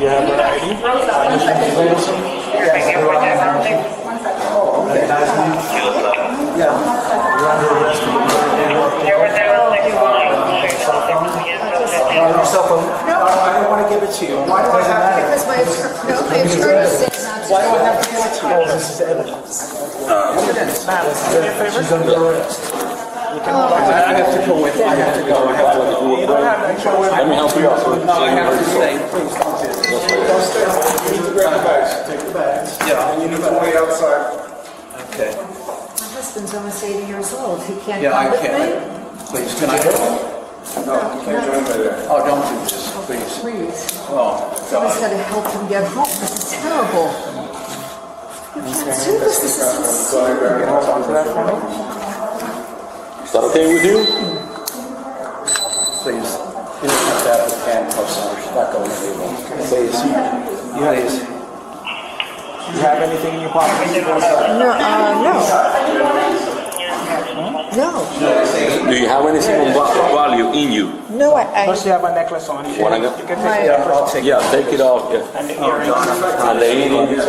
You have her ID? Your cell phone? No, I don't want to give it to you. Why do I have to? Because my attorney said not to. Why do I have to give it to you? Oh, this is evidence. Evidence. Do me a favor? She's under arrest. I have to go with. I have to go. I have to go. You don't have to go with. Let me help you out. No, I have to stay. Please don't do it. Don't stay. You need to grab the bags. Take the bags. Yeah. And you need to wait outside. Okay. My husband's almost 80 years old. He can't Yeah, come I with can't. Please, can I go? No, you can't join me there. Oh, don't do this, please. me. Please. Oh, Someone's God. got to help him get home. This is terrible. You can't do this. This is insane. Is that okay with you? Please, you don't have that with handcuffs on her. She's not going anywhere. Please. Please. You have anything in your pocket? No, no. Do you have anything of value in you? No, I First, you have a necklace on. You Wanna can go? take the necklace. I'll take it. Yeah, take it off. Yeah. And the earrings. And the earrings.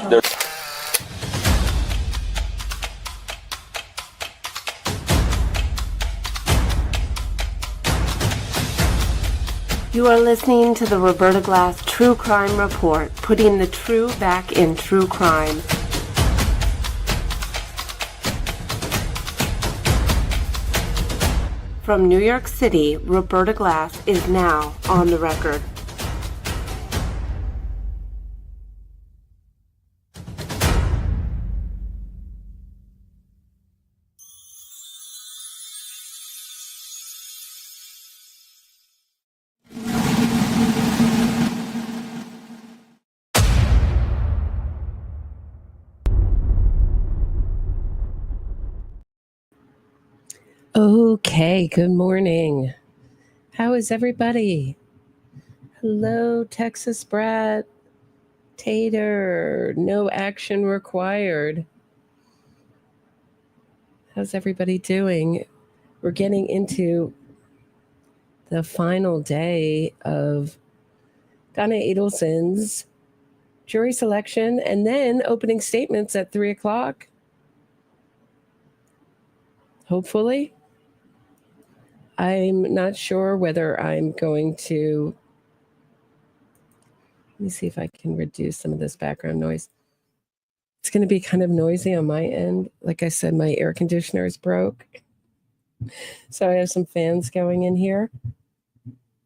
There's You are listening to the Roberta Glass True Crime Report, putting the true back in true crime. From New York City, Roberta Glass is now on the record. Okay, good morning. How is everybody? Hello, Texas Brat, Tater, no action required. How's everybody doing? We're getting into the final day of Donna Adelson's jury selection and then opening statements at 3 o'clock. Hopefully. I'm not sure whether I'm going to, let me see if I can reduce some of this background noise. It's going to be kind of noisy on my end. Like I said, my air conditioner is broke. So I have some fans going in here.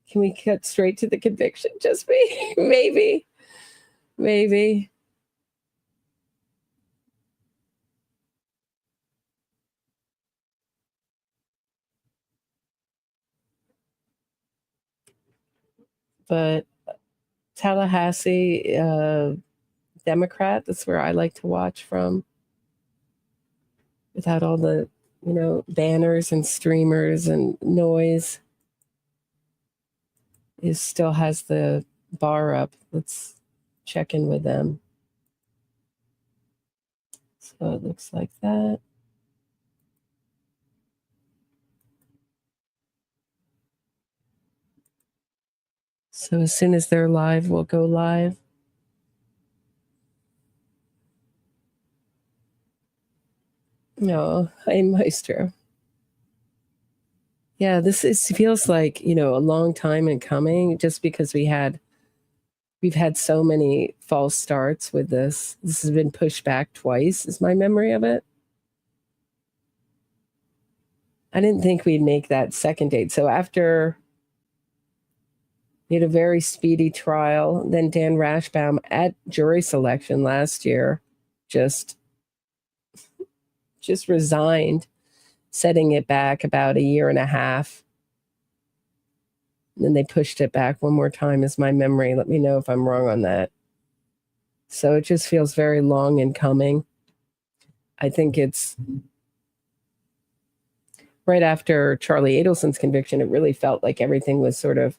Can we cut straight to the conviction? Just me? Maybe. But Tsllahassee, Democrat, that's where I like to watch from. Without all the, banners and streamers and noise. It still has the bar up. Let's check in with them. So it looks like that. So as soon as they're live, we'll go live. No, hi, Maestro. Yeah, feels like, a long time in coming, just because we've had so many false starts with this. This has been pushed back twice, is my memory of it. I didn't think we'd make that second date. So after we had a very speedy trial, then Dan Rashbaum at jury selection last year just resigned, setting it back about a year and a half. And then they pushed it back one more time, is my memory. Let me know if I'm wrong on that. So it just feels very long in coming. I think it's right after Charlie Adelson's conviction, it really felt like everything was sort of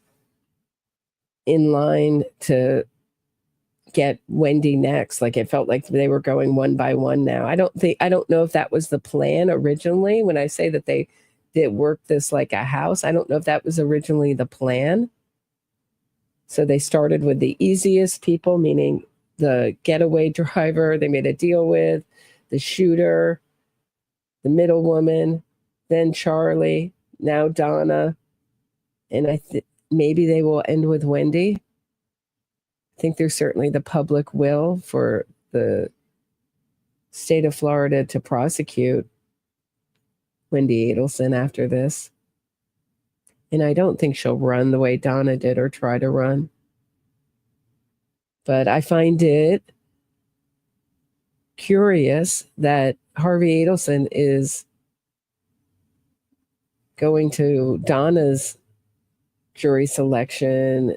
in line to get Wendi next. Like it felt like they were going one by one now. I don't know if that was the plan originally. When I say that they did work this like a house, I don't know if that was originally the plan. So they started with the easiest people, meaning the getaway driver they made a deal with, the shooter, the middle woman, then Charlie, now Donna. And maybe they will end with Wendi. I think there's certainly the public will for the state of Florida to prosecute Wendi Adelson after this. And I don't think she'll run the way Donna did or try to run. But I find it curious that Harvey Adelson is going to Donna's jury selection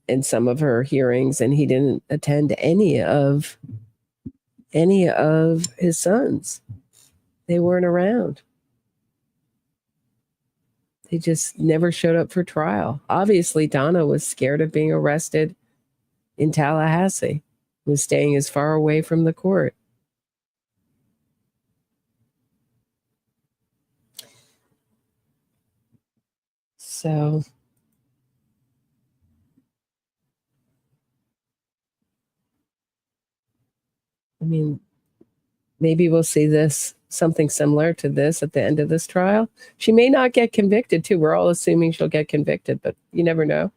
and some of her hearings, and he didn't attend any of his sons. They weren't around. They just never showed up for trial. Obviously, Donna was scared of being arrested in Tallahassee, was staying as far away from the court. So, I mean, maybe we'll see something similar to this at the end of this trial. She may not get convicted too. We're all assuming she'll get convicted, but you never know.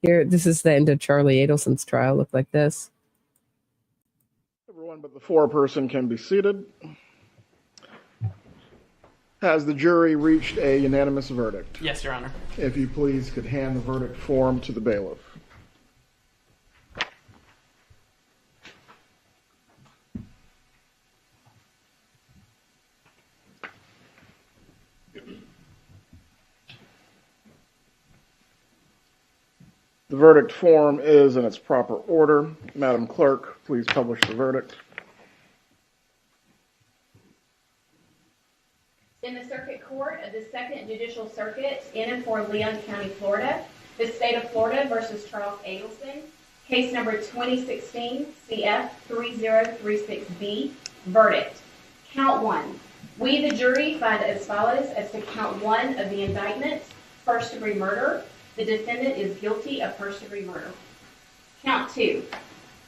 Here, this is the end of Charlie Adelson's trial. Look like this. Everyone but the foreperson can be seated. Has the jury reached a unanimous verdict? Yes, Your Honor. If you please could hand the verdict form to the bailiff. The verdict form is in its proper order. Madam Clerk, please publish the verdict. In the Circuit Court of the Second Judicial Circuit in and for Leon County, Florida, the State of Florida versus Charles Adelson, case number 2016 CF 3036B, verdict. Count 1. We, the jury, find as follows as to count 1 of the indictment, first-degree murder. The defendant is guilty of first-degree murder. Count 2.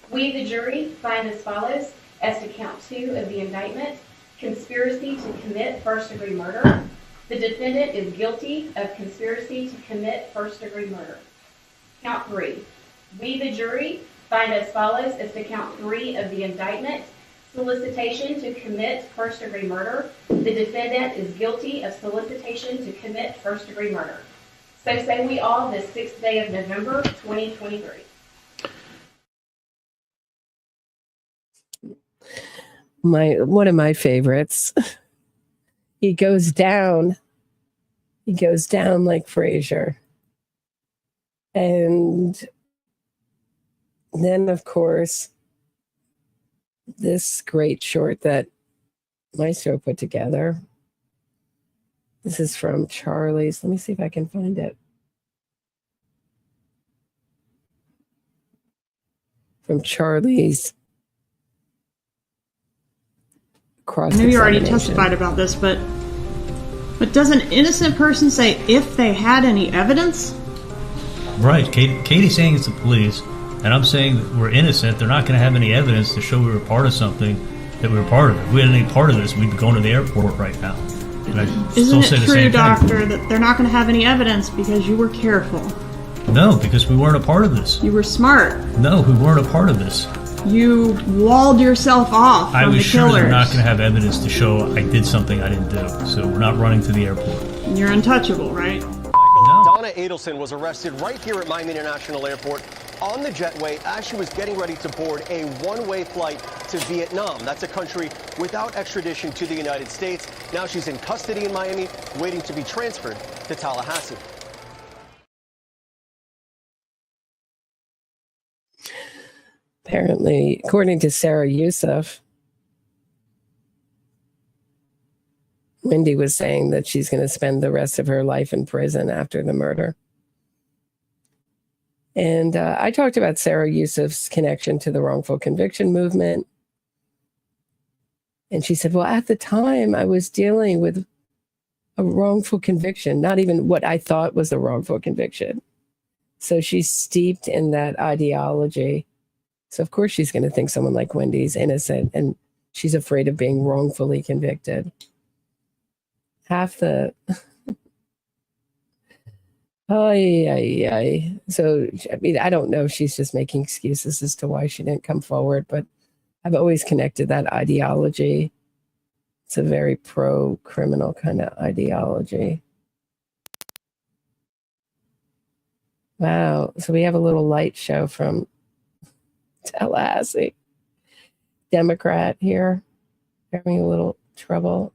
We, the jury, find as follows as to count 2 of the indictment, conspiracy to commit first-degree murder. The defendant is guilty of conspiracy to commit first-degree murder. Count 3. We, the jury, find as follows as to count 3 of the indictment, solicitation to commit first-degree murder. The defendant is guilty of solicitation to commit first-degree murder. So say we all this 6th day of November, 2023. One of my favorites. He goes down like Frasier. And then, of course, this great short that Maestro put together. This is from Charlie's. Let me see if I can find it. From Charlie's cross. Maybe you already testified about this, but does an innocent person say if they had any evidence? Right. Katie's saying it's the police, and I'm saying that we're innocent. They're not going to have any evidence to show we were part of something, that we were part of it. If we had any part of this, we'd be going to the airport right now. Isn't it true, Doctor, that they're not going to have any evidence because you were careful? No, because we weren't a part of this. You were smart. No, we weren't a part of this. You walled yourself off from the killers. I was sure they're not going to have evidence to show I did something I didn't do, so we're not running to the airport. You're untouchable, right? No. Donna Adelson was arrested right here at Miami International Airport on the jetway as she was getting ready to board a one-way flight to Vietnam. That's a country without extradition to the United States. Now she's in custody in Miami, waiting to be transferred to Tallahassee. Apparently, according to Sarah Youssef, Wendi was saying that she's going to spend the rest of her life in prison after the murder. And I talked about Sarah Youssef's connection to the wrongful conviction movement. And she said, well, at the time I was dealing with a wrongful conviction, not even what I thought was a wrongful conviction. So she's steeped in that ideology. So of course she's going to think someone like Wendy's innocent, and she's afraid of being wrongfully convicted. Half the So, I mean, I don't know if she's just making excuses as to why she didn't come forward, but I've always connected that ideology. It's a very pro-criminal kind of ideology. Wow. So we have a little light show from Tsllahassee. Democrat here, having a little trouble.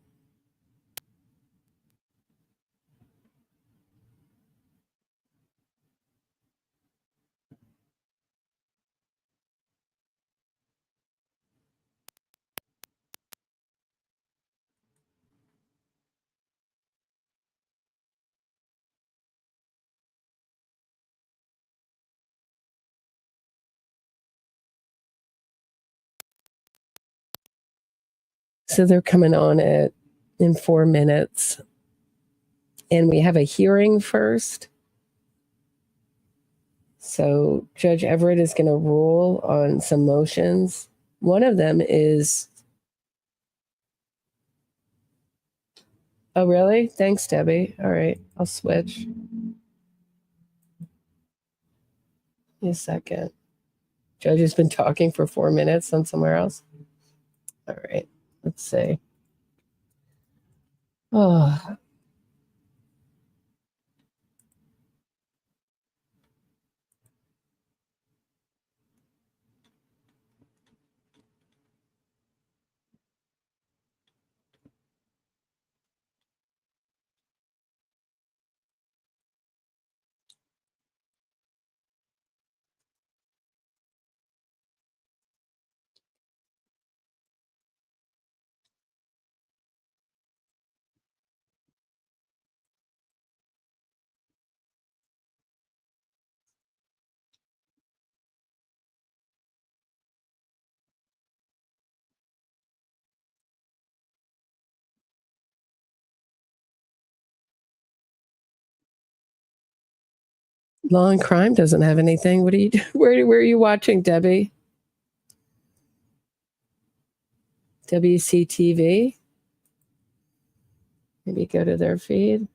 So they're coming on in 4 minutes. And we have a hearing first. So Judge Everett is going to rule on some motions. One of them is... Oh, really? Thanks, Debbie. All right, I'll switch. Give me a second. Judge has been talking for 4 minutes on somewhere else. All right, let's see. Oh, Law and Crime doesn't have anything. What are you? Where are you watching, Debbie? WCTV. Maybe go to their feed.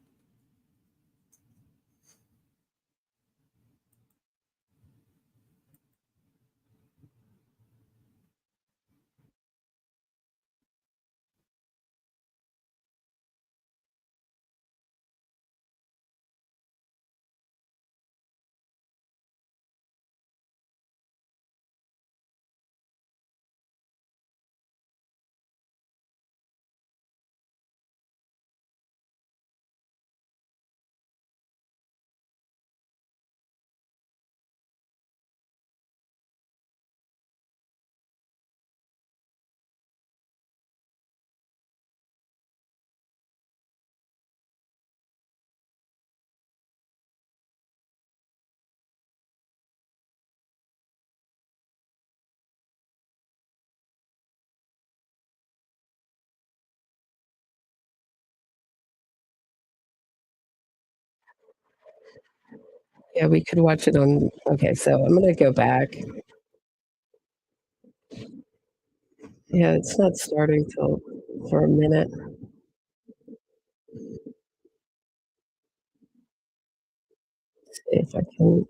Yeah, we could watch it on. Okay, so I'm going to go back. Yeah, it's not starting till for a minute. See if I can.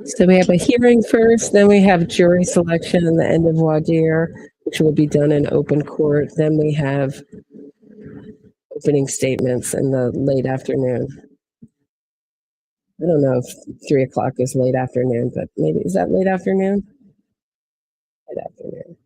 So we have a hearing first, then we have jury selection and the end of voir dire, which will be done in open court. Then we have opening statements in the late afternoon. I don't know if 3 o'clock is late afternoon, but maybe is that late afternoon? Late afternoon.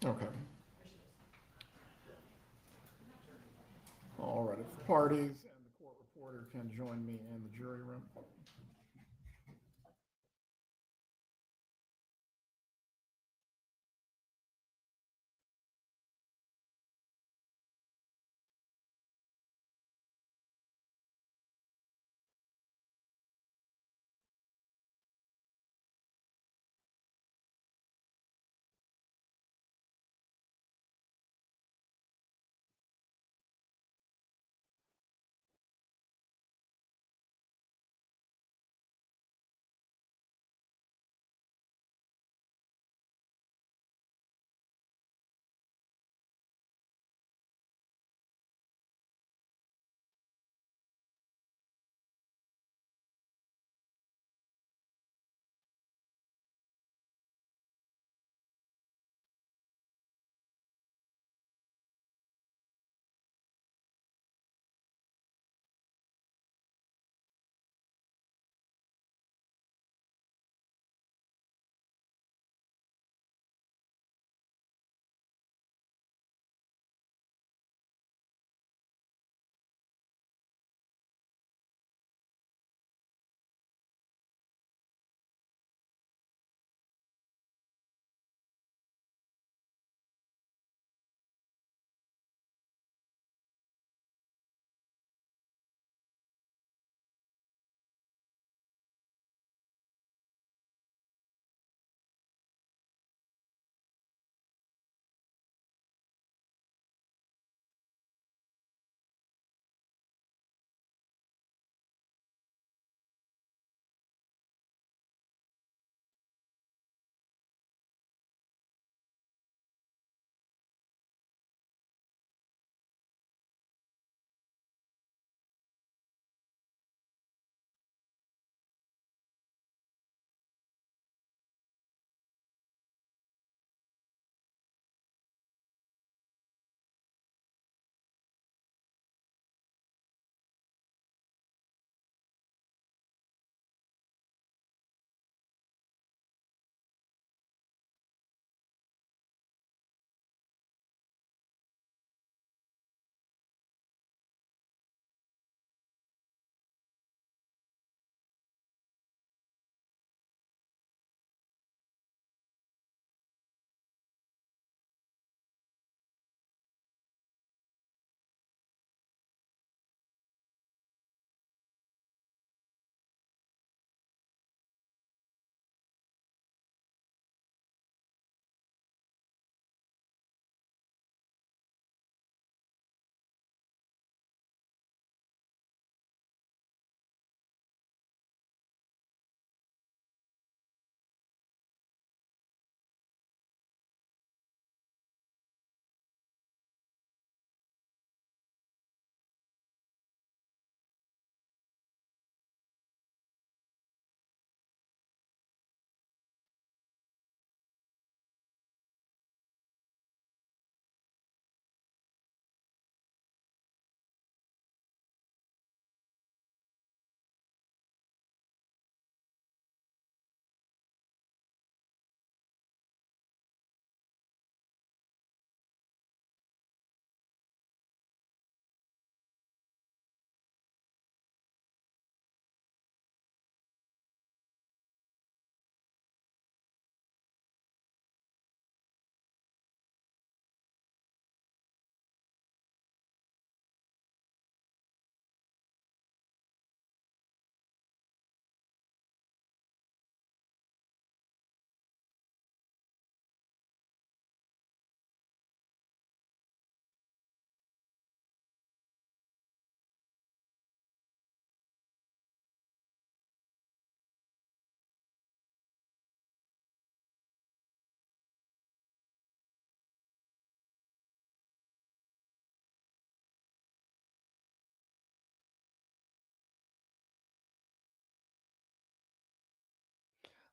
Okay. All right, if the parties and the court reporter can join me in the jury room.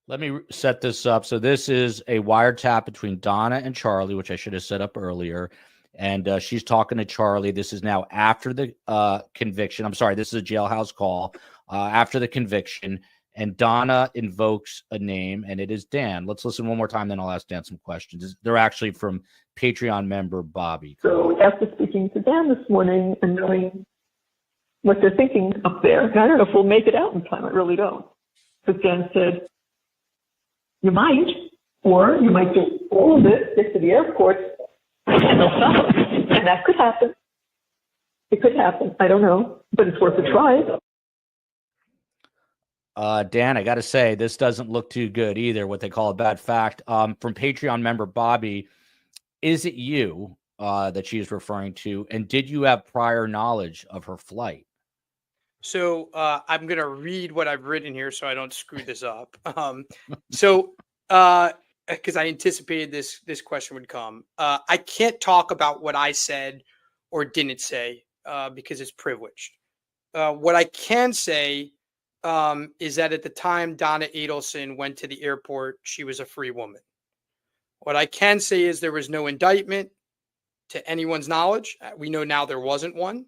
Let me set this up. So this is a wiretap between Donna and Charlie, which I should have set up earlier. And she's talking to Charlie. This is now after the conviction. I'm sorry, this is a jailhouse call after the conviction. And Donna invokes a name, and it is Dan. Let's listen one more time, then I'll ask Dan some questions. They're actually from Patreon member Bobby. So after speaking to Dan this morning and knowing what they're thinking up there, and I don't know if we'll make it out in time. I really don't. Because Dan said, you might, or you might do all of it, get to the airport, and they'll stop. And that could happen. It could happen. I don't know, but it's worth a try. Dan, I got to say, this doesn't look too good either, what they call a bad fact. From Patreon member Bobby, is it you that she is referring to? And did you have prior knowledge of her flight? So I'm going to read what I've written here so I don't screw this up. Because I anticipated this question would come. I can't talk about what I said or didn't say because it's privileged. What I can say is that at the time Donna Adelson went to the airport, she was a free woman. What I can say is there was no indictment to anyone's knowledge. We know now there wasn't one.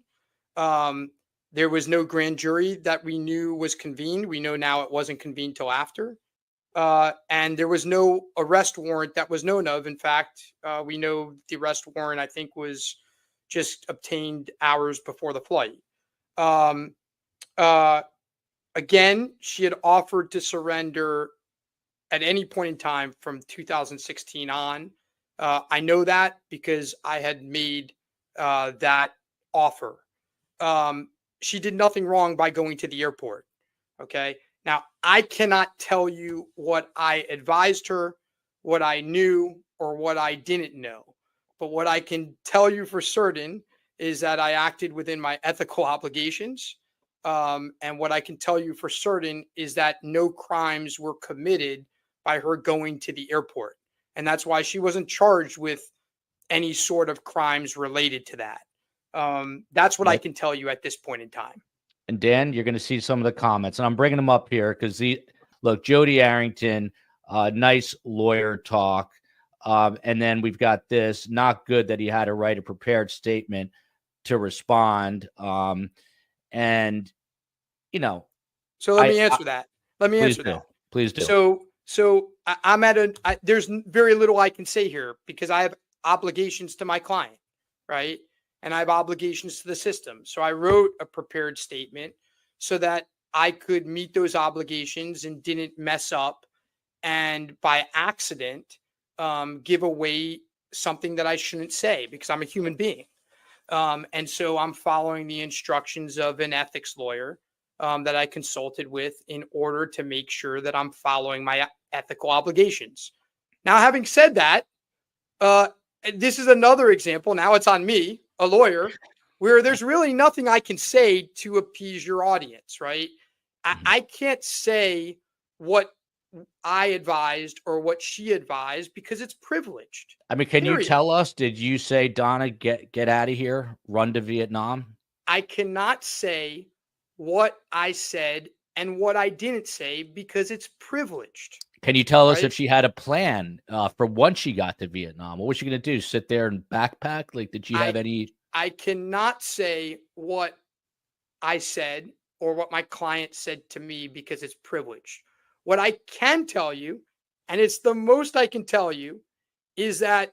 There was no grand jury that we knew was convened. We know now it wasn't convened till after. And there was no arrest warrant that was known of. In fact, we know the arrest warrant, I think, was just obtained hours before the flight. Again, she had offered to surrender at any point in time from 2016 on. I know that because I had made that offer. She did nothing wrong by going to the airport. Okay. Now, I cannot tell you what I advised her, what I knew, or what I didn't know. But what I can tell you for certain is that I acted within my ethical obligations. And what I can tell you for certain is that no crimes were committed by her going to the airport. And that's why she wasn't charged with any sort of crimes related to that. That's what I can tell you at this point in time. And Dan, you're going to see some of the comments, and I'm bringing them up here because look, Jody Arrington, nice lawyer talk. And then we've got this, not good that he had to write a prepared statement to respond. And, you know. So let me answer that. Let me answer that. Please do. So I'm there's very little I can say here because I have obligations to my client, right? And I have obligations to the system. So I wrote a prepared statement so that I could meet those obligations and didn't mess up and by accident give away something that I shouldn't say because I'm a human being. And so I'm following the instructions of an ethics lawyer that I consulted with in order to make sure that I'm following my ethical obligations. Now, having said that, this is another example. Now it's on me, a lawyer, where there's really nothing I can say to appease your audience, right? I can't say what I advised or what she advised because it's privileged. I mean, can you tell us, did you say, Donna, get out of here, run to Vietnam? I cannot say what I said and what I didn't say because it's privileged. Can you tell us if she had a plan for once she got to Vietnam? What was she going to do? Sit there and backpack? Like, did she have any? I cannot say what I said or what my client said to me because it's privileged. What I can tell you, and it's the most I can tell you, is that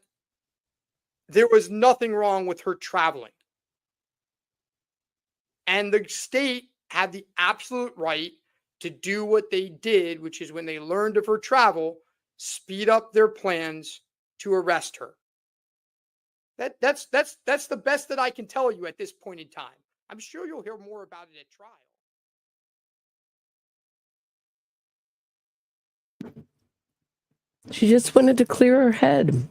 there was nothing wrong with her traveling. And the state had the absolute right to do what they did, which is when they learned of her travel, speed up their plans to arrest her. That's the best that I can tell you at this point in time. I'm sure you'll hear more about it at trial. She just wanted to clear her head.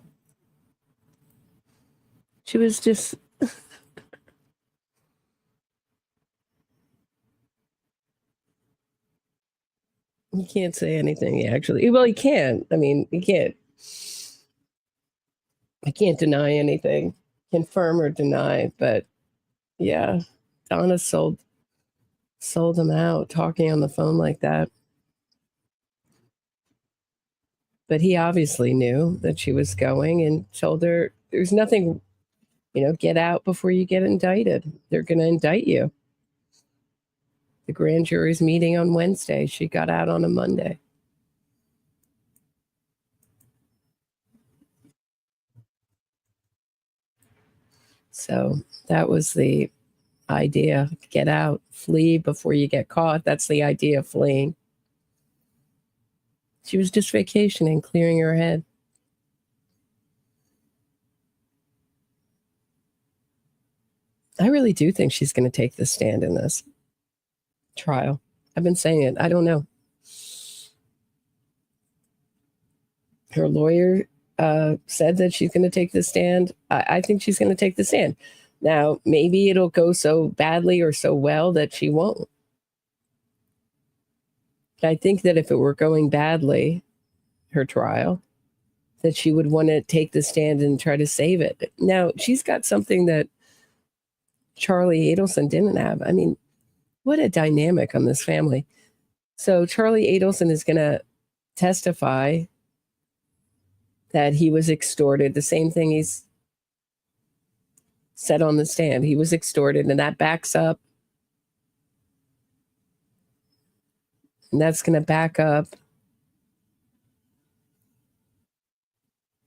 She was just... You can't say anything, actually. Well, you can't. I mean, you can't. I can't deny anything, confirm or deny. But yeah, Donna sold them out talking on the phone like that. But he obviously knew that she was going and told her there's nothing, get out before you get indicted. They're going to indict you. The grand jury's meeting on Wednesday. She got out on a Monday. So that was the idea. Get out, flee before you get caught. That's the idea of fleeing. She was just vacationing, clearing her head. I really do think she's going to take the stand in this trial. I've been saying it. I don't know. Her lawyer said that she's going to take the stand. I think she's going to take the stand. Now, maybe it'll go so badly or so well that she won't. I think that if it were going badly, her trial, that she would want to take the stand and try to save it. Now, she's got something that Charlie Adelson didn't have. I mean, what a dynamic on this family. So Charlie Adelson is going to testify that he was extorted, the same thing he's said on the stand. He was extorted, and that backs up. And that's going to back up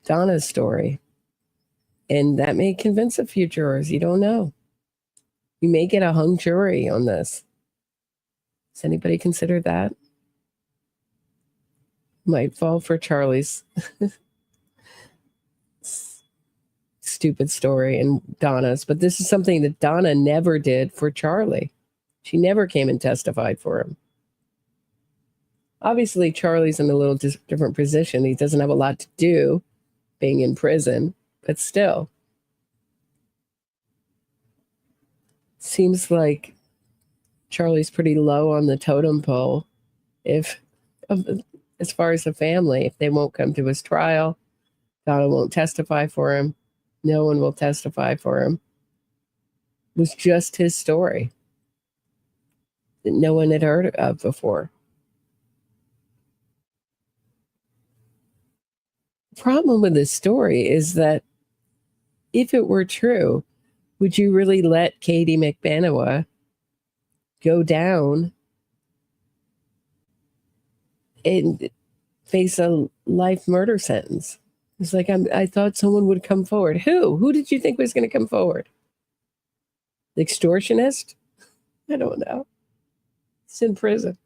Donna's story. And that may convince a few jurors. You don't know. You may get a hung jury on this. Has anybody considered that? Might fall for Charlie's stupid story and Donna's, but this is something that Donna never did for Charlie. She never came and testified for him. Obviously, Charlie's in a little different position. He doesn't have a lot to do being in prison, but still. Seems like Charlie's pretty low on the totem pole as far as the family. If they won't come to his trial, Donna won't testify for him. No one will testify for him. It was just his story that no one had heard of before. The problem with this story is that if it were true, would you really let Katie McBanawa go down and face a life murder sentence? It's like, I thought someone would come forward. Who? Who did you think was going to come forward? The extortionist? I don't know. It's in prison.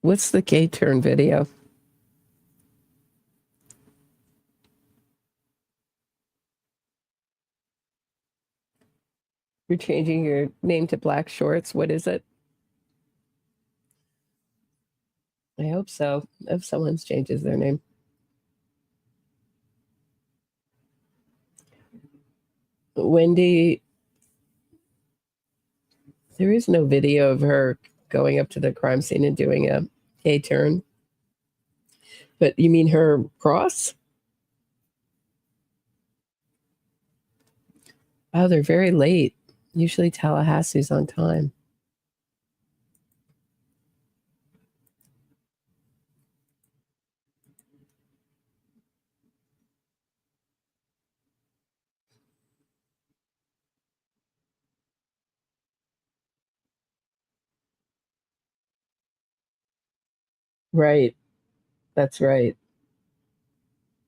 What's the K-turn video? You're changing your name to Black Shorts. What is it? I hope so. If someone changes their name. Wendi, there is no video of her going up to the crime scene and doing a K-turn. But you mean her cross? Oh, they're very late. Usually Tallahassee's on time. Right. That's right.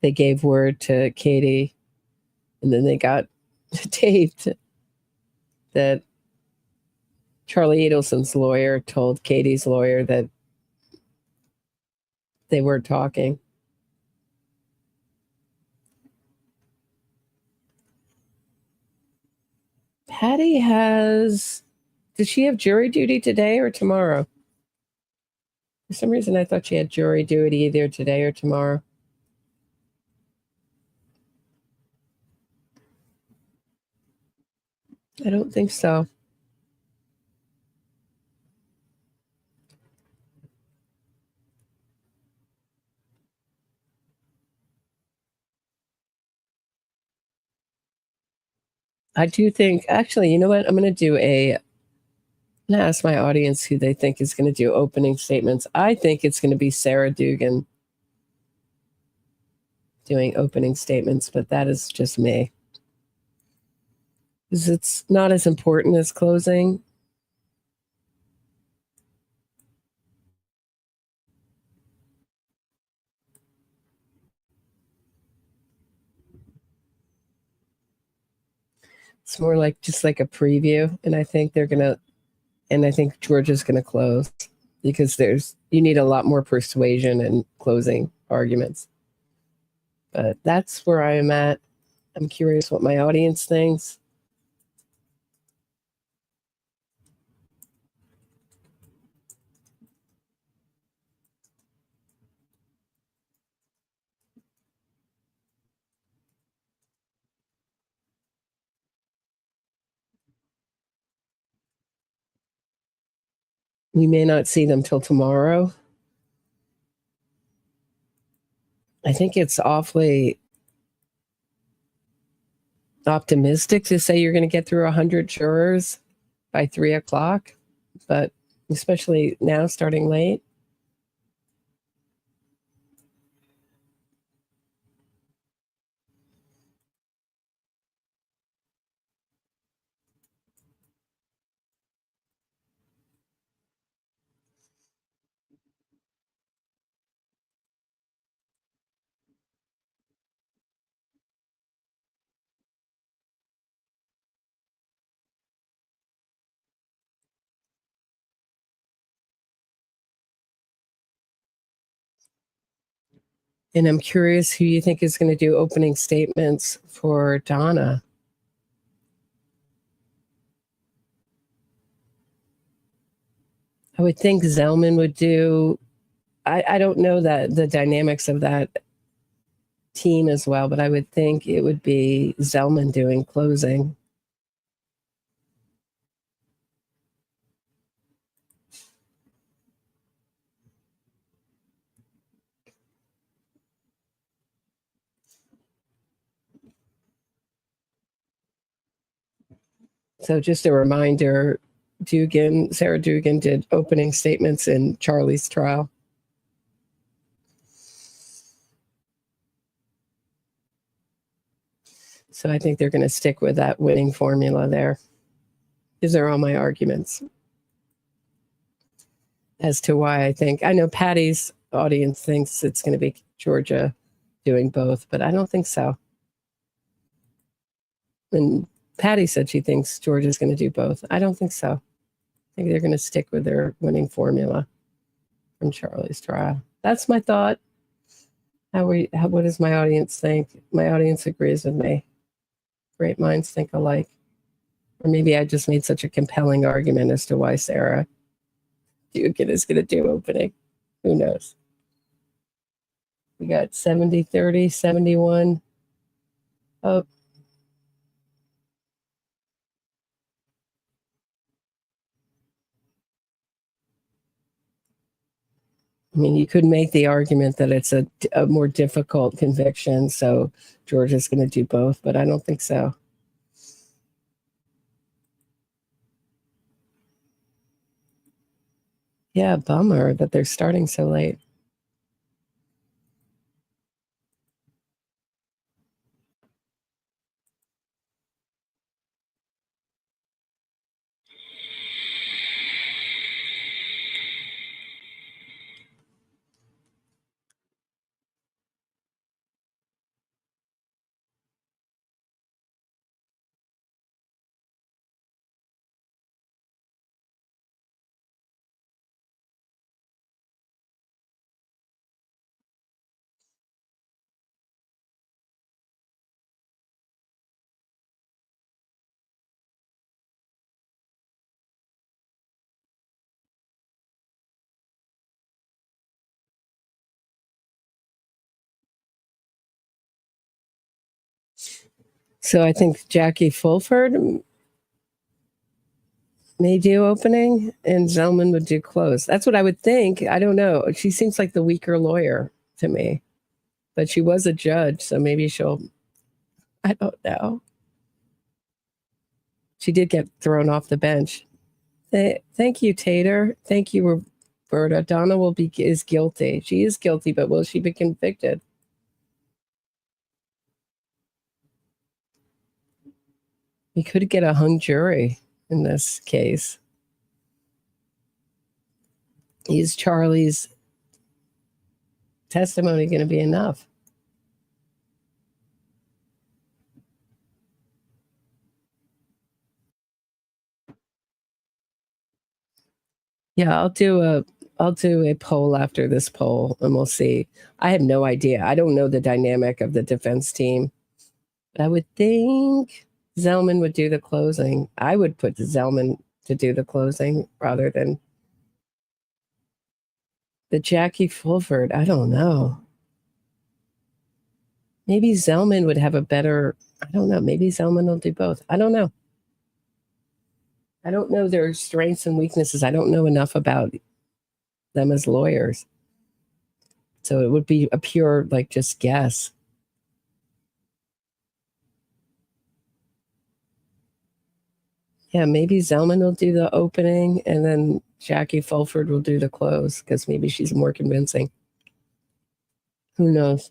They gave word to Katie, and then they got taped that Charlie Adelson's lawyer told Katie's lawyer that they weren't talking. Patty did she have jury duty today or tomorrow? For some reason, I thought she had jury duty either today or tomorrow. I don't think so. I do think, actually, you know what? I'm going to ask my audience who they think is going to do opening statements. I think it's going to be Sarah Dugan doing opening statements, but that is just me. Because it's not as important as closing. It's more like just like a preview. And I think I think Georgia's going to close because you need a lot more persuasion in closing arguments. But that's where I am at. I'm curious what my audience thinks. We may not see them till tomorrow. I think it's awfully optimistic to say you're going to get through 100 jurors by 3:00, but especially now starting late. And I'm curious who you think is going to do opening statements for Donna. I would think Zellman would do. I don't know the dynamics of that team as well, but I would think it would be Zellman doing closing. So just a reminder, Sarah Dugan did opening statements in Charlie's trial. So I think they're going to stick with that winning formula there. These are all my arguments as to why I know Patty's audience thinks it's going to be Georgia doing both, but I don't think so. And Patty said she thinks Georgia's going to do both. I don't think so. I think they're going to stick with their winning formula from Charlie's trial. That's my thought. What does my audience think? My audience agrees with me. Great minds think alike. Or maybe I just made such a compelling argument as to why Sarah Dugan is going to do opening. Who knows? We got 70-30, 71. Oh. I mean, you could make the argument that it's a more difficult conviction, so Georgia's going to do both, but I don't think so. Yeah, bummer that they're starting so late. So I think Jackie Fulford may do opening and Zellman would do close. That's what I would think. I don't know. She seems like the weaker lawyer to me, but she was a judge, so maybe I don't know. She did get thrown off the bench. Thank you, Tater. Thank you, Roberta. Donna is guilty. She is guilty, but will she be convicted? We could get a hung jury in this case. Is Charlie's testimony going to be enough? Yeah, I'll do a poll after this poll and we'll see. I have no idea. I don't know the dynamic of the defense team. But I would think Zellman would do the closing. I would put Zellman to do the closing rather than the Jackie Fulford. I don't know. Maybe Zellman would have a better, I don't know. Maybe Zellman will do both. I don't know. I don't know their strengths and weaknesses. I don't know enough about them as lawyers. So it would be a pure, like, just guess. Yeah, maybe Zellman will do the opening and then Jackie Fulford will do the close because maybe she's more convincing. Who knows?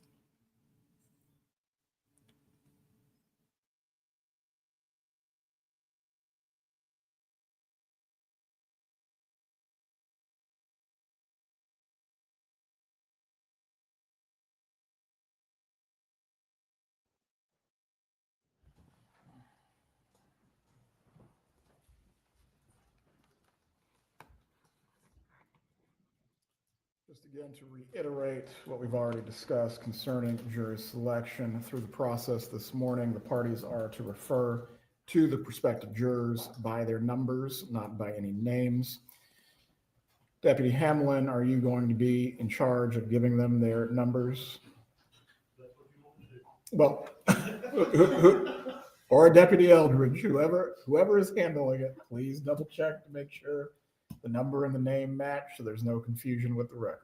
Just again to reiterate what we've already discussed concerning jury selection through the process this morning, the parties are to refer to the prospective jurors by their numbers, not by any names. Deputy Hamlin, are you going to be in charge of giving them their numbers? Well, or Deputy Eldridge, whoever is handling it, please double check to make sure the number and the name match so there's no confusion with the record.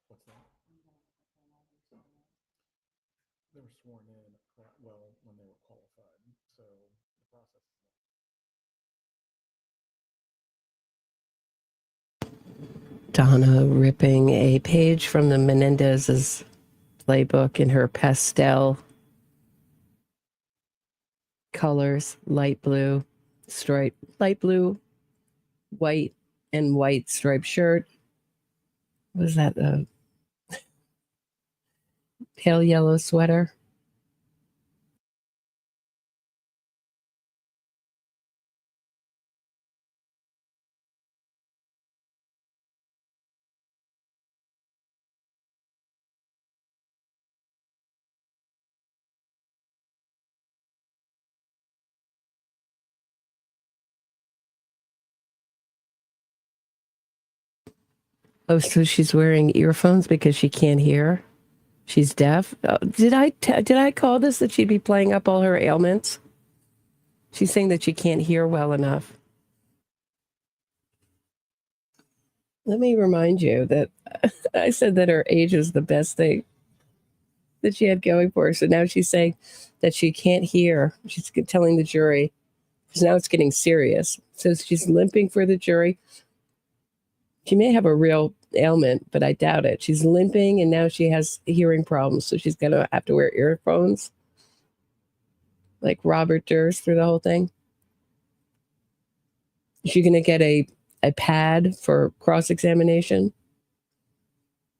What's that? They were sworn in, well, when they were qualified, so the process. Donna ripping a page from the Menendez's playbook in her pastel colors, light blue, white and white striped shirt. What was that? Pale yellow sweater. Oh, so she's wearing earphones because she can't hear. She's deaf. Did I call this that she'd be playing up all her ailments? She's saying that she can't hear well enough. Let me remind you that I said that her age is the best thing that she had going for her. So now she's saying that she can't hear. She's telling the jury, because now it's getting serious. So she's limping for the jury. She may have a real ailment, but I doubt it. She's limping and now she has hearing problems. So she's going to have to wear earphones like Robert Durst through the whole thing. Is she going to get a pad for cross-examination?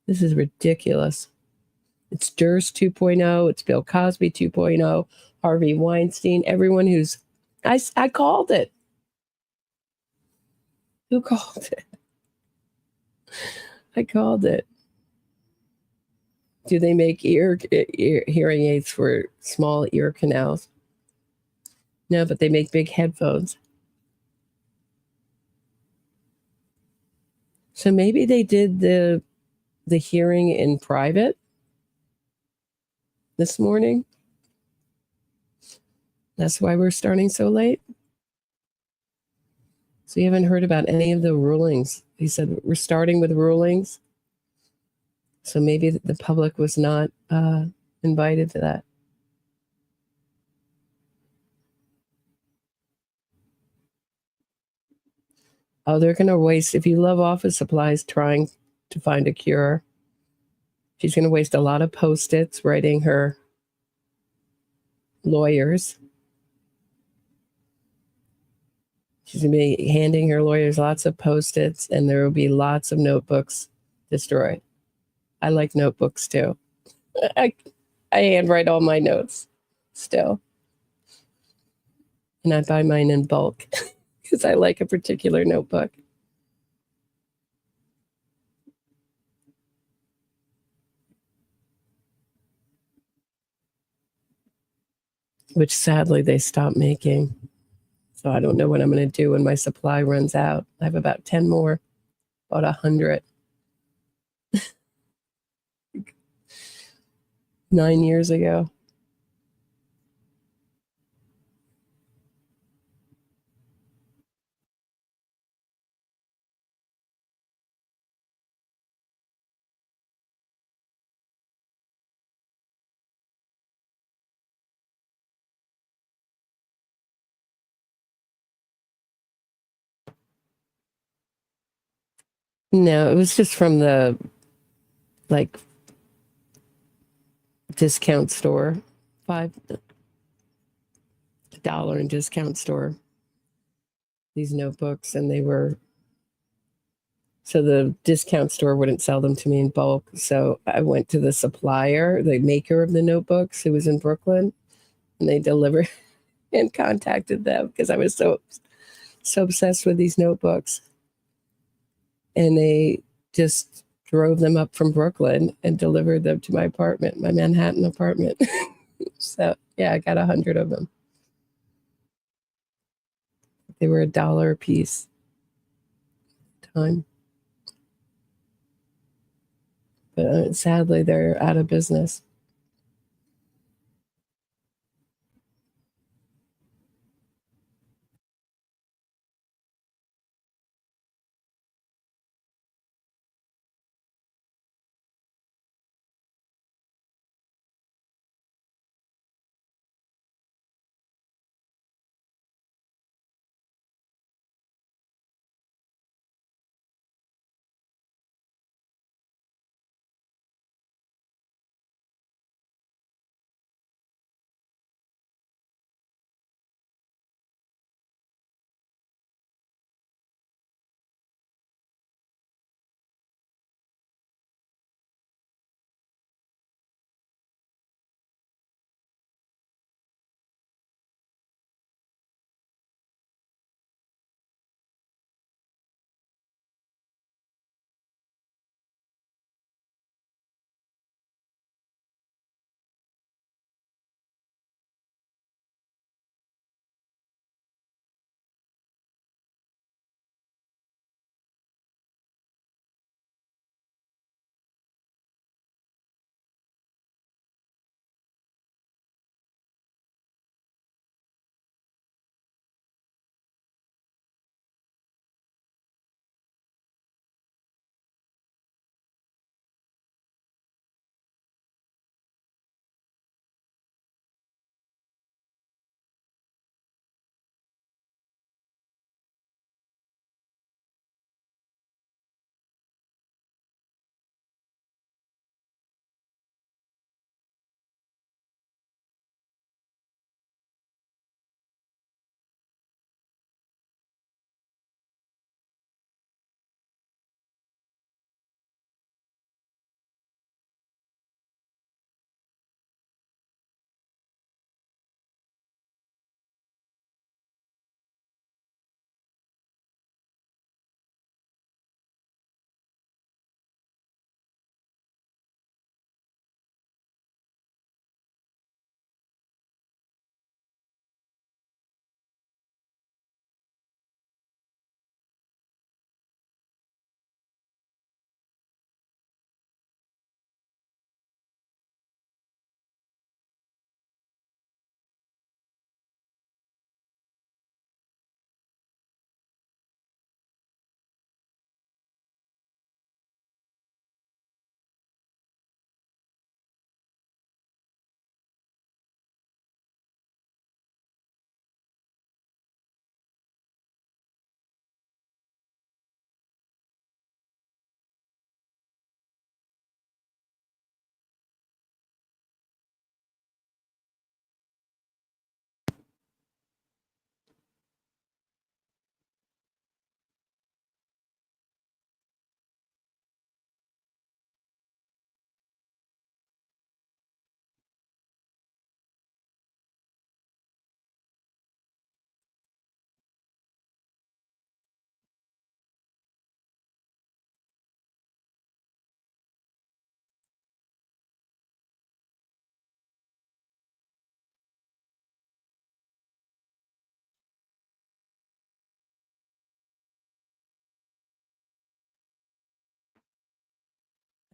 This is ridiculous. It's Durst 2.0. It's Bill Cosby 2.0. Harvey Weinstein. Everyone who's... I called it. Who called it? I called it. Do they make hearing aids for small ear canals? No, but they make big headphones. So maybe they did the hearing in private this morning. That's why we're starting so late. So you haven't heard about any of the rulings. He said we're starting with rulings. So maybe the public was not invited to that. Oh, they're going to waste, if you love office supplies trying to find a cure, she's going to waste a lot of Post-its writing her lawyers. She's going to be handing her lawyers lots of Post-its, and there will be lots of notebooks destroyed. I like notebooks too. I handwrite all my notes still. And I buy mine in bulk because I like a particular notebook. Which sadly they stopped making. So I don't know what I'm going to do when my supply runs out. I have about 10 more, about 100. 9 years ago. No, it was just from the discount store, $5 in discount store. These notebooks, and they were, so the discount store wouldn't sell them to me in bulk. So I went to the supplier, the maker of the notebooks, who was in Brooklyn, and they delivered and contacted them because I was so obsessed with these notebooks. And they just drove them up from Brooklyn and delivered them to my apartment, my Manhattan apartment. So yeah, I got 100 of them. They were $1 a piece. Time. But sadly, they're out of business.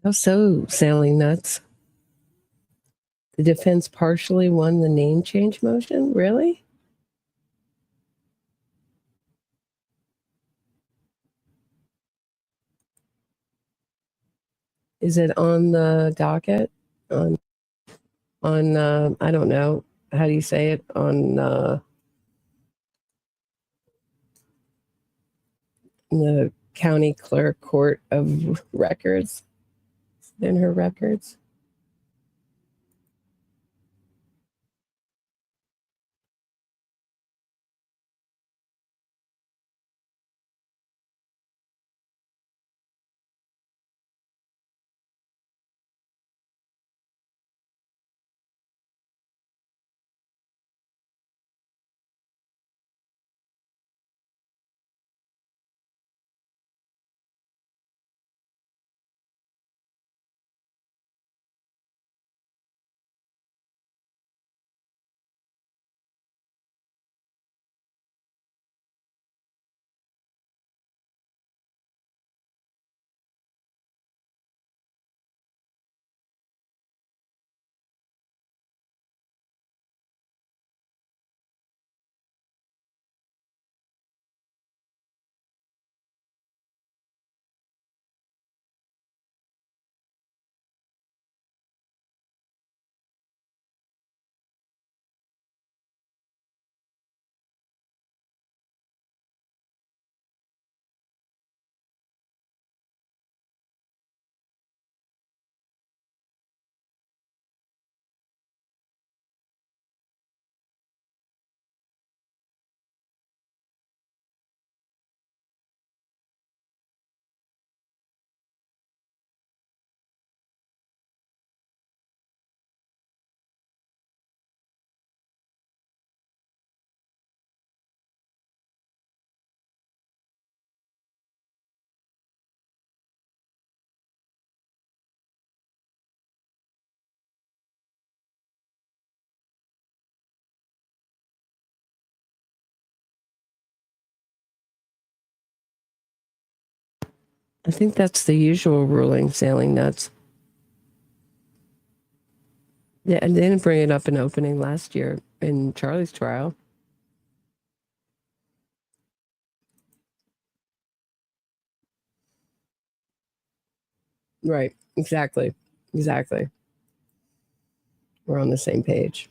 How so, Sailing Nuts? The defense partially won the name change motion? Really? Is it on the docket? On I don't know. How do you say it? On the county clerk court of records? In her records? I think that's the usual ruling, Sailing Nuts. Yeah, and they didn't bring it up in opening last year in Charlie's trial. Right. Exactly. Exactly. We're on the same page.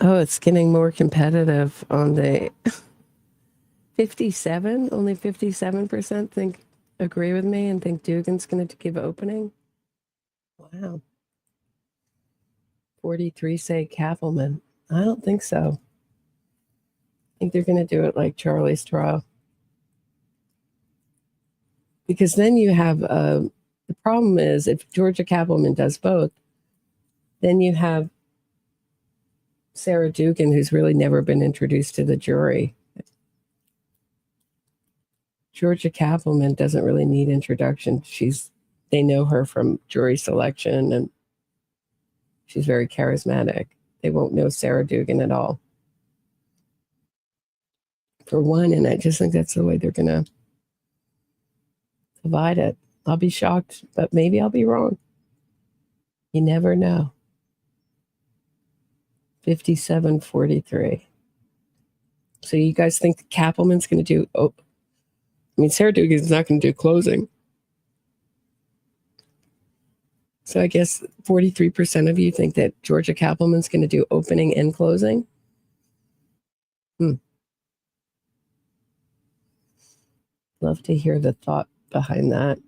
Oh, it's getting more competitive on the 57. Only 57% agree with me and think Dugan's going to give opening. Wow. 43 say Kavelman. I don't think so. think they're going to do it like Charlie's trial. Because then you have, the problem is if Georgia Cappleman does both, then you have Sarah Dugan, who's really never been introduced to the jury. Georgia Cappleman doesn't really need introduction. They know her from jury selection, and she's very charismatic. They won't know Sarah Dugan at all. For one, and I just think that's the way they're going to divide it. I'll be shocked, but maybe I'll be wrong. You never know. 57-43. So you guys think Cappleman's going to do... Oh, I mean, Sarah Dugan's not going to do closing. So I guess 43% of you think that Georgia Cappleman's going to do opening and closing. Love to hear the thought behind that.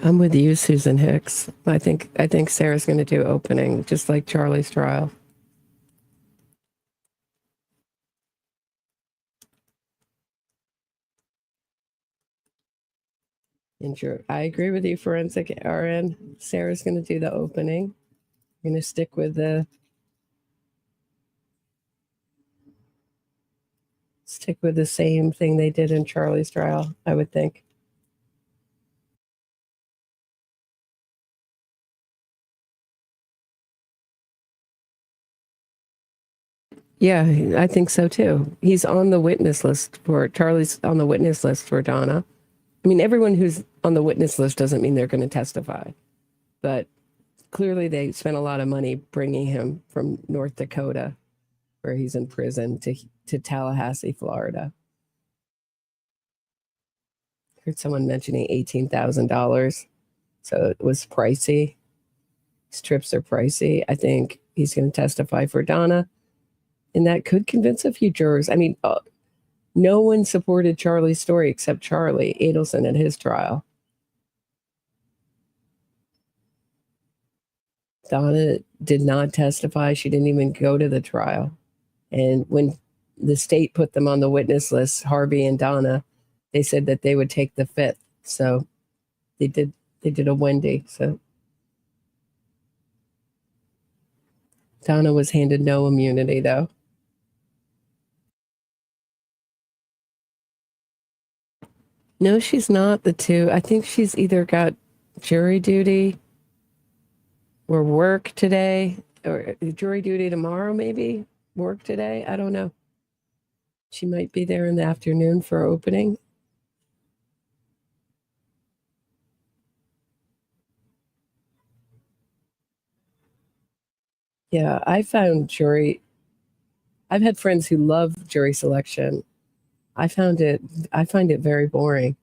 I'm with you, Susan Hicks. I think Sarah's going to do opening, just like Charlie's trial. And I agree with you, Forensic Erin. Sarah's going to do the opening. I'm going to stick with the same thing they did in Charlie's trial, I would think. Yeah, I think so too. He's on the witness list Charlie's on the witness list for Donna. I mean, everyone who's on the witness list doesn't mean they're going to testify, but clearly they spent a lot of money bringing him from North Dakota, where he's in prison, to Tallahassee, Florida. Heard someone mentioning $18,000, so it was pricey. His trips are pricey. I think he's going to testify for Donna, and that could convince a few jurors. I mean, no one supported Charlie's story except Charlie Adelson at his trial. Donna did not testify. She didn't even go to the trial. And when the state put them on the witness list, Harvey and Donna, they said that they would take the fifth. So they did a Wendi. So Donna was handed no immunity, though. No, she's not the two. I think she's either got jury duty or work today, or jury duty tomorrow, maybe work today. I don't know. She might be there in the afternoon for opening. Yeah, I've had friends who love jury selection. I find it very boring.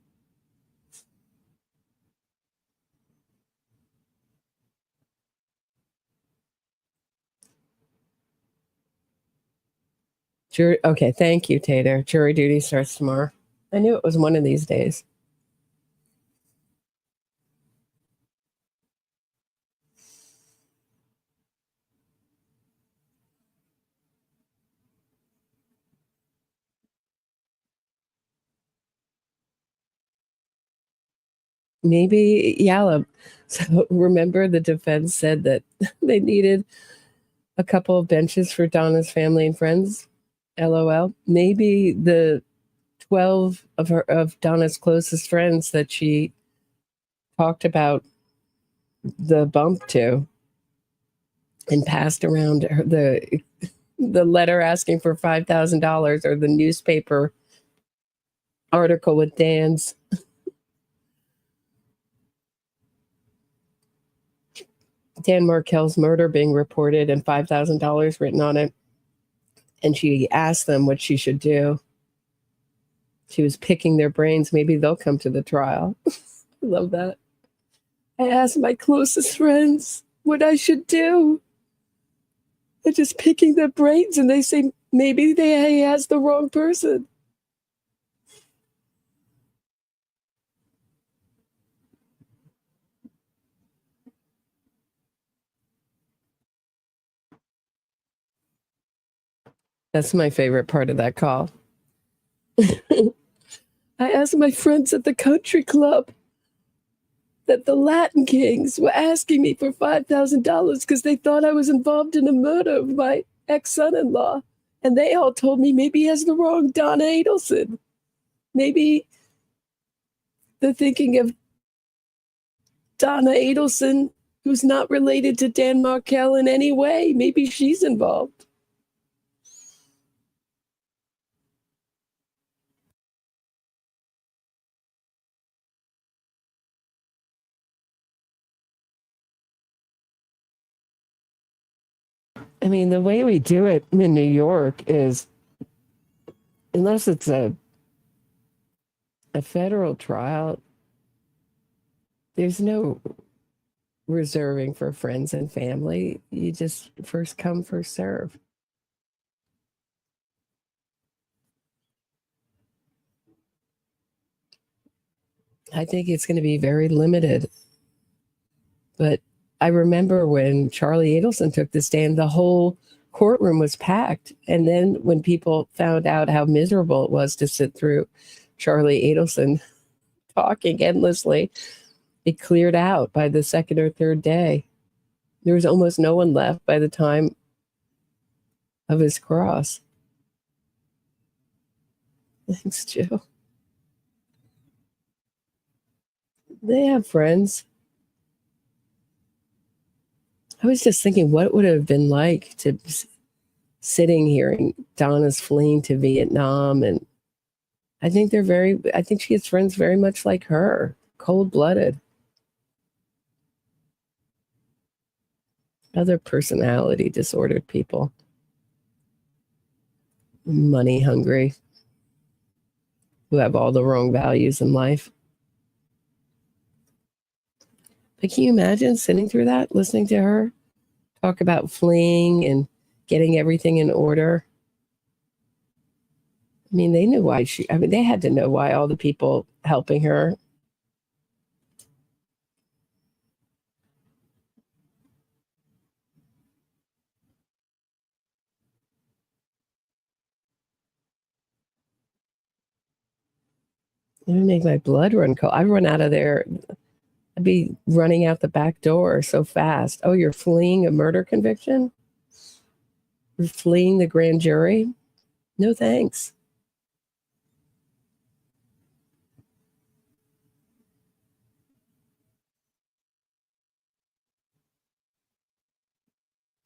Okay, thank you, Tater. Jury duty starts tomorrow. I knew it was one of these days. Maybe, yeah. So remember, the defense said that they needed a couple of benches for Donna's family and friends. LOL. Maybe the 12 of Donna's closest friends that she talked about the bump to and passed around the letter asking for $5,000, or the newspaper article with Dan Markel's murder being reported and $5,000 written on it. And she asked them what she should do. She was picking their brains. Maybe they'll come to the trial. I love that. I asked my closest friends what I should do. They're just picking their brains, and they say maybe he has the wrong person. That's my favorite part of that call. I asked my friends at the country club that the Latin Kings were asking me for $5,000 because they thought I was involved in the murder of my ex-son-in-law. And they all told me maybe he has the wrong Donna Adelson. Maybe they're thinking of Donna Adelson, who's not related to Dan Markel in any way. Maybe she's involved. I mean, the way we do it in New York is, unless it's a federal trial, there's no reserving for friends and family. You just first come, first serve. I think it's going to be very limited. But I remember when Charlie Adelson took the stand, the whole courtroom was packed. And then when people found out how miserable it was to sit through Charlie Adelson talking endlessly, it cleared out by the second or third day. There was almost no one left by the time of his cross. Thanks, Joe. They have friends. I was just thinking what it would have been like to sitting here and Donna's fleeing to Vietnam. And I think she has friends very much like her, cold-blooded. Other personality disordered people. Money hungry. Who have all the wrong values in life. But can you imagine sitting through that, listening to her talk about fleeing and getting everything in order? I mean, they knew why they had to know why all the people helping her. It would make my blood run cold. I'd run out of there. I'd be running out the back door so fast. Oh, you're fleeing a murder conviction? You're fleeing the grand jury? No thanks.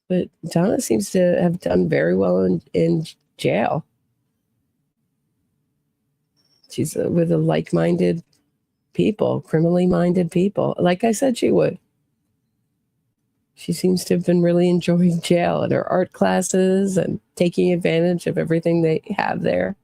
But Donna seems to have done very well in jail. She's with a like-minded people, criminally minded people. Like I said she would. She seems to have been really enjoying jail and her art classes and taking advantage of everything they have there.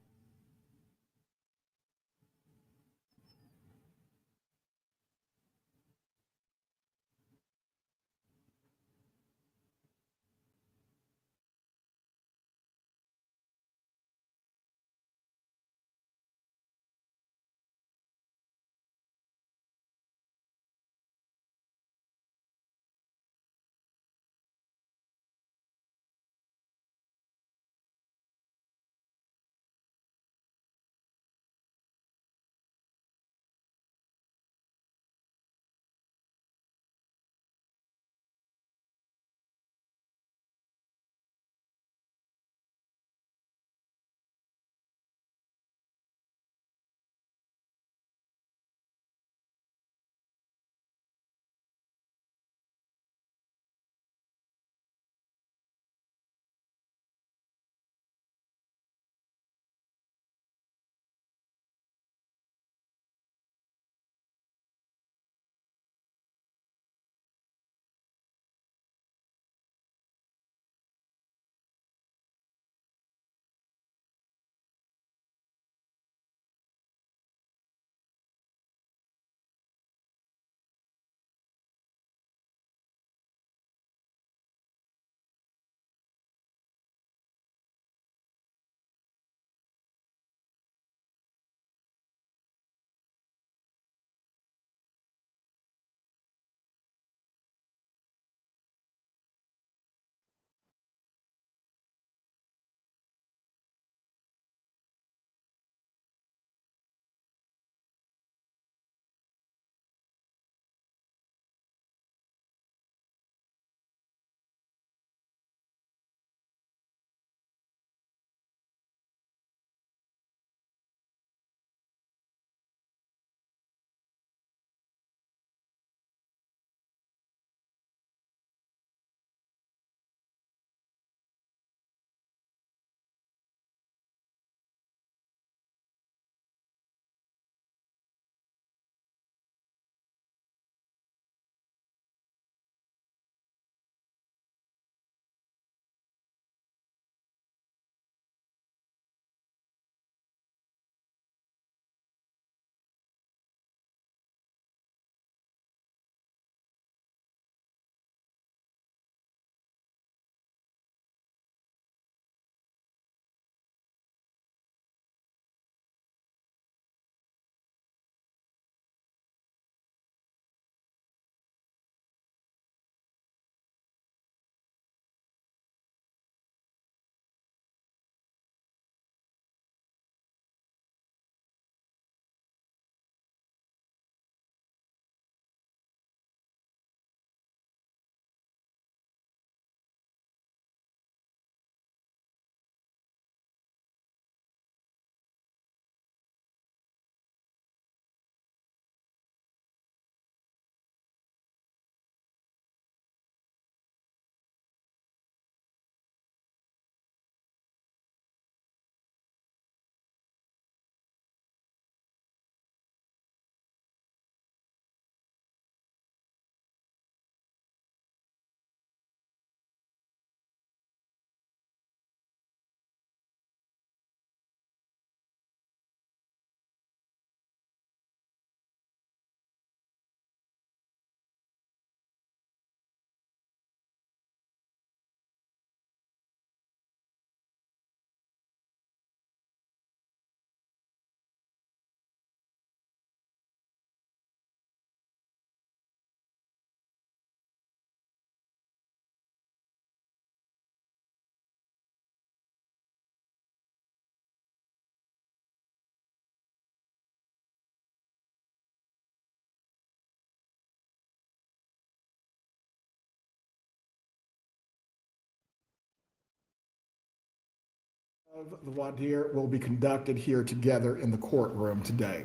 of the voir dire will be conducted here together in the courtroom today.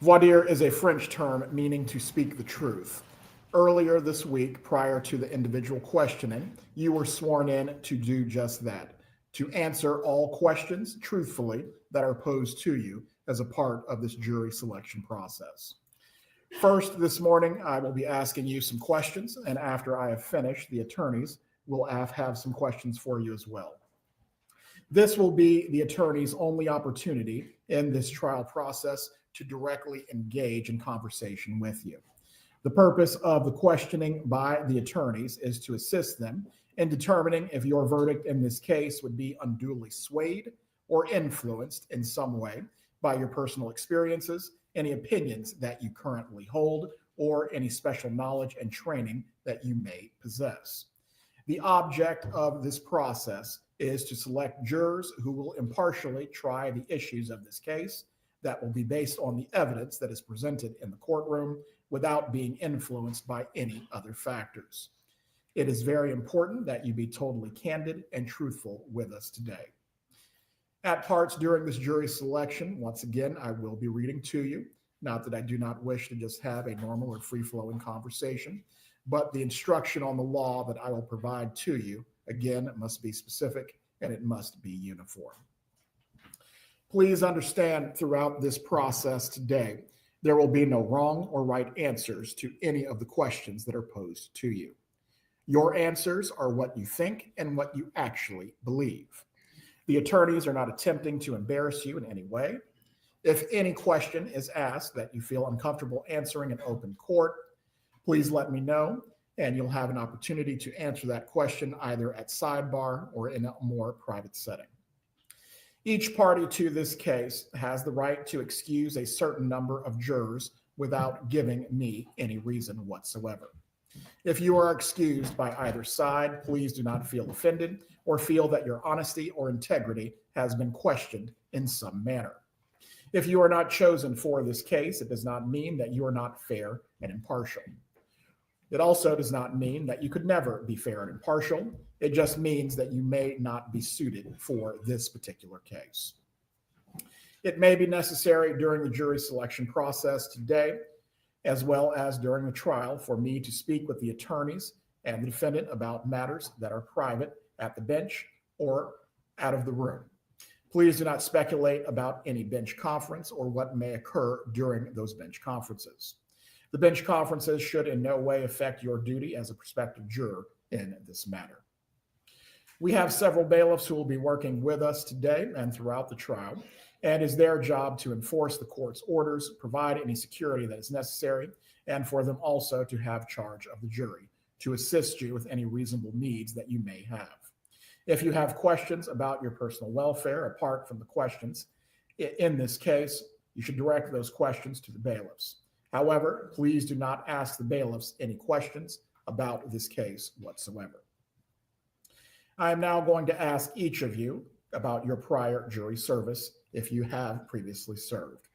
Voir dire is a French term meaning to speak the truth. Earlier this week, prior to the individual questioning, you were sworn in to do just that, to answer all questions truthfully that are posed to you as a part of this jury selection process. First, this morning, I will be asking you some questions, and after I have finished, the attorneys will have some questions for you as well. This will be the attorney's only opportunity in this trial process to directly engage in conversation with you. The purpose of the questioning by the attorneys is to assist them in determining if your verdict in this case would be unduly swayed or influenced in some way by your personal experiences, any opinions that you currently hold, or any special knowledge and training that you may possess. The object of this process is to select jurors who will impartially try the issues of this case that will be based on the evidence that is presented in the courtroom without being influenced by any other factors. It is very important that you be totally candid and truthful with us today. At parts during this jury selection, once again, I will be reading to you. Not that I do not wish to just have a normal or free-flowing conversation, but the instruction on the law that I will provide to you, again, it must be specific and it must be uniform. Please understand throughout this process today, there will be no wrong or right answers to any of the questions that are posed to you. Your answers are what you think and what you actually believe. The attorneys are not attempting to embarrass you in any way. If any question is asked that you feel uncomfortable answering in open court, please let me know, and you'll have an opportunity to answer that question either at sidebar or in a more private setting. Each party to this case has the right to excuse a certain number of jurors without giving me any reason whatsoever. If you are excused by either side, please do not feel offended or feel that your honesty or integrity has been questioned in some manner. If you are not chosen for this case, it does not mean that you are not fair and impartial. It also does not mean that you could never be fair and impartial. It just means that you may not be suited for this particular case. It may be necessary during the jury selection process today, as well as during the trial, for me to speak with the attorneys and the defendant about matters that are private at the bench or out of the room. Please do not speculate about any bench conference or what may occur during those bench conferences. The bench conferences should in no way affect your duty as a prospective juror in this matter. We have several bailiffs who will be working with us today and throughout the trial, and it is their job to enforce the court's orders, provide any security that is necessary, and for them also to have charge of the jury, to assist you with any reasonable needs that you may have. If you have questions about your personal welfare, apart from the questions in this case, you should direct those questions to the bailiffs. However, please do not ask the bailiffs any questions about this case whatsoever. I am now going to ask each of you about your prior jury service if you have previously served.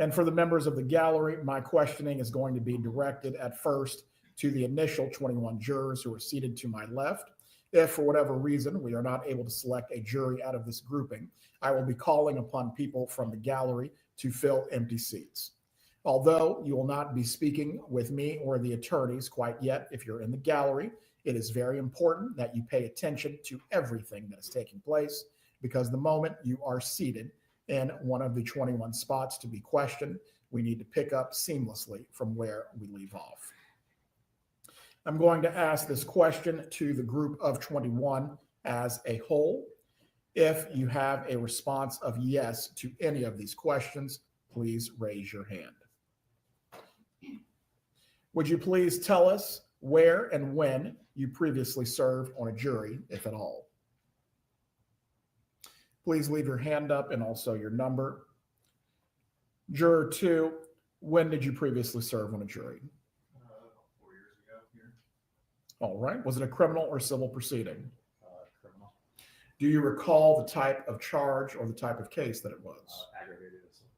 And for the members of the gallery, my questioning is going to be directed at first to the initial 21 jurors who are seated to my left. If for whatever reason we are not able to select a jury out of this grouping, I will be calling upon people from the gallery to fill empty seats. Although you will not be speaking with me or the attorneys quite yet if you're in the gallery, it is very important that you pay attention to everything that is taking place, because the moment you are seated in one of the 21 spots to be questioned, we need to pick up seamlessly from where we leave off. I'm going to ask this question to the group of 21 as a whole. If you have a response of yes to any of these questions, please raise your hand. Would you please tell us where and when you previously served on a jury, if at all? Please leave your hand up and also your number. Juror 2, when did you previously serve on a jury? 4 years ago here. All right. Was it a criminal or civil proceeding? Criminal. Do you recall the type of charge or the type of case that it was? Aggravated assault.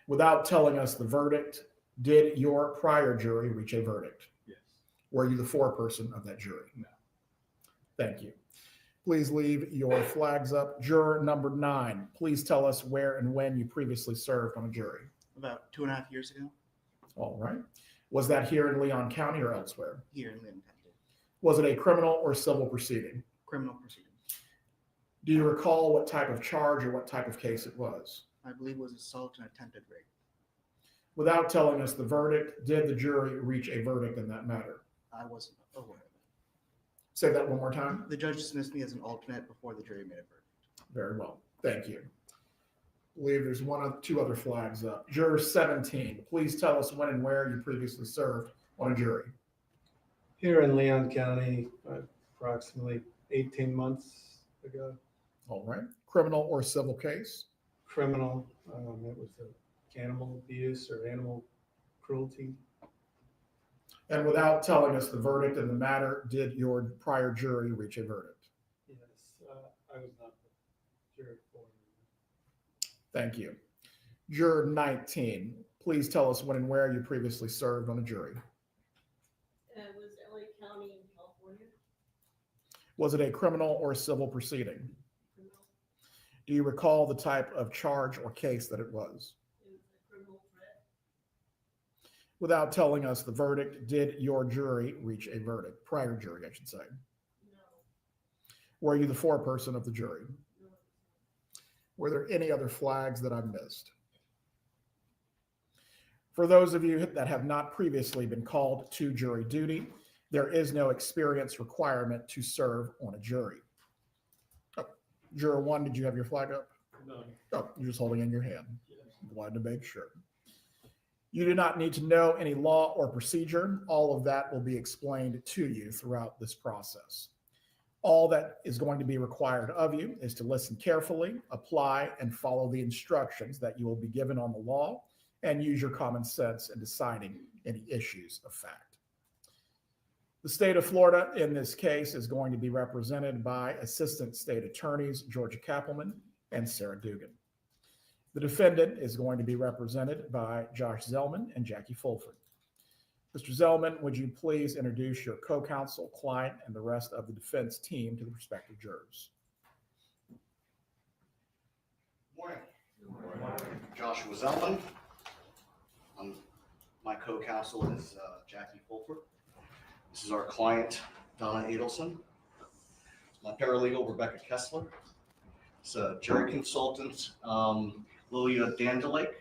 Without telling us the verdict, did your prior jury reach a verdict? Yes. Were you the foreperson of that jury? No. Thank you. Please leave your flags up. Juror number 9, please tell us where and when you previously served on a jury. About 2.5 years ago, All right. Was that here in Leon County or elsewhere? here in Leon County. Was it a criminal or civil proceeding? Criminal proceedings. Do you recall what type of charge or what type of case it was? I believe it was assault and attempted rape. Without telling us the verdict, did the jury reach a verdict in that matter? I wasn't aware of that. Say that one more time. The judge dismissed me as an alternate before the jury made a verdict. Very well. Thank you. I believe there's two other flags up. Juror 17, please tell us when and where you previously served on a jury. Here in Leon County, approximately 18 months ago. All right. Criminal or civil case? Criminal. It was animal abuse or animal cruelty. And without telling us the verdict in the matter, did your prior jury reach a verdict? Yes, I was not the jury for. Thank you. Juror 19, please tell us when and where you previously served on a jury. It was LA County in California. Was it a criminal or civil proceeding? Do you recall the type of charge or case that it was? It was a criminal threat. Without telling us the verdict, did your jury reach a verdict? Prior jury, I should say. No. Were you the foreperson of the jury? No. Were there any other flags that I missed? For those of you that have not previously been called to jury duty, there is no experience requirement to serve on a jury. Oh, Juror 1, did you have your flag up? No. Oh, you're just holding in your hand. Wanted to make sure. You do not need to know any law or procedure. All of that will be explained to you throughout this process. All that is going to be required of you is to listen carefully, apply, and follow the instructions that you will be given on the law, and use your common sense in deciding any issues of fact. The state of Florida in this case is going to be represented by Assistant State Attorneys Georgia Kappelman and Sarah Dugan. The defendant is going to be represented by Josh Zellman and Jackie Fulford. Mr. Zellman, would you please introduce your co-counsel, client, and the rest of the defense team to the prospective jurors? Morning. Joshua Zellman. My co-counsel is Jackie Fulford. This is our client, Donna Adelson. My paralegal, Rebecca Kessler. It's a jury consultant, Lilia Dandelake,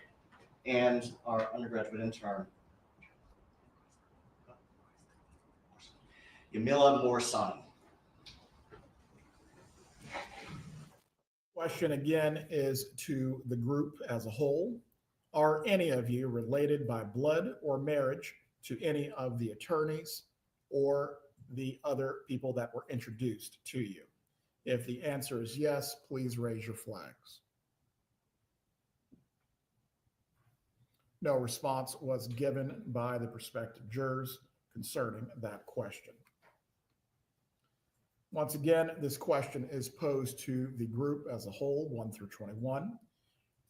and our undergraduate intern, Yamila Morsani. Question again is to the group as a whole. Are any of you related by blood or marriage to any of the attorneys or the other people that were introduced to you? If the answer is yes, please raise your flags. No response was given by the prospective jurors concerning that question. Once again, this question is posed to the group as a whole, 1 through 21.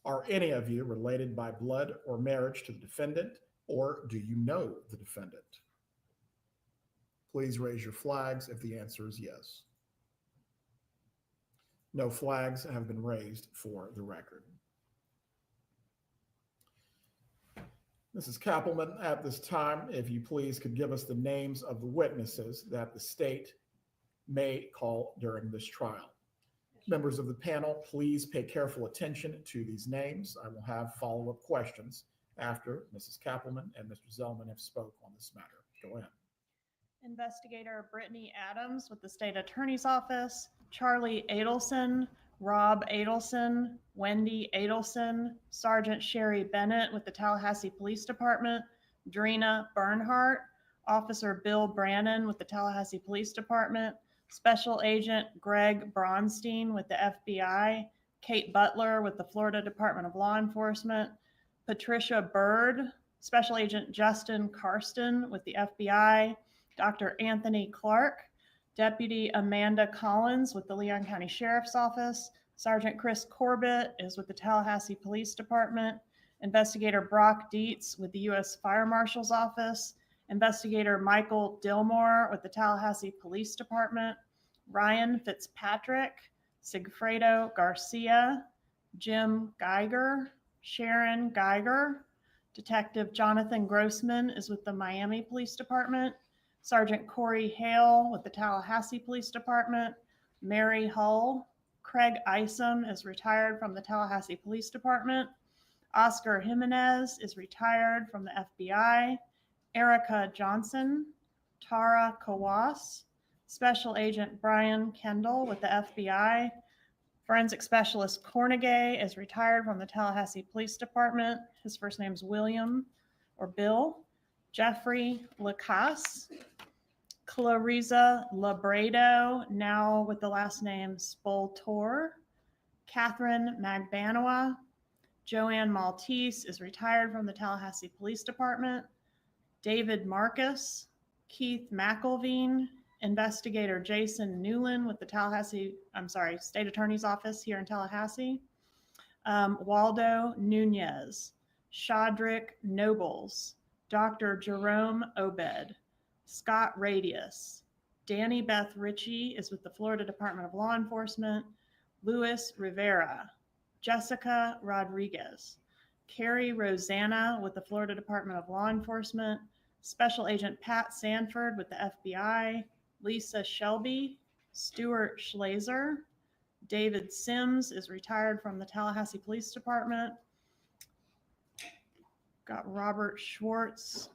Are any of you related by blood or marriage to the defendant, or do you know the defendant? Please raise your flags if the answer is yes. No flags have been raised for the record. Mrs. Kappelman, at this time, if you please could give us the names of the witnesses that the state may call during this trial. Members of the panel, please pay careful attention to these names. I will have follow-up questions after Mrs. Kappelman and Mr. Zellman have spoke on this matter. Go ahead. Investigator Brittany Adams with the State Attorney's Office, Charlie Adelson, Rob Adelson, Wendi Adelson, Sergeant Sherry Bennett with the Tallahassee Police Department, Drina Bernhardt, Officer Bill Brannon with the Tallahassee Police Department, Special Agent Greg Bronstein with the FBI, Kate Butler with the Florida Department of Law Enforcement, Patricia Bird, Special Agent Justin Karsten with the FBI, Dr. Anthony Clark, Deputy Amanda Collins with the Leon County Sheriff's Office, Sergeant Chris Corbett is with the Tallahassee Police Department, Investigator Brock Dietz with the U.S. Fire Marshal's Office, Investigator Michael Dillmore with the Tallahassee Police Department, Ryan Fitzpatrick, Sigfredo Garcia, Jim Geiger, Sharon Geiger. Detective Jonathan Grossman is with the Miami Police Department. Sergeant Corey Hale with the Tallahassee Police Department. Mary Hull. Craig Isom is retired from the Tallahassee Police Department. Oscar Jimenez is retired from the FBI. Erica Johnson. Tara Kawas. Special Agent Brian Kendall with the FBI. Forensic Specialist Cornegay is retired from the Tallahassee Police Department. His first name's William or Bill. Jeffrey Lacasse. Clariza Labredo, now with the last name Spoltor. Catherine Magbanoa. Joanne Maltese is retired from the Tallahassee Police Department. David Marcus. Keith McElveen. Investigator Jason Newland with the State Attorney's Office here in Tallahassee. Waldo Nunez, Shadrick Nobles, Dr. Jerome Obed, Scott Radius, Danny Beth Ritchie is with the Florida Department of Law Enforcement, Luis Rivera, Jessica Rodriguez, Carrie Rosanna with the Florida Department of Law Enforcement, Special Agent Pat Sanford with the FBI, Lisa Shelby, Stuart Schlazer, David Sims is retired from the Tallahassee Police Department. Got Robert Schwartz.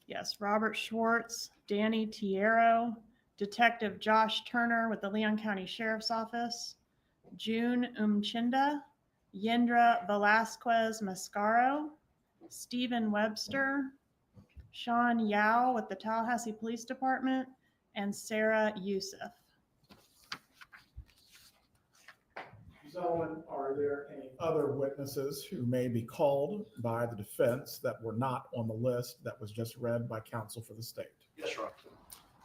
Yes, Robert Schwartz, Danny Tiero, Detective Josh Turner with the Leon County Sheriff's Office, June Umchinda, Yendra Velasquez Mascaro, Stephen Webster, Sean Yao with the Tallahassee Police Department, and Sarah Youssef. Gentlemen, are there any other witnesses who may be called by the defense that were not on the list that was just read by counsel for the state? Yes, Your Honor.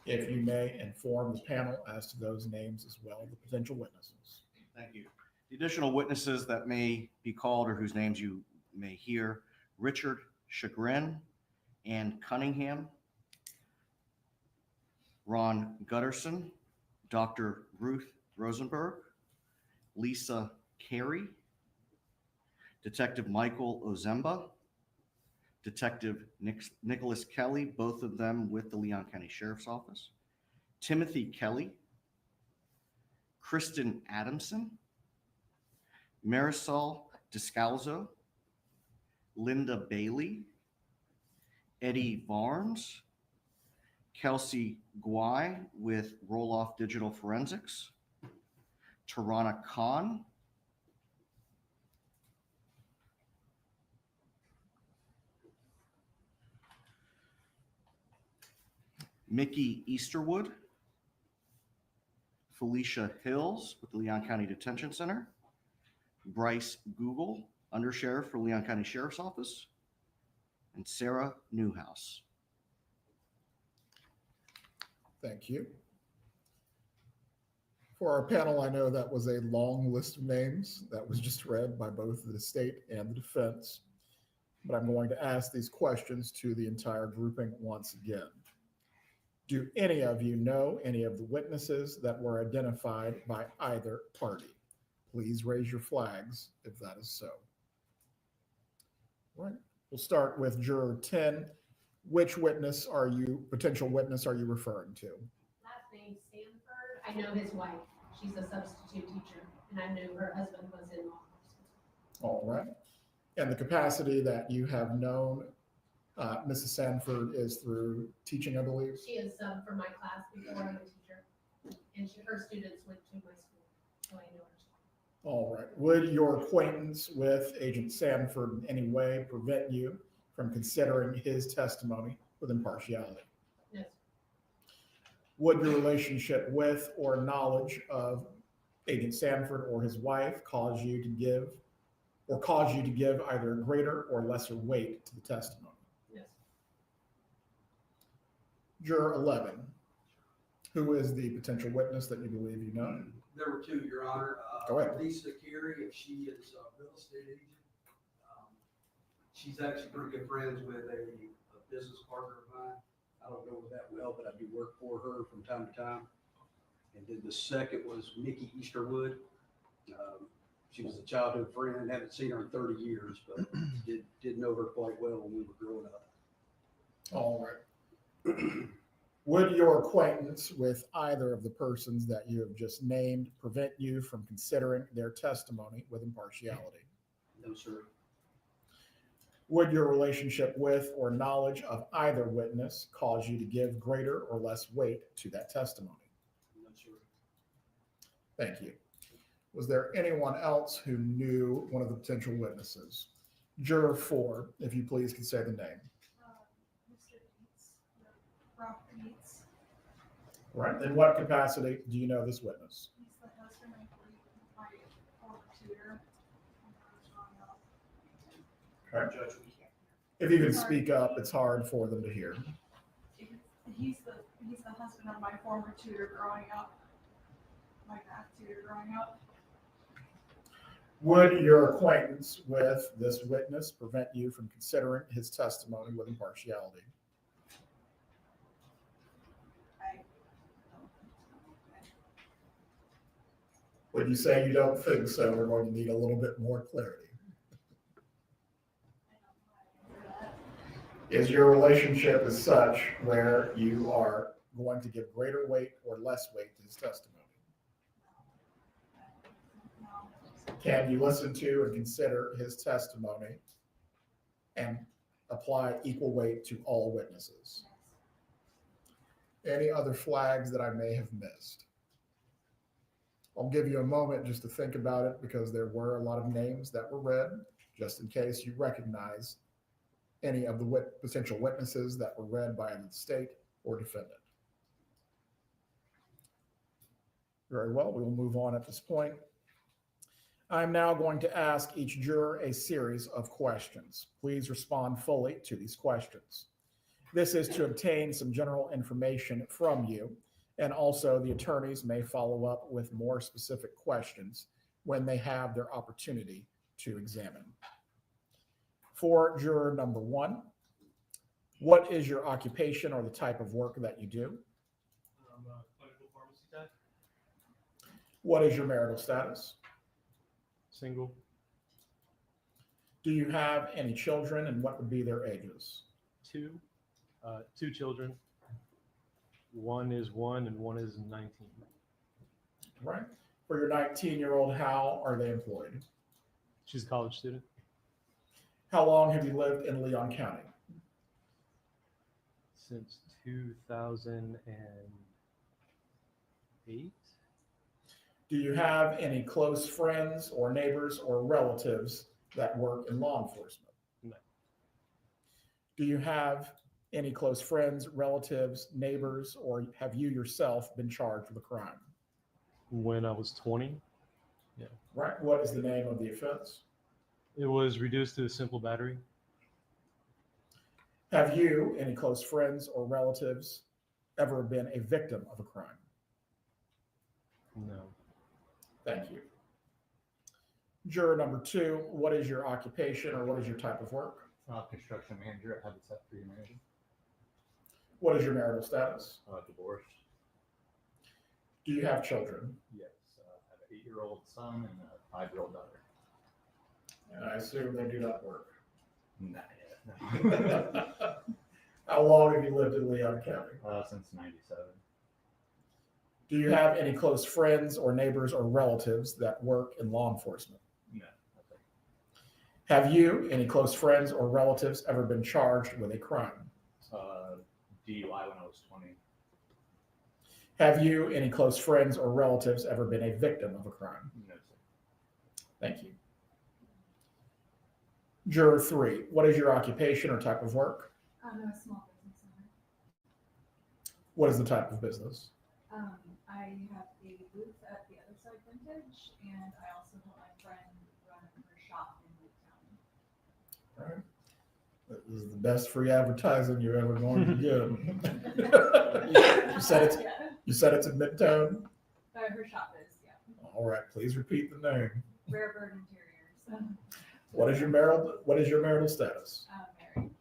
If you may inform the panel as to those names as well, the potential witnesses. Thank you. The additional witnesses that may be called or whose names you may hear: Richard Chagrin, Ann Cunningham, Ron Gutterson, Dr. Ruth Rosenberg, Lisa Carey, Detective Michael Ozemba, Detective Nicholas Kelly, both of them with the Leon County Sheriff's Office, Timothy Kelly, Kristen Adamson, Marisol Descalzo, Linda Bailey, Eddie Barnes, Kelsey Guai with Roll-Off Digital Forensics, Tarana Khan, Mickey Easterwood, Felicia Hills with the Leon County Detention Center, Bryce Google, Undersheriff for Leon County Sheriff's Office, and Sarah Newhouse. Thank you. For our panel, I know that was a long list of names that was just read by both the state and the defense, but I'm going to ask these questions to the entire grouping once again. Do any of you know any of the witnesses that were identified by either party? Please raise your flags if that is so. All right, we'll start with juror 10. Which witness are you, potential witness are you referring to? Last name Sanford. I know his wife. She's a substitute teacher, and I knew her husband was in law enforcement. All right. And the capacity that you have known Mrs. Sanford is through teaching, I believe? She is for my class before I'm a teacher, and her students went to my school, so I know her. All right. Would your acquaintance with Agent Sanford in any way prevent you from considering his testimony with impartiality? Yes. Would your relationship with or knowledge of Agent Sanford or his wife cause you to give either greater or lesser weight to the testimony? Yes. Juror 11, who is the potential witness that you believe you know? There were two, Your Honor. Go ahead. Lisa Carey, if she is a real estate agent. She's actually pretty good friends with a business partner of mine. I don't know her that well, but I do work for her from time to time. And then the second was Nikki Easterwood. She was a childhood friend, haven't seen her in 30 years, but did know her quite well when we were growing up. All right. Would your acquaintance with either of the persons that you have just named prevent you from considering their testimony with impartiality? No, sir. Would your relationship with or knowledge of either witness cause you to give greater or less weight to that testimony? No, sir. Thank you. Was there anyone else who knew one of the potential witnesses? Juror 4, if you please could say the name. Mr. Yates, Rob Yates. Right. In what capacity do you know this witness? He's the husband, I believe, of my former tutor. Okay. If you could speak up, it's hard for them to hear. He's the husband of my former tutor growing up, my math tutor growing up. Would your acquaintance with this witness prevent you from considering his testimony with impartiality? Would you say you don't think so? We're going to need a little bit more clarity. Is your relationship as such where you are going to give greater weight or less weight to his testimony? Can you listen to and consider his testimony and apply equal weight to all witnesses? Any other flags that I may have missed? I'll give you a moment just to think about it because there were a lot of names that were read, just in case you recognize any of the potential witnesses that were read by the state or defendant. Very well, we will move on at this point. I'm now going to ask each juror a series of questions. Please respond fully to these questions. This is to obtain some general information from you, and also the attorneys may follow up with more specific questions when they have their opportunity to examine. For juror number 1, what is your occupation or the type of work that you do? I'm a clinical pharmacy tech. What is your marital status? Single. Do you have any children, and what would be their ages? 2 children. One is 1 and one is 19. Right. For your 19-year-old, how are they employed? She's a college student. How long have you lived in Leon County? Since 2008. Do you have any close friends or neighbors or relatives that work in law enforcement? No. Do you have any close friends, relatives, neighbors, or have you yourself been charged with a crime? When I was 20. Yeah. Right. What is the name of the offense? It was reduced to a simple battery. Have you, any close friends or relatives, ever been a victim of a crime? No. Thank you. Juror number 2, what is your occupation or what is your type of work? Construction manager at Habitat for Humanity. What is your marital status? Divorced. Do you have children? Yes. I have an 8-year-old son and a 5-year-old daughter. And I assume they do not work. Not yet. How long have you lived in Leon County? Since 97. Do you have any close friends or neighbors or relatives that work in law enforcement? No. Have you, any close friends or relatives, ever been charged with a crime? DUI when I was 20. Have you, any close friends or relatives, ever been a victim of a crime? No, sir. Thank you. Juror 3, what is your occupation or type of work? I'm a small business owner. What is the type of business? I have a booth at the other side vintage, and I also help my friend run her shop in Midtown. All right. This is the best free advertising you're ever going to get. You said it's in Midtown? Her shop is, yeah. All right, please repeat the name. Rare Bird Interiors. What is your marital status? Married.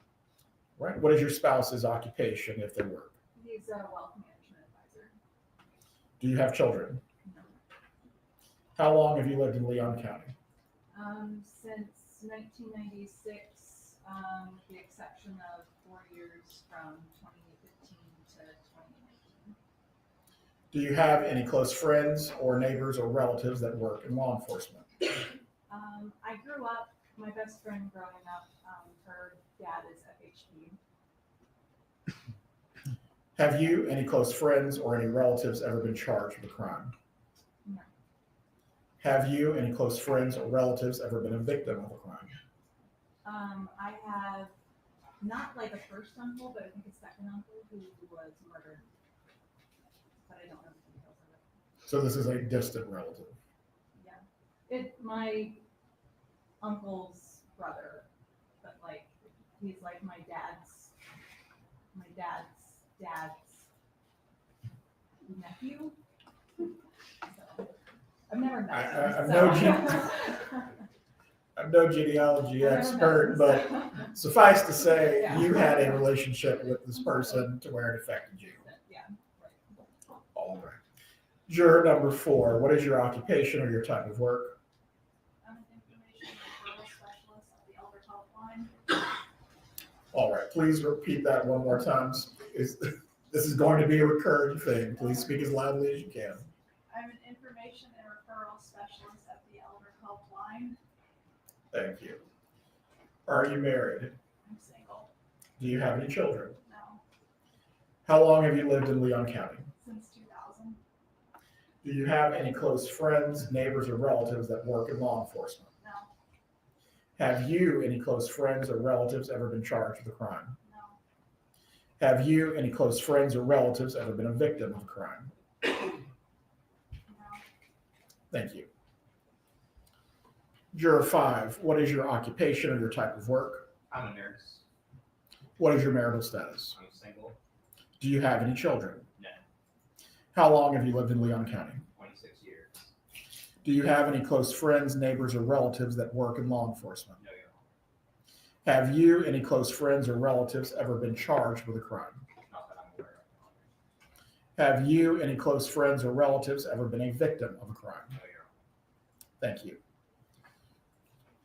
Right. What is your spouse's occupation if they work? He's a wealth management advisor. Do you have children? How long have you lived in Leon County? Since 1996, with the exception of 4 years from 2015 to 2019. Do you have any close friends or neighbors or relatives that work in law enforcement? I grew up, my best friend growing up, her dad is FHP. Have you, any close friends or any relatives ever been charged with a crime? No. Have you, any close friends or relatives ever been a victim of a crime? I have not like a first uncle, but I think a second uncle who was murdered. But I don't know the details of it. So this is a distant relative. Yeah. My uncle's brother, but like he's like my dad's nephew. So I've never met him. I'm no genealogy expert, but suffice to say, you had a relationship with this person to where it affected you. Yeah. All right. Juror number 4, what is your occupation or your type of work? I'm an information referral specialist at the Elder Helpline. All right, please repeat that one more time. This is going to be a recurring thing. Please speak as loudly as you can. I'm an information and referral specialist at the Elder Helpline. Thank you. Are you married? I'm single. Do you have any children? No. How long have you lived in Leon County? Since 2000. Do you have any close friends, neighbors, or relatives that work in law enforcement? No. Have you, any close friends or relatives, ever been charged with a crime? No. Have you, any close friends or relatives, ever been a victim of a crime? No. Thank you. Juror 5, what is your occupation or your type of work? I'm a nurse. What is your marital status? I'm single. Do you have any children? No. How long have you lived in Leon County? 26 years. Do you have any close friends, neighbors, or relatives that work in law enforcement? No, Your Honor. Have you, any close friends or relatives, ever been charged with a crime? Not that I'm aware of, Your Honor. Have you, any close friends or relatives, ever been a victim of a crime? No, Your Thank you.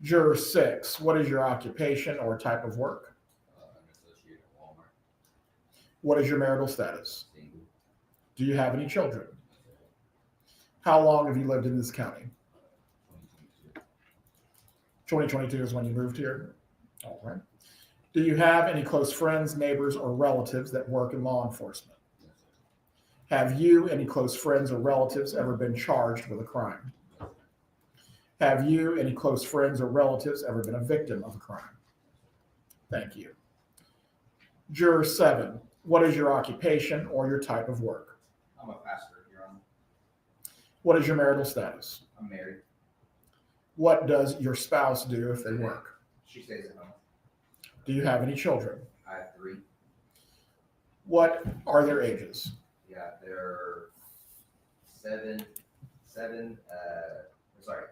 Juror 6, what is your occupation or type of work? Honor. I'm an associate at Walmart. What is your marital status? Single. Do you have any children? How long have you lived in this county? 2022 is when you moved here? All right. Do you have any close friends, neighbors, or relatives that work in law enforcement? Yes, sir. Have you, any close friends or relatives, ever been charged with a crime? Have you, any close friends or relatives, ever been a victim of a crime? Thank you. Juror 7, what is your occupation or your type of work? I'm a pastor, Your Honor. What is your marital status? I'm married. What does your spouse do if they work? She stays at home. Do you have any children? I have 3. What are their ages? Yeah, they're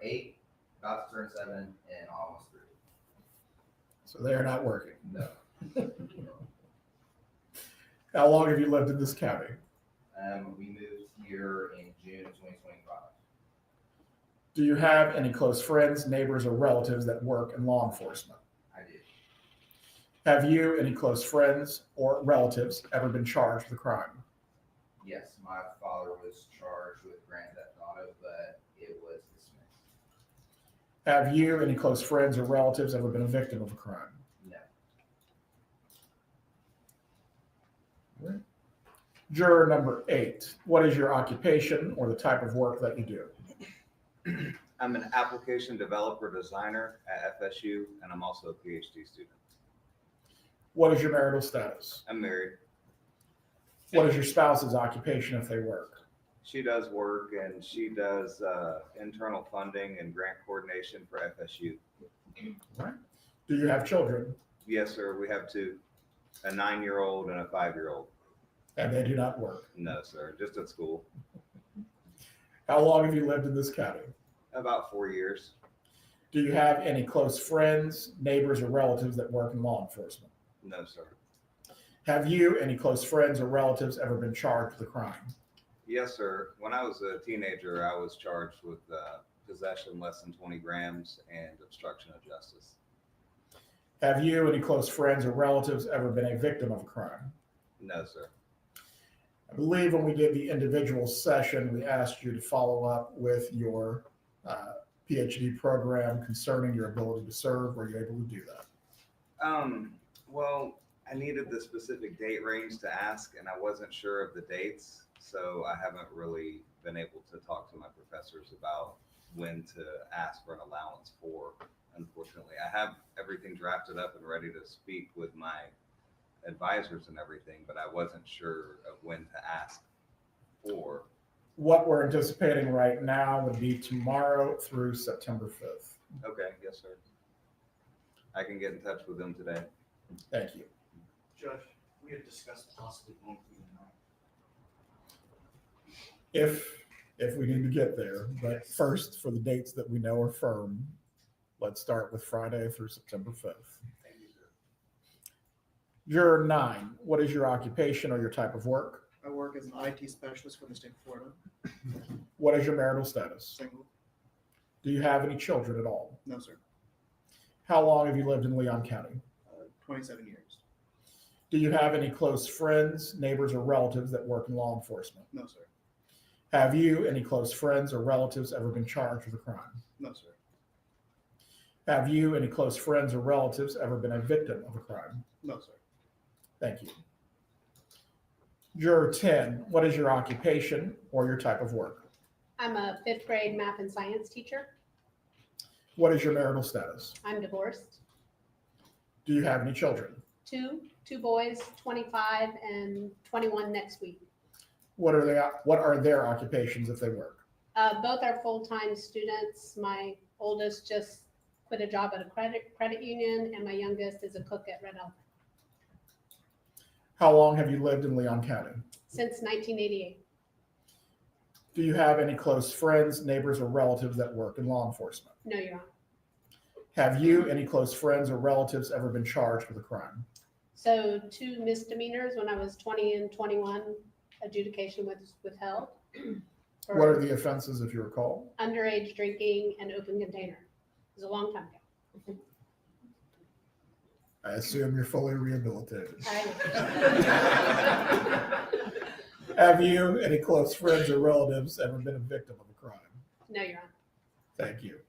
8, about to turn 7, and almost 3. So they are not working. No. How long have you lived in this county? We moved here in June of 2025. Do you have any close friends, neighbors, or relatives that work in law enforcement? I did. Have you, any close friends or relatives, ever been charged with a crime? Yes, my father was charged with grand theft auto, but it was dismissed. Have you, any close friends or relatives, ever been a victim of a crime? No. Juror number 8, what is your occupation or the type of work that you do? I'm an application developer designer at FSU, and I'm also a PhD student. What is your marital status? I'm married. What is your spouse's occupation if they work? She does work, and she does internal funding and grant coordination for FSU. Right. Do you have children? Yes, sir. We have 2, a 9-year-old and a 5-year-old. And they do not work? No, sir. Just at school. How long have you lived in this county? About 4 years. Do you have any close friends, neighbors, or relatives that work in law enforcement? No, sir. Have you, any close friends or relatives, ever been charged with a crime? Yes, sir. When I was a teenager, I was charged with possession less than 20 grams and obstruction of justice. Have you, any close friends or relatives, ever been a victim of a crime? No, sir. I believe when we did the individual session, we asked you to follow up with your PhD program concerning your ability to serve. Were you able to do that? Well, I needed the specific date range to ask, and I wasn't sure of the dates, so I haven't really been able to talk to my professors about when to ask for an allowance for. Unfortunately, I have everything drafted up and ready to speak with my advisors and everything, but I wasn't sure of when to ask for. What we're anticipating right now would be tomorrow through September 5th. Okay, yes, sir. I can get in touch with them today. Thank you. Judge, we had discussed possibly going through the night. If we need to get there, but first, for the dates that we know are firm, let's start with Friday through September 5th. Thank you, sir. Juror 9, what is your occupation or your type of work? I work as an IT specialist for the state of Florida. What is your marital status? Single. Do you have any children at all? No, sir. How long have you lived in Leon County? 27 years. Do you have any close friends, neighbors, or relatives that work in law enforcement? No, sir. Have you, any close friends or relatives, ever been charged with a crime? No, sir. Have you, any close friends or relatives, ever been a victim of a crime? No, sir. Thank you. Juror 10, what is your occupation or your type of work? I'm a 5th grade math and science teacher. What is your marital status? I'm divorced. Do you have any children? Two boys, 25 and 21 next week. What are their occupations if they work? Both are full-time students. My oldest just quit a job at a credit union, and my youngest is a cook at Red Elephant. How long have you lived in Leon County? Since 1988. Do you have any close friends, neighbors, or relatives that work in law enforcement? No, Your Honor. Have you, any close friends or relatives, ever been charged with a crime? So 2 misdemeanors when I was 20 and 21, adjudication was withheld. What are the offenses, if you recall? Underage drinking and open container. It was a long time ago. I assume you're fully rehabilitated. I Have you, any close friends or relatives, ever been a victim of a crime? No, Your Honor. Thank you.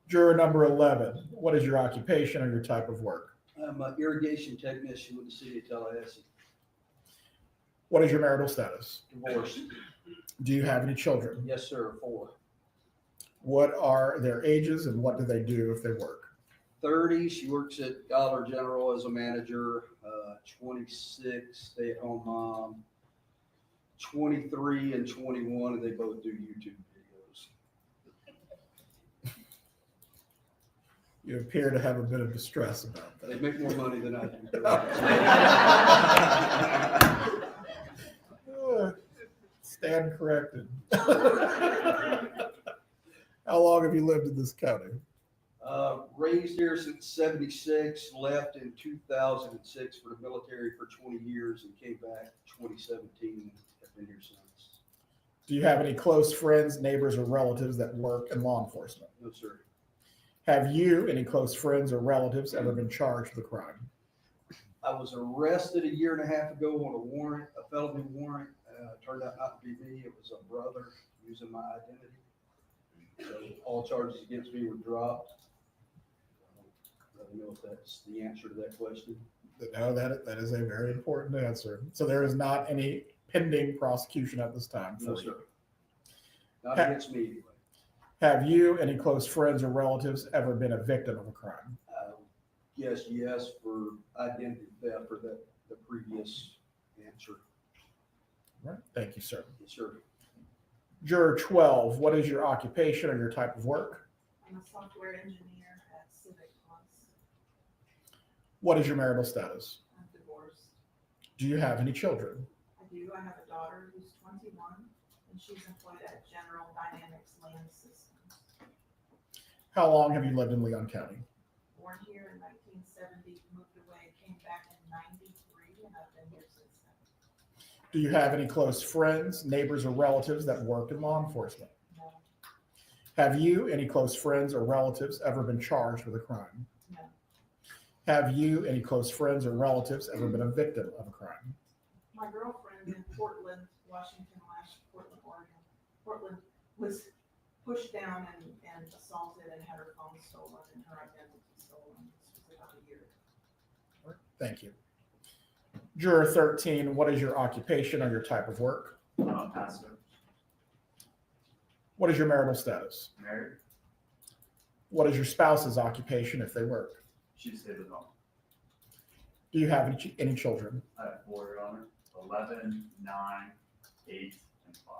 Juror number 11, what is your occupation or your type of work? I'm an irrigation technician with the city of Tallahassee. What is your marital status? Divorced. Do you have any children? Yes, sir, 4. What are their ages and what do they do if they work? 30, she works at Dollar General as a manager. 26, stay-at-home mom. 23 and 21, and they both do YouTube videos. You appear to have a bit of distress about that. They make more money than I do. Stand corrected. How long have you lived in this county? Raised here since 76, left in 2006 for the military for 20 years and came back 2017. Have been here since. Do you have any close friends, neighbors, or relatives that work in law enforcement? No, sir. Have you, any close friends or relatives, ever been charged with a crime? I was arrested a year and a half ago on a warrant, a felony warrant. Turned out not to be me. It was a brother using my identity. So all charges against me were dropped. I don't know if that's the answer to that question. No, that is a very important answer. So there is not any pending prosecution at this time for No, you. sir. Not against me anyway. Have you, any close friends or relatives, ever been a victim of a crime? Yes, for identity theft for the previous answer. All right. Thank you, sir. Yes, sir. Juror 12, what is your occupation or your type of work? I'm a software engineer at Civic Plus. What is your marital status? I'm divorced. Do you have any children? I do. I have a daughter who's 21, and she's employed at General Dynamics Land Systems. How long have you lived in Leon County? Born here in 1970, moved away, came back in 93, and I've been here since then. Do you have any close friends, neighbors, or relatives that work in law enforcement? No. Have you, any close friends or relatives, ever been charged with a crime? No. Have you, any close friends or relatives, ever been a victim of a crime? My girlfriend in Portland, Oregon, Portland was pushed down and assaulted and had her phone stolen and her identity stolen. This was about a year ago. Thank you. Juror 13, what is your occupation or your type of work? Pastor. What is your marital status? Married. What is your spouse's occupation if they work? She stayed at home. Do you have any children? I have 4, Your Honor. 11, 9, 8, and 5.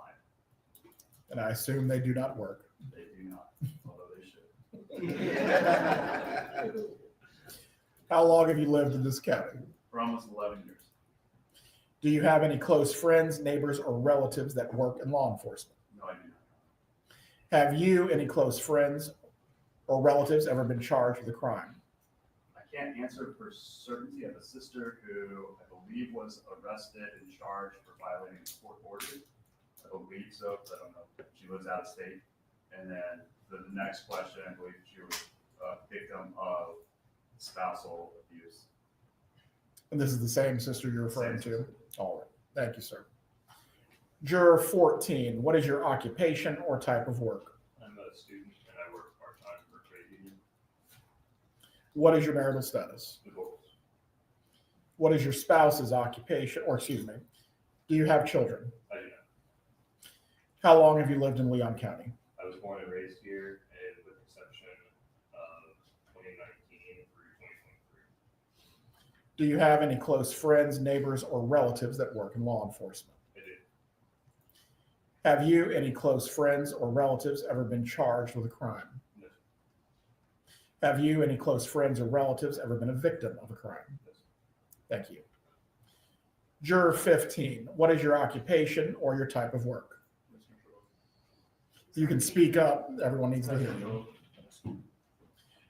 And I assume they do not work. They do not, although they should. How long have you lived in this county? For almost 11 years. Do you have any close friends, neighbors, or relatives that work in law enforcement? No, I do not. Have you, any close friends or relatives, ever been charged with a crime? I can't answer for certainty. I have a sister who I believe was arrested and charged for violating a court order. I believe so, but I don't know. She lives out of state. And then the next question, I believe she was a victim of spousal abuse. And this is the same sister you're referring to? All right. Thank you, sir. Juror 14, what is your occupation or type of work? I'm a student and I work part-time for a trade union. What is your marital status? Divorce. What is your spouse's occupation, or excuse me, do you have children? I do not. How long have you lived in Leon County? I was born and raised here, and with exception of 2019 through 2023. Do you have any close friends, neighbors, or relatives that work in law enforcement? I do. Have you, any close friends or relatives, ever been charged with a crime? No. Have you, any close friends or relatives, ever been a victim of a crime? No. Thank you. Juror 15, what is your occupation or your type of work? You can speak up. Everyone needs to hear you.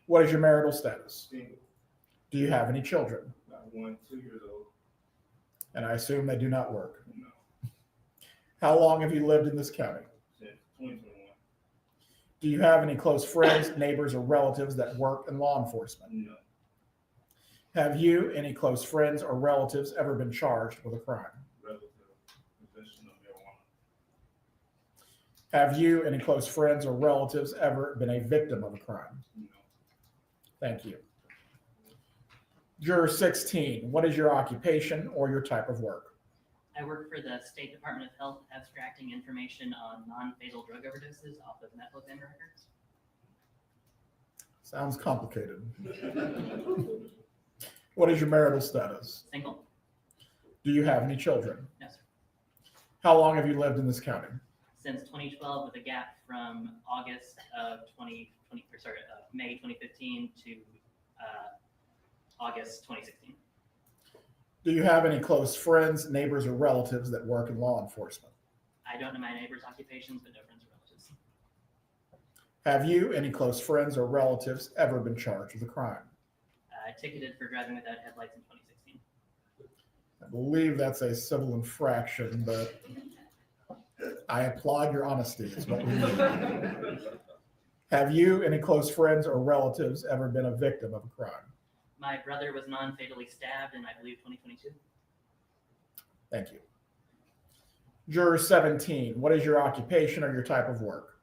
What is your marital status? Single. Do you have any children? 1, 2 years old. And I assume they do not work. No. How long have you lived in this county? Since 2021. Do you have any close friends, neighbors, or relatives that work in law enforcement? No. Have you, any close friends or relatives, ever been charged with a crime? Relative possession of marijuana. Have you, any close friends or relatives, ever been a victim of a crime? No. Thank you. Juror 16, what is your occupation or your type of work? I work for the State Department of Health, abstracting information on non-fatal drug overdoses off of medical examiner records. Sounds complicated. What is your marital status? Single. Do you have any children? No, sir. How long have you lived in this county? Since 2012, with a gap from August of May 2015 to August 2016. Do you have any close friends, neighbors, or relatives that work in law enforcement? I don't know my neighbors' occupations, but no friends or relatives. Have you, any close friends or relatives, ever been charged with a crime? Ticketed for driving without headlights in 2016. I believe that's a civil infraction, but I applaud your honesty. Is what we need. Have you, any close friends or relatives, ever been a victim of a crime? My brother was non-fatally stabbed in, I believe, 2022. Thank you. Juror 17, what is your occupation or your type of work?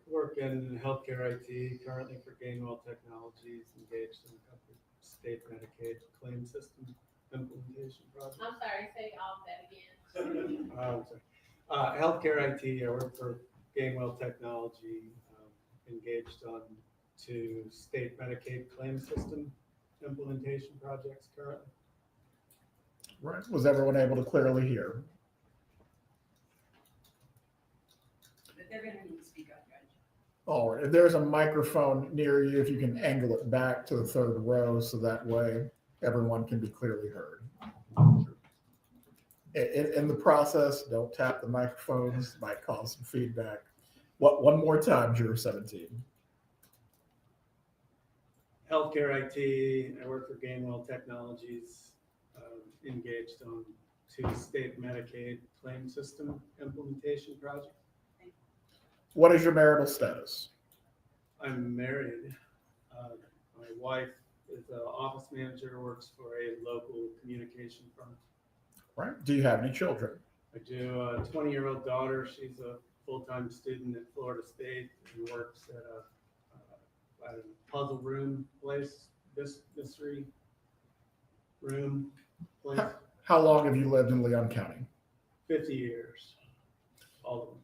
Work in healthcare IT, currently for Gainwell Technologies, engaged in a state Medicaid claim system implementation project. I'm sorry, say all that again. Healthcare IT, I work for Gainwell Technology, engaged on 2 state Medicaid claim system implementation projects currently. Right. Was everyone able to clearly hear? They're going to need to speak up, Judge. All right. If there's a microphone near you, if you can angle it back to the 3rd row so that way everyone can be clearly heard. In the process, don't tap the microphones, might cause some feedback. One more time, Juror 17. Healthcare IT, I work for Gainwell Technologies, engaged on to state Medicaid claim system implementation project. What is your marital status? I'm married. My wife is an office manager, works for a local communication firm. Right. Do you have any children? I do. A 20-year-old daughter. She's a full-time student at Florida State and works at a puzzle room place, mystery room place. How long have you lived in Leon County? 50 years, all of them.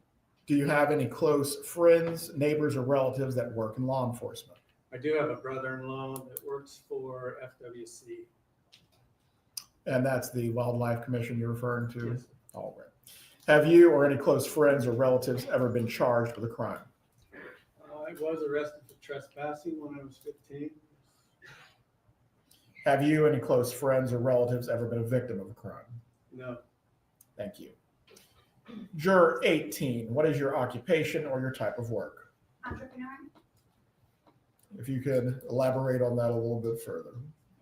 Do you have any close friends, neighbors, or relatives that work in law enforcement? I do have a brother-in-law that works for FWC. And that's the Wildlife Commission you're referring to? Yes. All right. Have you or any close friends or relatives ever been charged with a crime? I was arrested for trespassing when I was 15. Have you, any close friends or relatives, ever been a victim of a crime? No. Thank you. Juror 18, what is your occupation or your type of work? Entrepreneur. If you could elaborate on that a little bit further.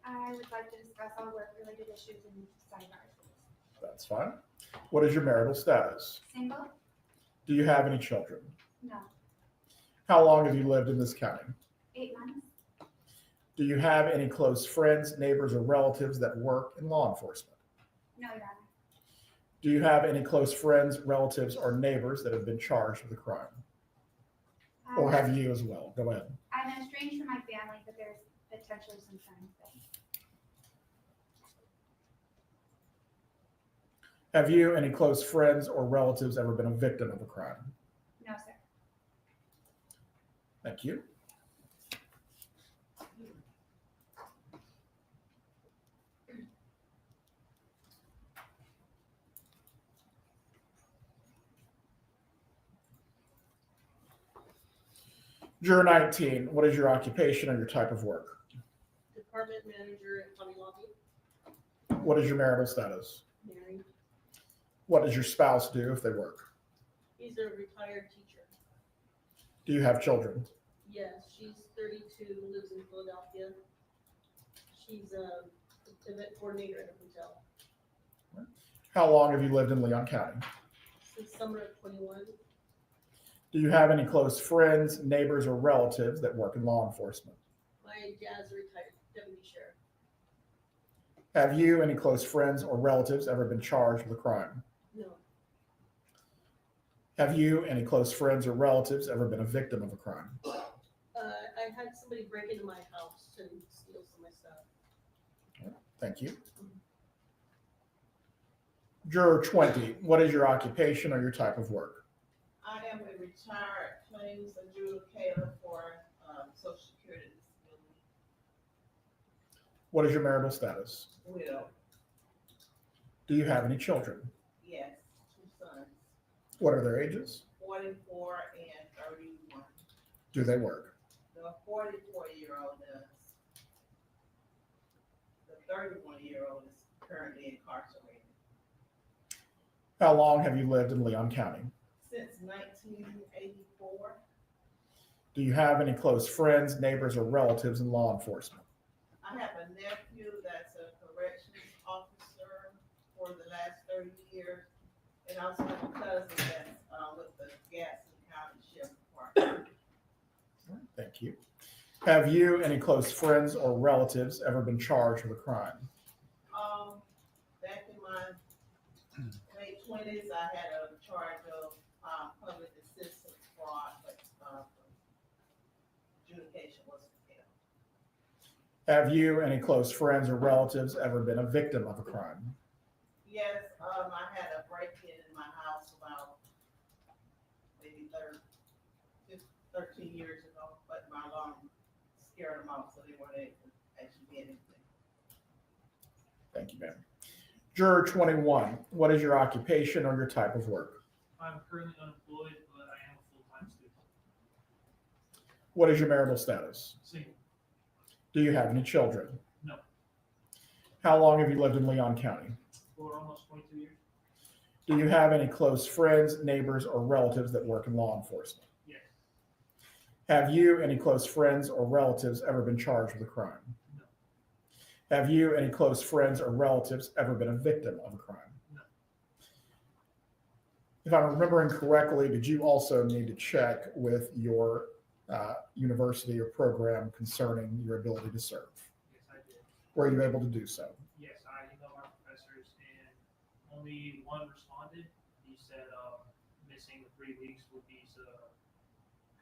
I would like to discuss all work-related issues in sidebars. That's fine. What is your marital status? Single? Do you have any children? No. How long have you lived in this county? 8 months? Do you have any close friends, neighbors, or relatives that work in law enforcement? No, Your Honor. Do you have any close friends, relatives, or neighbors that have been charged with a crime? Or have you as well? Go ahead. I'm estranged from my family, but there's potentially some friends there. Have you, any close friends or relatives, ever been a victim of a crime? No, sir. Thank you. Juror 19, what is your occupation or your type of work? Department manager at County Lobby. What is your marital status? Married. What does your spouse do if they work? He's a retired teacher. Do you have children? Yes, she's 32, lives in Philadelphia. She's a event coordinator at a hotel. How long have you lived in Leon County? Since summer of 21. Do you have any close friends, neighbors, or relatives that work in law enforcement? My dad's a retired deputy sheriff. Have you, any close friends or relatives, ever been charged with a crime? No. Have you, any close friends or relatives, ever been a victim of a crime? I had somebody break into my house and steal some of my stuff. Thank you. Juror 20, what is your occupation or your type of work? I am a retired claims adjudicator for Social Security disability. What is your marital status? Widow. Do you have any children? Yes, 2 sons, What are their ages? 44 and 31. Do they work? The 44-year-old does. The 31-year-old is currently incarcerated. How long have you lived in Leon County? Since 1984. Do you have any close friends, neighbors, or relatives in law enforcement? I have a nephew that's a corrections officer for the last 30 years, and I also have a cousin that's with the Gaston County Sheriff Department. Thank you. Have you, any close friends or relatives, ever been charged with a crime? Back in my late 20s, I had a charge of public assistance fraud, but adjudication wasn't failed. Have you, any close friends or relatives, ever been a victim of a crime? Yes, I had a break-in in my house about maybe 13 years ago, but my alarm scared them off, so they weren't able to actually get anything. Thank you, ma'am. Juror 21, what is your occupation or your type of work? I'm currently unemployed, but I am a full-time student. What is your marital status? Single. Do you have any children? No. How long have you lived in Leon County? For almost 22 years. Do you have any close friends, neighbors, or relatives that work in law enforcement? Yes. Have you, any close friends or relatives, ever been charged with a crime? No. Have you, any close friends or relatives, ever been a victim of a crime? No. If I'm remembering correctly, did you also need to check with your university or program concerning your ability to serve? Yes, I did. Were you able to do so? Yes, I emailed my professors and only one responded. He said, missing the 3 weeks would be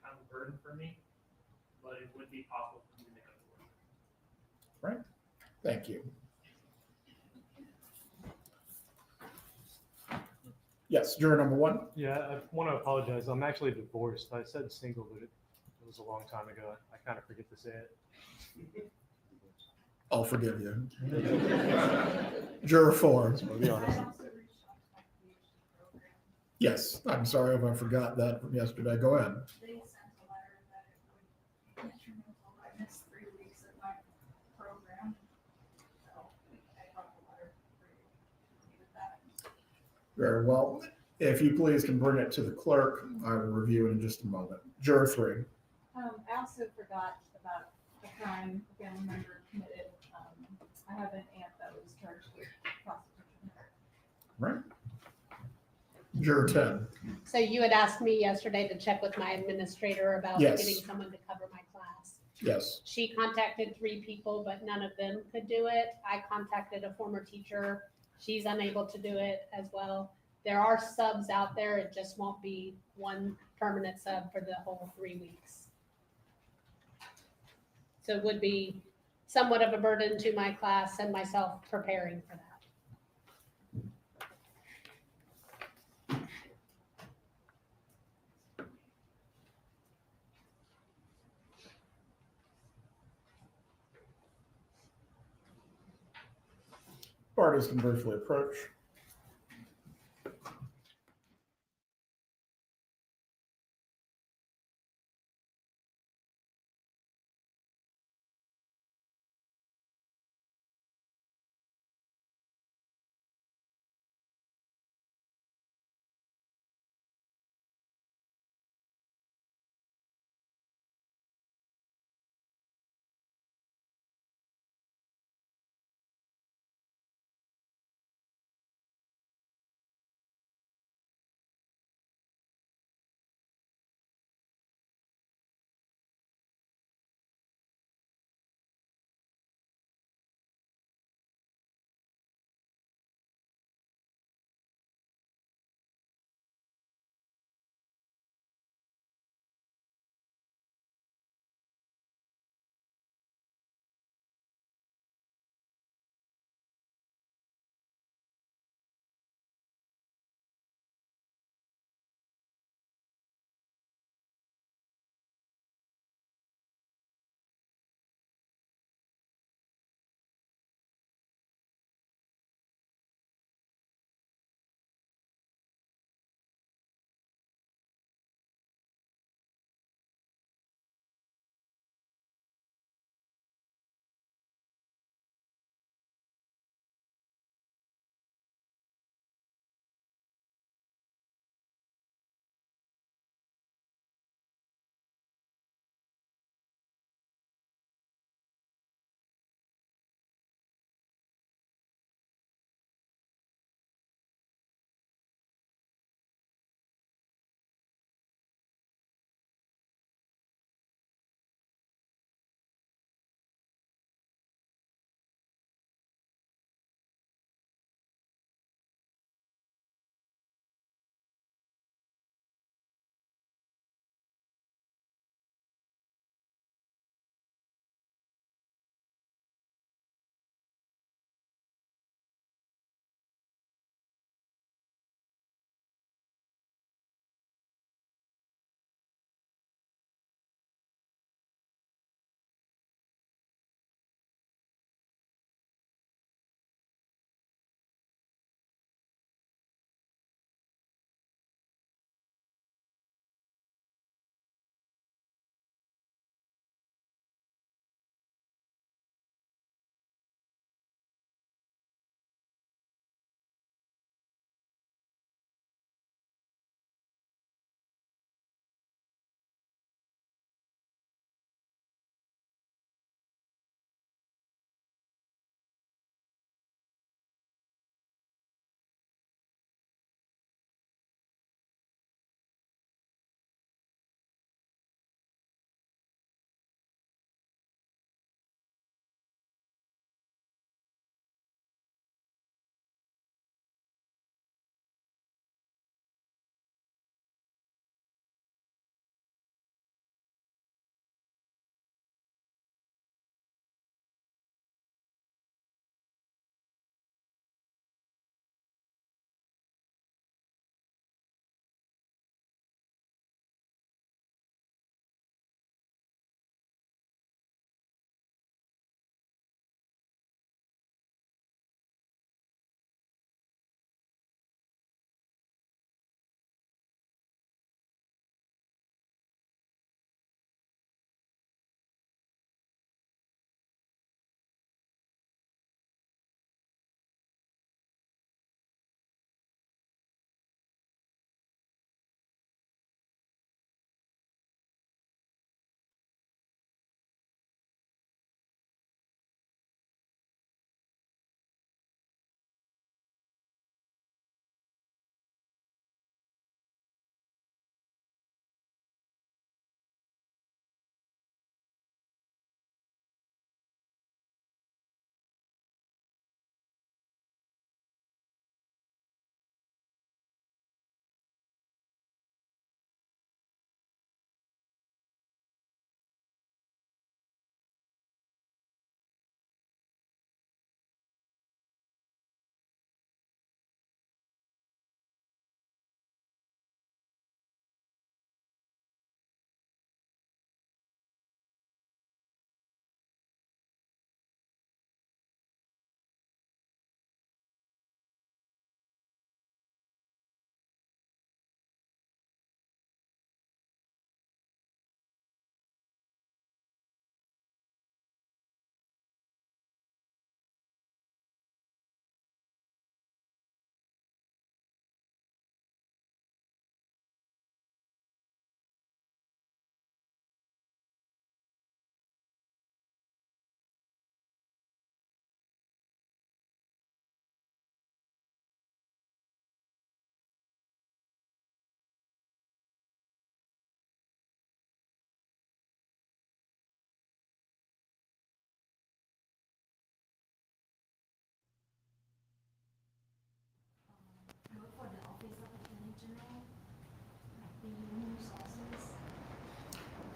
kind of a burden for me, but it would be possible for me to make up the work. Right. Thank you. Yes, juror number one. Yeah, I want to apologize. I'm actually divorced. I said single, but it was a long time ago. I kind of forget to say it. I'll forgive you. Juror four. Just want to be honest. Yes, I'm sorry if I forgot that from yesterday. Go ahead. They sent a letter that it would detrimental. I missed 3 weeks of my program. So I wrote a letter for you with that. Very well. If you please can bring it to the clerk, I will review it in just a moment. Juror three. I also forgot about a crime a family member committed. I have an aunt that was charged with prostitution. Right. Juror 10. So you had asked me yesterday to check with my administrator about Yes. getting someone to cover my class. Yes. She contacted 3 people, but none of them could do it. I contacted a former teacher. She's unable to do it as well. There are subs out there. It just won't be one permanent sub for the whole 3 weeks. So it would be somewhat of a burden to my class and myself preparing for that. Parties can briefly approach.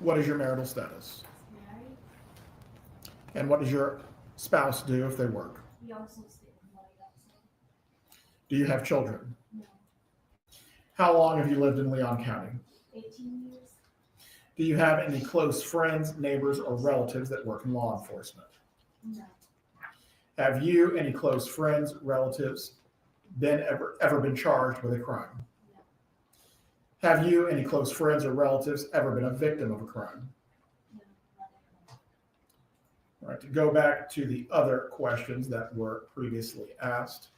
What is your marital status? Married. And what does your spouse do if they work? He also stayed in Wendi Adelson. Do you have children? No. How long have you lived in Leon County? 18 years. Do you have any close friends, neighbors, or relatives that work in law enforcement? No. Have you, any close friends, relatives, ever been charged with a crime? No. Have you, any close friends or relatives, ever been a victim of a crime? No. Not anymore. All right, to go back to the other questions that were previously asked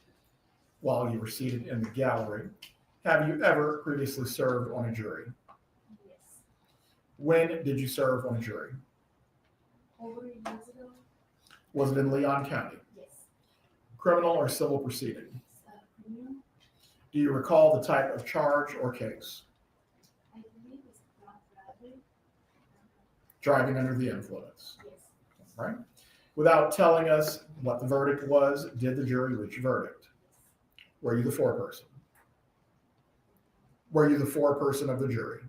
while you were seated in the gallery, have you ever previously served on a jury? Yes. When did you serve on a jury? Over years ago. Was it in Leon County? Yes. Criminal or civil proceeding? Criminal. Do you recall the type of charge or case? I believe it's not driving. Driving under the influence. Yes. All right. Without telling us what the verdict was, did the jury reach a verdict? Were you the foreperson? Were you the foreperson of the jury?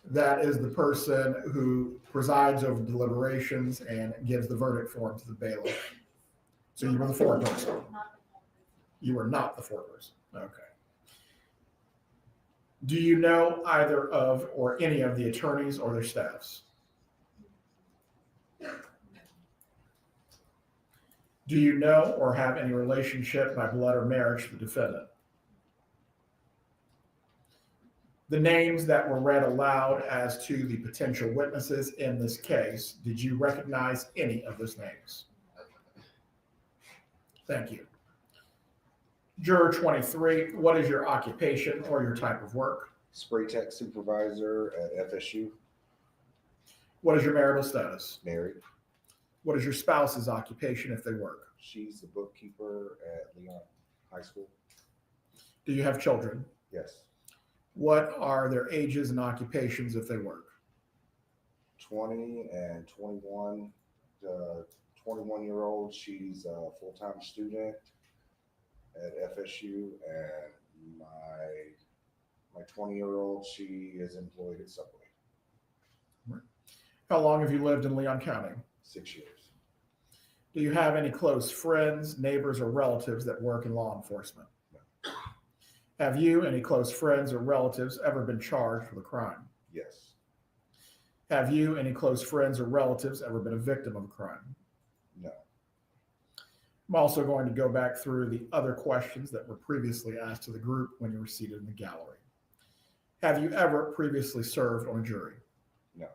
That is the person who presides over deliberations and gives the verdict form to the bailiff. So you were the foreperson. You were not the foreperson. Okay. Do you know either of or any of the attorneys or their staffs? Do you know or have any relationship by blood or marriage to the defendant? The names that were read aloud as to the potential witnesses in this case, did you recognize any of those names? Thank you. Juror 23, what is your occupation or your type of work? Spray tech supervisor at FSU. What is your marital status? Married. What is your spouse's occupation if they work? She's the bookkeeper at Leon High School. Do you have children? Yes. What are their ages and occupations if they work? 20 and 21. The 21-year-old, she's a full-time student at FSU, and my 20-year-old, she is employed at Subway. How long have you lived in Leon County? 6 years. Do you have any close friends, neighbors, or relatives that work in law enforcement? No. Have you, any close friends or relatives, ever been charged with a crime? Yes. Have you, any close friends or relatives, ever been a victim of a crime? No. I'm also going to go back through the other questions that were previously asked to the group when you were seated in the gallery. Have you ever previously served on a jury? No.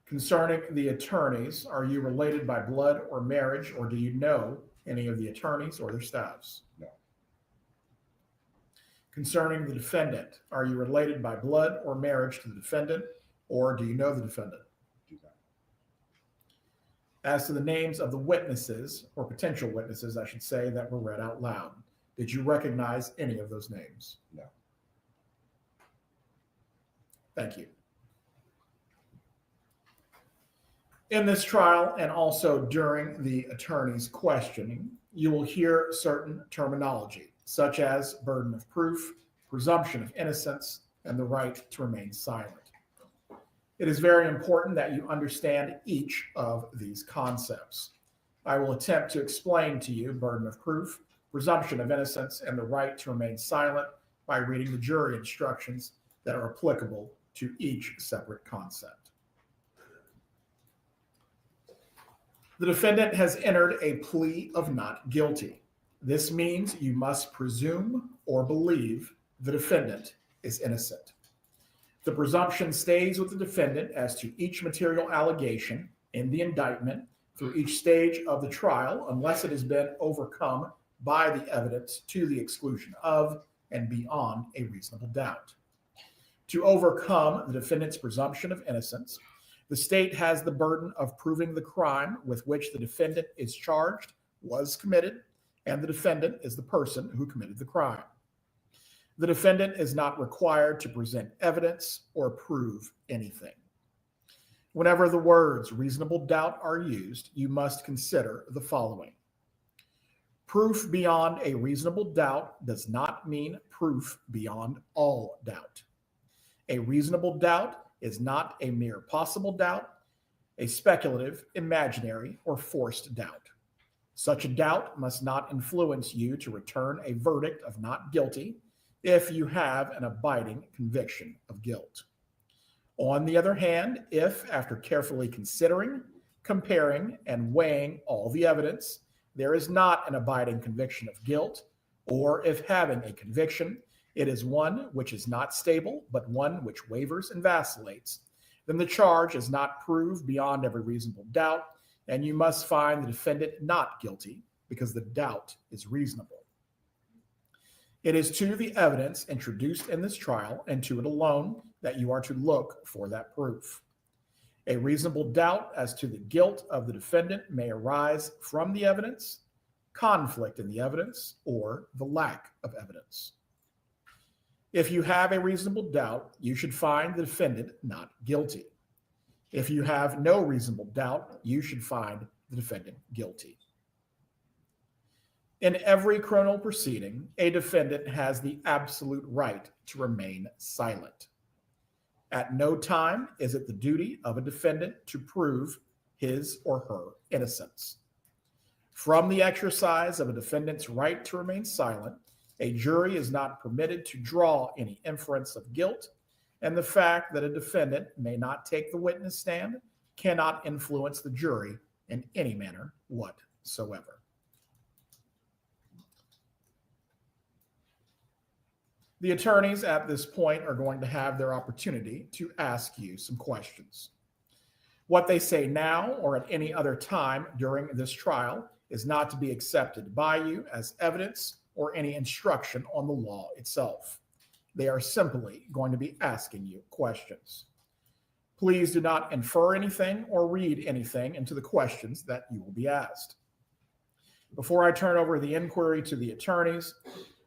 Concerning the attorneys, are you related by blood or marriage, or do you know any of the attorneys or their staffs? No. Concerning the defendant, are you related by blood or marriage to the defendant, or do you know the defendant? Do not. As to the names of the witnesses, or potential witnesses, I should say, that were read out loud, did you recognize any of those names? No. Thank you. In this trial, and also during the attorney's questioning, you will hear certain terminology, such as burden of proof, presumption of innocence, and the right to remain silent. It is very important that you understand each of these concepts. I will attempt to explain to you burden of proof, presumption of innocence, and the right to remain silent by reading the jury instructions that are applicable to each separate concept. The defendant has entered a plea of not guilty. This means you must presume or believe the defendant is innocent. The presumption stays with the defendant as to each material allegation in the indictment through each stage of the trial, unless it has been overcome by the evidence to the exclusion of and beyond a reasonable doubt. To overcome the defendant's presumption of innocence, the state has the burden of proving the crime with which the defendant is charged was committed, and the defendant is the person who committed the crime. The defendant is not required to present evidence or prove anything. Whenever the words reasonable doubt are used, you must consider the following. Proof beyond a reasonable doubt does not mean proof beyond all doubt. A reasonable doubt is not a mere possible doubt, a speculative, imaginary, or forced doubt. Such a doubt must not influence you to return a verdict of not guilty if you have an abiding conviction of guilt. On the other hand, if, after carefully considering, comparing, and weighing all the evidence, there is not an abiding conviction of guilt, or if having a conviction, it is one which is not stable, but one which wavers and vacillates, then the charge is not proved beyond every reasonable doubt, and you must find the defendant not guilty because the doubt is reasonable. It is to the evidence introduced in this trial and to it alone that you are to look for that proof. A reasonable doubt as to the guilt of the defendant may arise from the evidence, conflict in the evidence, or the lack of evidence. If you have a reasonable doubt, you should find the defendant not guilty. If you have no reasonable doubt, you should find the defendant guilty. In every criminal proceeding, a defendant has the absolute right to remain silent. At no time is it the duty of a defendant to prove his or her innocence. From the exercise of a defendant's right to remain silent, a jury is not permitted to draw any inference of guilt, and the fact that a defendant may not take the witness stand cannot influence the jury in any manner whatsoever. The attorneys at this point are going to have their opportunity to ask you some questions. What they say now or at any other time during this trial is not to be accepted by you as evidence or any instruction on the law itself. They are simply going to be asking you questions. Please do not infer anything or read anything into the questions that you will be asked. Before I turn over the inquiry to the attorneys,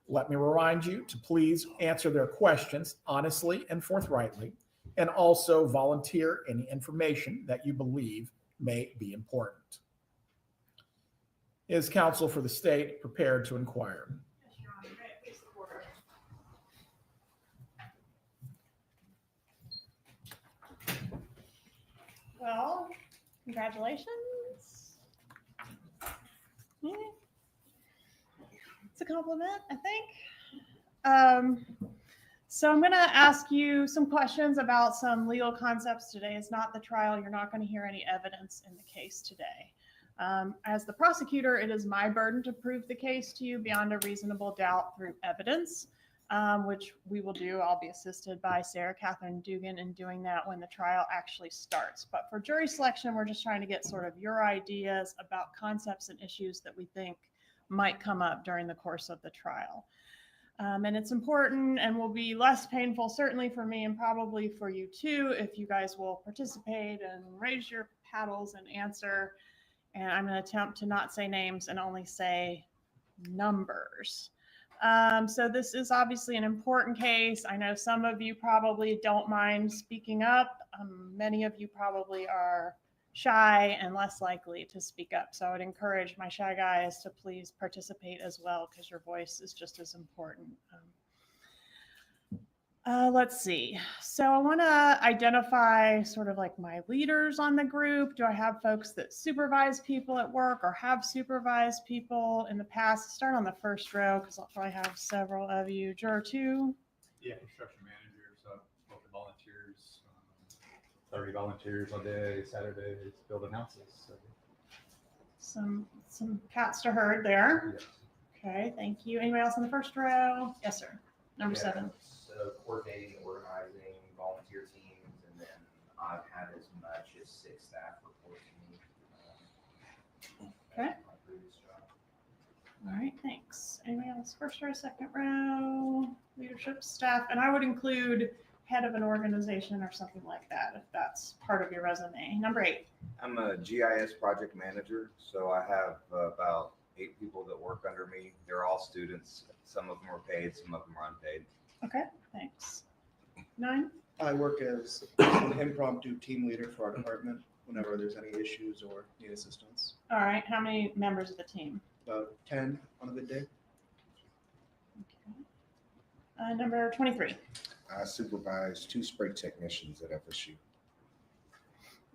let me remind you to please answer their questions honestly and forthrightly, and also volunteer any information that you believe may be important. Is counsel for the state prepared to inquire? Yes, Your Honor. May I please the order? Well, congratulations. Yeah. It's a compliment, I think. So I'm going to ask you some questions about some legal concepts. Today is not the trial. You're not going to hear any evidence in the case today. As the prosecutor, it is my burden to prove the case to you beyond a reasonable doubt through evidence, which we will do. I'll be assisted by Sarah Catherine Dugan in doing that when the trial actually starts. But for jury selection, we're just trying to get sort of your ideas about concepts and issues that we think might come up during the course of the trial. And it's important and will be less painful, certainly for me and probably for you too, if you guys will participate and raise your paddles and answer. And I'm going to attempt to not say names and only say numbers. So this is obviously an important case. I know some of you probably don't mind speaking up. Many of you probably are shy and less likely to speak up. So I would encourage my shy guys to please participate as well, because your voice is just as important. Let's see. So I want to identify sort of like my leaders on the group. Do I have folks that supervise people at work or have supervised people in the past? Start on the first row because I'll probably have several of you. Juror 2. Yeah, construction manager, so local volunteers, 30 volunteers all day, Saturdays, building houses. So. Some cats to herd there. Yes. Okay, thank you. Anybody else on the first row? Yes, sir. Number 7. So coordinating, organizing, volunteer teams, and then I've had as much as 6 staff report to me. Okay. My previous job. All right, thanks. Anybody else? First row, second row, leadership staff, and I would include head of an organization or something like that if that's part of your resume. Number 8. I'm a GIS project manager, so I have about 8 people that work under me. They're all students. Some of them are paid, some of them are unpaid. Okay, thanks. 9. I work as an impromptu team leader for our department whenever there's any issues or need assistance. All right, how many members of the team? About 10 on a good day. Number 23. I supervised 2 spray technicians at FSU.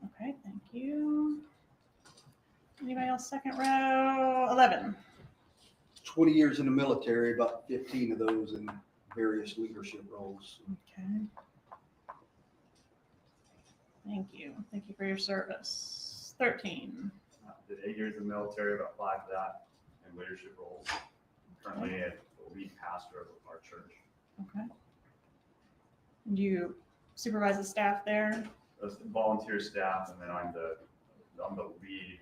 Okay, thank you. Anybody else? Second row. 11. 20 years in the military, about 15 of those in various leadership roles. Okay. Thank you. Thank you for your service. 13. Did 8 years in the military, about 5 of that in leadership roles. Currently a lead pastor of our church. Okay. Do you supervise the staff there? As the volunteer staff, and then I'm the lead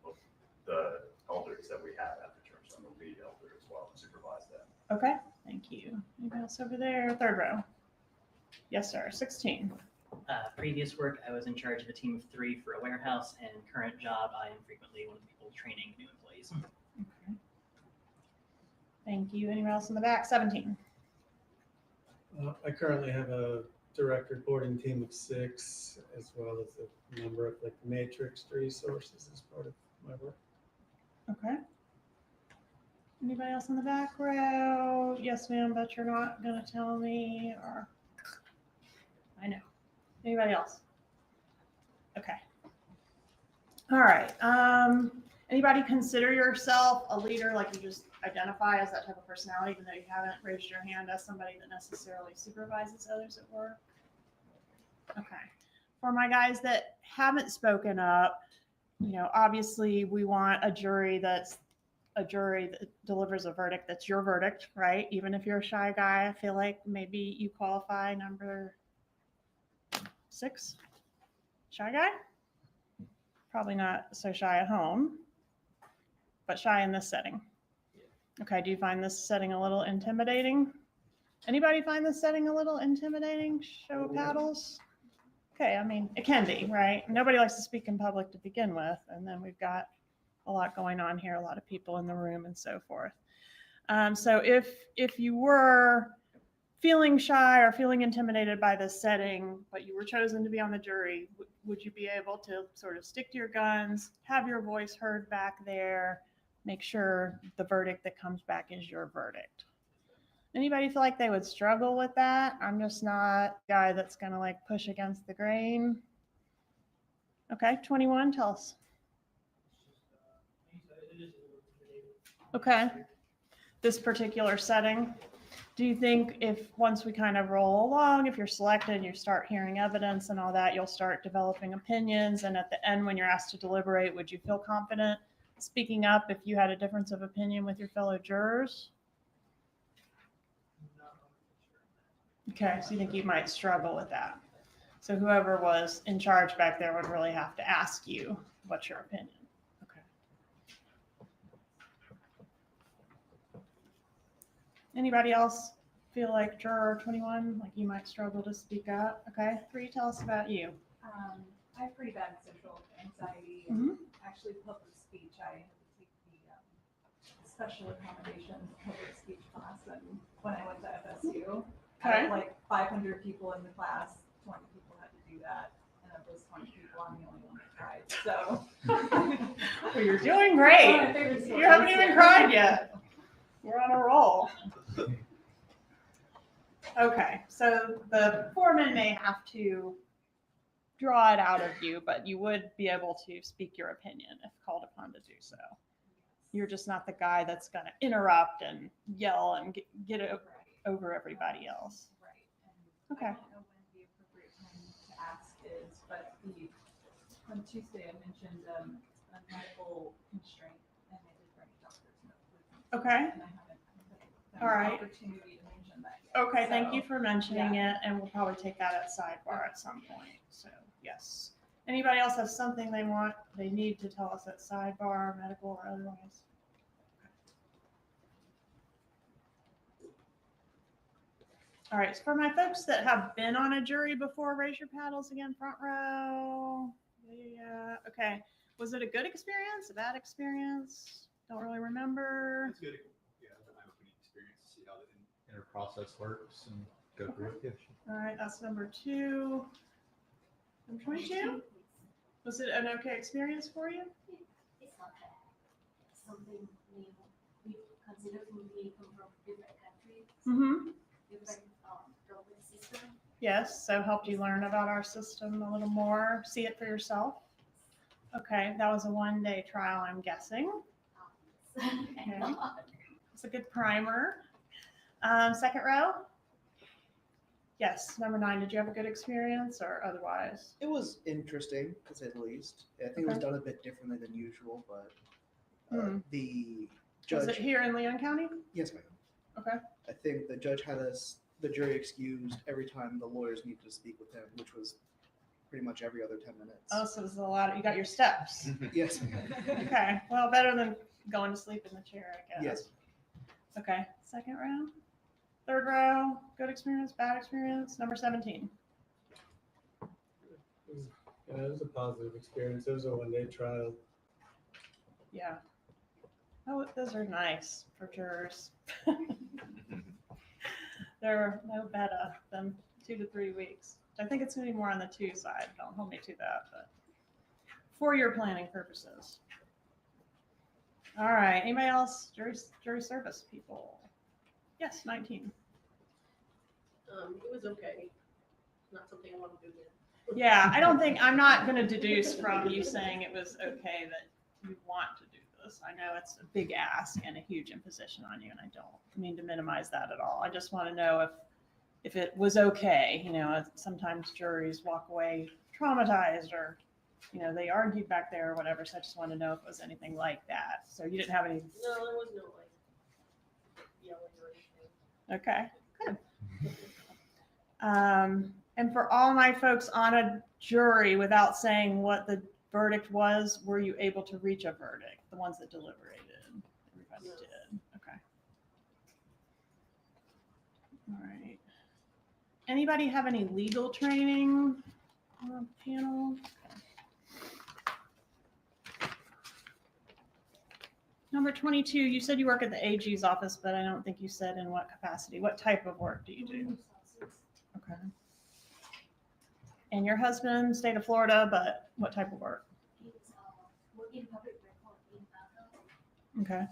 of the elders that we have at the church. I'm the lead elder as well, and supervise them. Okay, thank you. Anybody else over there? Third row. Yes, sir. 16. Previous work, I was in charge of a team of 3 for a warehouse, and current job, I am frequently one of the people training new employees. Okay. Thank you. Anyone else in the back? 17. I currently have a direct reporting team of 6, as well as a number of like matrix resources as part of my work. Okay. Anybody else in the back row? Yes, ma'am, but you're not going to tell me, or I know. Anybody else? Okay. All right. Anybody consider yourself a leader, like you just identify as that type of personality, even though you haven't raised your hand as somebody that necessarily supervises others at work? Okay. For my guys that haven't spoken up, obviously we want a jury that delivers a verdict that's your verdict, right? Even if you're a shy guy, I feel like maybe you qualify number 6. Shy guy? Probably not so shy at home, but shy in this setting. Okay, do you find this setting a little intimidating? Anybody find this setting a little intimidating? Show of paddles? Okay, I mean, it can be, right? Nobody likes to speak in public to begin with, and then we've got a lot going on here, a lot of people in the room and so forth. So if you were feeling shy or feeling intimidated by this setting, but you were chosen to be on the jury, would you be able to sort of stick to your guns, have your voice heard back there, make sure the verdict that comes back is your verdict? Anybody feel like they would struggle with that? I'm just not a guy that's going to like push against the grain. Okay, 21, tell us. Okay, this particular setting, do you think if once we kind of roll along, if you're selected and you start hearing evidence and all that, you'll start developing opinions, and at the end when you're asked to deliberate, would you feel confident speaking up if you had a difference of opinion with your fellow jurors? Okay, so you think you might struggle with that. So whoever was in charge back there would really have to ask you, what's your opinion? Okay. Anybody else feel like juror 21, like you might struggle to speak up? Okay, 3, tell us about you. I have pretty bad social anxiety Mm-hmm. and actually public speech. I had to take the special accommodations public speech class, and when I went to FSU, Okay. out of like 500 people in the class, 20 people had to do that, and of those 20 people, I'm the only one that cried. So Well, you're doing great. One of my favorite You haven't stories. even cried yet. You're on a roll. Okay, so the foreman may have to draw it out of you, but you would be able to speak your opinion if called upon to do so. You're just not the guy that's going to interrupt and yell and get over everybody else. Right. Okay. I don't know when the appropriate time to ask is, but on Tuesday I mentioned a medical constraint, and I did bring a doctor's note with me. Okay. And I haven't had All right. an opportunity to mention that yet. Okay, thank So, you for mentioning yeah. it, and we'll probably take that at sidebar at some point. So, yes. Anybody else have something they need to tell us at sidebar, medical or otherwise? All right, so for my folks that have been on a jury before, raise your paddles again, front row. Yeah, okay. Was it a good experience, a bad experience? Don't really remember. It's good. Yeah, I have a pretty experience to see how the inner process works and go through it. Yeah. All right, that's number 2. Number 22? Was it an okay experience for you? It's not bad. something new. We consider to be come from different countries, Mm-hmm. different government system. Yes, so helped you learn about our system a little more, see it for yourself. Okay, that was a 1-day trial, I'm guessing. Okay. It's a good primer. Second row? Yes, number 9, did you have a good experience or otherwise? It was interesting, to say the least. I think it was Okay. done a bit differently than usual, but the Was judge. it here in Leon County? Yes, ma'am. Okay. I think the judge had the jury excused every time the lawyers needed to speak with him, which was pretty much every other 10 minutes. Oh, so it was a lot, you got your steps. Yes, ma'am. Okay, well, better than going to sleep in the chair, I guess. Yes. Okay, second row, third row, good experience, bad experience, number 17. Yeah, it was a positive experience. It was a 1-day trial. Yeah. Oh, those are nice for jurors. They're no better than 2 to 3 weeks. I think it's going to be more on the 2 side. Don't hold me to that, but for your planning purposes. All right. Anybody else? Jury service people. Yes, 19. It was okay. Not something I want to do again. Yeah, I'm not going to deduce from you saying it was okay that you want to do this. I know it's a big ask and a huge imposition on you, and I don't mean to minimize that at all. I just want to know if it was okay. You know, sometimes juries walk away traumatized or, you know, they argued back there or whatever. So I just want to know if it was anything like that. So you didn't have any. No, there was no like yelling or anything. Okay, good. And for all my folks on a jury, without saying what the verdict was, were you able to reach a verdict? The ones that deliberated, everybody did. Okay. All right. Anybody have any legal training on the panel? Okay. Number 22, you said you work at the AG's office, but I don't think you said in what capacity. What type of work do you do? Okay. And your husband, state of Florida, but what type of work? He's working public record in Buell. Okay.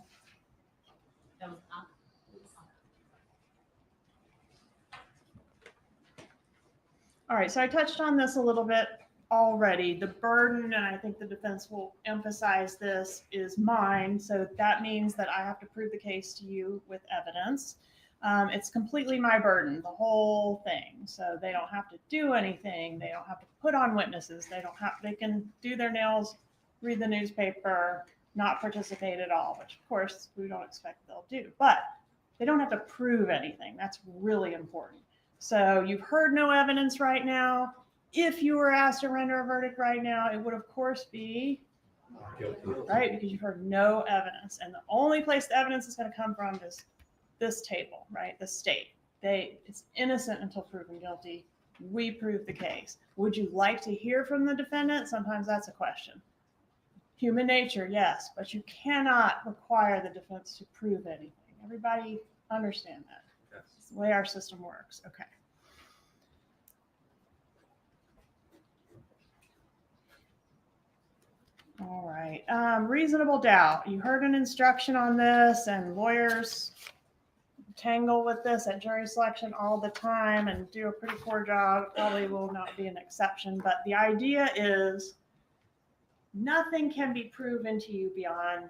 All right, so I touched on this a little bit already. The burden, and I think the defense will emphasize this, is mine. So that means that I have to prove the case to you with evidence. It's completely my burden, the whole thing. So they don't have to do anything. They don't have to put on witnesses. They can do their nails, read the newspaper, not participate at all, which of course we don't expect they'll do, but they don't have to prove anything. That's really important. So you've heard no evidence right now. If you were asked to render a verdict right now, it would of course be guilty, right? Because you've heard no evidence. And the only place the evidence is going to come from is this table, right? The state. It's innocent until proven guilty. We prove the case. Would you like to hear from the defendant? Sometimes that's a question. Human nature, yes, but you cannot require the defense to prove anything. Everybody understand that. Yes. It's the way our system works. Okay. All right. Reasonable doubt. You heard an instruction on this, and lawyers tangle with this at jury selection all the time and do a pretty poor job. Probably will not be an exception, but the idea is nothing can be proven to you beyond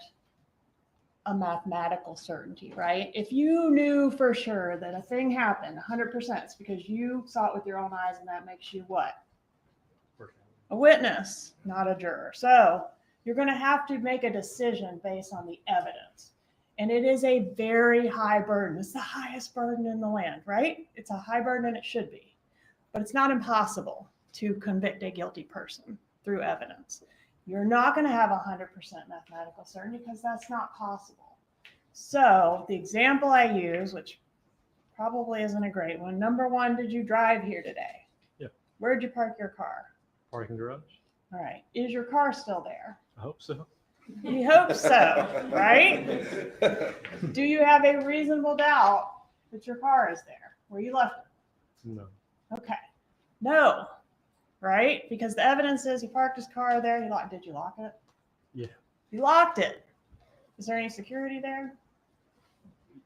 a mathematical certainty, right? If you knew for sure that a thing happened 100%, it's because you saw it with your own eyes, and that makes you what? A witness, not a juror. So you're going to have to make a decision based on the evidence. And it is a very high burden. It's the highest burden in the land, right? It's a high burden, and it should be. But it's not impossible to convict a guilty person through evidence. You're not going to have 100% mathematical certainty because that's not possible. So the example I use, which probably isn't a great one. Number one, did you drive here today? Yeah. Where'd you park your car? Parking garage. All right. Is your car still there? I hope so. You hope so, right? Do you have a reasonable doubt that your car is there where you left it? No. Okay. No, right? Because the evidence is he parked his car there. Did you lock it? Yeah. You locked it. Is there any security there?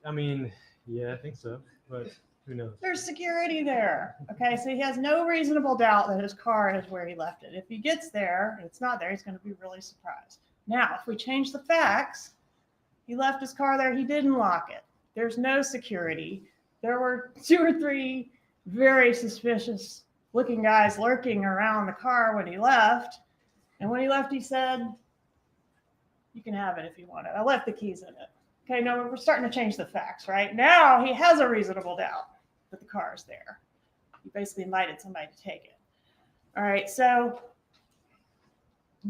I mean, yeah, I think so, but who knows? There's security there. Okay, so he has no reasonable doubt that his car is where he left it. If he gets there and it's not there, he's going to be really surprised. Now, if we change the facts, he left his car there, he didn't lock it. There's no security. There were 2 or 3 very suspicious looking guys lurking around the car when he left. And when he left, he said, "You can have it if you want it. I left the keys in it." Okay, no, we're starting to change the facts, right? Now he has a reasonable doubt that the car is there. He basically invited somebody to take it. All right, so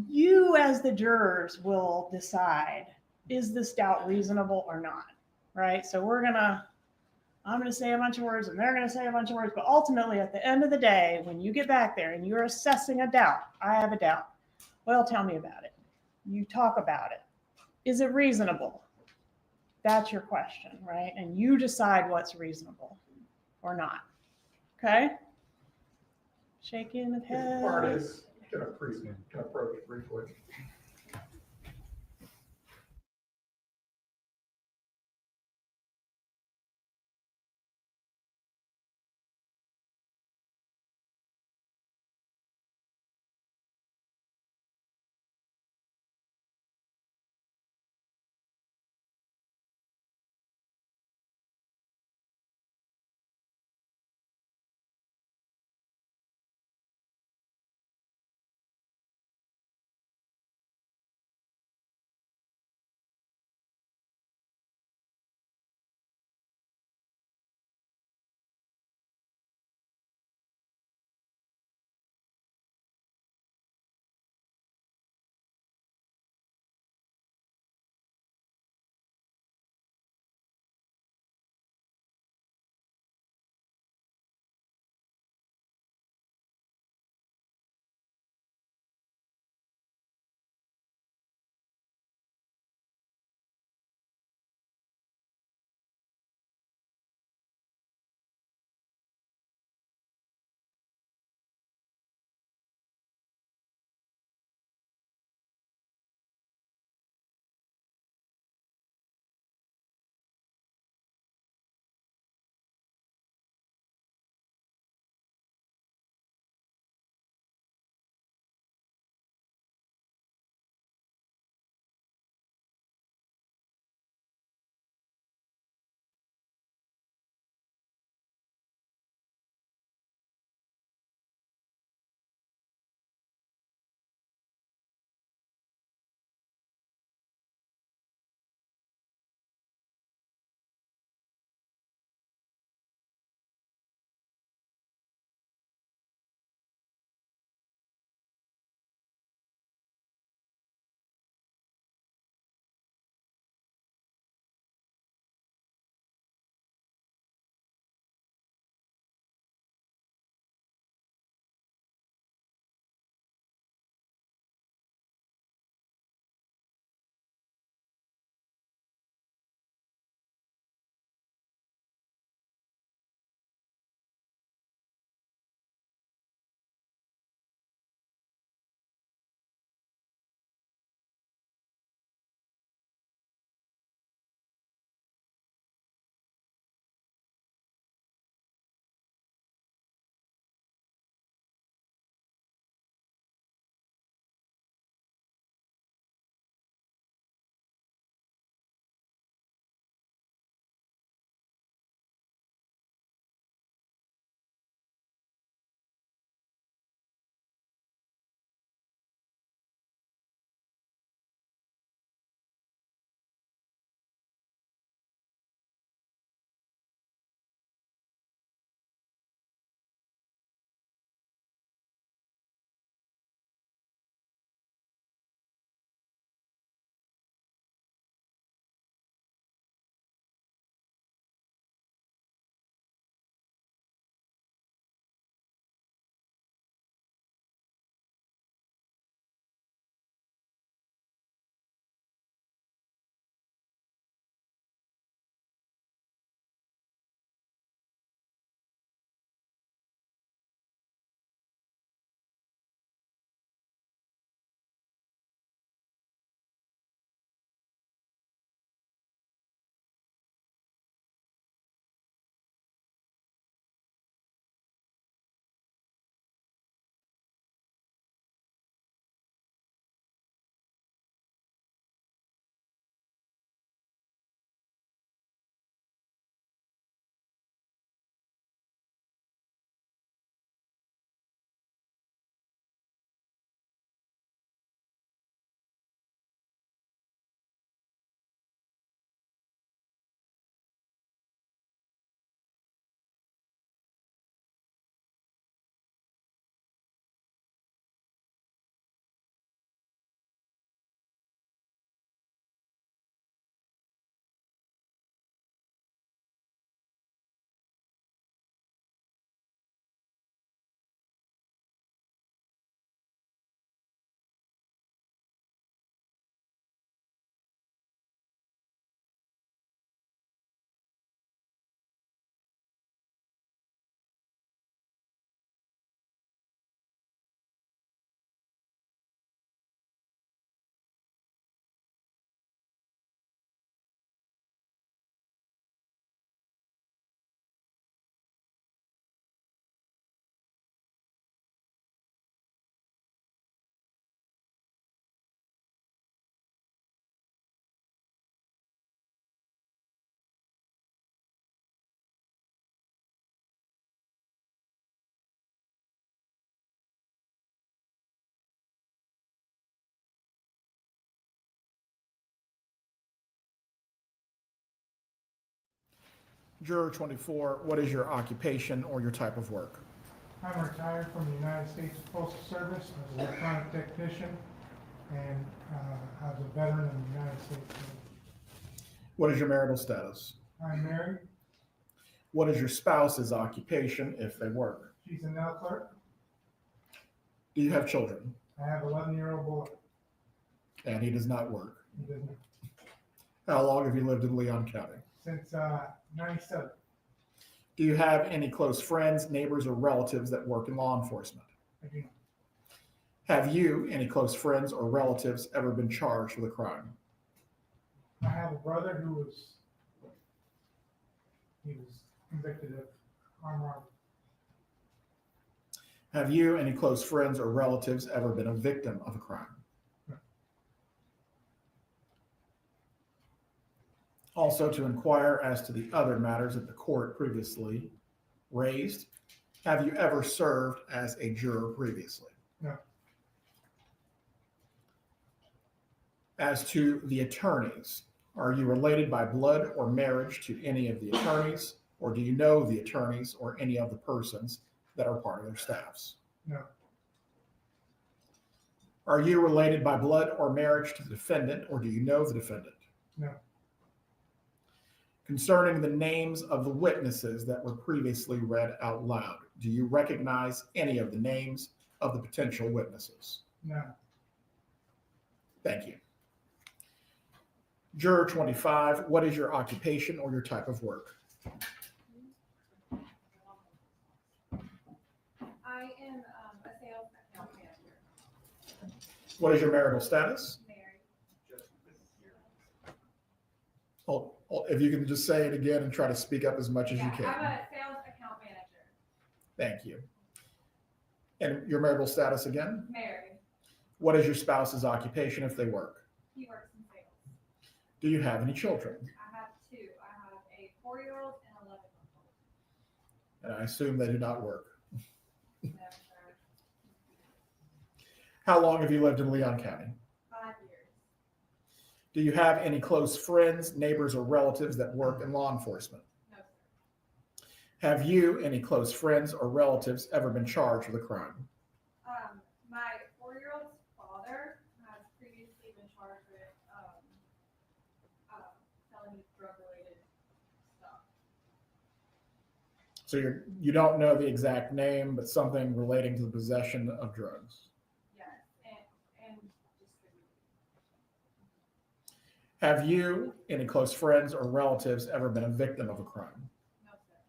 you as the jurors will decide, is this doubt reasonable or not, right? So I'm gonna say a bunch of words and they're gonna say a bunch of words, but ultimately at the end of the day, when you get back there and you're assessing a doubt, I have a doubt. Well, tell me about it. You talk about it. Is it reasonable? That's your question, right? And you decide what's reasonable or not. Okay? Shaking of head. Parties can approach briefly. Juror 24, what is your occupation or your type of work? I'm retired from the United States Postal Service as an electronic technician and as a veteran in the United States. What is your marital status? I'm married. What is your spouse's occupation if they work? She's a nail clerk. Do you have children? I have an 11-year-old boy. And he does not work. He does not. How long have you lived in Leon County? Since 97. Do you have any close friends, neighbors, or relatives that work in law enforcement? I do not. Have you, any close friends or relatives, ever been charged with a crime? I have a brother who was convicted of armed robbery. Have you, any close friends or relatives, ever been a victim of a crime? No. Also, to inquire as to the other matters that the court previously raised, have you ever served as a juror previously? No. As to the attorneys, are you related by blood or marriage to any of the attorneys, or do you know the attorneys or any of the persons that are part of their staffs? No. Are you related by blood or marriage to the defendant, or do you know the defendant? No. Concerning the names of the witnesses that were previously read out loud, do you recognize any of the names of the potential witnesses? No. Thank you. Juror 25, what is your occupation or your type of work? I am a sales account manager. What is your marital status? Married. If you can just say it again and try to speak up as much as you I'm can. a sales account manager. Thank you. And your marital status again? Married. What is your spouse's occupation if they work? He works in sales. Do you have any children? I have two. I have a 4-year-old and 11-month-old. And I assume they do not work. No, sir. How long have you lived in Leon County? 5 years. Do you have any close friends, neighbors, or relatives that work in law enforcement? No, sir. Have you, any close friends or relatives, ever been charged with a crime? My 4-year-old's father has previously been charged with felony drug-related stuff. So you don't know the exact name, but something relating to the possession of drugs. Yes, and distributing. Have you, any close friends or relatives, ever been a victim of a crime? No, sir.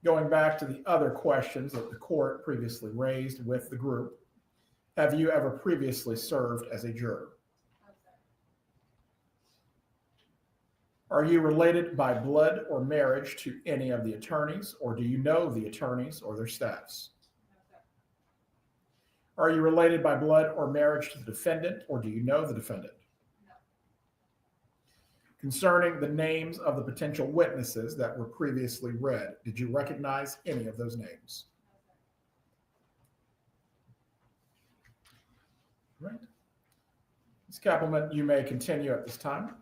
Going back to the other questions that the court previously raised with the group, have you ever previously served as a juror? No, sir. Are you related by blood or marriage to any of the attorneys, or do you know the attorneys or their staffs? No, sir. Are you related by blood or marriage to the defendant, or do you know the defendant? No. Concerning the names of the potential witnesses that were previously read, did you recognize any of those names? Right. Ms. Kappelman, you may continue at this time.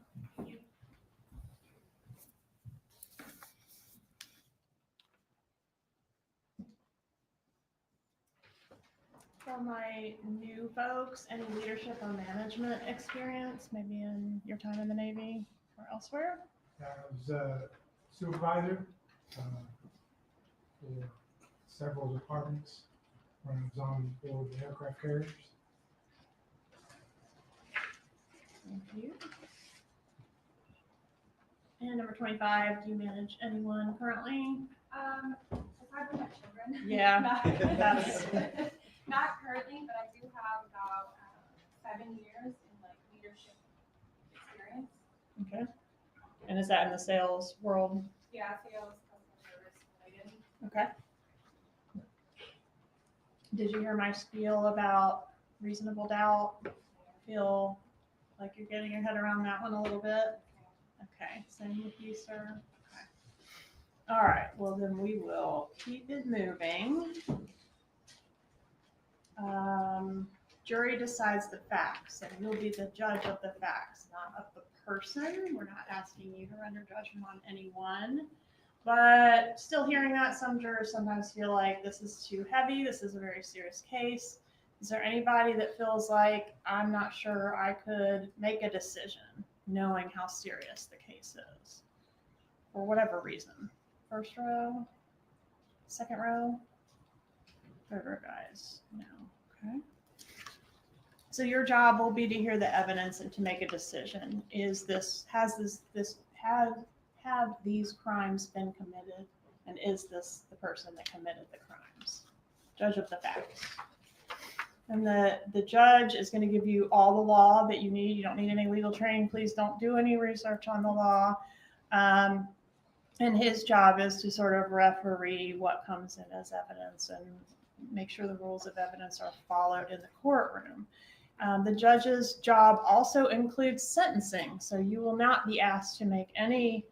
For my new folks, any leadership or management experience, maybe in your time in the Navy or elsewhere? I was a supervisor for several departments when I was on board the aircraft carriers. Thank you. And number 25, do you manage anyone currently? Aside from my children. Yeah, Not, that's- not currently, but I do have about 7 years in like leadership experience. Okay. And is that in the sales world? Yeah, sales, customer service related. Okay. Did you hear my spiel about reasonable doubt? Feel like you're getting your head around that one a little bit? Okay, same with you, sir. Okay. All right, well then we will keep it moving. Jury decides the facts, and you'll be the judge of the facts, not of the person. We're not asking you to render judgment on anyone. But still hearing that, some jurors sometimes feel like this is too heavy. This is a very serious case. Is there anybody that feels like, I'm not sure I could make a decision knowing how serious the case is? For whatever reason. First row? Second row? Third row, guys? No. Okay. So your job will be to hear the evidence and to make a decision. Have these crimes been committed? And is this the person that committed the crimes? Judge of the facts. And the judge is going to give you all the law that you need. You don't need any legal training. Please don't do any research on the law. And his job is to sort of referee what comes in as evidence and make sure the rules of evidence are followed in the courtroom. The judge's job also includes sentencing. So you will not be asked to make any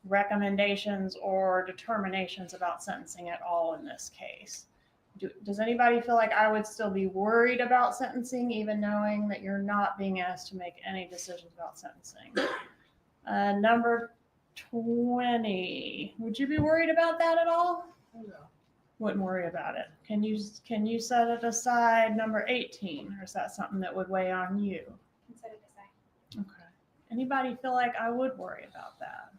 recommendations or determinations about sentencing at all in this case. Does anybody feel like I would still be worried about sentencing, even knowing that you're not being asked to make any decisions about sentencing? Number 20, would you be worried about that at all? No. Wouldn't worry about it. Can you set it aside? Number 18, or is that something that would weigh on you? Can set it aside. Okay. Anybody feel like I would worry about that?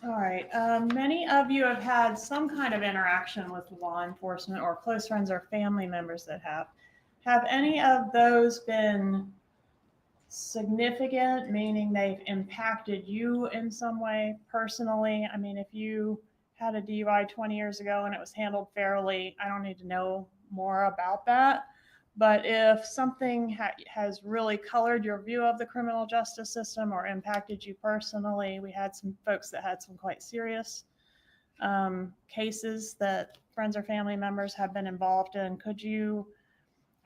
All right. Many of you have had some kind of interaction with law enforcement or close friends or family members that have. Have any of those been significant, meaning they've impacted you in some way personally? I mean, if you had a DUI 20 years ago and it was handled fairly, I don't need to know more about that. But if something has really colored your view of the criminal justice system or impacted you personally, we had some folks that had some quite serious cases that friends or family members have been involved in.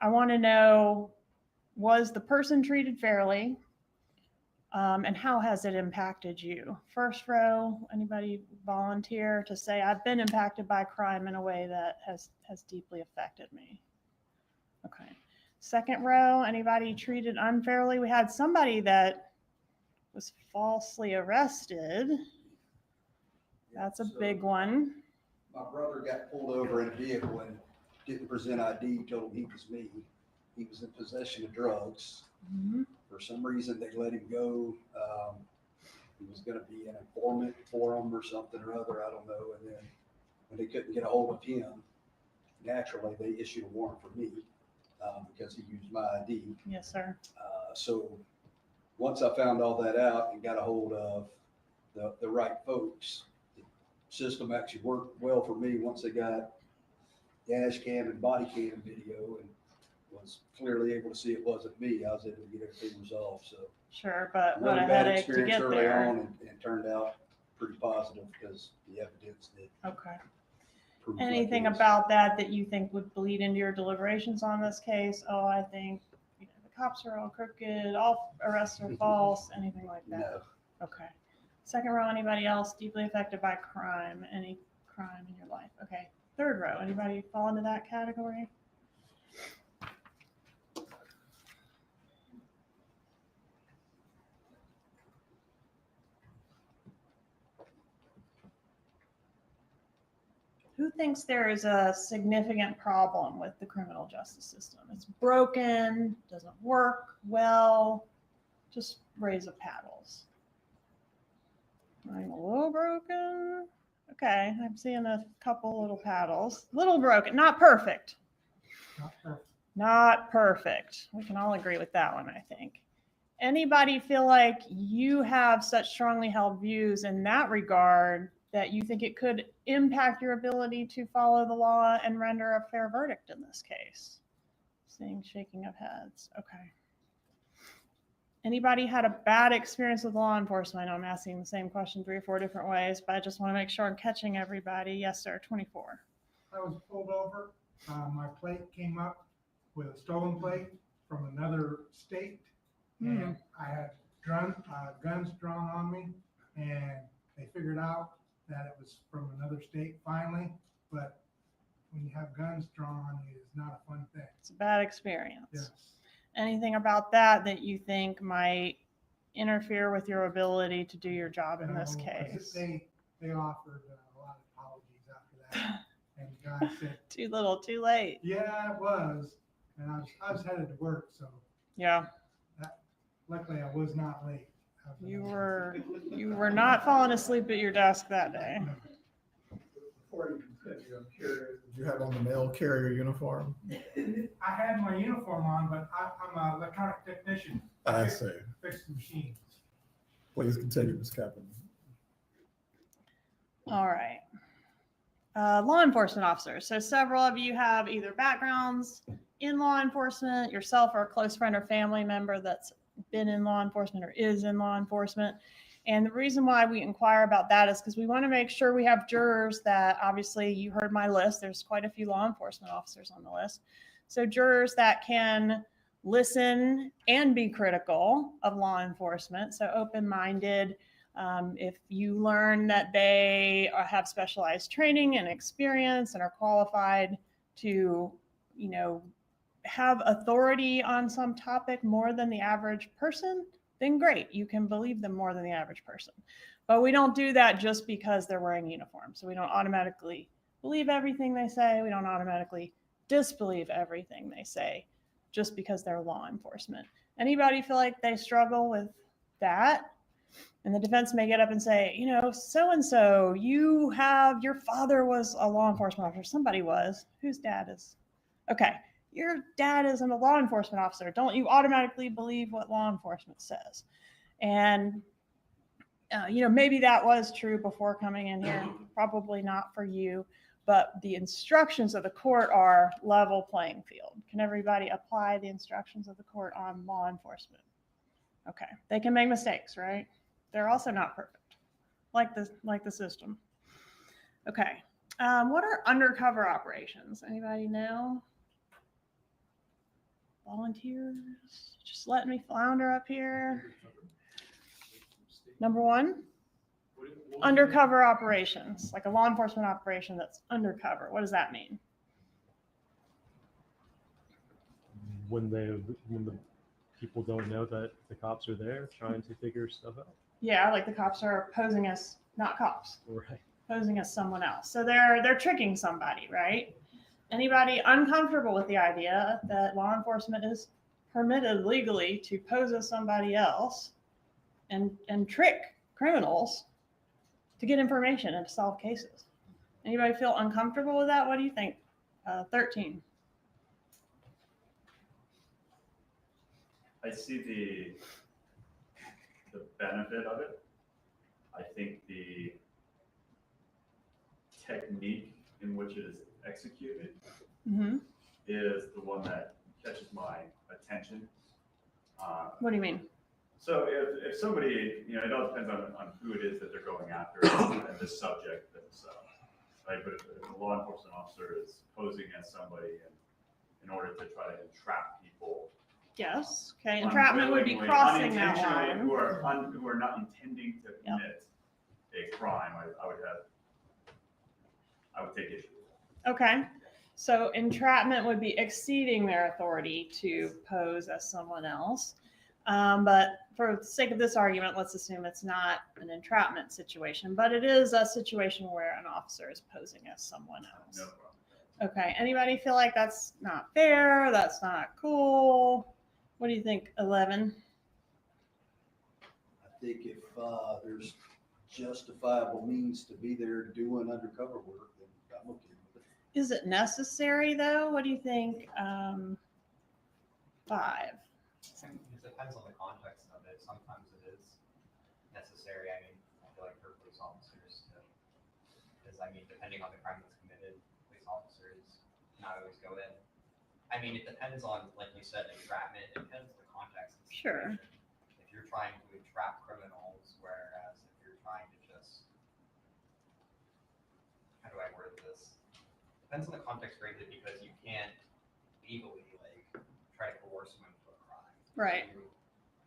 I want to know, was the person treated fairly? And how has it impacted you? First row, anybody volunteer to say, I've been impacted by crime in a way that has deeply affected me? Okay. Second row, anybody treated unfairly? We had somebody that was falsely arrested. That's a big one. My brother got pulled over in a vehicle and didn't present ID, told him he was me. He was in possession of drugs. Mm-hmm. For some reason, they let him go. He was going to be an informant for them or something or other, I don't know. And then when they couldn't get a hold of him, naturally, they issued a warrant for me because he used my ID. Yes, sir. So once I found all that out and got a hold of the right folks, the system actually worked well for me once they got dash cam and body cam video and was clearly able to see it wasn't me. I was able to get everything resolved. So sure, but really what a bad headache to experience get early there. on and turned out pretty positive because the evidence did. Okay. prove Anything like it is. about that you think would bleed into your deliberations on this case? Oh, I think the cops are all crooked, all arrests are false, anything like that? No. Okay. Second row, anybody else deeply affected by crime? Any crime in your life? Okay. Third row, anybody fall into that category? Who thinks there is a significant problem with the criminal justice system? It's broken, doesn't work well. Just raise the paddles. I'm a little broken. Okay, I'm seeing a couple little paddles. Little broken, not perfect. Not perfect. Not perfect. We can all agree with that one, I think. Anybody feel like you have such strongly held views in that regard that you think it could impact your ability to follow the law and render a fair verdict in this case? Seeing shaking of heads. Okay. Anybody had a bad experience with law enforcement? I know I'm asking the same question 3 or 4 different ways, but I just want to make sure I'm catching everybody. Yes, sir. 24. I was pulled over. My plate came up with a stolen plate from another state. And I had guns drawn on me, and they figured out that it was from another state finally, but have guns drawn on you is not a fun thing. It's a bad experience. Yes. Anything about that you think might interfere with your ability to do your job in this No, 'cause case? They offered a lot of apologies after that. And the guy said, Too little, too late. yeah, it was. And I was headed to work, so Yeah. luckily I was not late. You were not falling asleep at your desk that day. Before you continue, I'm curious, did you have on the mail carrier uniform? I had my uniform on, but I'm an electronic technician. I see. Fix the machines. Please continue, Ms. Kaplan. All right. Law enforcement officers. So several of you have either backgrounds in law enforcement, yourself or a close friend or family member that's been in law enforcement or is in law enforcement. And the reason why we inquire about that is because we want to make sure we have jurors that, obviously you heard my list, there's quite a few law enforcement officers on the list. So jurors that can listen and be critical of law enforcement. So open-minded. If you learn that they have specialized training and experience and are qualified to, have authority on some topic more than the average person, then great, you can believe them more than the average person. But we don't do that just because they're wearing uniforms. So we don't automatically believe everything they say. We don't automatically disbelieve everything they say just because they're law enforcement. Anybody feel like they struggle with that? And the defense may get up and say, so-and-so, your father was a law enforcement officer. Somebody was. Whose dad is? Okay. Your dad isn't a law enforcement officer. Don't you automatically believe what law enforcement says? And, maybe that was true before coming in here. Probably not for you. But the instructions of the court are level playing field. Can everybody apply the instructions of the court on law enforcement? Okay. They can make mistakes, right? They're also not perfect, like the system. Okay. What are undercover operations? Anybody know? Volunteers? Just let me flounder up here. Number one, undercover operations, like a law enforcement operation that's undercover. What does that mean? When the people don't know that the cops are there trying to figure stuff out. Yeah, like the cops are posing as not cops. Right. Posing as someone else. So they're tricking somebody, right? Anybody uncomfortable with the idea that law enforcement is permitted legally to pose as somebody else and trick criminals to get information and to solve cases? Anybody feel uncomfortable with that? What do you think? 13. I see the benefit of it. I think the technique in which it is executed is the one that catches my attention. What do you mean? So if somebody, it all depends on who it is that they're going after and the subject themselves, right? But if a law enforcement officer is posing as somebody in order to try to entrap people. Yes. Okay. Entrapment would be crossing that line. Who are not intending to commit a crime, I would take issue with that. Okay. So entrapment would be exceeding their authority to pose as someone else. But for the sake of this argument, let's assume it's not an entrapment situation, but it is a situation where an officer is posing as someone else. No problem. Okay. Anybody feel like that's not fair? That's not cool? What do you think, 11? I think if there's justifiable means to be there doing undercover work, then I'm okay with it. Is it necessary though? What do you think? 5. It depends on the context of it. Sometimes it is necessary. I feel like for police officers, because depending on the crime that's committed, police officers not always go in. It depends on, like you said, entrapment. It depends on the context. Sure. If you're trying to entrap criminals, whereas if you're trying to just, how do I word this? Depends on the context greatly, because you can't legally try to coerce them into a crime. Right. You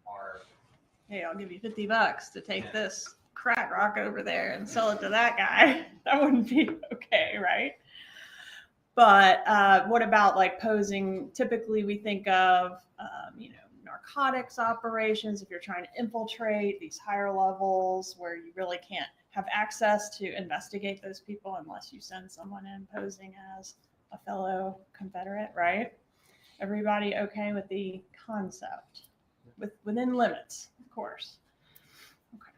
are. Hey, I'll give you $50 to take this crack rock over there and sell it to that guy. That wouldn't be okay, right? But what about like posing? Typically, we think of, narcotics operations. If you're trying to infiltrate these higher levels where you really can't have access to investigate those people unless you send someone in posing as a fellow Confederate, right? Everybody okay with the concept? Within limits, of course. Okay.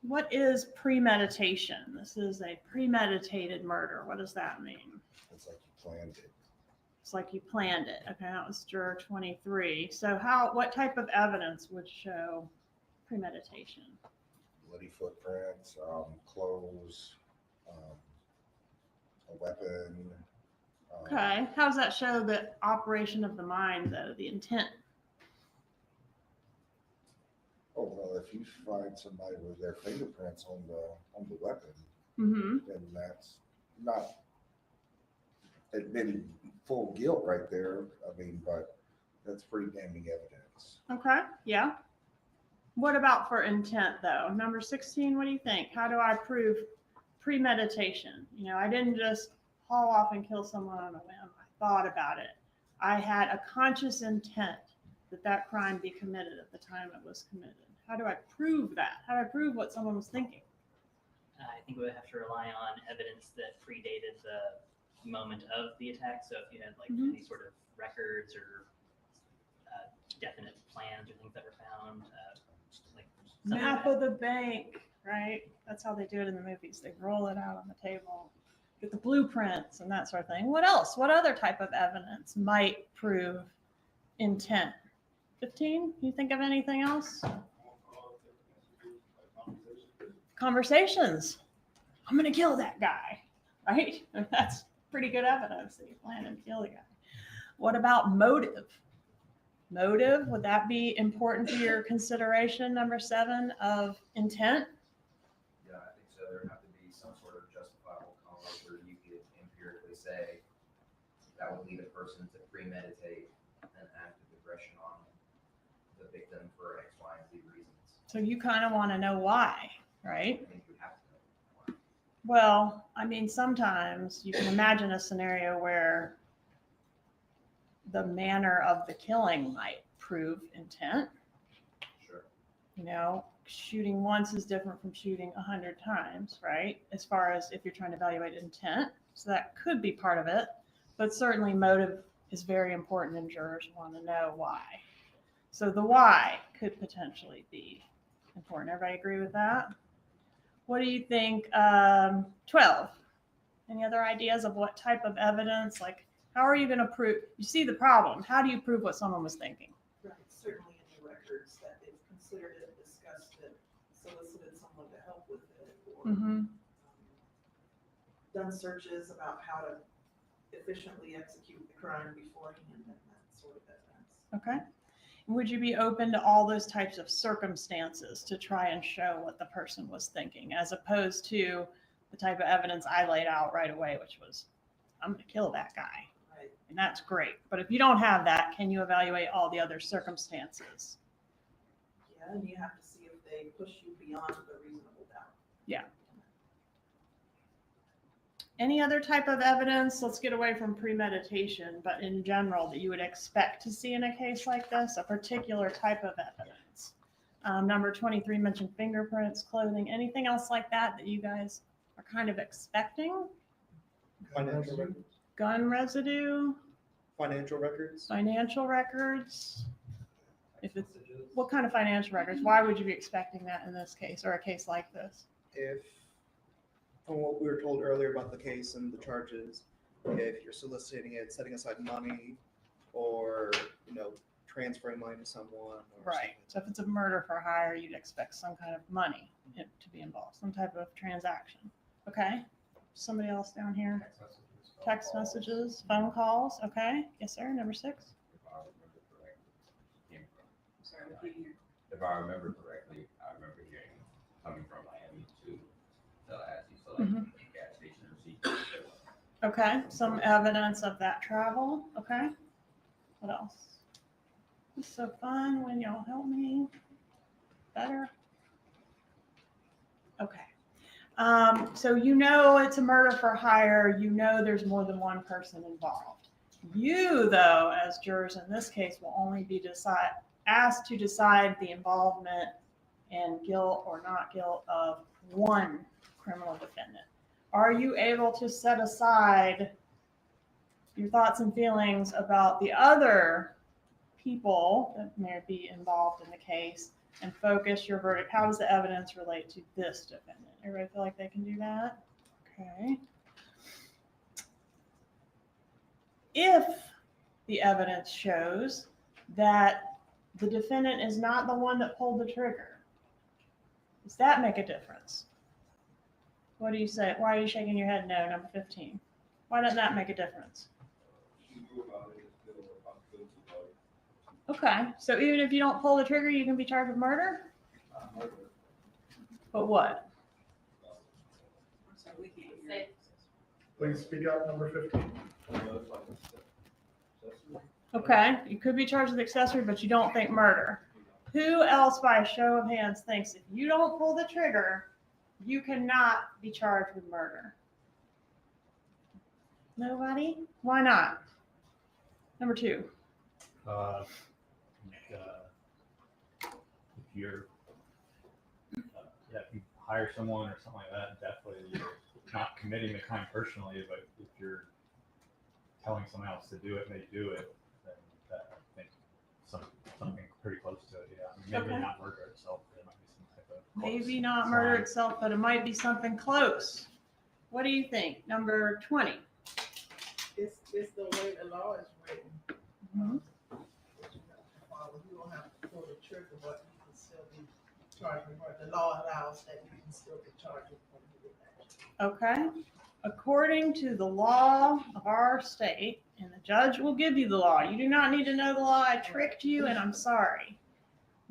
What is premeditation? This is a premeditated murder. What does that mean? It's like you planned it. It's like you planned it. Okay, that was juror 23. So what type of evidence would show premeditation? Bloody footprints, clothes, a weapon. Okay, how does that show the operation of the mind, though, the intent? Oh, well, if you find somebody with their fingerprints on the weapon, then that's not admitting full guilt right there. I mean, but that's pretty damning evidence. Okay, yeah. What about for intent, though? Number 16, what do you think? How do I prove premeditation? I didn't just haul off and kill someone on a whim. I thought about it. I had a conscious intent that crime be committed at the time it was committed. How do I prove that? How do I prove what someone was thinking? I think we would have to rely on evidence that predated the moment of the attack. So if you had like any sort of records or definite plans or things that were found, like Map of the bank, right? That's how they do it in the movies. They roll it out on the table, get the blueprints and that sort of thing. What else? What other type of evidence might prove intent? 15? You think of anything else? Conversations. I'm going to kill that guy, right? And that's pretty good evidence that you plan to kill the guy. What about motive? Motive, would that be important for your consideration, number 7, of intent? Yeah, I think so. There would have to be some sort of justifiable cause where you could empirically say that would lead a person to premeditate an act of aggression on the victim for X, Y, and Z reasons. So you kind of want to know why, right? I think you have to know. Well, I mean, sometimes you can imagine a scenario where the manner of the killing might prove intent. Sure. Shooting once is different from shooting 100 times, right? As far as if you're trying to evaluate intent. So that could be part of it, but certainly motive is very important and jurors want to know why. So the why could potentially be important. Everybody agree with that? What do you think? 12. Any other ideas of what type of evidence? Like, how are you going to prove? You see the problem. How do you prove what someone was thinking? Right, certainly in the records that they've considered it, discussed it, solicited someone to help with it, or done searches about how to efficiently execute the crime beforehand and that sort of evidence. Okay. Would you be open to all those types of circumstances to try and show what the person was thinking, as opposed to the type of evidence I laid out right away, which was, I'm going to kill that guy. Right. And that's great. But if you don't have that, can you evaluate all the other circumstances? Yeah, and you have to see if they push you beyond the reasonable doubt. Yeah. Any other type of evidence, let's get away from premeditation, but in general that you would expect to see in a case like this, a particular type of evidence? Number 23 mentioned fingerprints, clothing, anything else like that you guys are kind of expecting? Financial records. Gun residue? Financial records. Financial records? What kind of financial records? Why would you be expecting that in this case or a case like this? If, from what we were told earlier about the case and the charges, if you're soliciting it, setting aside money, or transferring money to someone. Right. So if it's a murder for hire, you'd expect some kind of money to be involved, some type of transaction. Okay. Somebody else down here? Text messages, phone calls. Okay. Yes, sir. Number 6. If I remember correctly, I remember hearing coming from Miami to Tsllahassee, so like gas station receipt. Okay. Some evidence of that travel. Okay. What else? It's so fun when y'all help me better. Okay. So you know it's a murder for hire. You know there's more than one person involved. You, though, as jurors in this case, will only be asked to decide the involvement and guilt or not guilt of one criminal defendant. Are you able to set aside your thoughts and feelings about the other people that may be involved in the case and focus your verdict? How does the evidence relate to this defendant? Everybody feel like they can do that? Okay. If the evidence shows that the defendant is not the one that pulled the trigger, does that make a difference? What do you say? Why are you shaking your head no, number 15? Why doesn't that make a difference? Okay, so even if you don't pull the trigger, you can be charged with murder? But what? Please speak up, number 15. Okay, you could be charged with accessory, but you don't think murder. Who else, by a show of hands, thinks if you don't pull the trigger, you cannot be charged with murder? Nobody? Why not? Number 2. If you're, if you hire someone or something like that, definitely you're not committing the crime personally, but if you're telling someone else to do it and they do it, then that, I think something pretty close to it, yeah. Maybe Okay. not murder itself, but it might be some type of Maybe not murder itself, but it might be something close. What do you think? Number 20. It's the way the law is written. Mhm. You don't have to pull the trigger, but you can still be charged with murder. The law allows that you can still be charged with murder. Okay. According to the law of our state, and the judge will give you the law. You do not need to know the law. I tricked you and I'm sorry.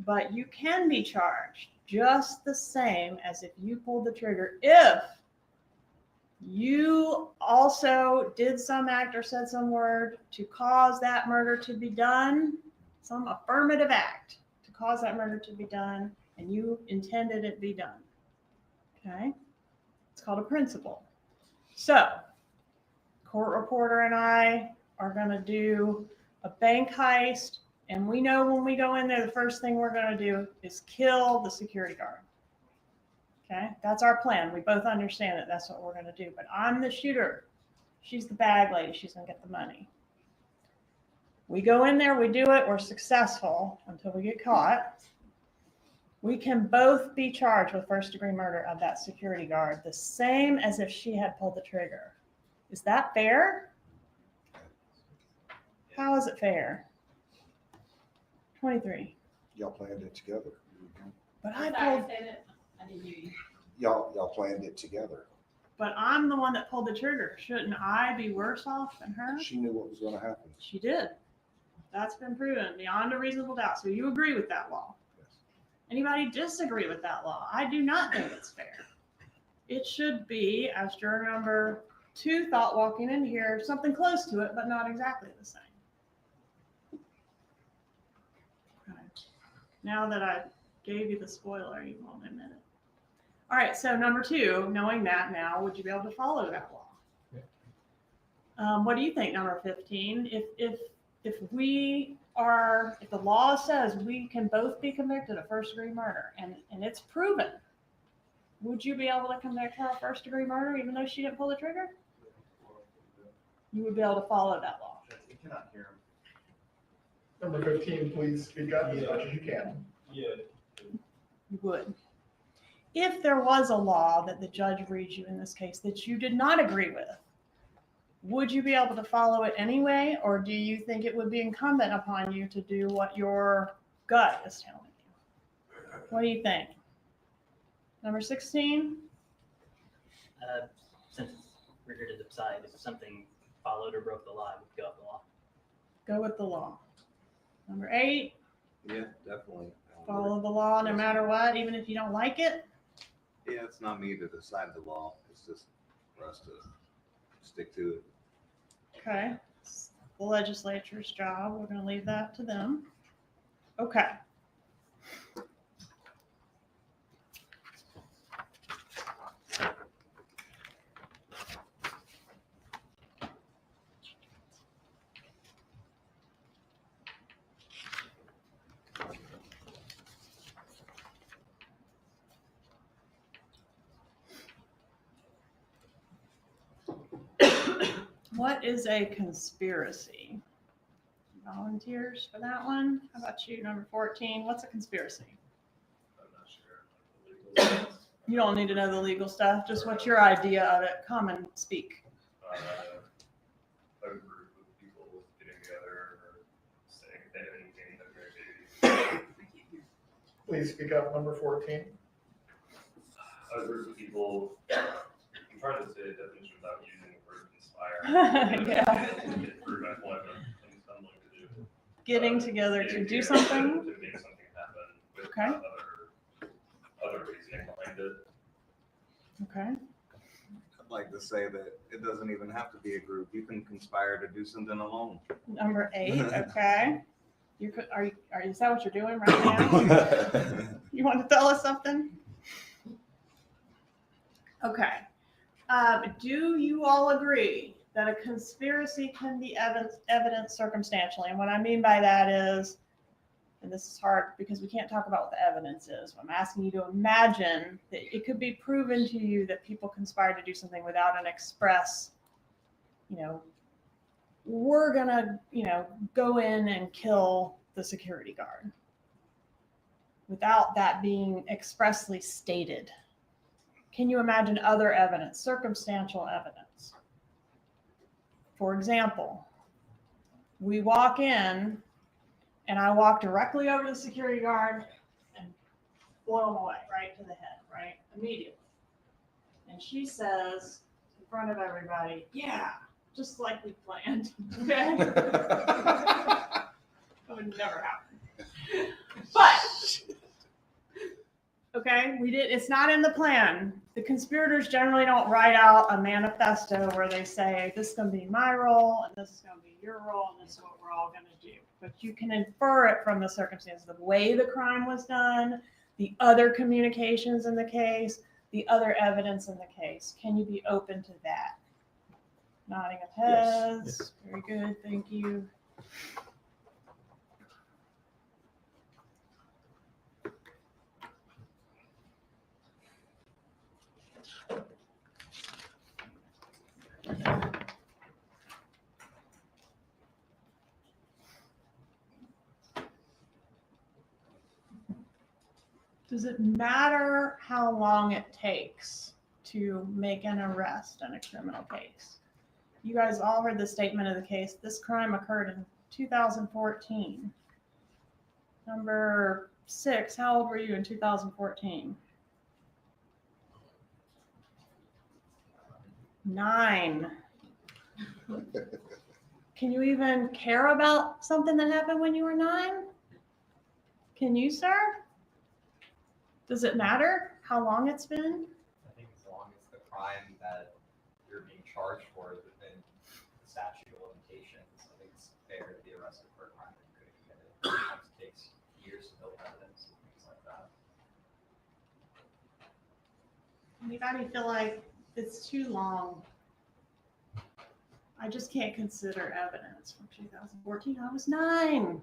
But you can be charged just the same as if you pulled the trigger if you also did some act or said some word to cause that murder to be done, some affirmative act to cause that murder to be done, and you intended it be done. Okay? It's called a principle. So, court reporter and I are going to do a bank heist, and we know when we go in there, the first thing we're going to do is kill the security guard. Okay, that's our plan. We both understand that that's what we're going to do. But I'm the shooter. She's the bag lady. She's going to get the money. We go in there, we do it, we're successful until we get caught. We can both be charged with first-degree murder of that security guard, the same as if she had pulled the trigger. Is that fair? How is it fair? 23. Y'all planned it together. But I pulled. I didn't hear you. Y'all planned it together. But I'm the one that pulled the trigger. Shouldn't I be worse off than her? She knew what was gonna happen. She did. That's been proven beyond a reasonable doubt. So you agree with that law? Yes. Anybody disagree with that law? I do not think it's fair. It should be, as juror number 2 thought walking in here, something close to it, but not exactly the same. Okay. Now that I gave you the spoiler, you won't admit it. All right, so number 2, knowing that now, would you be able to follow that law? Yeah. What do you think, number 15? If the law says we can both be convicted of first-degree murder and it's proven, would you be able to convict her of first-degree murder even though she didn't pull the trigger? You would be able to follow that law. You cannot hear him. Number 15, please speak up as much as you can. You would. If there was a law that the judge reads you in this case that you did not agree with, would you be able to follow it anyway, or do you think it would be incumbent upon you to do what your gut is telling you? What do you think? Number 16? Since we're here to decide if something followed or broke the law, I would go with the law. Go with the law. Number 8? Yeah, definitely. Follow the law no matter what, even if you don't like it? Yeah, it's not me to decide the law. It's just for us to stick to it. Okay. It's the legislature's job. We're going to leave that to them. Okay. What is a conspiracy? Volunteers for that one? How about you, number 14? What's a conspiracy? I'm not sure. You don't need to know the legal stuff, just what's your idea of it? Common speak. A group of people getting together or saying anything that they're maybe. Please speak up, number 14. A group of people, I'm trying to say a definition without using the word conspire. Yeah. Prove my point, but I'm stumbling to do. Getting together to Getting do together something? To make something happen with Okay. other reasoning behind it. Okay. I'd like to say that it doesn't even have to be a group. You can conspire to do something alone. Number 8, okay. Is that what you're doing right now? You want to tell us something? Okay. Do you all agree that a conspiracy can be evidence circumstantially? And what I mean by that is, and this is hard because we can't talk about what the evidence is. I'm asking you to imagine that it could be proven to you that people conspired to do something without an express, we're gonna, go in and kill the security guard without that being expressly stated. Can you imagine other evidence, circumstantial evidence? For example, we walk in and I walk directly over to the security guard and blow him away, right to the head, right? Immediately. And she says in front of everybody, yeah, just like we planned. Okay? That would never happen. But okay, it's not in the plan. The conspirators generally don't write out a manifesto where they say, this is going to be my role, and this is going to be your role, and this is what we're all going to do. But you can infer it from the circumstances, the way the crime was done, the other communications in the case, the other evidence in the case. Can you be open to that? Nodding of heads. Yes. Very good, thank you. Does it matter how long it takes to make an arrest in a criminal case? You guys all heard the statement of the case. This crime occurred in 2014. Number 6, how old were you in 2014? 9. Can you even care about something that happened when you were 9? Can you, sir? Does it matter how long it's been? I think as long as the crime that you're being charged for is within the statute of limitations, I think it's fair to be arrested for a crime that you could have committed. Sometimes it takes years to build evidence and things like that. Anybody feel like it's too long? I just can't consider evidence from 2014. I was 9.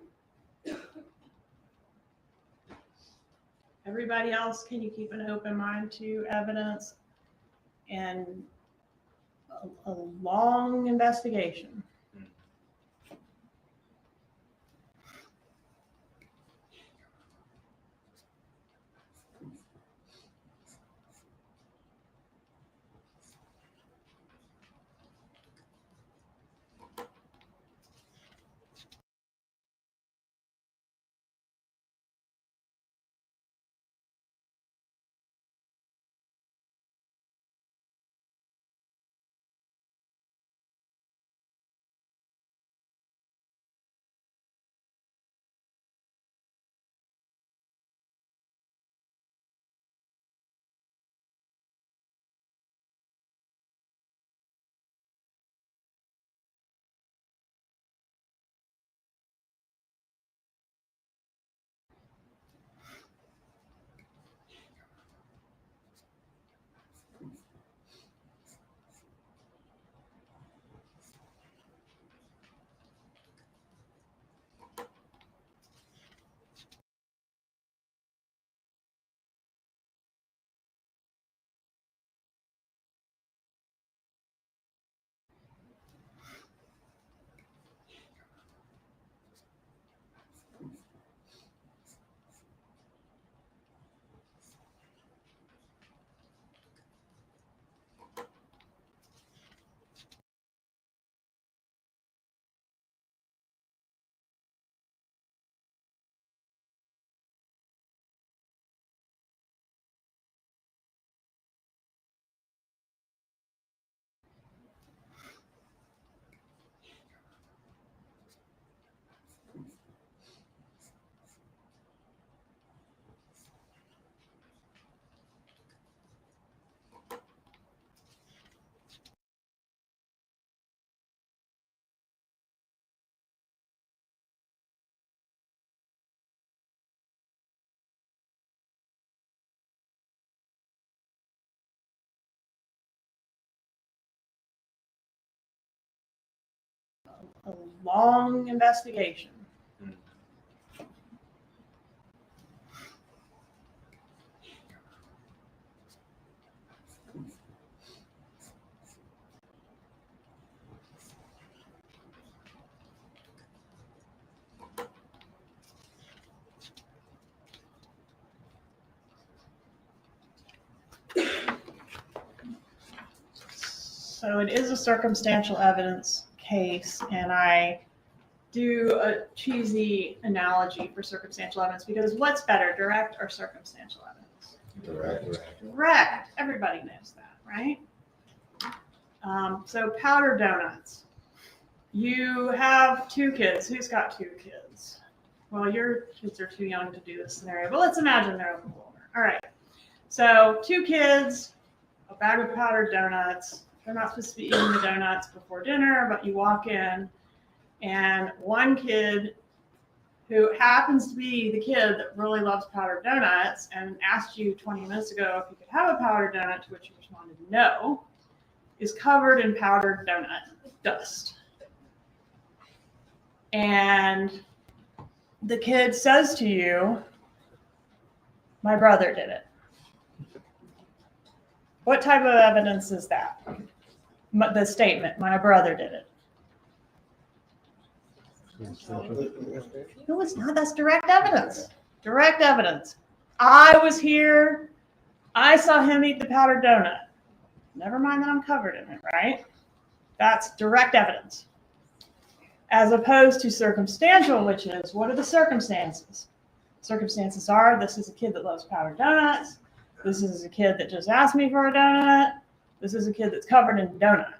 Everybody else, can you keep an open mind to evidence and a long investigation? a long investigation. So it is a circumstantial evidence case, and I do a cheesy analogy for circumstantial evidence because what's better, direct or circumstantial evidence? Direct. Everybody knows that, right? So powdered donuts. You have 2 kids. Who's got 2 kids? Well, your kids are too young to do this scenario, but let's imagine they're a little older. All right. So 2 kids, a bag of powdered donuts. They're not supposed to be eating the donuts before dinner, but you walk in and one kid who happens to be the kid that really loves powdered donuts and asked you 20 minutes ago if you could have a powdered donut, to which you responded no, is covered in powdered donut dust. And the kid says to you, my brother did it. What type of evidence is that? The statement, my brother did it. No, it's not. That's direct evidence. Direct evidence. I was here. I saw him eat the powdered donut. Never mind that I'm covered in it, right? That's direct evidence. As opposed to circumstantial, which is, what are the circumstances? Circumstances are, this is a kid that loves powdered donuts. This is a kid that just asked me for a donut. This is a kid that's covered in donut.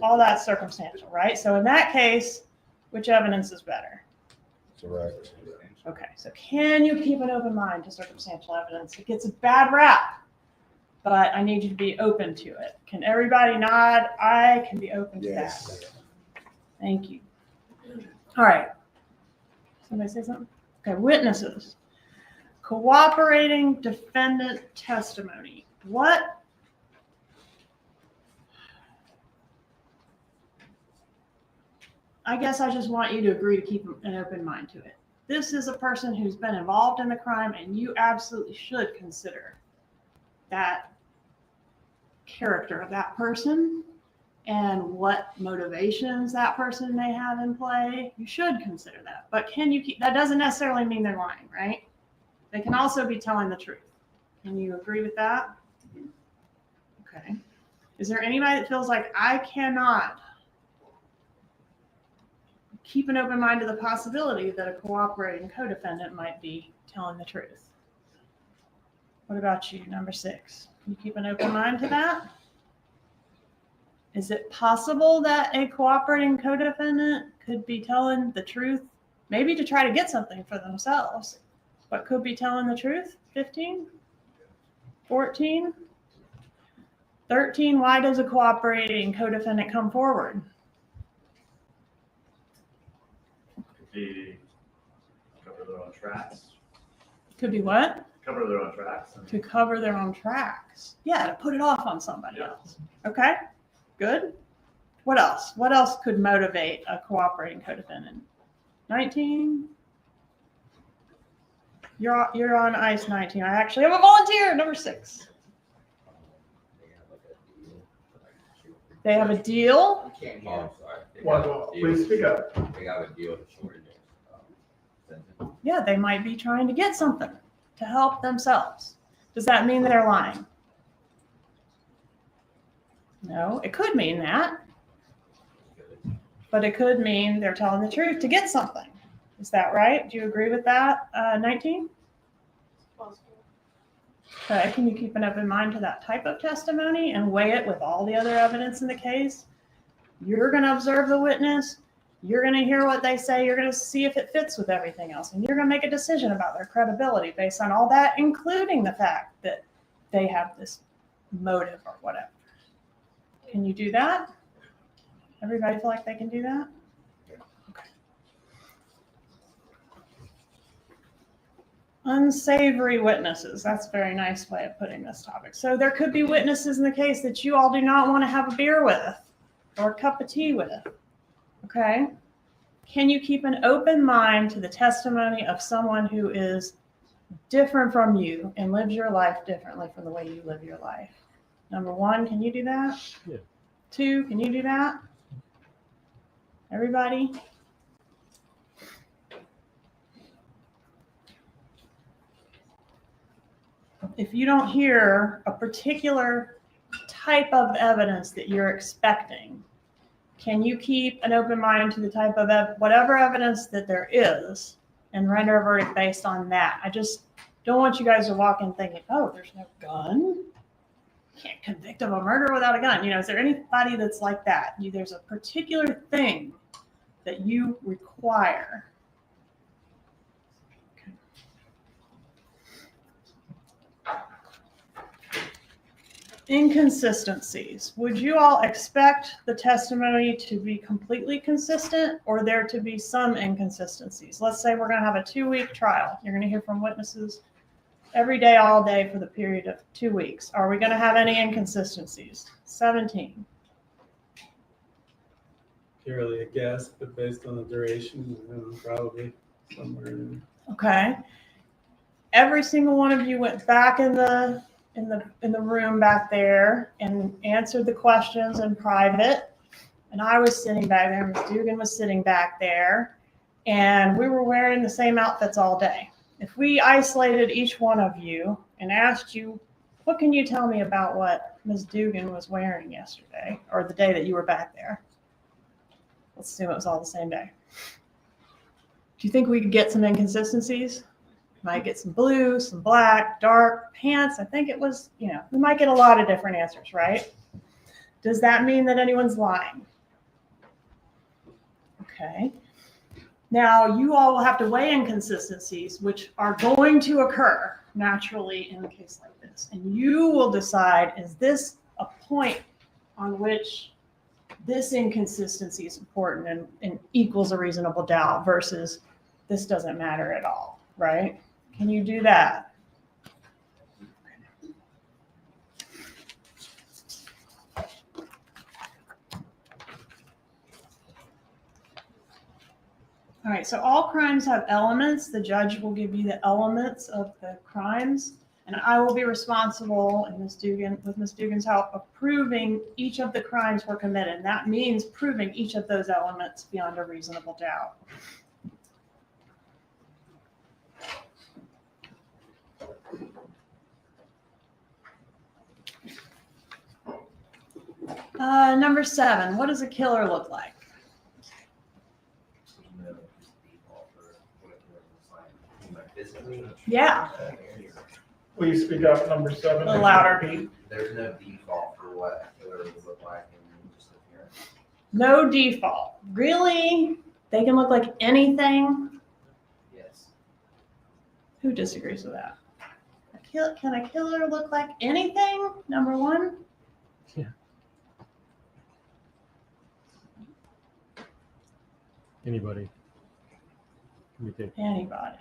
All that's circumstantial, right? So in that case, which evidence is better? Direct. Okay, so can you keep an open mind to circumstantial evidence? It gets a bad rap, but I need you to be open to it. Can everybody nod? I can be open to that. Thank you. All right. Somebody say something? Okay, witnesses. Cooperating defendant testimony. What? I guess I just want you to agree to keep an open mind to it. This is a person who's been involved in the crime, and you absolutely should consider that character of that person and what motivations that person may have in play. You should consider that. But can you keep, that doesn't necessarily mean they're lying, right? They can also be telling the truth. Can you agree with that? Okay. Is there anybody that feels like I cannot keep an open mind to the possibility that a cooperating co-defendant might be telling the truth? What about you, number 6? Can you keep an open mind to that? Is it possible that a cooperating co-defendant could be telling the truth, maybe to try to get something for themselves, but could be telling the truth? 15? 14? 13, why does a cooperating co-defendant come forward? Could be cover their own tracks. Could be what? Cover their own tracks. To cover their own tracks. Yeah, to put it off on somebody else. Okay, good. What else? What else could motivate a cooperating co-defendant? 19? You're on ice, 19. I actually have a volunteer, number 6. They have a deal? Please speak up. They have a deal to shorten it. Yeah, they might be trying to get something to help themselves. Does that mean they're lying? No, it could mean that. But it could mean they're telling the truth to get something. Is that right? Do you agree with that, 19? Okay, can you keep an open mind to that type of testimony and weigh it with all the other evidence in the case? You're going to observe the witness. You're going to hear what they say. You're going to see if it fits with everything else. And you're going to make a decision about their credibility based on all that, including the fact that they have this motive or whatever. Can you do that? Everybody feel like they can do that? Okay. Unsavory witnesses. That's a very nice way of putting this topic. So there could be witnesses in the case that you all do not want to have a beer with or a cup of tea with. Okay? can you keep an open mind to the testimony of someone who is different from you and lives your life differently from the way you live your life? Number one, can you do that? Yeah. Two, can you do that? Everybody? If you don't hear a particular type of evidence that you're expecting, can you keep an open mind to the type of whatever evidence that there is and render a verdict based on that? I just don't want you guys to walk in thinking, oh, there's no gun. Can't convict of a murder without a gun. Is there anybody that's like that? There's a particular thing that you require. Inconsistencies. Would you all expect the testimony to be completely consistent or there to be some inconsistencies? Let's say we're going to have a 2-week trial. You're going to hear from witnesses every day, all day for the period of 2 weeks. Are we going to have any inconsistencies? 17. Purely a guess, but based on the duration, probably somewhere in. Okay. Every single one of you went back in the room back there and answered the questions in private. And I was sitting back there, Ms. Dugan was sitting back there, and we were wearing the same outfits all day. If we isolated each one of you and asked you, what can you tell me about what Ms. Dugan was wearing yesterday or the day that you were back there? Let's assume it was all the same day. Do you think we could get some inconsistencies? Might get some blue, some black, dark pants. I think it was, we might get a lot of different answers, right? Does that mean that anyone's lying? Okay. Now, you all will have to weigh inconsistencies, which are going to occur naturally in a case like this. And you will decide, is this a point on which this inconsistency is important and equals a reasonable doubt versus this doesn't matter at all, right? Can you do that? All right, so all crimes have elements. The judge will give you the elements of the crimes, and I will be responsible, and with Ms. Dugan's help, of proving each of the crimes were committed. That means proving each of those elements beyond a reasonable doubt. Number 7, what does a killer look like? Yeah. Please speak up, number 7. A little louder. There's no default for what a killer would look like in just appearance. No default. Really? They can look like anything? Yes. Who disagrees with that? Can a killer look like anything? Number 1? Yeah. Anybody. Anybody.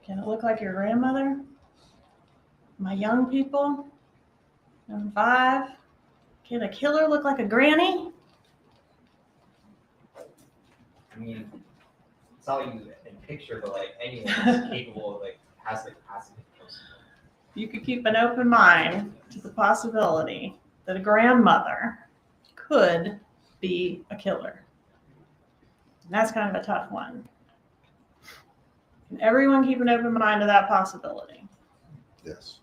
Can it look like your grandmother? My young people? Number 5. Can a killer look like a granny? I mean, it's not like you in picture, but like anyone is capable of has the capacity to post. You could keep an open mind to the possibility that a grandmother could be a killer. And that's kind of a tough one. Can everyone keep an open mind to that possibility? Yes.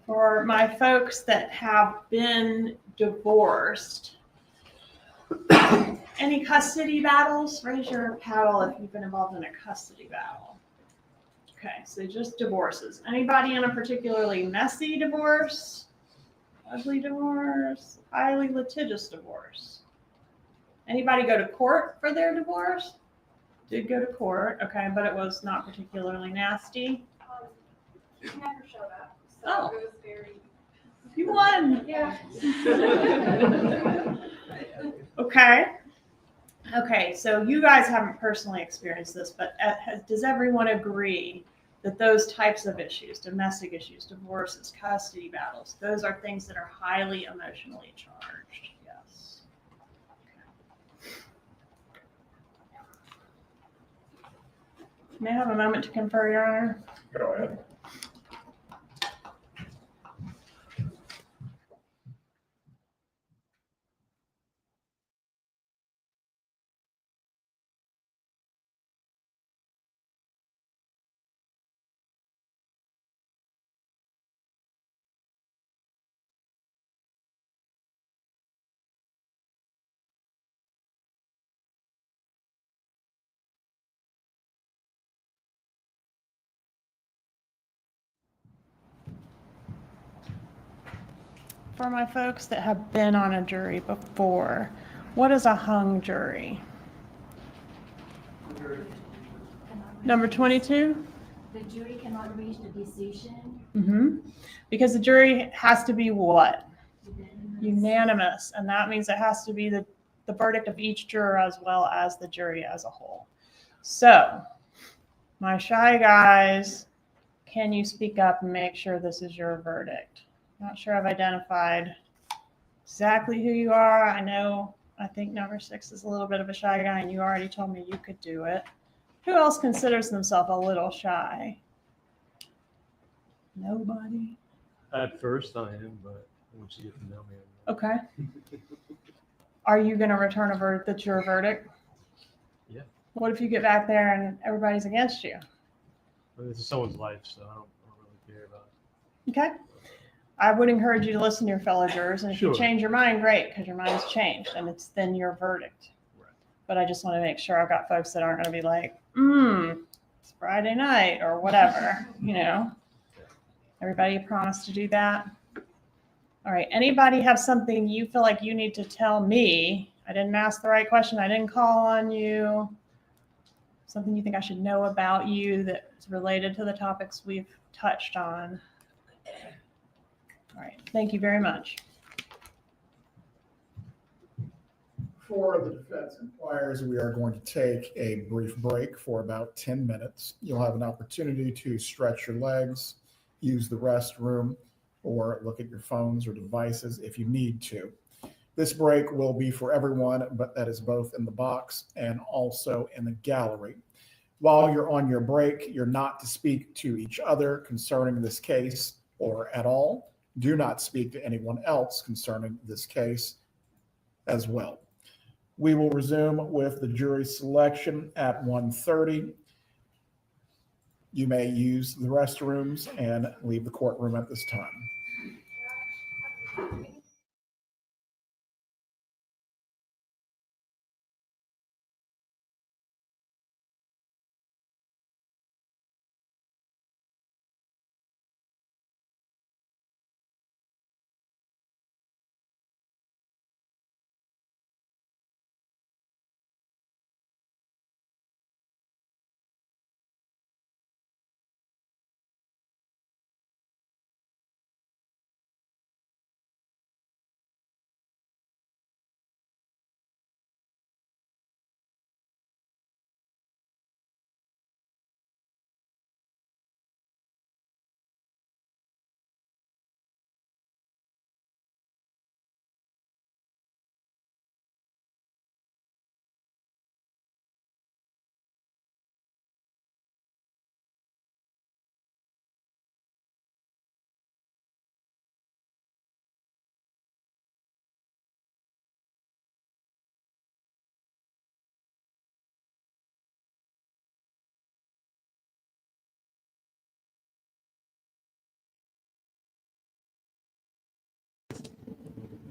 For my folks that have been divorced, any custody battles? Raise your paddle if you've been involved in a custody battle. Okay, so just divorces. Anybody in a particularly messy divorce? Ugly divorce? Highly litigious divorce? Anybody go to court for their divorce? Did go to court, okay, but it was not particularly nasty. He never showed up, so Oh. it was very. You won. Yeah. Okay. Okay, so you guys haven't personally experienced this, but does everyone agree that those types of issues, domestic issues, divorces, custody battles, those are things that are highly emotionally charged? Yes. May I have a moment to confer, Your Honor? Go ahead. For my folks that have been on a jury before, what is a hung jury? Number 22? The jury cannot reach the decision. Because the jury has to be what? Unanimous. And that means it has to be the verdict of each juror as well as the jury as a whole. So, my shy guys, can you speak up and make sure this is your verdict? Not sure I've identified exactly who you are. I think number 6 is a little bit of a shy guy, and you already told me you could do it. Who else considers themselves a little shy? Nobody? At first I am, but once you get to know me. Okay. Are you going to return a verdict that's your verdict? Yeah. What if you get back there and everybody's against you? I mean, this is someone's life, so I don't really care about it. Okay. I would encourage you to listen to your fellow jurors, and if you Sure. change your mind, great, because your mind's changed, and it's then your verdict. Right. But I just want to make sure I've got folks that aren't going to be like, it's Friday night or whatever, Everybody promise to do that? All right. Anybody have something you feel like you need to tell me? I didn't ask the right question. I didn't call on you. Something you think I should know about you that's related to the topics we've touched on. All right. Thank you very much. For the defense inquirers, we are going to take a brief break for about 10 minutes. You'll have an opportunity to stretch your legs, use the restroom, or look at your phones or devices if you need to. This break will be for everyone, but that is both in the box and also in the gallery. While you're on your break, you're not to speak to each other concerning this case or at all. Do not speak to anyone else concerning this case as well. We will resume with the jury selection at 1:30. You may use the restrooms and leave the courtroom at this time.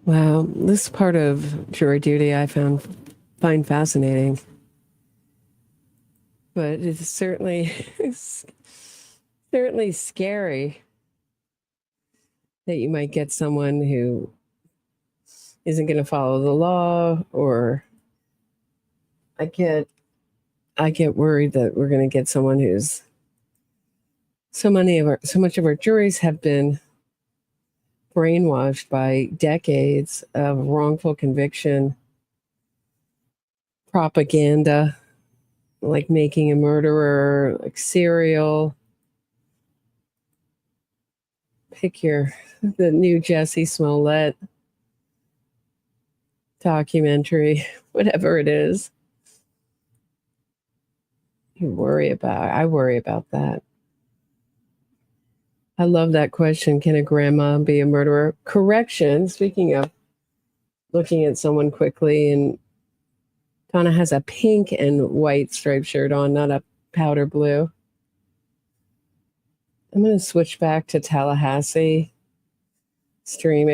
Wow, this part of jury duty I find fascinating, but it's certainly scary that you might get someone who isn't going to follow the law, or I get worried that we're going to get someone who's so much of our juries have been brainwashed by decades of wrongful conviction propaganda, like making a murderer, like serial. Pick the new Jesse Smollett documentary, whatever it is. I worry about that. I love that question. Can a grandma be a murderer? Correction. Speaking of looking at someone quickly, and Donna has a pink and white striped shirt on, not a powder blue. I'm going to switch back to Tsllahassee stream.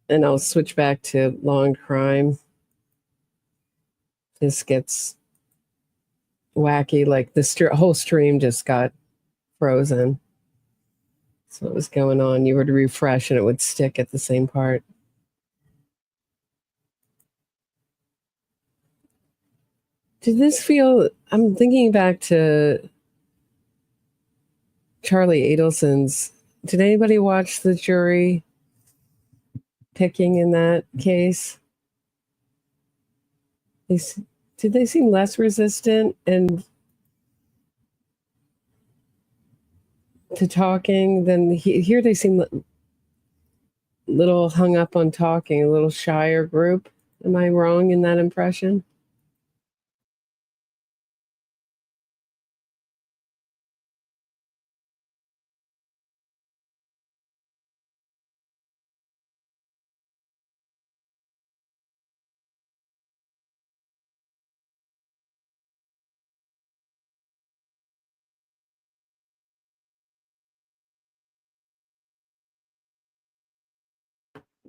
And I'll switch back to Law and Crime. This gets wacky. Like the whole stream just got frozen. So what was going on? You would refresh and it would stick at the same part. Did this feel, I'm thinking back to Charlie Adelson's, did anybody watch the jury picking in that case? Did they seem less resistant and to talking than here? They seem a little hung up on talking, a little shyer group. Am I wrong in that impression?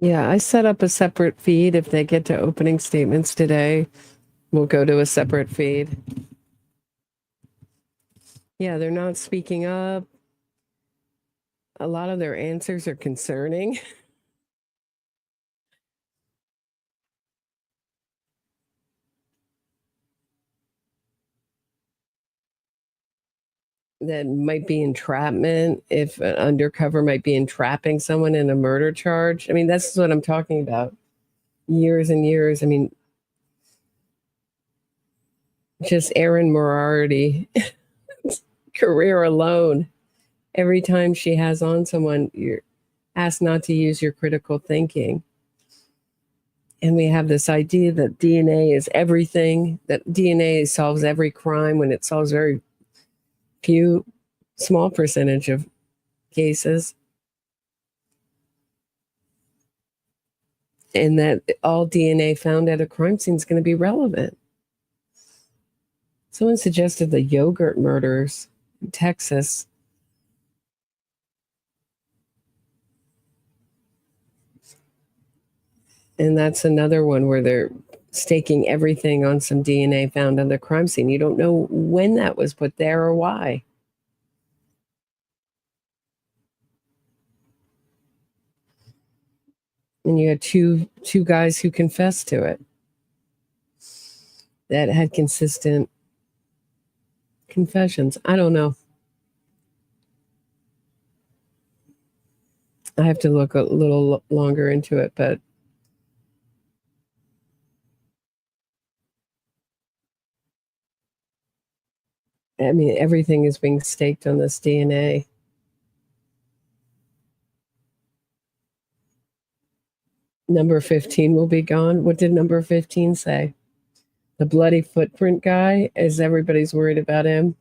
Yeah, I set up a separate feed. If they get to opening statements today, we'll go to a separate feed. Yeah, they're not speaking up. A lot of their answers are concerning. That might be entrapment, if an undercover might be entrapping someone in a murder charge. I mean, that's what I'm talking about. Years and years. I mean, just Erin Moriarty career alone. Every time she has on someone, you're asked not to use your critical thinking. And we have this idea that DNA is everything, that DNA solves every crime when it solves very few, small percentage of cases. And that all DNA found at a crime scene is going to be relevant. Someone suggested the yogurt murders in Texas. And that's another one where they're staking everything on some DNA found on the crime scene. You don't know when that was put there or why. And you had two guys who confessed to it that had consistent confessions. I don't know. I have to look a little longer into it, but I mean, everything is being staked on this DNA. Number 15 will be gone. What did number 15 say? The bloody footprint guy, is everybody's worried about him?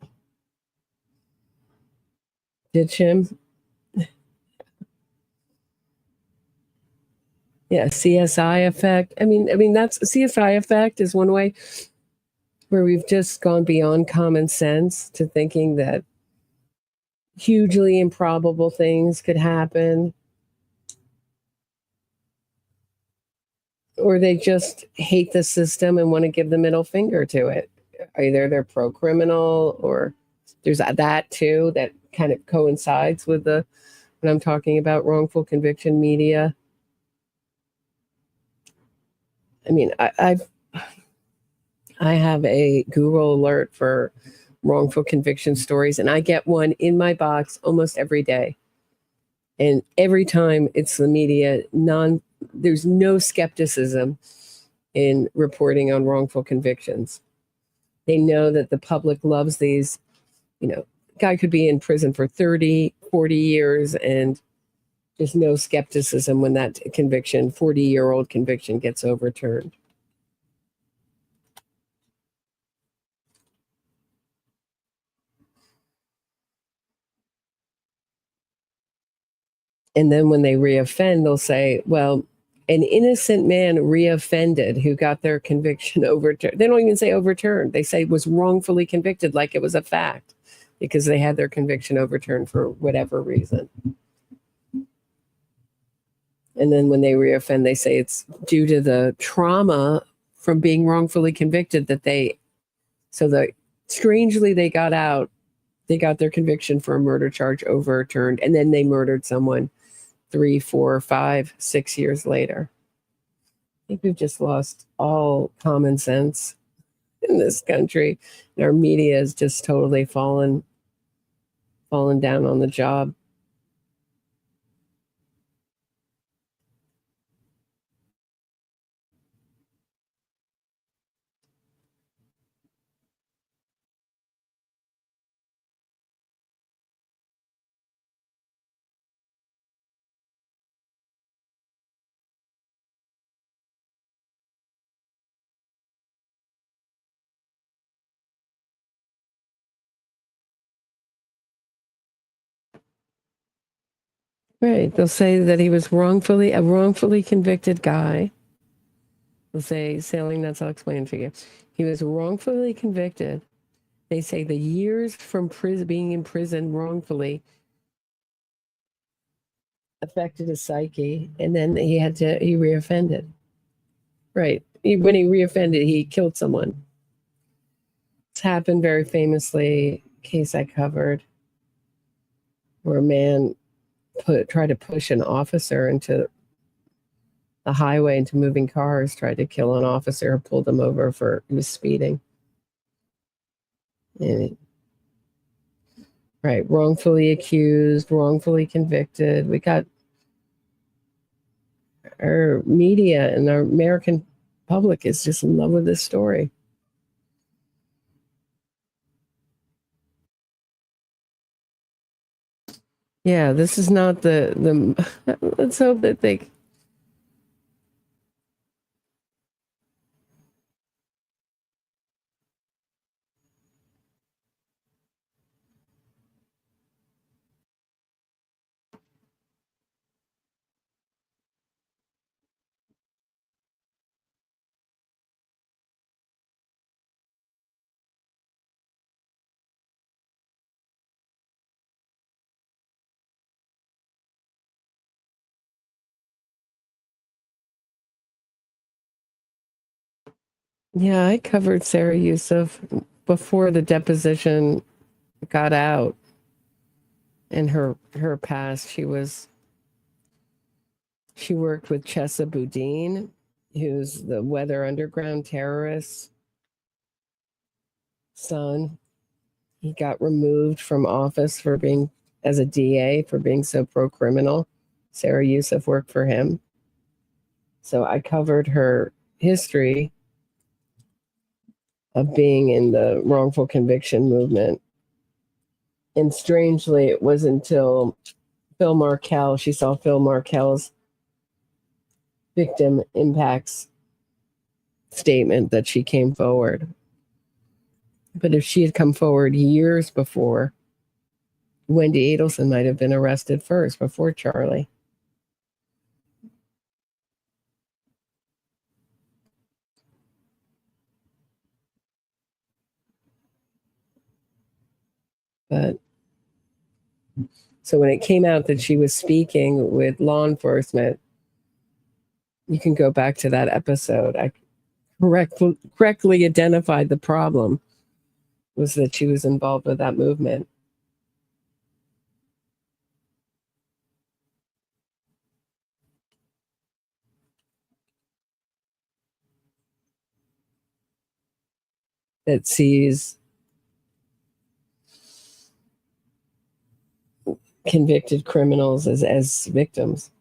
Ditch him? Yeah, CSI effect. I mean, that's CSI effect is one way where we've just gone beyond common sense to thinking that hugely improbable things could happen. Or they just hate the system and want to give the middle finger to it. Either they're pro-criminal, or there's that too, that kind of coincides with when I'm talking about wrongful conviction media. I mean, I have a Google alert for wrongful conviction stories, and I get one in my box almost every day. And every time it's the media, there's no skepticism in reporting on wrongful convictions. They know that the public loves these, guy could be in prison for 30, 40 years and just no skepticism when that conviction, 40-year-old conviction, gets overturned. And then when they reoffend, they'll say, well, an innocent man reoffended who got their conviction overturned. They don't even say overturned. They say was wrongfully convicted, like it was a fact, because they had their conviction overturned for whatever reason. And then when they reoffend, they say it's due to the trauma from being wrongfully convicted strangely they got out, they got their conviction for a murder charge overturned, and then they murdered someone 3, 4, 5, 6 years later. I think we've just lost all common sense in this country. And our media has just totally fallen down on the job. Right. They'll say that he was a wrongfully convicted guy. They'll say, sailing nuts, I'll explain to you. He was wrongfully convicted. They say the years from being in prison wrongfully affected his psyche, and then he reoffended. Right. When he reoffended, he killed someone. It's happened very famously, case I covered, where a man tried to push an officer into the highway, into moving cars, tried to kill an officer, pulled him over he was speeding. Right, wrongfully accused, wrongfully convicted. We got our media and our American public is just in love with this story. Yeah, this is not the let's hope that they Yeah, I covered Sarah Yusuf before the deposition got out. In her past, she worked with Chesa Boudin, who's the Weather Underground terrorist son. He got removed from office as a DA for being so pro-criminal. Sarah Yusuf worked for him. So I covered her history of being in the wrongful conviction movement. And strangely, it was until she saw Phil Markel's victim impacts statement that she came forward. But if she had come forward years before, Wendi Adelson might have been arrested first before Charlie. But so when it came out that she was speaking with law enforcement, you can go back to that episode. I correctly identified the problem was that she was involved with that movement. That sees convicted criminals as victims.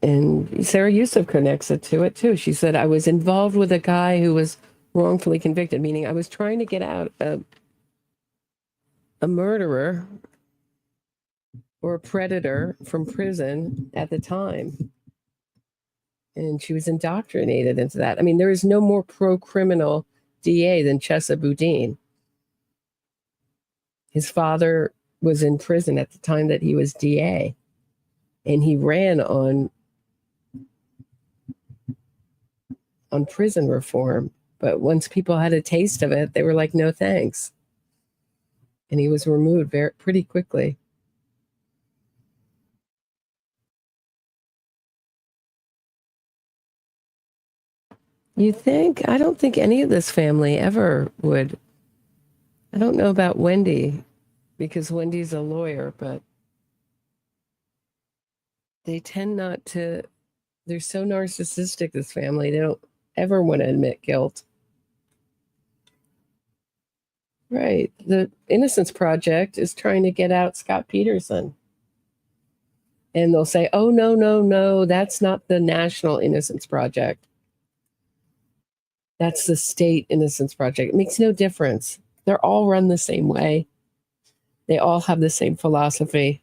And Sarah Yusuf connects it to it too. She said, I was involved with a guy who was wrongfully convicted, meaning I was trying to get out a murderer or a predator from prison at the time. And she was indoctrinated into that. I mean, there is no more pro-criminal DA than Chesa Boudin. His father was in prison at the time that he was DA, and he ran on prison reform. But once people had a taste of it, they were like, no thanks. And he was removed pretty quickly. You think? I don't think any of this family ever would. I don't know about Wendi, because Wendy's a lawyer, but they tend not to. They're so narcissistic, this family. They don't ever want to admit guilt. Right. The Innocence Project is trying to get out Scott Peterson. And they'll say, oh, no, no, no, that's not the National Innocence Project. That's the State Innocence Project. It makes no difference. They're all run the same way. They all have the same philosophy.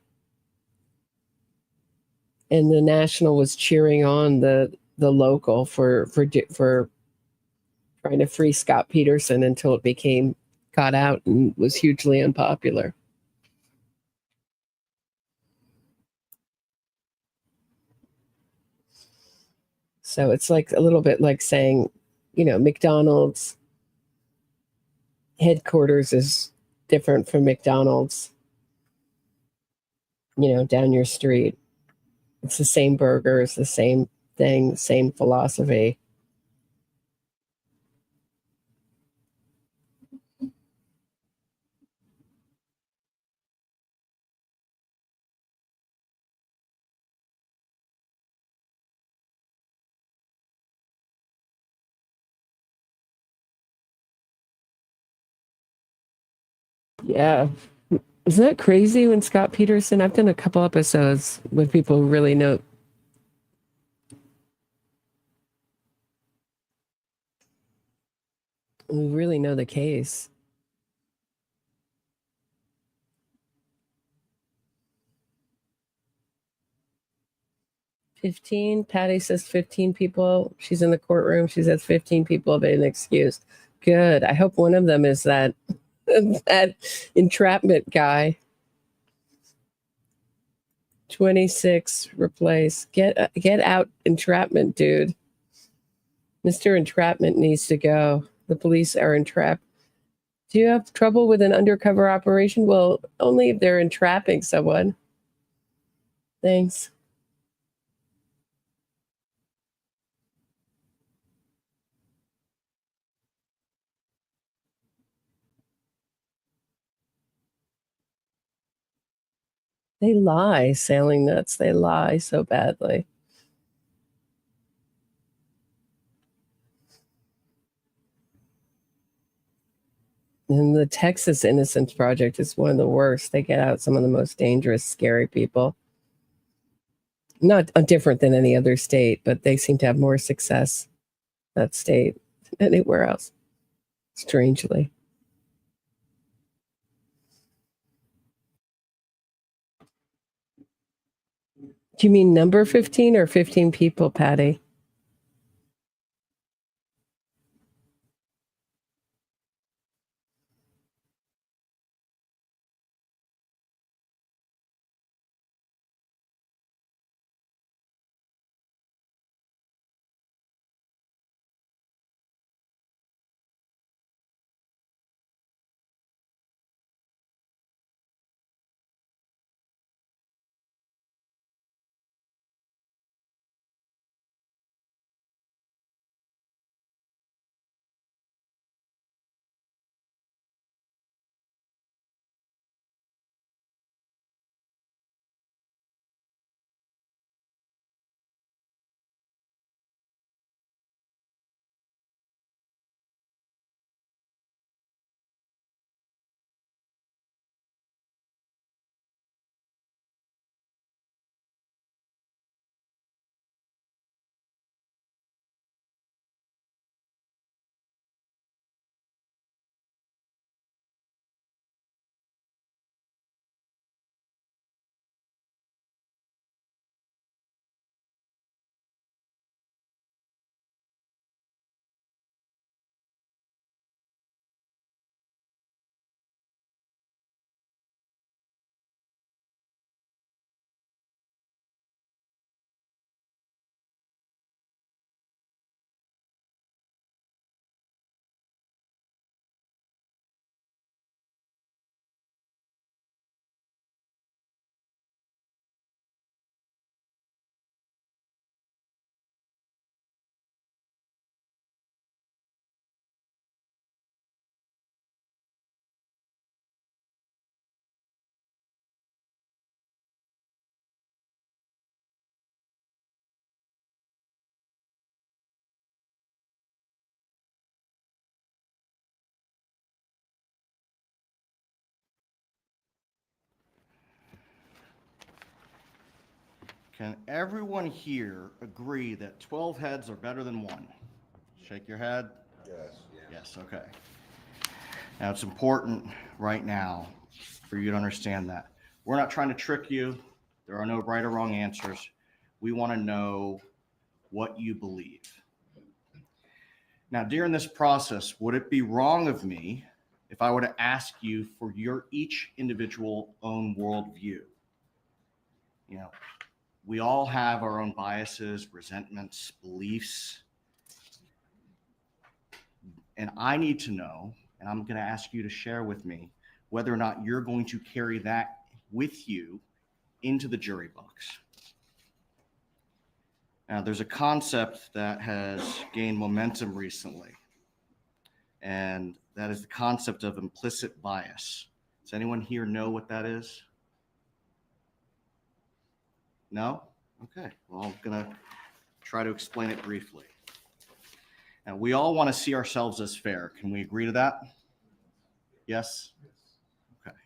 And the National was cheering on the local for trying to free Scott Peterson until it got out and was hugely unpopular. So it's like a little bit like saying, McDonald's headquarters is different from McDonald's, down your street. It's the same burgers, the same thing, same philosophy. Yeah. Isn't that crazy when Scott Peterson, I've done a couple episodes with people who really know the case. Patty says 15 people. She's in the courtroom. She says 15 people have been excused. Good. I hope one of them is that entrapment guy. 26 replace. Get out, entrapment, dude. Mr. Entrapment needs to go. The police are entrapped. Do you have trouble with an undercover operation? Well, only if they're entrapping someone. Thanks. They lie, Sailing Nuts. They lie so badly. And the Texas Innocence Project is one of the worst. They get out some of the most dangerous, scary people. Not different than any other state, but they seem to have more success, that state, than anywhere else, strangely. Do you mean number 15 or 15 people, Patty? Can everyone here agree that 12 heads are better than one? Shake your head. Yes. Yes, okay. Now, it's important right now for you to understand that. We're not trying to trick you. There are no right or wrong answers. We want to know what you believe. Now, during this process, would it be wrong of me if I were to ask you for your each individual own worldview? You know, we all have our own biases, resentments, beliefs. And I need to know, and I'm going to ask you to share with me, whether or not you're going to carry that with you into the jury box. Now, there's a concept that has gained momentum recently, and that is the concept of implicit bias. Does anyone here know what that is? No? Okay, well, I'm going to try to explain it briefly. Now, we all want to see ourselves as fair. Can we agree to that? Yes? Okay.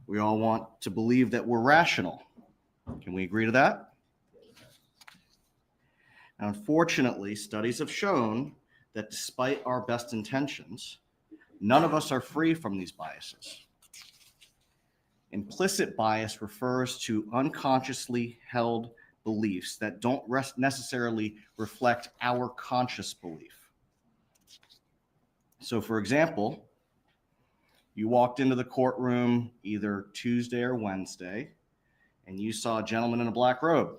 We all want to believe that we're rational. Can we agree to that? Now, unfortunately, studies have shown that despite our best intentions, none of us are free from these biases. Implicit bias refers to unconsciously held beliefs that don't necessarily reflect our conscious belief. So, for example, you walked into the courtroom either Tuesday or Wednesday, and you saw a gentleman in a black robe.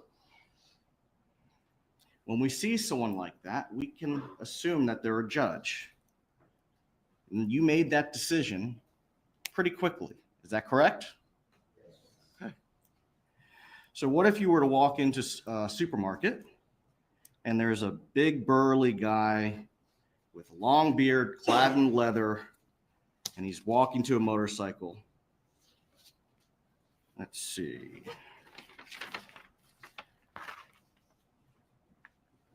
When we see someone like that, we can assume that they're a judge. And you made that decision pretty quickly. Is that correct? Okay. So what if you were to walk into a supermarket and there's a big burly guy with a long beard, clad in leather, and he's walking to a motorcycle? Let's see.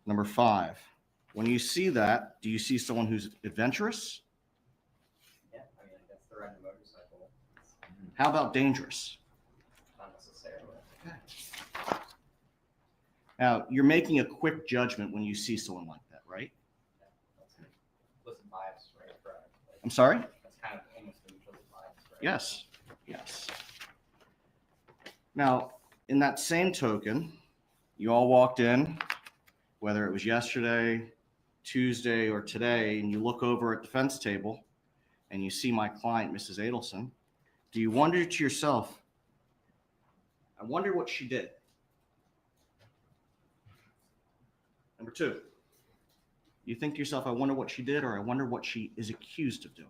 Number 5, when you see that, do you see someone who's adventurous? Yeah, I mean, that's the ride a motorcycle. How about dangerous? Not necessarily. Okay. Now, you're making a quick judgment when you see someone like that, right? Implicit bias, right? Correct. I'm sorry? That's kind of almost implicit bias, right? Yes, yes. Now, in that same token, you all walked in, whether it was yesterday, Tuesday, or today, and you look over at the defense table and you see my client, Mrs. Adelson, do you wonder to yourself, I wonder what she did? Number 2, you think to yourself, I wonder what she did, or I wonder what she is accused of doing?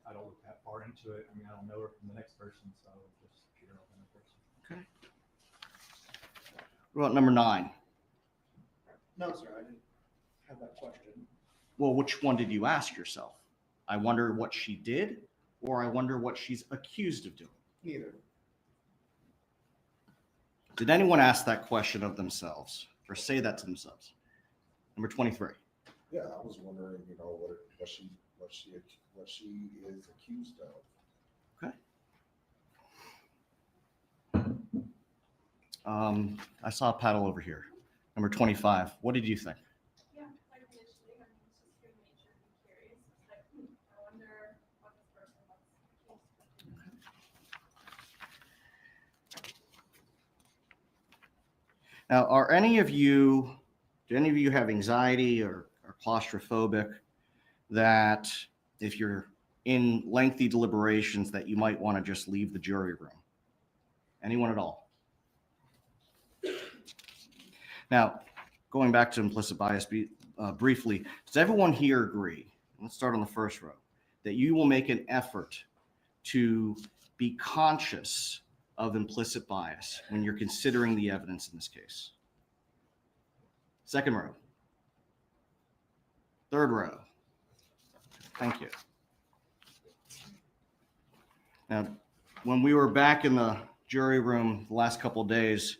I don't look that far into it. I mean, I don't know her from the next person, so I would just treat her like another person. Okay. What about number 9? No, sir, I didn't have that question. Well, which one did you ask yourself? I wonder what she did, or I wonder what she's accused of doing? Neither. Did anyone ask that question of themselves or say that to themselves? Number 23. Yeah, I was wondering, what she is accused of. Okay. I saw a paddle over here. Number 25. What did you think? Yeah, like initially, I mean, it's just human nature to be curious. It's like, I wonder what this person was accused of. Now, do any of you have anxiety or are claustrophobic that if you're in lengthy deliberations that you might want to just leave the jury room? Anyone at all? Now, going back to implicit bias briefly, does everyone here agree, let's start on the first row, that you will make an effort to be conscious of implicit bias when you're considering the evidence in this case? Second row. Third row. Thank you. Now, when we were back in the jury room the last couple of days,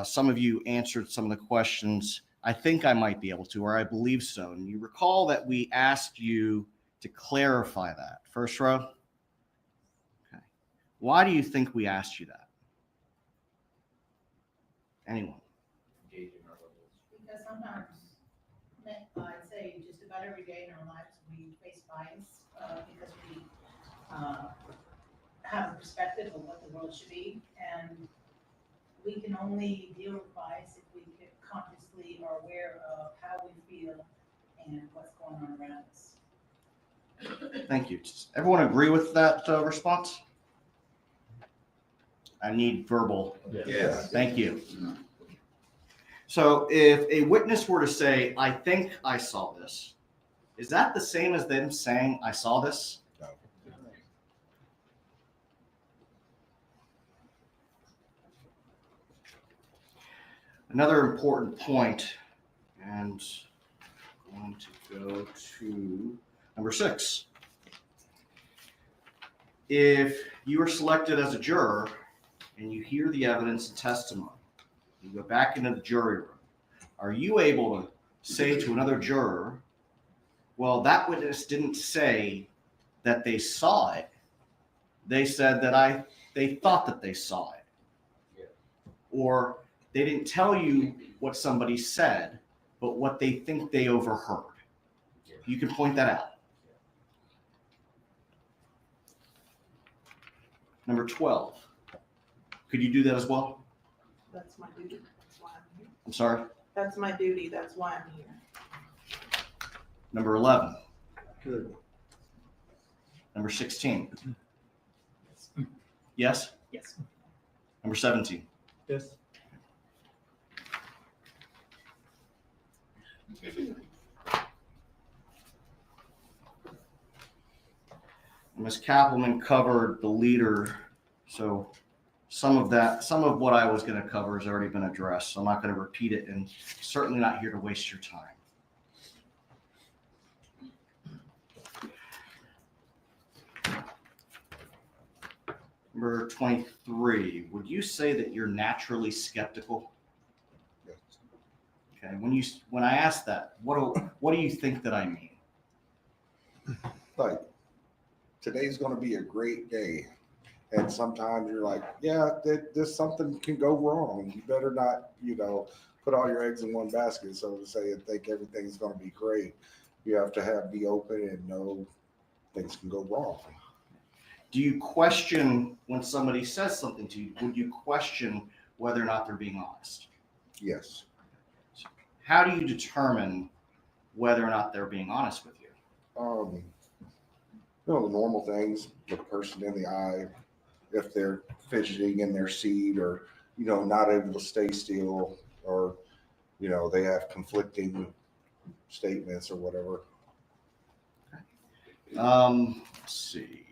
some of you answered some of the questions. I think I might be able to, or I believe so. And you recall that we asked you to clarify that. First row. Okay. Why do you think we asked you that? Anyone? Because sometimes, I'd say just about every day in our lives, we face bias, because we, have a perspective of what the world should be, and we can only deal with bias if we can consciously are aware of how we feel and what's going on around us. Thank you. Does everyone agree with that response? I need verbal. Yes. Thank you. So if a witness were to say, I think I saw this, is that the same as them saying, I saw this? No. Another important point, and I'm going to go to number 6. If you are selected as a juror and you hear the evidence and testimony, you go back into the jury room, are you able to say to another juror, well, that witness didn't say that they saw it. They said that they thought that they saw it. Yeah. Or they didn't tell you what somebody said, but what they think they overheard. Yeah. You can point that out. Number 12. Could you do that as well? That's my duty. That's why I'm here. I'm sorry. That's my duty. That's why I'm here. Number 11. Good. Number 16. Yes? Yes. Number 17. Yes. Ms. Kappelman covered the leader, so some of what I was going to cover has already been addressed, so I'm not going to repeat it, and certainly not here to waste your time. Number 23, would you say that you're naturally skeptical? Yes. Okay, when I ask that, what do you think that I mean? Like, today's gonna be a great day. And sometimes you're like, yeah, this something can go wrong. You better not, put all your eggs in one basket, so to say, and think everything's gonna be great. You have to be open and know things can go wrong. Do you question when somebody says something to you? Would you question whether or not they're being honest? Yes. How do you determine whether or not they're being honest with you? The normal things, look a person in the eye, if they're fidgeting in their seat or, not able to stay still or, they have conflicting statements or whatever. Let's see.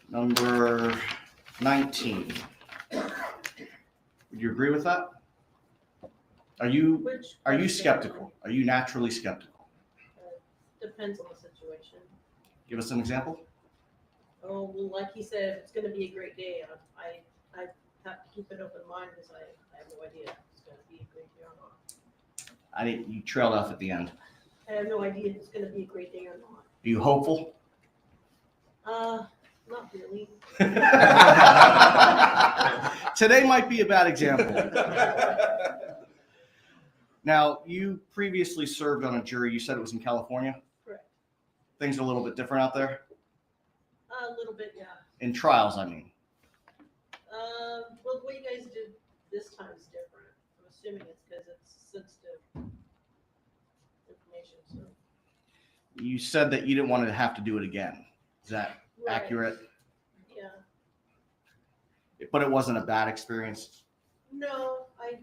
Number 19. Would you agree with that? Are you skeptical? Are you naturally skeptical? Depends on the situation. Give us an example. Oh, well, like he said, it's going to be a great day. I have to keep an open mind because I have no idea if it's going to be a great day or not. You trailed off at the end. I have no idea if it's going to be a great day or not. Are you hopeful? Not really. Today might be a bad example. Now, you previously served on a jury. You said it was in California? Correct. Things are a little bit different out there? A little bit, yeah. In trials, I mean. Well, the way you guys did this time is different. I'm assuming it's because it's sensitive information. So. You said that you didn't want to have to do it again. Is that accurate? Yeah. But it wasn't a bad experience? No, I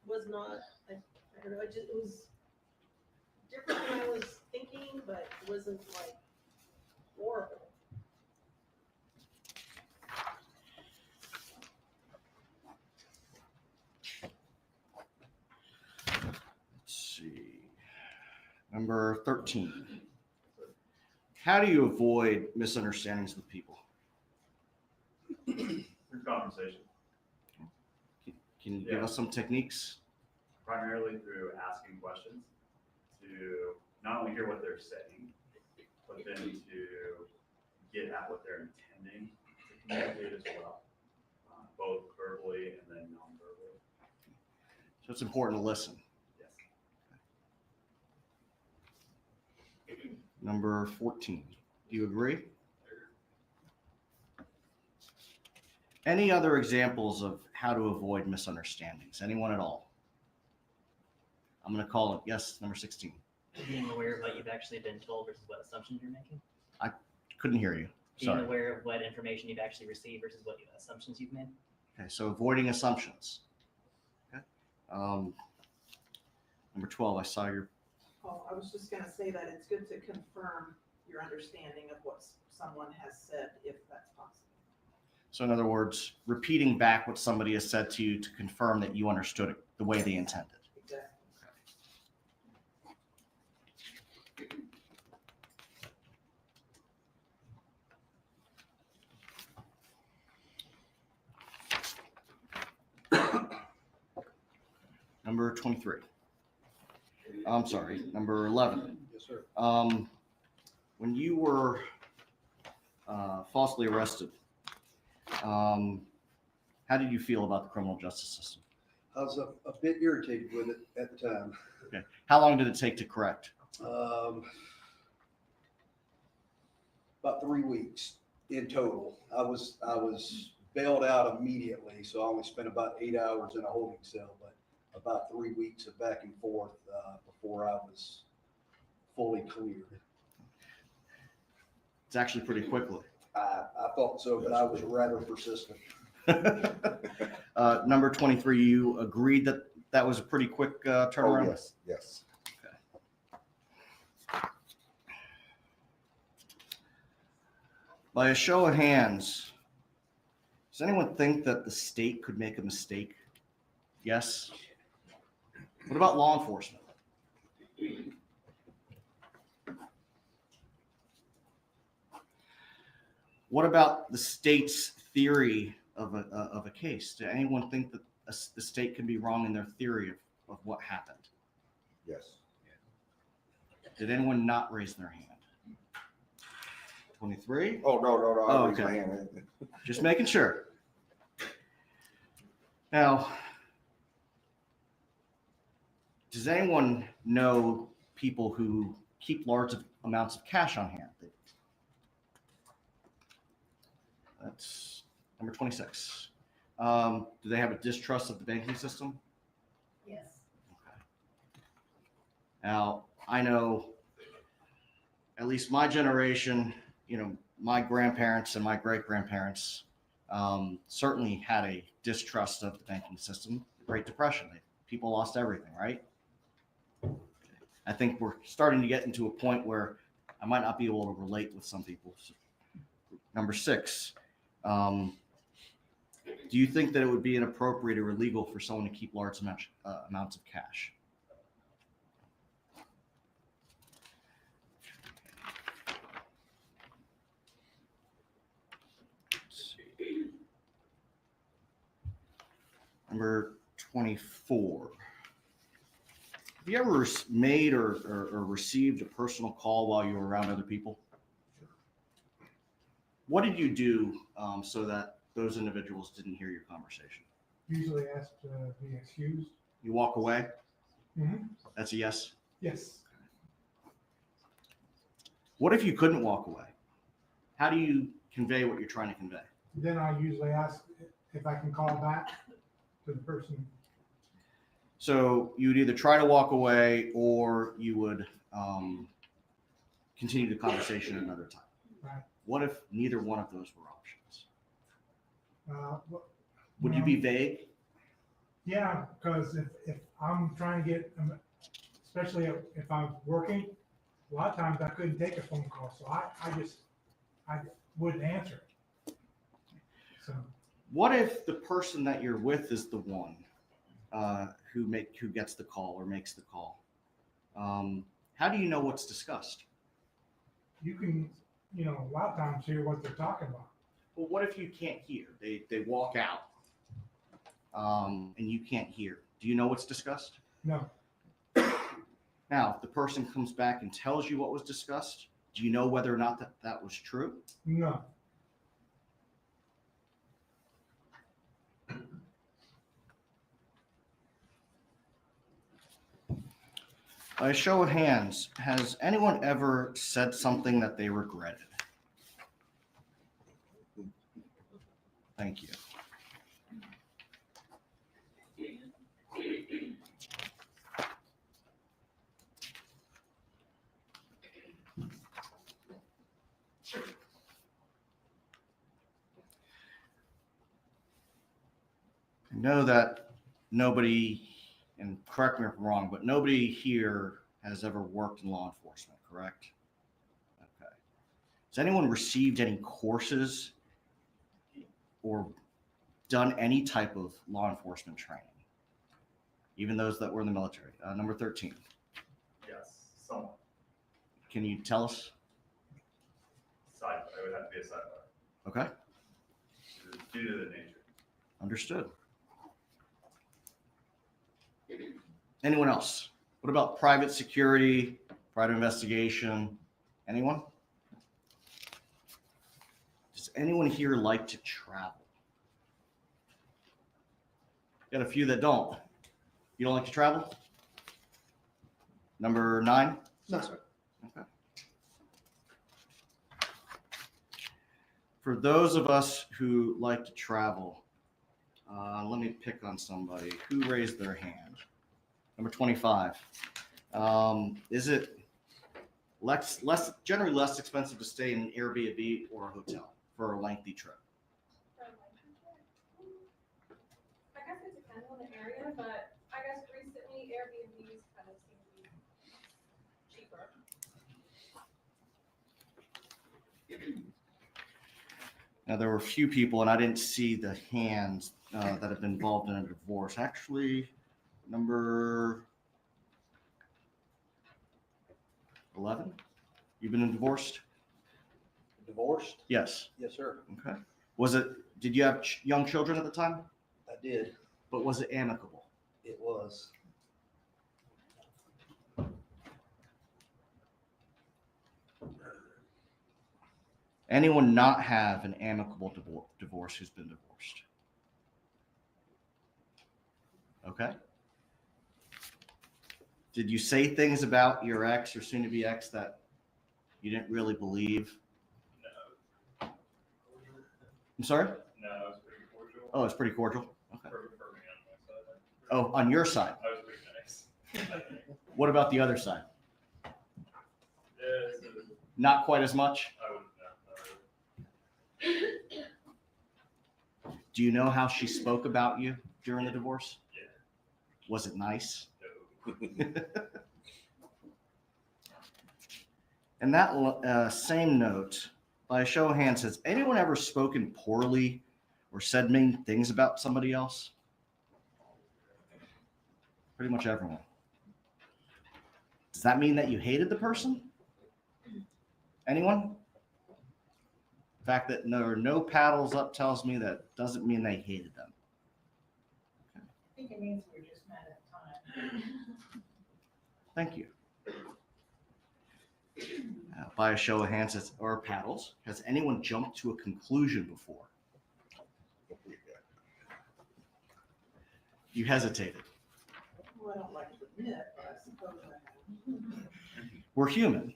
was not. I don't know. It was different than I was thinking, but it wasn't like horrible. Let's see. Number 13. How do you avoid misunderstandings with people? Through conversation. Can you give us some techniques? Primarily through asking questions to not only hear what they're saying, but then to get at what they're intending to communicate as well. both verbally and then non-verbally. So it's important to listen. Yes. Number 14. Do you agree? Any other examples of how to avoid misunderstandings? Anyone at all? I'm going to call it yes, number 16. Being aware of what you've actually been told versus what assumptions you're making. I couldn't hear you. Being Sorry. aware of what information you've actually received versus what assumptions you've made. Okay, so avoiding assumptions. Okay. Number 12, I saw your. Oh, I was just gonna say that it's good to confirm your understanding of what someone has said, if that's possible. So in other words, repeating back what somebody has said to you to confirm that you understood it the way they intended. Exactly. Number 23. I'm sorry, number 11. Yes, sir. When you were falsely arrested, how did you feel about the criminal justice system? I was a bit irritated with it at the time. Okay. How long did it take to correct? About 3 weeks in total. I was bailed out immediately, so I only spent about 8 hours in a holding cell, but about 3 weeks of back and forth before I was fully cleared. It's actually pretty quickly. I thought so, but I was rather persistent. Number 23, you agreed that that was a pretty quick turnaround? Oh, yes, yes. By a show of hands, does anyone think that the state could make a mistake? Yes. What about law enforcement? What about the state's theory of a case? Does anyone think that the state can be wrong in their theory of what happened? Yes. Did anyone not raise their hand? 23? Oh, no. Oh, I raised okay. my hand. Just making sure. Now, does anyone know people who keep large amounts of cash on hand? That's number 26. Do they have a distrust of the banking system? Yes. Now, I know at least my generation, my grandparents and my great-grandparents certainly had a distrust of the banking system. The Great Depression, people lost everything, right? I think we're starting to get into a point where I might not be able to relate with some people. So, number 6, do you think that it would be inappropriate or illegal for someone to keep large amounts of cash? Number 24. Have you ever made or received a personal call while you were around other people? What did you do so that those individuals didn't hear your conversation? Usually ask to be excused. You walk away? Mm-hmm. That's a yes? Yes. What if you couldn't walk away? How do you convey what you're trying to convey? Then I usually ask if I can call back to the person. So you would either try to walk away or you would continue the conversation another time. Right. What if neither one of those were options? Would you know, be vague? Yeah, because if I'm trying to get, especially if I'm working, a lot of times I couldn't take a phone call, so I wouldn't answer it. So What if the person that you're with is the one who gets the call or makes the call? How do you know what's discussed? you can, a lot of times hear what they're talking about. Well, what if you can't hear? They walk out and you can't hear. Do you know what's discussed? No. Now, if the person comes back and tells you what was discussed, do you know whether or not that was true? No. By a show of hands, has anyone ever said something that they regretted? Thank you. I know that nobody, and correct me if I'm wrong, but nobody here has ever worked in law enforcement, correct? Okay. Has anyone received any courses or done any type of law enforcement training? Even those that were in the military. Number 13. Yes, somewhat. Can you tell us? Sidebar, it would have to be a sidebar. Okay. Due to the nature. Understood. Anyone else? What about private security, private investigation? Anyone? Does anyone here like to travel? Got a few that don't. You don't like to travel? Number 9? No, sir. Okay. For those of us who like to travel, let me pick on somebody. Who raised their hand? Number 25. Is it generally less expensive to stay in an Airbnb or a hotel for a lengthy trip? I guess it depends on the area, but I guess recently Airbnbs kind of seem to be cheaper. Now, there were a few people, and I didn't see the hands that have been involved in a divorce. Actually, number 11, you've been divorced? Divorced? Yes. Yes, sir. Okay. Did you have young children at the time? I did. But was it amicable? It was. Anyone not have an amicable divorce who's been divorced? Okay. Did you say things about your ex or soon-to-be ex that you didn't really believe? No. I'm sorry? No, it was pretty cordial. Oh, it's pretty cordial. Okay. For me on my side. Oh, on your side. I was pretty nice. What about the other side? Yeah, Not quite as much? I would not. Do you know how she spoke about you during the divorce? Yeah. Was it nice? No. And that same note, by a show of hands, has anyone ever spoken poorly or said mean things about somebody else? Pretty much everyone. Does that mean that you hated the person? Anyone? The fact that there are no paddles up tells me that doesn't mean they hated them. I think it means we're just mad at the time. Thank you. By a show of hands or paddles, has anyone jumped to a conclusion before? You hesitated. Well, I don't like to admit, but I suppose I have. We're human.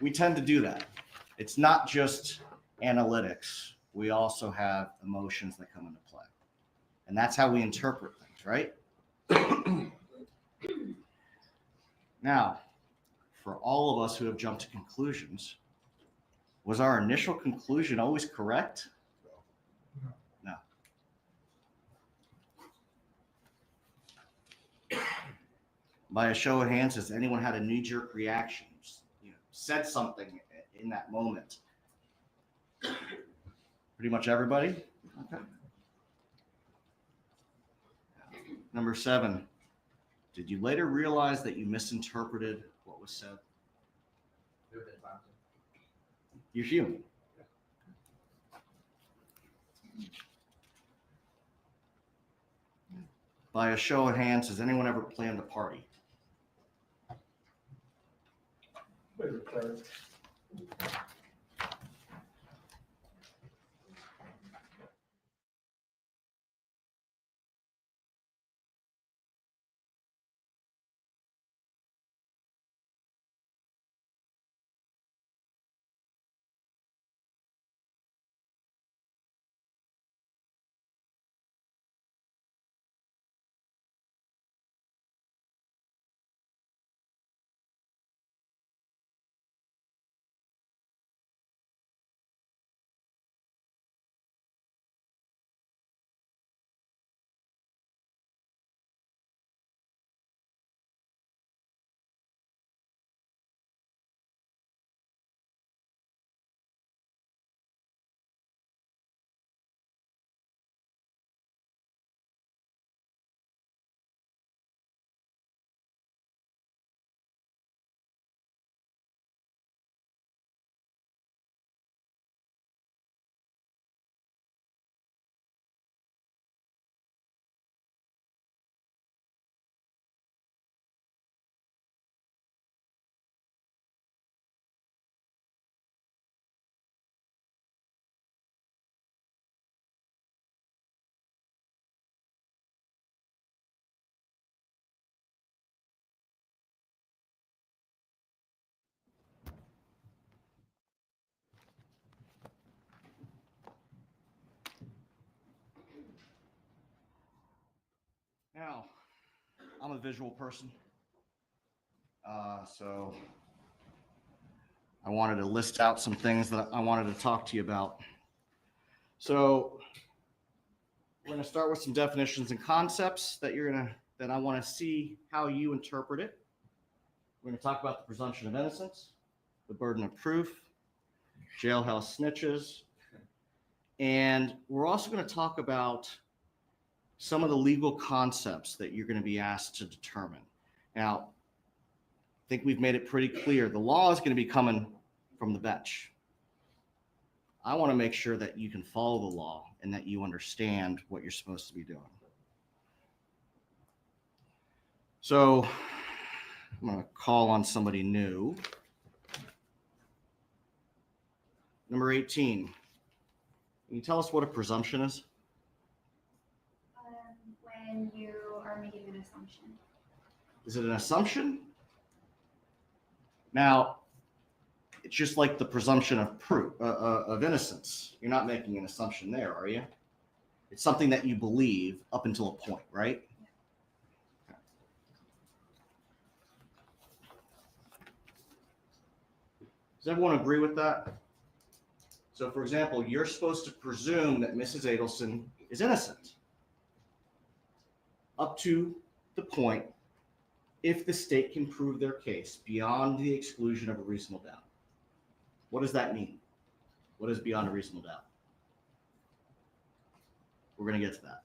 We tend to do that. It's not just analytics. We also have emotions that come into play. And that's how we interpret things, right? Now, for all of us who have jumped to conclusions, was our initial conclusion always correct? No. By a show of hands, has anyone had a knee-jerk reaction? Said something in that moment? Pretty much everybody? Okay. Number 7, did you later realize that you misinterpreted what was said? You're human. By a show of hands, has anyone ever planned a party? Now, I'm a visual person. So I wanted to list out some things that I wanted to talk to you about. So we're going to start with some definitions and concepts that I want to see how you interpret it. We're going to talk about the presumption of innocence, the burden of proof, jailhouse snitches, and we're also going to talk about some of the legal concepts that you're going to be asked to determine. Now, I think we've made it pretty clear. The law is going to be coming from the bench. I want to make sure that you can follow the law and that you understand what you're supposed to be doing. So I'm going to call on somebody new. Number 18. Can you tell us what a presumption is? When you are making an assumption. Is it an assumption? Now, it's just like the presumption of proof of innocence. You're not making an assumption there, are you? It's something that you believe up until a point, right? Okay. Does everyone agree with that? So, for example, you're supposed to presume that Mrs. Adelson is innocent up to the point if the state can prove their case beyond the exclusion of a reasonable doubt. What does that mean? What is beyond a reasonable doubt? We're going to get to that.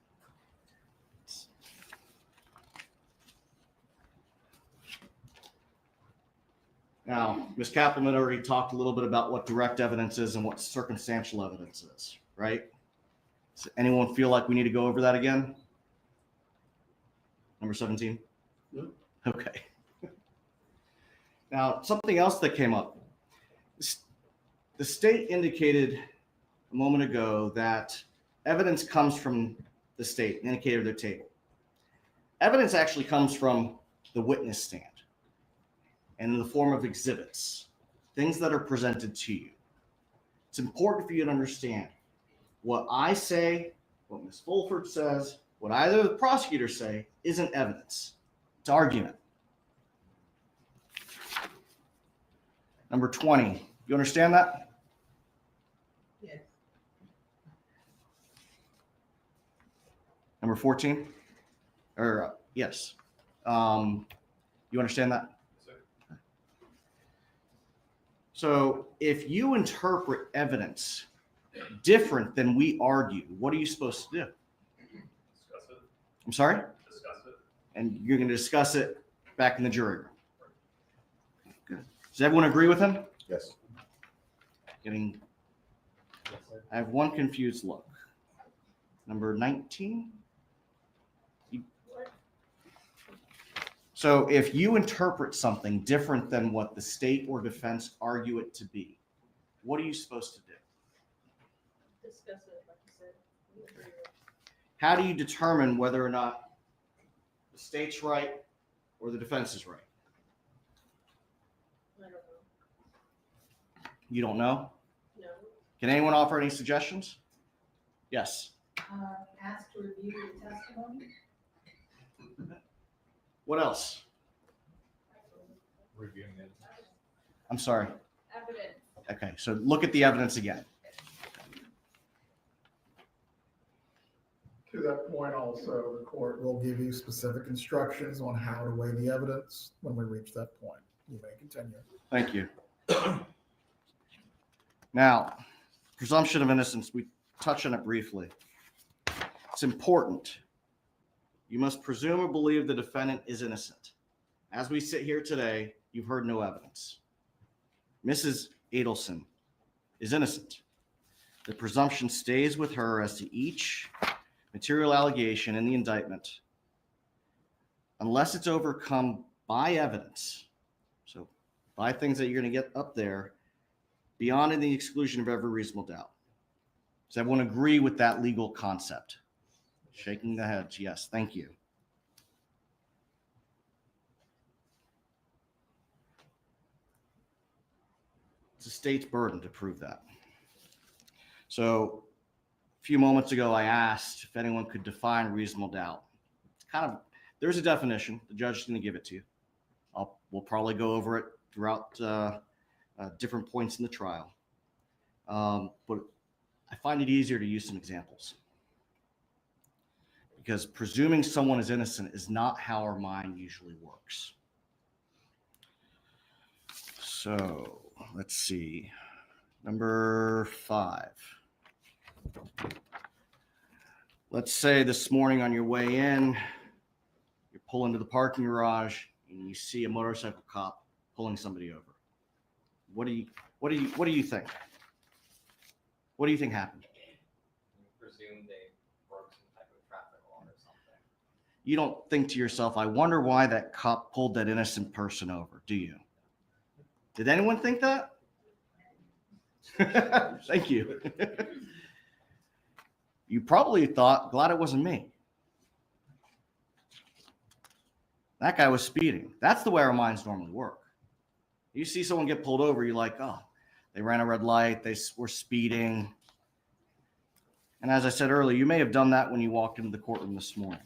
Now, Ms. Kappelman already talked a little bit about what direct evidence is and what circumstantial evidence is, right? Does anyone feel like we need to go over that again? Number 17? Yeah. Okay. Now, something else that came up. The state indicated a moment ago that evidence comes from the state, indicated their table. Evidence actually comes from the witness stand and in the form of exhibits, things that are presented to you. It's important for you to understand what I say, what Ms. Fulford says, what either the prosecutors say isn't evidence. It's argument. Number 20. You understand that? Yes. Number 14? Or, yes. You understand that? Yes, sir. So if you interpret evidence different than we argue, what are you supposed to do? Discuss it. I'm sorry? Discuss it. And you're going to discuss it back in the jury room. Good. Does everyone agree with him? Yes. I have one confused look. Number 19. So if you interpret something different than what the state or defense argue it to be, what are you supposed to do? Discuss it, like you said. We agree with it. How do you determine whether or not the state's right or the defense is right? I don't know. You don't know? No. Can anyone offer any suggestions? Yes. Asked to review the testimony. What else? Reviewing it. I'm sorry. Evidence. Okay, so look at the evidence again. To that point also, the court will give you specific instructions on how to weigh the evidence when we reach that point. You may continue. Thank you. Now, presumption of innocence, we touched on it briefly. It's important. You must presume or believe the defendant is innocent. As we sit here today, you've heard no evidence. Mrs. Adelson is innocent. The presumption stays with her as to each material allegation in the indictment, unless it's overcome by evidence. So by things that you're going to get up there, beyond and the exclusion of every reasonable doubt. Does everyone agree with that legal concept? Shaking the heads, yes, thank you. It's the state's burden to prove that. So a few moments ago, I asked if anyone could define reasonable doubt. It's kind of There's a definition. The judge is going to give it to you. We'll probably go over it throughout different points in the trial. But I find it easier to use some examples. Because presuming someone is innocent is not how our mind usually works. So let's see. Number 5. Let's say this morning on your way in, you're pulling to the parking garage and you see a motorcycle cop pulling somebody over. What do you think? What do you think happened? Presume they broke some type of traffic law or something. You don't think to yourself, I wonder why that cop pulled that innocent person over, do you? Did anyone think that? Thank you. You probably thought, glad it wasn't me. That guy was speeding. That's the way our minds normally work. You see someone get pulled over, you're like, oh, they ran a red light, they were speeding. And as I said earlier, you may have done that when you walked into the courtroom this morning.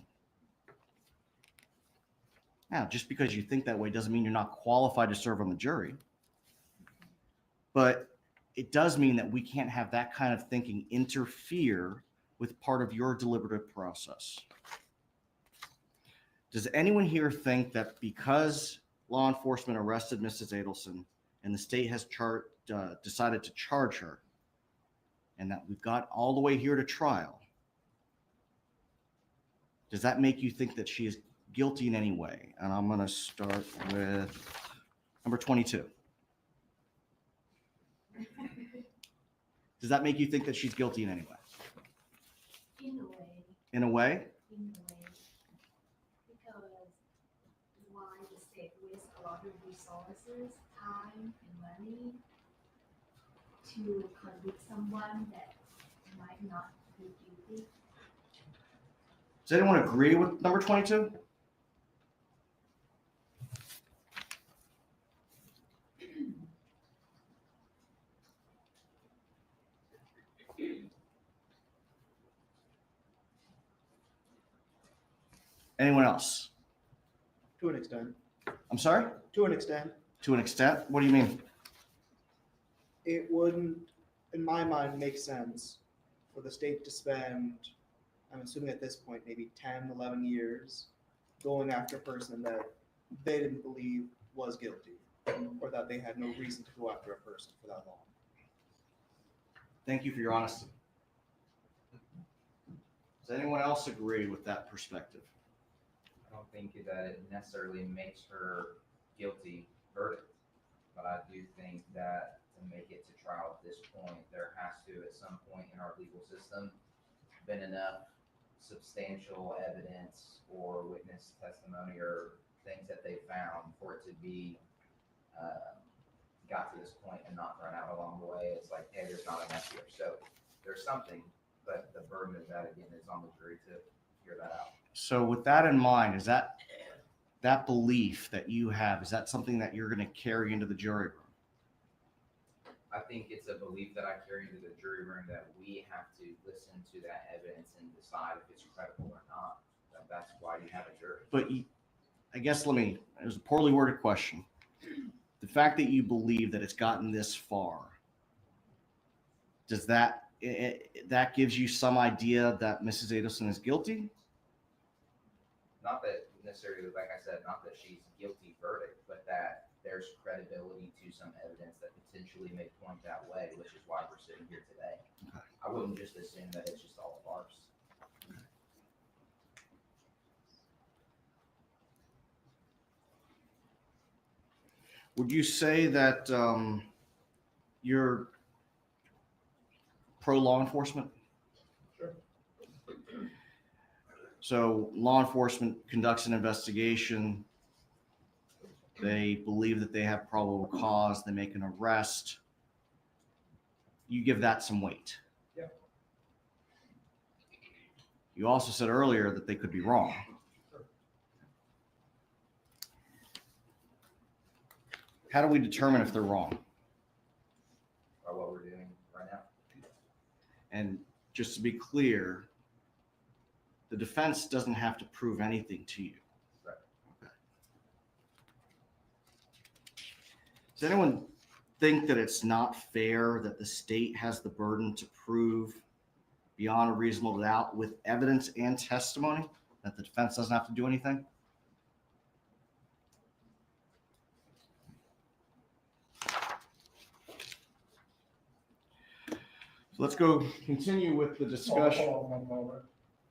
Now, just because you think that way doesn't mean you're not qualified to serve on the jury. But it does mean that we can't have that kind of thinking interfere with part of your deliberative process. Does anyone here think that because law enforcement arrested Mrs. Adelson and the state has decided to charge her, and that we've got all the way here to trial, does that make you think that she is guilty in any way? And I'm going to start with number 22. Does that make you think that she's guilty in any way? In a way. In a way? In a way. Because why the state wastes a lot of resources, time, and money to convict someone that might not be guilty. Does anyone agree with number 22? Anyone else? To an extent. I'm sorry? To an extent. To an extent? What do you mean? It wouldn't, in my mind, make sense for the state to spend, I'm assuming at this point, maybe 10, 11 years going after a person that they didn't believe was guilty, or that they had no reason to go after a person for that long. Thank you for your honesty. Does anyone else agree with that perspective? I don't think that it necessarily makes her guilty verdict, but I do think that to make it to trial at this point, there has to, at some point in our legal system, been enough substantial evidence or witness testimony or things that they found for it to be got to this point and not run out along the way. It's like, hey, there's not enough here. So there's something, but the burden of that again is on the jury to figure that out. So with that in mind, is that belief that you have, is that something that you're going to carry into the jury room? I think it's a belief that I carry into the jury room that we have to listen to that evidence and decide if it's credible or not. That's why you have a jury. But I guess it was a poorly worded question. The fact that you believe that it's gotten this far, does that gives you some idea that Mrs. Adelson is guilty? Not that necessarily, like I said, not that she's guilty verdict, but that there's credibility to some evidence that potentially may point that way, which is why we're sitting here today. Okay. I wouldn't just assume that it's just all farce. Would you say that you're pro law enforcement? Sure. So law enforcement conducts an investigation. They believe that they have probable cause. They make an arrest. You give that some weight. Yeah. You also said earlier that they could be wrong. How do we determine if they're wrong? By what we're doing right now. And just to be clear, the defense doesn't have to prove anything to you. Does anyone think that it's not fair that the state has the burden to prove beyond a reasonable doubt with evidence and testimony that the defense doesn't have to do anything? So let's go continue with the discussion. Hold on one moment.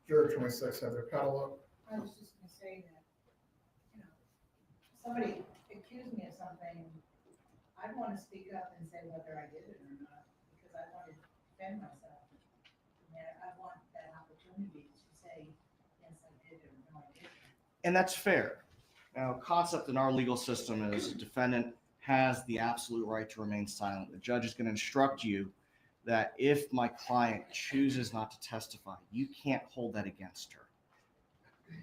Juror 26 have their paddle up. I was just gonna say that, somebody accused me of something, I'd want to speak up and say whether I did it or not, because I want to defend myself. And I want that opportunity to say, yes, I did it, or no, I didn't. And that's fair. Now, concept in our legal system is a defendant has the absolute right to remain silent. The judge is going to instruct you that if my client chooses not to testify, you can't hold that against her.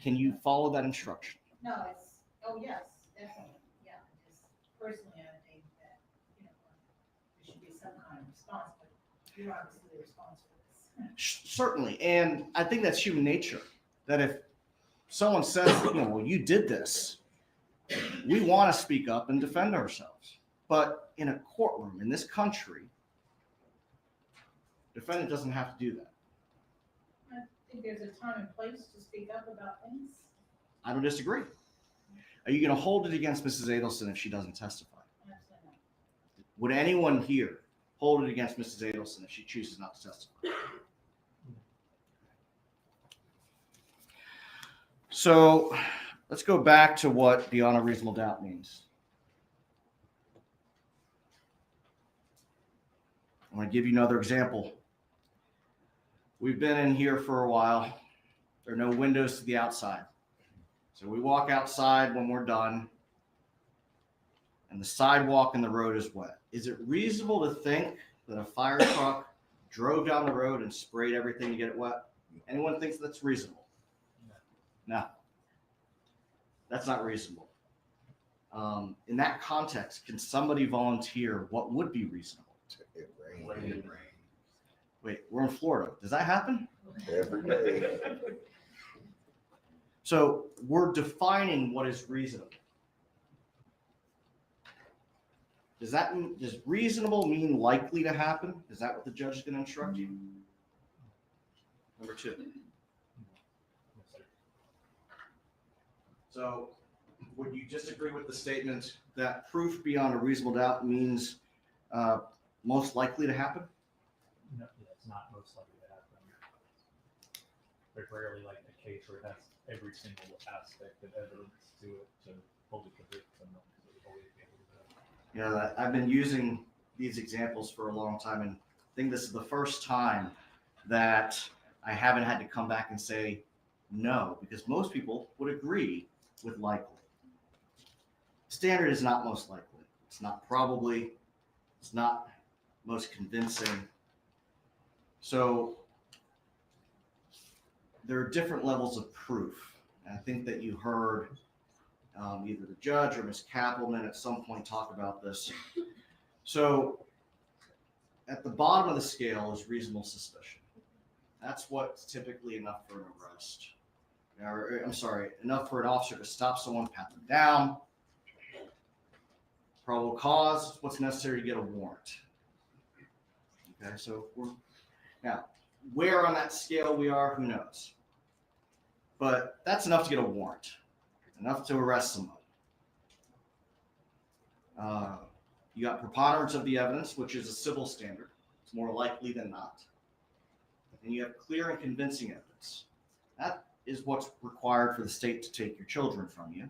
Can you follow that instruction? No, it's, oh, yes, definitely, yeah, just personally, I think that, there should be some kind of response, but you're obviously responsible for this. Certainly. And I think that's human nature, that if someone says, well, you did this, we want to speak up and defend ourselves. But in a courtroom in this country, defendant doesn't have to do that. I think there's a time and place to speak up about things. I don't disagree. Are you going to hold it against Mrs. Adelson if she doesn't testify? Absolutely not. Would anyone here hold it against Mrs. Adelson if she chooses not to testify? So let's go back to what beyond a reasonable doubt means. I want to give you another example. We've been in here for a while. There are no windows to the outside. So we walk outside when we're done, and the sidewalk and the road is wet. Is it reasonable to think that a fire truck drove down the road and sprayed everything to get it wet? Anyone thinks that's reasonable? No. That's not reasonable. In that context, can somebody volunteer what would be reasonable? It rained. Wait, we're in Florida. Does that happen? Every day. So we're defining what is reasonable. Does reasonable mean likely to happen? Is that what the judge is going to instruct you? Number 2. So would you disagree with the statement that proof beyond a reasonable doubt means most likely to happen? No, it's not most likely to happen. There's rarely like a case where it has every single aspect of evidence to it to fully convict someone. I've been using these examples for a long time, and I think this is the first time that I haven't had to come back and say no, because most people would agree with likely. Standard is not most likely. It's not probably. It's not most convincing. So there are different levels of proof. And I think that you heard either the judge or Ms. Kappelman at some point talk about this. So at the bottom of the scale is reasonable suspicion. That's what's typically enough for an arrest. Or, I'm sorry, enough for an officer to stop someone, pat them down. Probable cause is what's necessary to get a warrant. Okay, so now where on that scale we are, who knows? But that's enough to get a warrant, enough to arrest somebody. You got preponderance of the evidence, which is a civil standard. It's more likely than not. And you have clear and convincing evidence. That is what's required for the state to take your children from you.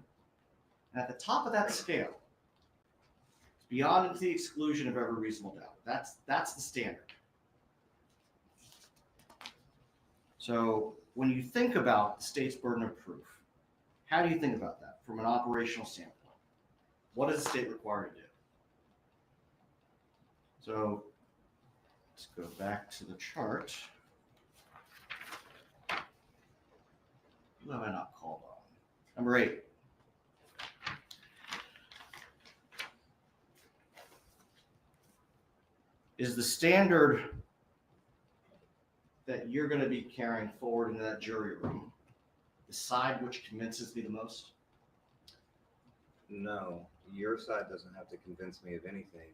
And at the top of that scale, beyond and to the exclusion of every reasonable doubt. That's the standard. So when you think about the state's burden of proof, how do you think about that from an operational standpoint? What is the state required to do? So let's go back to the chart. Who have I not called on? Number 8. Is the standard that you're going to be carrying forward into that jury room decide which convinces me the most? No, your side doesn't have to convince me of anything.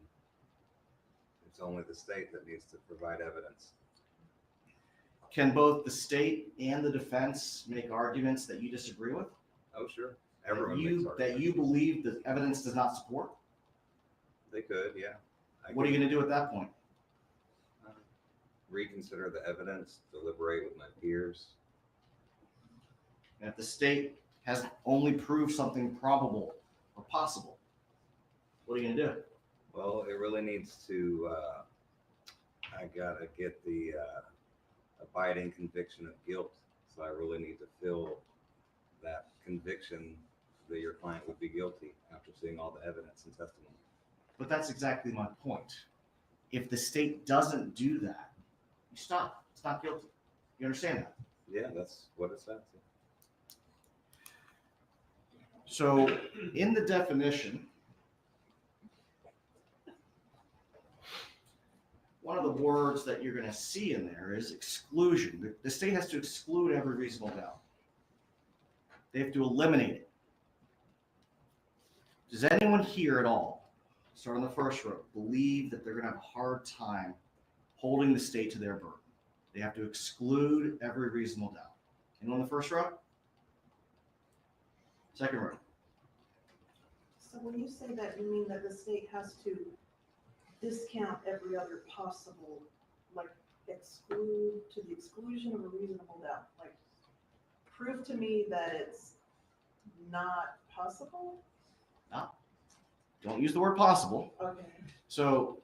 It's only the state that needs to provide evidence. Can both the state and the defense make arguments that you disagree with? Oh, sure. Everyone makes That arguments. you believe the evidence does not support? They could, yeah. What are you going to do at that point? Reconsider the evidence, deliberate with my peers. And if the state has only proved something probable or possible, what are you going to do? Well, it really needs to, I gotta get the abiding conviction of guilt. So I really need to feel that conviction that your client would be guilty after seeing all the evidence and testimony. But that's exactly my point. If the state doesn't do that, you stop. It's not guilty. You understand that? Yeah, that's what it says. So in the definition, one of the words that you're going to see in there is exclusion. The state has to exclude every reasonable doubt. They have to eliminate it. Does anyone here at all, start on the first row, believe that they're going to have a hard time holding the state to their burden? They have to exclude every reasonable doubt. Anyone on the first row? Second row. So when you say that, you mean that the state has to discount every other possible, like exclude to the exclusion of a reasonable doubt? Like prove to me that it's not possible? No. Don't use the word possible. Okay. So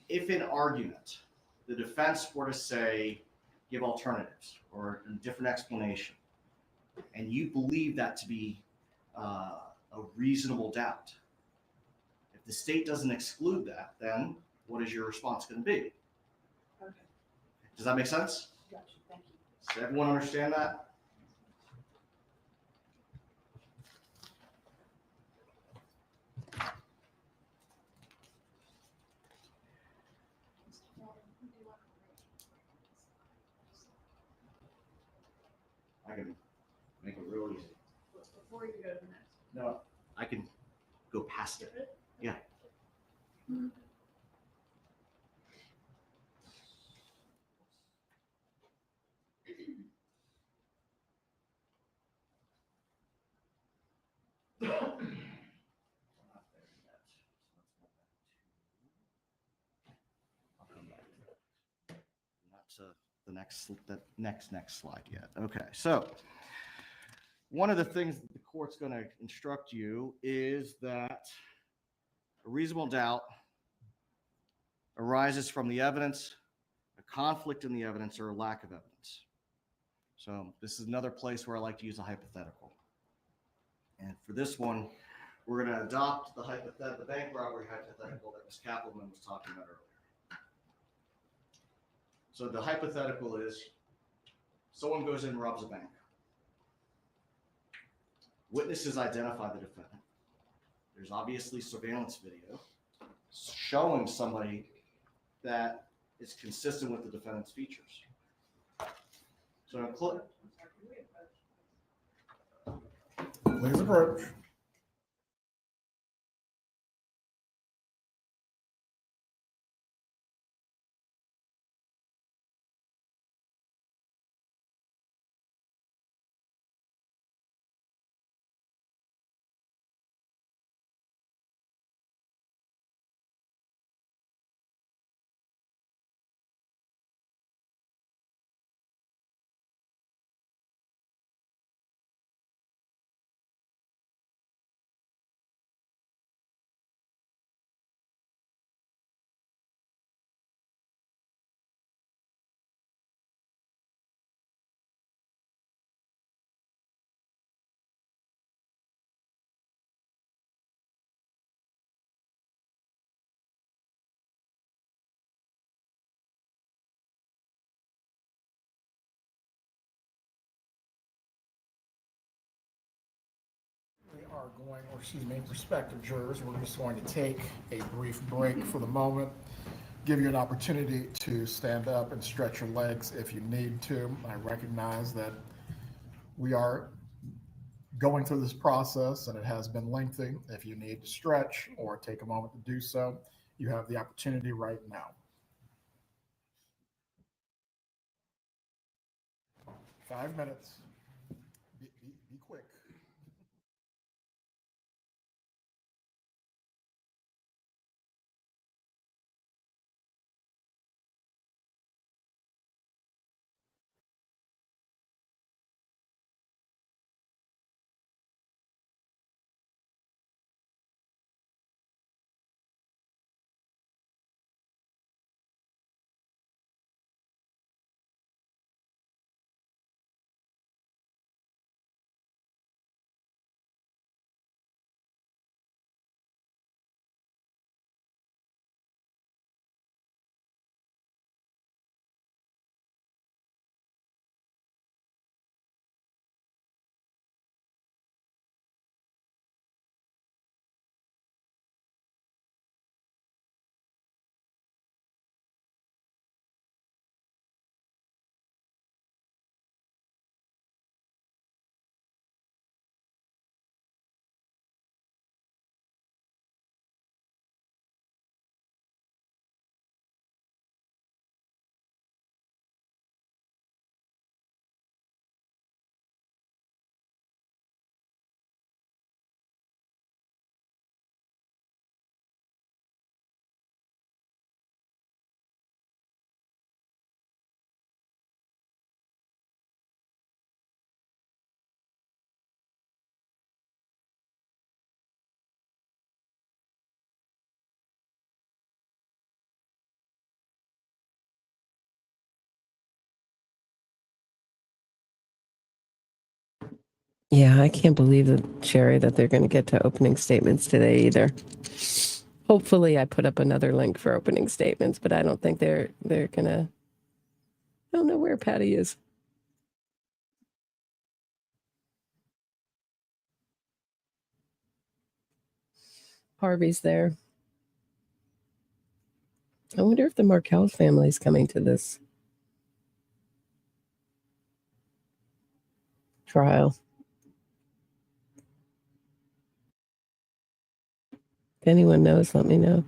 if in argument, the defense were to say, give alternatives or a different explanation, and you believe that to be a reasonable doubt, if the state doesn't exclude that, then what is your response going to be? Okay. Does that make sense? Gotcha. Thank you. Does everyone understand that? I can make it real easy. Before you go to the next. No, I can go past it. Yeah. Not to the next slide yet. Okay, so one of the things that the court's going to instruct you is that a reasonable doubt arises from the evidence, a conflict in the evidence, or a lack of evidence. So this is another place where I like to use a hypothetical. And for this one, we're going to adopt the bank robbery hypothetical that Ms. Kappelman was talking about earlier. So the hypothetical is someone goes in and robs a bank. Witnesses identify the defendant. There's obviously surveillance video showing somebody that is consistent with the defendant's features. So Please approach. Prospective jurors, we're just going to take a brief break for the moment, give you an opportunity to stand up and stretch your legs if you need to. I recognize that we are going through this process, and it has been lengthy. If you need to stretch or take a moment to do so, you have the opportunity right now. 5 minutes. Be quick. Yeah, I can't believe that, Sherry, that they're going to get to opening statements today either. Hopefully I put up another link for opening statements, but I don't think they're going to. I don't know where Patty is. Harvey's there. I wonder if the Markel family is coming to this trial. If anyone knows, let me know.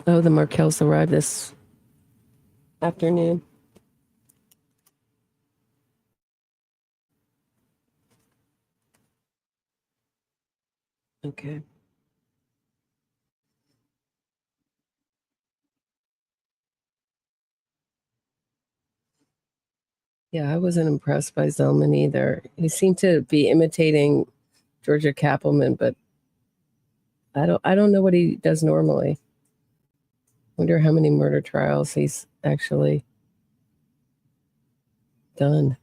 Oh, the Markels arrived this afternoon. Okay. Yeah, I wasn't impressed by Zellman either. He seemed to be imitating Georgia Kappelman, but I don't know what he does normally. Wonder how many murder trials he's actually done.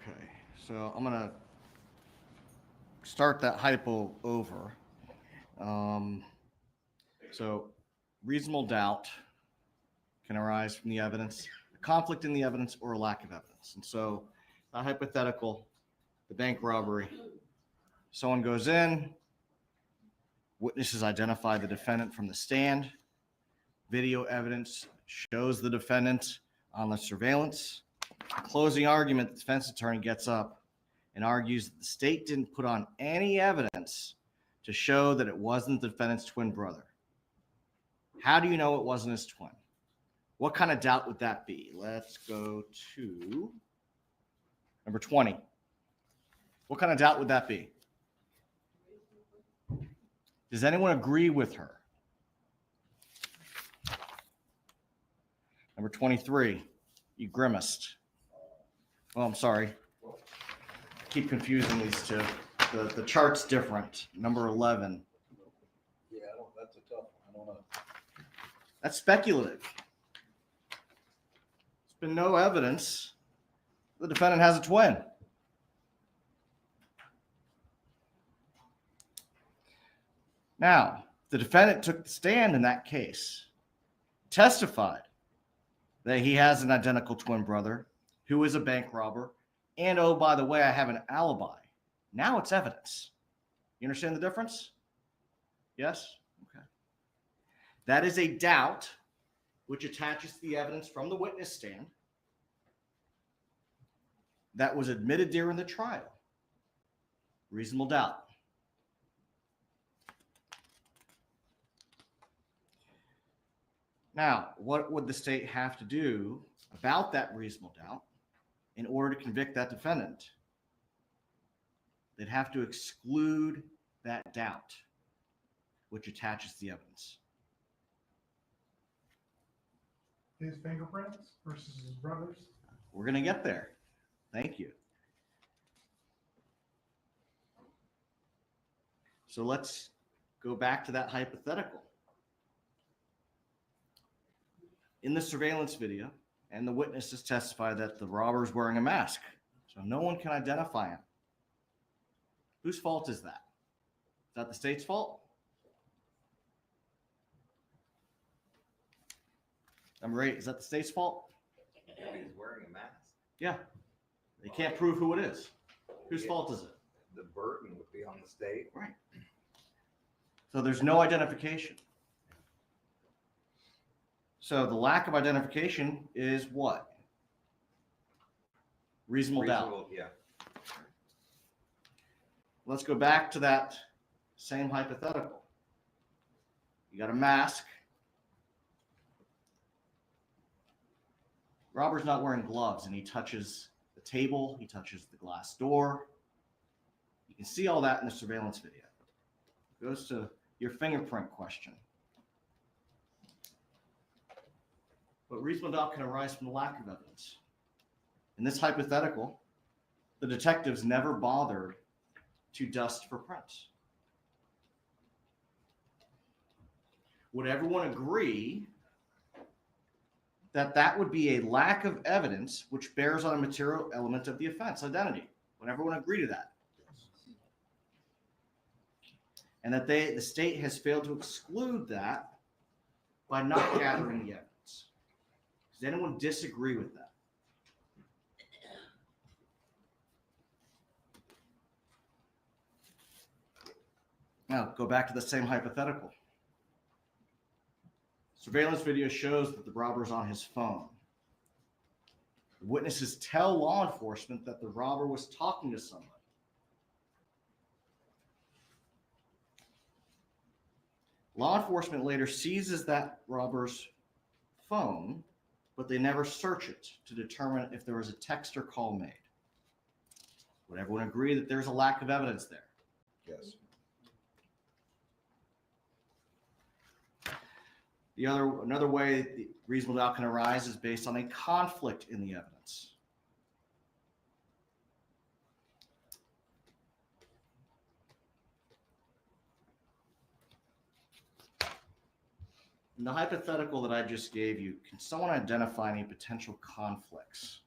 Okay, so I'm gonna start that hypo over. So reasonable doubt can arise from the evidence, a conflict in the evidence, or a lack of evidence. And so that hypothetical, the bank robbery, someone goes in, witnesses identify the defendant from the stand, video evidence shows the defendant on the surveillance. Closing argument, the defense attorney gets up and argues that the state didn't put on any evidence to show that it wasn't the defendant's twin brother. How do you know it wasn't his twin? What kind of doubt would that be? Let's go to number 20. What kind of doubt would that be? Does anyone agree with her? Number 23, you grimaced. Oh, I'm sorry. Keep confusing these two. The chart's different. Number 11. Yeah, that's a tough one. I don't know. That's speculative. There's been no evidence the defendant has a twin. Now, the defendant took the stand in that case, testified that he has an identical twin brother who is a bank robber, and oh, by the way, I have an alibi. Now it's evidence. You understand the difference? Yes? Okay. That is a doubt which attaches to the evidence from the witness stand that was admitted during the trial. Reasonable doubt. Now, what would the state have to do about that reasonable doubt in order to convict that defendant? They'd have to exclude that doubt, which attaches to the evidence. His fingerprints versus his brother's? We're going to get there. Thank you. So let's go back to that hypothetical. In the surveillance video, and the witnesses testify that the robber's wearing a mask, so no one can identify him. Whose fault is that? Is that the state's fault? Number 8, is that the state's fault? Yeah, he's wearing a mask. Yeah. They can't prove who it is. Whose fault is it? The burden would be on the state. Right. So there's no identification. So the lack of identification is what? Reasonable doubt. Yeah. Let's go back to that same hypothetical. You got a mask. Robber's not wearing gloves, and he touches the table. He touches the glass door. You can see all that in the surveillance video. It goes to your fingerprint question. But reasonable doubt can arise from the lack of evidence. In this hypothetical, the detectives never bothered to dust for prints. Would everyone agree that that would be a lack of evidence which bears on a material element of the offense, identity? Would everyone agree to that? And that the state has failed to exclude that by not gathering the evidence. Does anyone disagree with that? Now, go back to the same hypothetical. Surveillance video shows that the robber's on his phone. The witnesses tell law enforcement that the robber was talking to somebody. Law enforcement later seizes that robber's phone, but they never search it to determine if there was a text or call made. Would everyone agree that there's a lack of evidence there? Yes. Another way the reasonable doubt can arise is based on a conflict in the evidence. In the hypothetical that I just gave you, can someone identify any potential conflicts?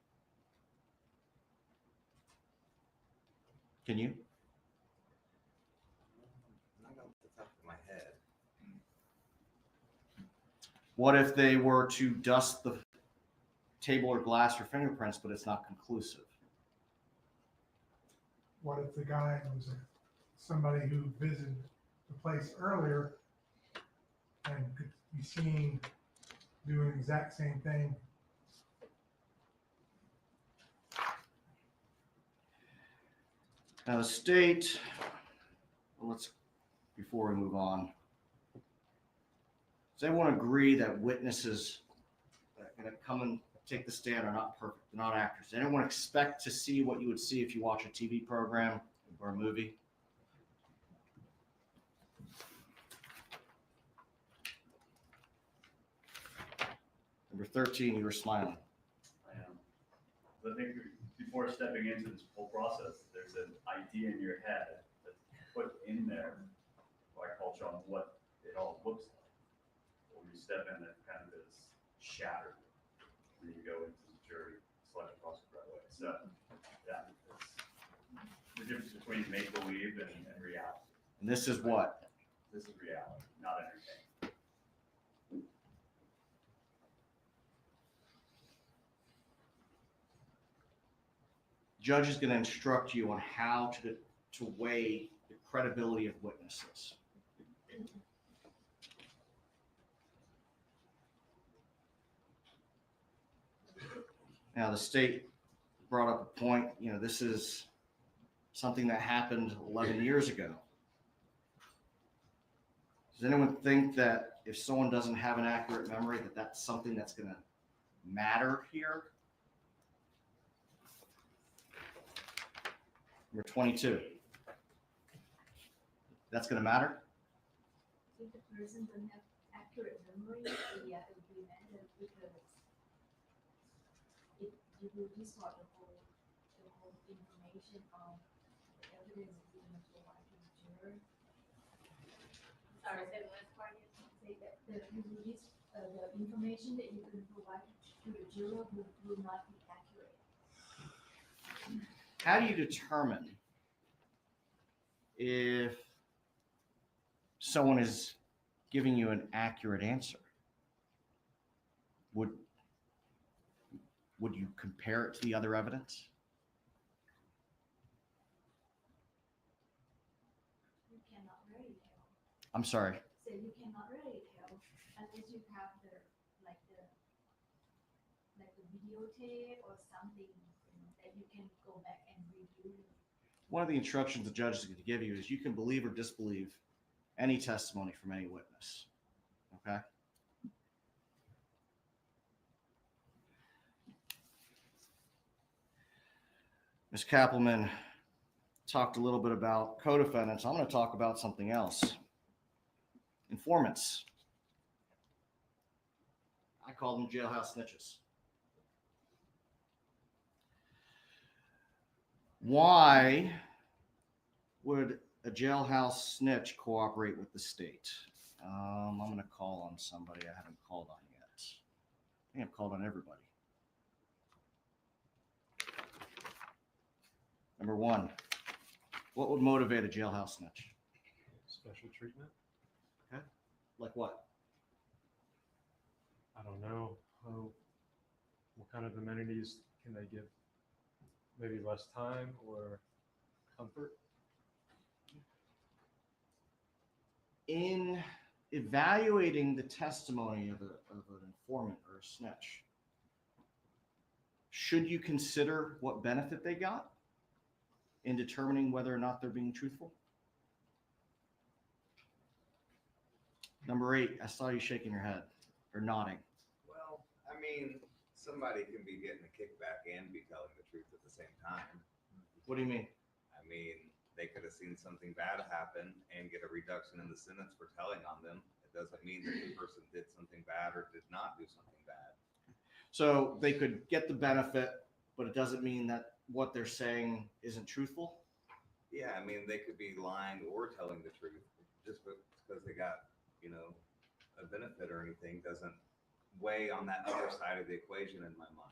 Can you? Not off the top of my head. What if they were to dust the table or glass for fingerprints, but it's not conclusive? What if the guy was somebody who visited the place earlier and could be seen doing the exact same thing? Now the state, well, before we move on, does everyone agree that witnesses that are going to come and take the stand are not perfect, they're not actors? Does anyone expect to see what you would see if you watch a TV program or a movie? Number 13, you were smiling. I am. I think before stepping into this whole process, there's an idea in your head that's put in there by culture on what it all looks like. When you step in, it kind of is shattered. When you go into the jury selection process right away. So, yeah, it's the difference between make-believe and reality. And this is what? This is reality, not entertainment. Judge is going to instruct you on how to weigh the credibility of witnesses. Now, the state brought up a point, this is something that happened 11 years ago. Does anyone think that if someone doesn't have an accurate memory, that that's something that's going to matter here? Number 22. That's going to matter? If the person doesn't have accurate memory, yeah, it would be matter because if you will distort the whole information on the evidence given to the juror. Sorry, say the last part again. Say that the information that you can provide to the juror will not be accurate. How do you determine if someone is giving you an accurate answer? Would you compare it to the other evidence? You cannot really tell. I'm sorry. So you cannot really tell unless you have the videotape or something that you can go back and review. One of the instructions the judge is going to give you is you can believe or disbelieve any testimony from any witness. Okay? Ms. Kappelman talked a little bit about co-defendants. I'm going to talk about something else. Informants. I call them jailhouse snitches. Why would a jailhouse snitch cooperate with the state? I'm going to call on somebody I haven't called on yet. I think I've called on everybody. Number one, what would motivate a jailhouse snitch? Special treatment? Okay. Like what? I don't know. What kind of amenities can they give? Maybe less time or comfort? In evaluating the testimony of an informant or a snitch, should you consider what benefit they got in determining whether or not they're being truthful? Number 8, I saw you shaking your head or nodding. Well, I mean, somebody can be getting a kickback and be telling the truth at the same time. What do you mean? I mean, they could have seen something bad happen and get a reduction in the sentence for telling on them. It doesn't mean that the person did something bad or did not do something bad. So they could get the benefit, but it doesn't mean that what they're saying isn't truthful? Yeah, I mean, they could be lying or telling the truth. Just because they got, a benefit or anything doesn't weigh on that other side of the equation in my mind.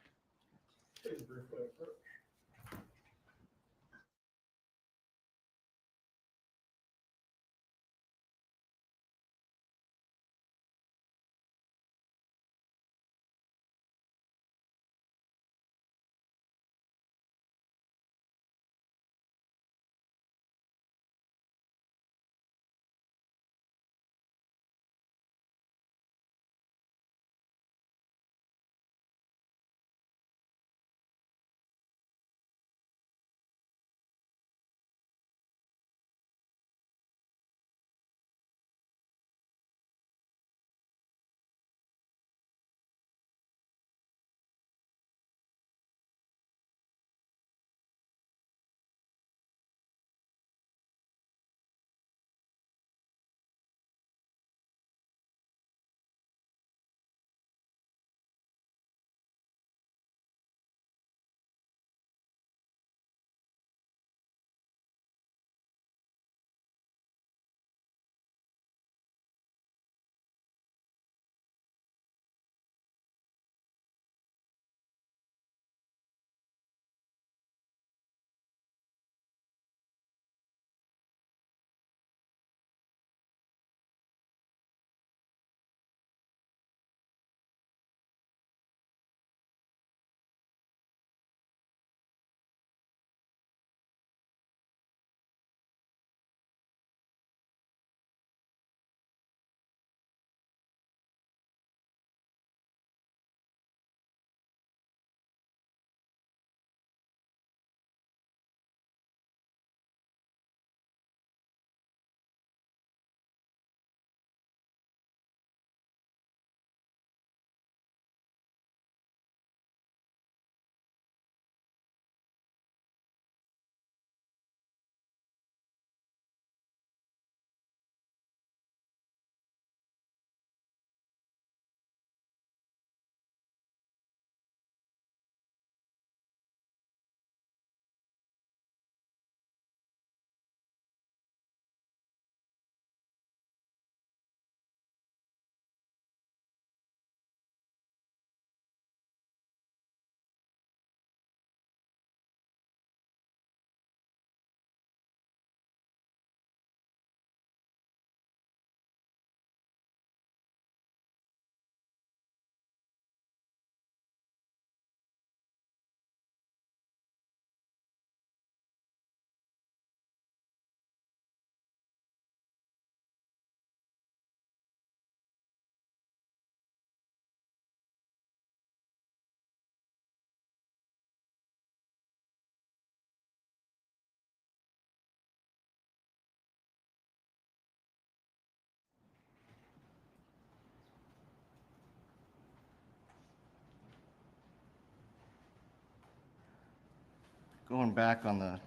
going back on the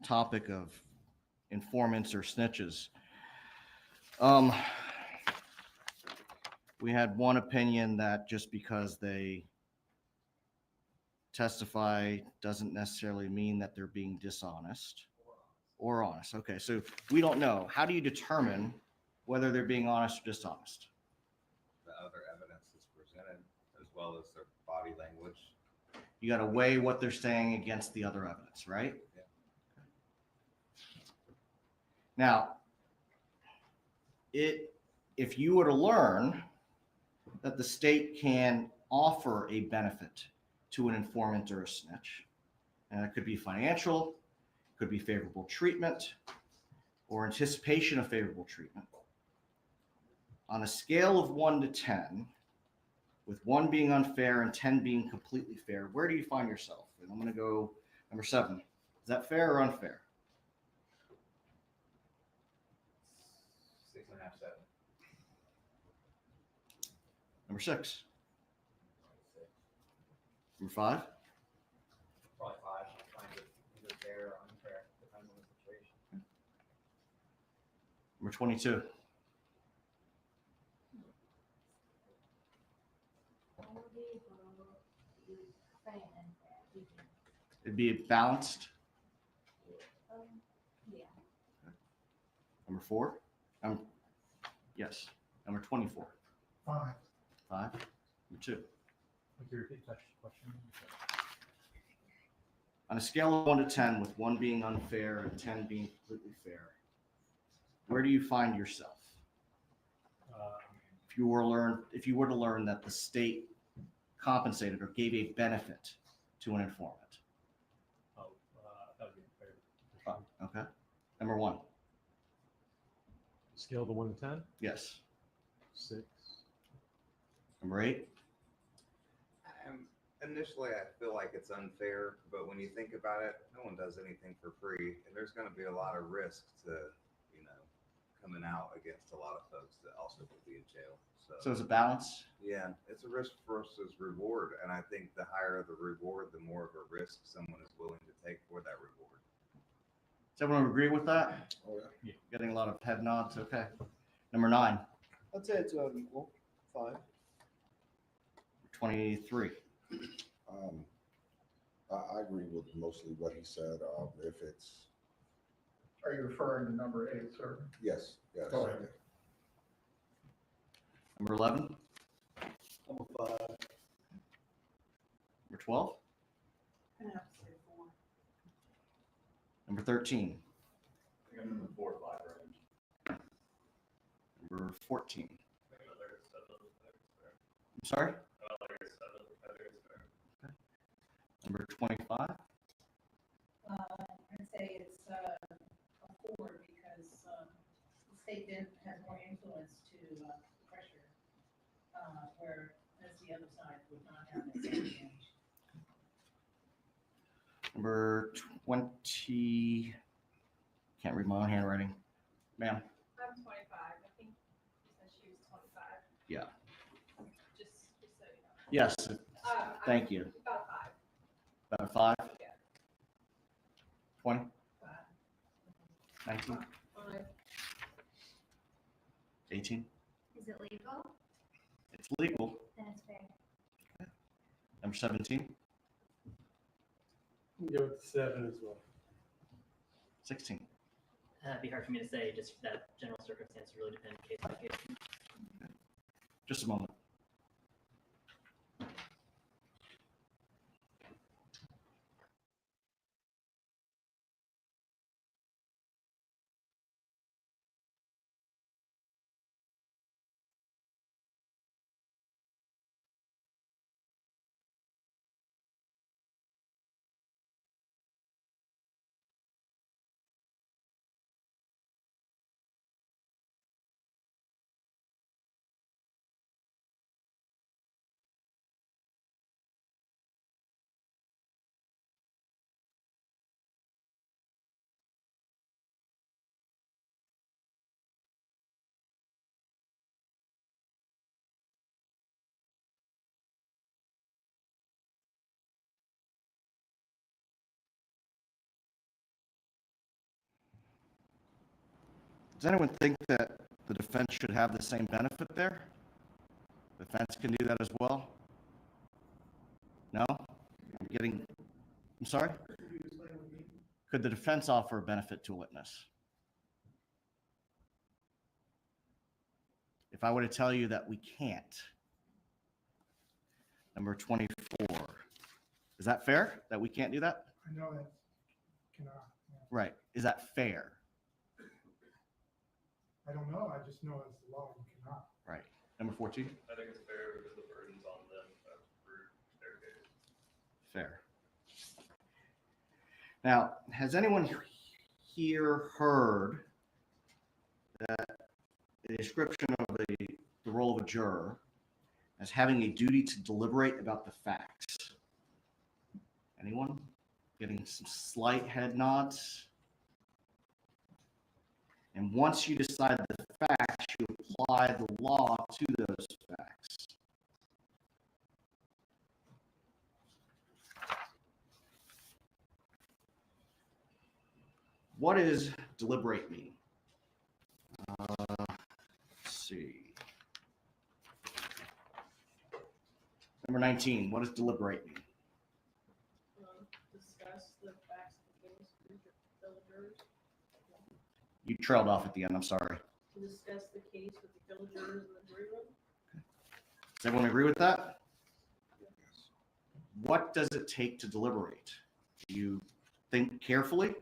topic of informants or snitches. We had one opinion that just because they testify doesn't necessarily mean that they're being dishonest or honest. Okay, so we don't know. How do you determine whether they're being honest or dishonest? The other evidence is presented as well as their body language. You got to weigh what they're saying against the other evidence, right? Yeah. Now, if you were to learn that the state can offer a benefit to an informant or a snitch, and it could be financial, could be favorable treatment, or anticipation of favorable treatment. On a scale of 1 to 10, with 1 being unfair and 10 being completely fair, where do you find yourself? And I'm going to go number 7. Is that fair or unfair? 6.5, 7. Number 6. Number 5. Probably 5. I find it either fair or unfair, depends on the situation. Number 22. It'd be balanced. Yeah. Number 4. Yes. Number 24. 5. 5. Number 2. Could you repeat that question? On a scale of 1 to 10, with 1 being unfair and 10 being completely fair, where do you find yourself? If you were to learn that the state compensated or gave a benefit to an informant. That would be fair. Okay. Number 1. Scale of 1 to 10? Yes. 6. Number 8. Initially, I feel like it's unfair, but when you think about it, no one does anything for free, and there's going to be a lot of risk to, coming out against a lot of folks that also could be in jail. So it's a balance? Yeah, it's a risk versus reward, and I think the higher the reward, the more of a risk someone is willing to take for that reward. Does everyone agree with that? Oh, yeah. Getting a lot of head nods. Okay. Number 9. I'd say it's about equal. 5. 23. I agree with mostly what he said. If it's Are you referring to number 8, sir? yes, yes. Go ahead. Number 11. Number 5. Number 12. I'm gonna have to say 4. Number 13. I think I'm in the 4 or 5 range. Number 14. I think another 7 is fair. I'm sorry? Another 7 is fair. Okay. Number 25. I'd say it's a 4 because the state did have more influence to pressure, whereas the other side would not have the same advantage. Number 20. Can't read my own handwriting. Ma'am? I'm 25. I think you said she was 25. Yeah. Just so you know. Yes. Thank I'm you. About 5. About a 5? Yeah. 20? 19? 5. 18? Is it legal? It's legal. Then it's fair. Number 17? Go with 7 as well. 16? It'd be hard for me to say, just that general circumstance really depends case by case. Just a moment. Does anyone think that the defense should have the same benefit there? The defense can do that as well? No? I'm sorry? Could the defense offer a benefit to a witness? If I were to tell you that we can't. Number 24. Is that fair that we can't do that? I know that cannot. Yeah. Right. Is that fair? I don't know. I just know it's the law. You cannot. Right. Number 14. I think it's fair because the burden's on them to prove their case. Fair. Now, has anyone here heard that the description of the role of a juror as having a duty to deliberate about the facts? Anyone? Getting some slight head nods. And once you decide the facts, you apply the law to those facts. What does deliberate mean? Let's see. Number 19, what does deliberate mean? Discuss the facts of the case with the villagers. You trailed off at the end, I'm sorry. To discuss the case with the villagers in the jury room. Does everyone agree with that? What does it take to deliberate? Do you think carefully?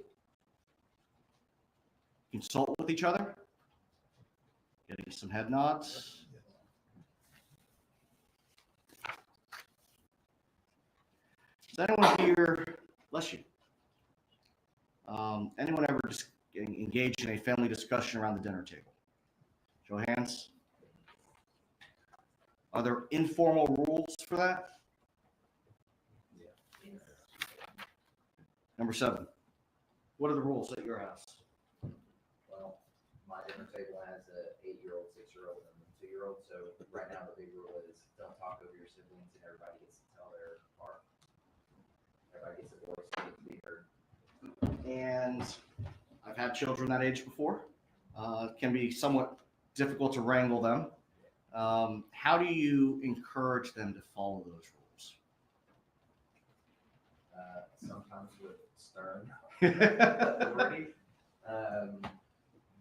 Consult with each other? Getting some head nods? Does anyone here, bless you, anyone ever just engaged in a family discussion around the dinner table? Show of hands. Are there informal rules for that? Number 7. What are the rules at your house? Well, my dinner table has a 8-year-old, 6-year-old, and a 2-year-old. So right now the big rule is don't talk over your siblings, and everybody gets to tell their part. Everybody gets a voice to be heard. And I've had children that age before. It can be somewhat difficult to wrangle them. How do you encourage them to follow those rules? Sometimes with stern authority,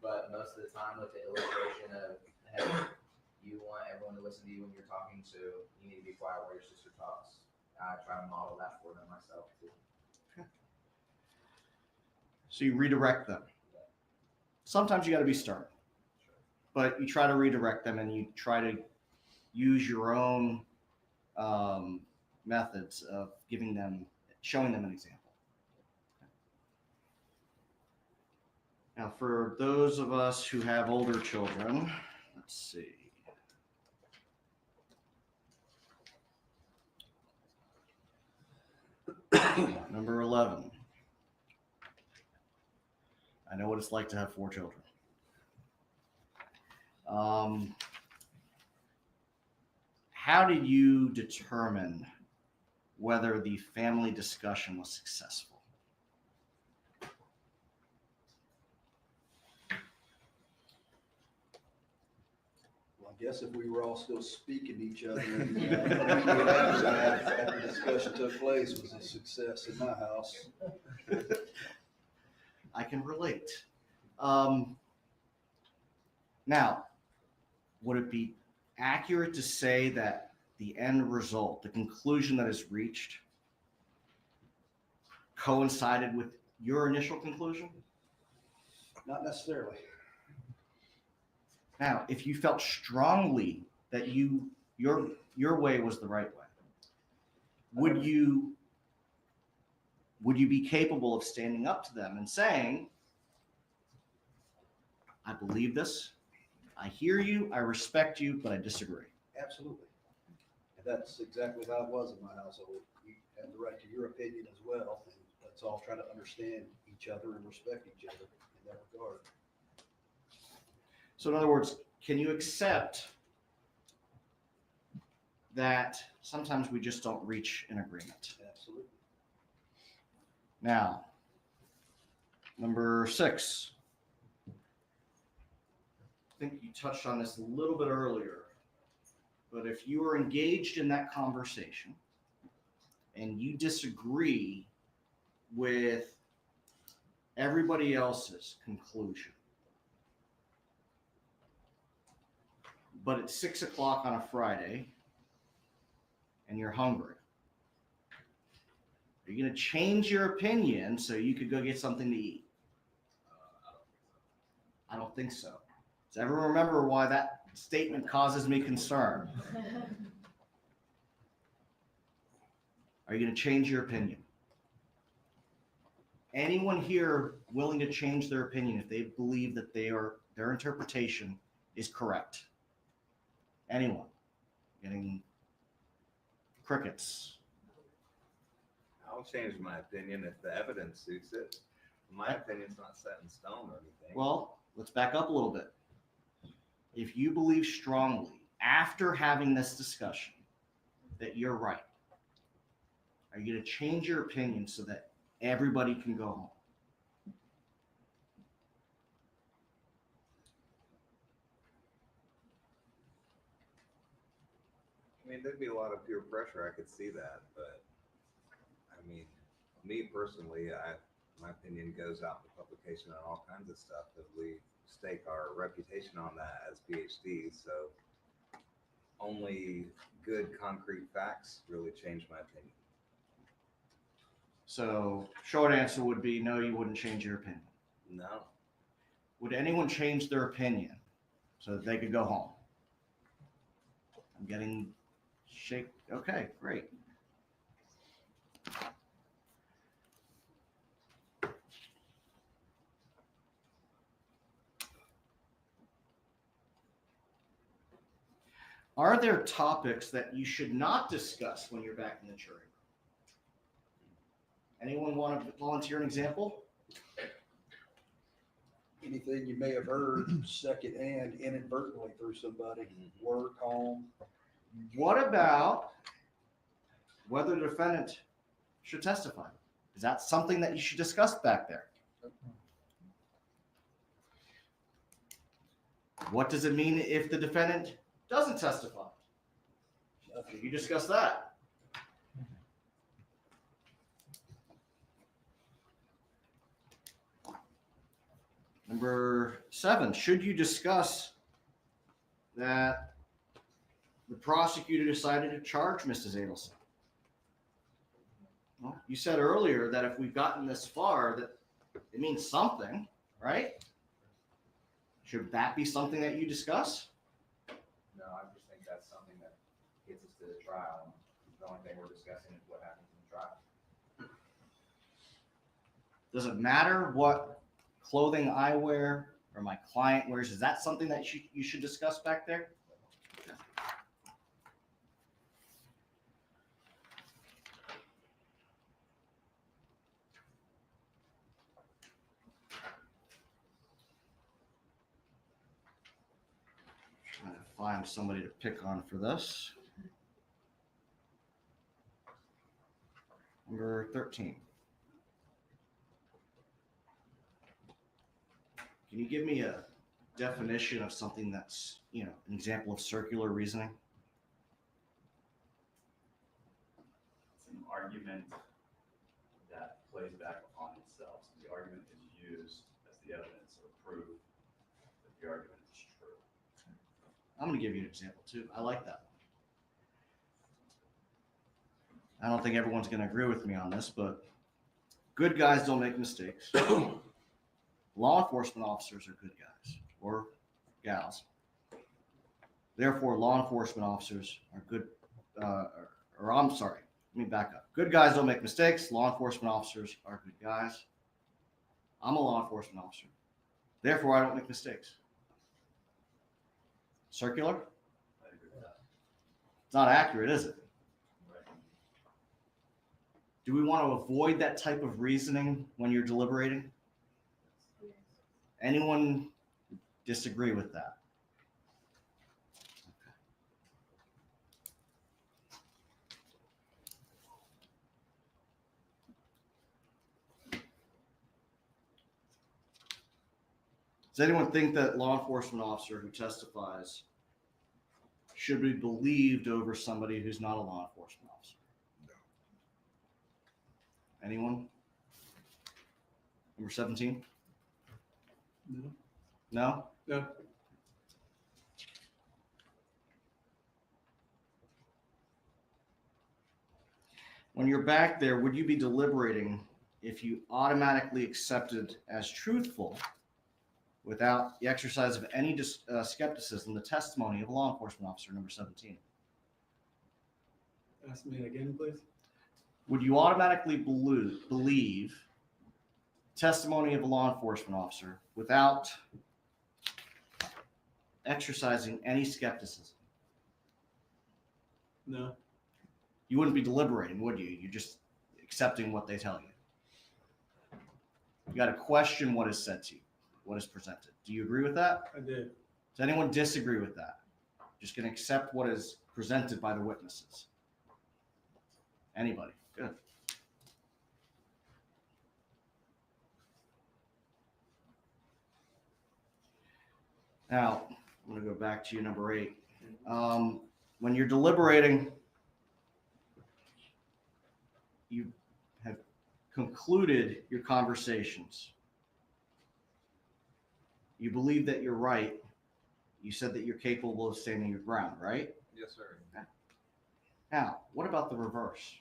but most of the time with the illustration of, hey, you want everyone to listen to you when you're talking, so you need to be quiet while your sister talks. I try to model that for them myself too. So you redirect them. Sometimes you got to be stern, but you try to redirect them and you try to use your own methods of showing them an example. Now, for those of us who have older children, let's see. Number 11. I know what it's like to have 4 children. How did you determine whether the family discussion was successful? Well, I guess if we were all still speaking to each other and after the discussion took place was a success in my house. I can relate. Now, would it be accurate to say that the end result, the conclusion that is reached, coincided with your initial conclusion? Not necessarily. Now, if you felt strongly that your way was the right way, would you be capable of standing up to them and saying, I believe this, I hear you, I respect you, but I disagree? Absolutely. And that's exactly how it was in my household. You have the right to your opinion as well. And let's all try to understand each other and respect each other in that regard. So in other words, can you accept that sometimes we just don't reach an agreement? Absolutely. Now, number 6. think you touched on this a little bit earlier, but if you are engaged in that conversation and you disagree with everybody else's conclusion, but it's 6 o'clock on a Friday and you're hungry, are you going to change your opinion so you could go get something to eat? I don't think so. Does everyone remember why that statement causes me concern? Are you going to change your opinion? Anyone here willing to change their opinion if they believe that their interpretation is correct? Anyone? Getting crickets. I'll change my opinion if the evidence suits it. My opinion's not set in stone or anything. Well, let's back up a little bit. If you believe strongly after having this discussion that you're right, are you going to change your opinion so that everybody can go home? I mean, there'd be a lot of peer pressure. I could see that, but I mean, me personally, my opinion goes out in publication on all kinds of stuff that we stake our reputation on that as PhDs. So only good concrete facts really change my opinion. So short answer would be no, you wouldn't change your opinion. No. Would anyone change their opinion so that they could go home? I'm getting shake. Okay, great. Are there topics that you should not discuss when you're back in the jury room? Anyone want to volunteer an example? Anything you may have heard secondhand inadvertently through somebody, work, home. What about whether the defendant should testify? Is that something that you should discuss back there? What does it mean if the defendant doesn't testify? Should you discuss that? Number 7, should you discuss that the prosecutor decided to charge Mrs. Adelson? Well, you said earlier that if we've gotten this far, that it means something, right? Should that be something that you discuss? No, I just think that's something that gets us to the trial. The only thing we're discussing is what happens in the trial. Does it matter what clothing I wear or my client wears? Is that something that you should discuss back there? Trying to find somebody to pick on for this. Number 13. Can you give me a definition of something that's, an example of circular reasoning? It's an argument that plays back upon itself. So the argument is used as the evidence or proof that the argument is true. I'm going to give you an example too. I like that. I don't think everyone's going to agree with me on this, but good guys don't make mistakes. Law enforcement officers are good guys or gals. Therefore, law enforcement officers are good, or I'm sorry, let me back up. Good guys don't make mistakes. Law enforcement officers are good guys. I'm a law enforcement officer. Therefore, I don't make mistakes. Circular? It's not accurate, is it? Do we want to avoid that type of reasoning when you're deliberating? Anyone disagree with that? Does Does anyone think that law enforcement officer who testifies should be believed over somebody who's not a law enforcement officer? No. Anyone? Number 17? No. No? No. When you're back there, would you be deliberating if you automatically accepted as truthful without the exercise of any skepticism the testimony of a law enforcement officer, number 17? Ask me again, please. Would you automatically believe testimony of a law enforcement officer without exercising any skepticism? No. You wouldn't be deliberating, would you? You're just accepting what they tell you. You got to question what is said to you, what is presented. Do you agree with that? I did. Does anyone disagree with that? Just going to accept what is presented by the witnesses. Anybody? Good. Now, I'm going to go back to you, number 8. When you're deliberating, you have concluded your conversations. You believe that you're right. You said that you're capable of standing your ground, right? Yes, sir. Okay. Now, what about the reverse?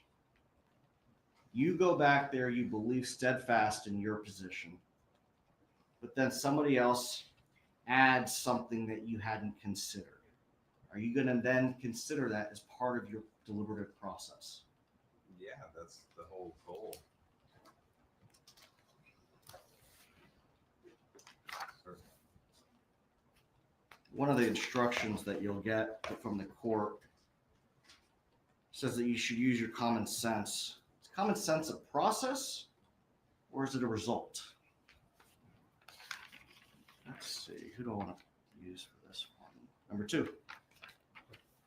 You go back there, you believe steadfast in your position, but then somebody else adds something that you hadn't considered. Are you going to then consider that as part of your deliberative process? Yeah, that's the whole goal. One of the instructions that you'll get from the court says that you should use your common sense. Is common sense a process or is it a result? Let's see, who do I want to use for this one? Number 2.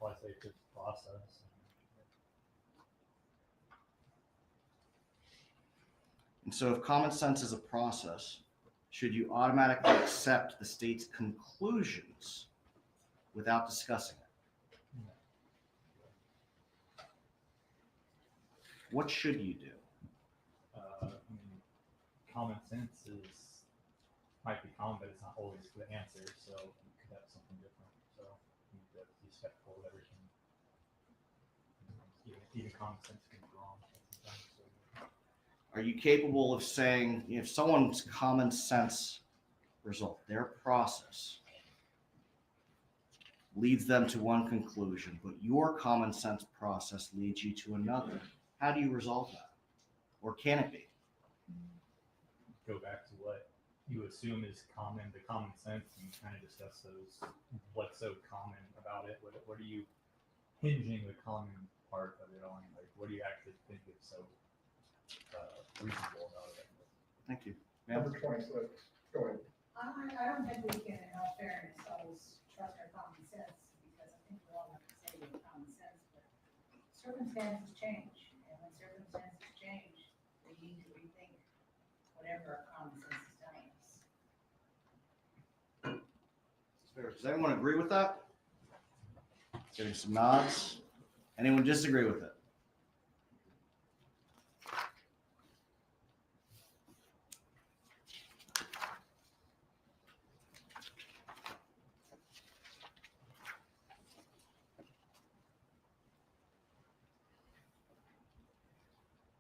Well, I say it's a process. And so if common sense is a process, should you automatically accept the state's conclusions without discussing it? What should you do? I mean, common sense might be common, but it's not always the answer. So you could have something different. So you need to be skeptical of everything. Even common sense can be wrong sometimes. So. Are you capable of saying if someone's common sense result, their process leads them to one conclusion, but your common sense process leads you to another? How do you resolve that? Or can it be? Go back to what you assume is common, the common sense, and kind of discuss those. What's so common about it? What are you hinging the common part of it on? Like, what do you actually think is so reasonable about it? Thank you. Number 26. Go ahead. I don't think we can, in all fairness, always trust our common sense, because I think we all have to say we have common sense, but circumstances change, and when circumstances change, we need to rethink whatever our common sense is telling us. Fair. Does anyone agree with that? Getting some nods. Anyone disagree with it?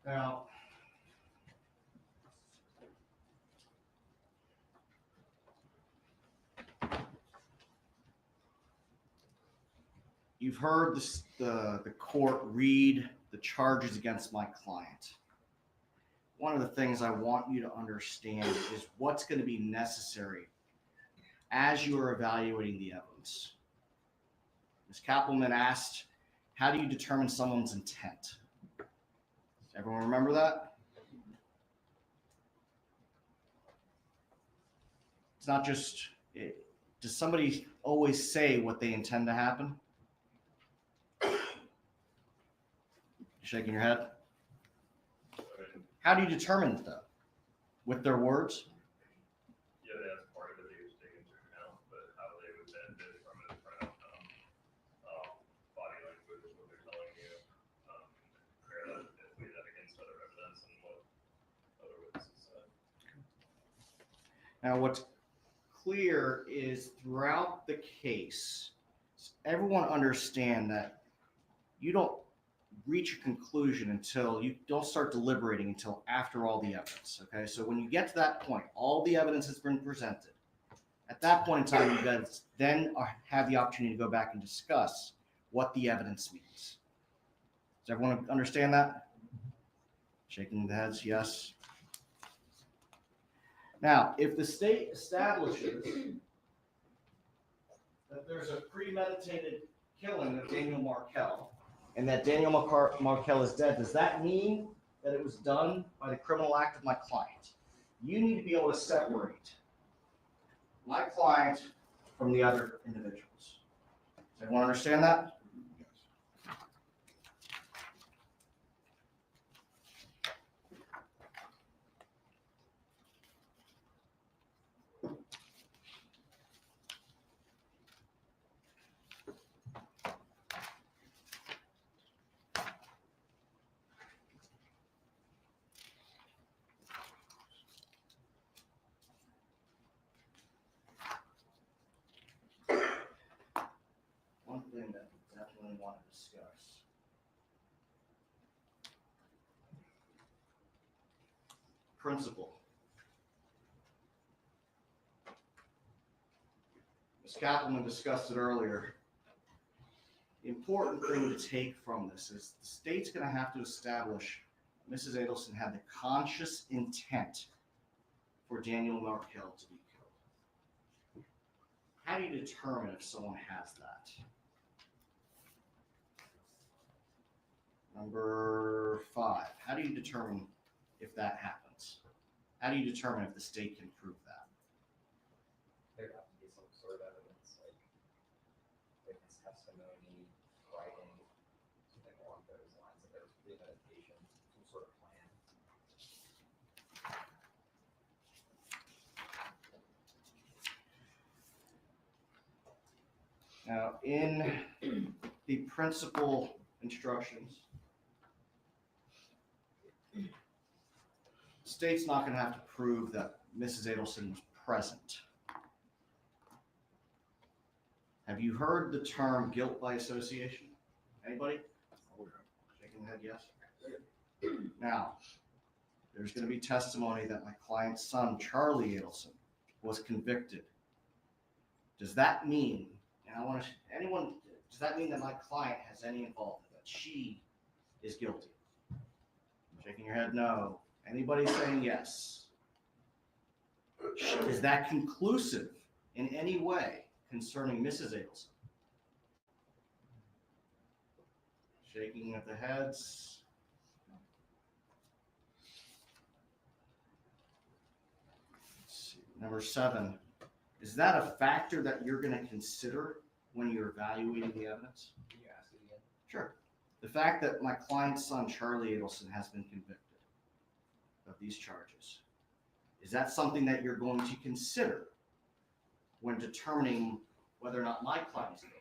Now, you've heard the court read the charges against my client. One of the things I want you to understand is what's going to be necessary as you are evaluating the evidence. Ms. Kappelman asked, how do you determine someone's intent? Does everyone remember that? It's not just, does somebody always say what they intend to happen? You're shaking your head? How do you determine it though? With their words? Yeah, that's part of it. They Now, what's clear is throughout the case, everyone understand that you don't reach a conclusion until you don't start deliberating until after all the evidence. Okay, so when you get to that point, all the evidence has been presented. At that point in time, you guys then have the opportunity to go back and discuss what the evidence means. Does everyone understand that? Shaking the heads, yes. Now, if the state establishes that there's a premeditated killing of Daniel Markel and that Daniel Markel is dead, does that mean that it was done by the criminal act of my client? You need to be able to separate my client from the other individuals. Does everyone understand that? One thing that we definitely want to discuss. Principle. Ms. Kappelman discussed it earlier. The important thing to take from this is the state's going to have to establish Mrs. Adelson had the conscious intent for Daniel Markel to be killed. How do you determine if someone has that? Number 5, how do you determine if that happens? How do you determine if the state can prove that? There have to be some sort of evidence, like witness testimony, writing, something along those lines, that there's premeditation, some sort of plan. Now, in the principal instructions, the state's not going to have to prove that Mrs. Adelson was present. Have you heard the term guilt by association? Anybody? Shaking the head, yes. Now, there's going to be testimony that my client's son, Charlie Adelson, was convicted. Does that mean, and I want to, anyone, does that mean that my client has any involvement, that she is guilty? Shaking your head, no. Anybody saying yes? Is that conclusive in any way concerning Mrs. Adelson? Shaking of the heads. Let's see. Number 7, is that a factor that you're going to consider when you're evaluating the evidence? Can you ask it again? Sure. The fact that my client's son, Charlie Adelson, has been convicted of these charges, is that something that you're going to consider when determining whether or not my client is guilty?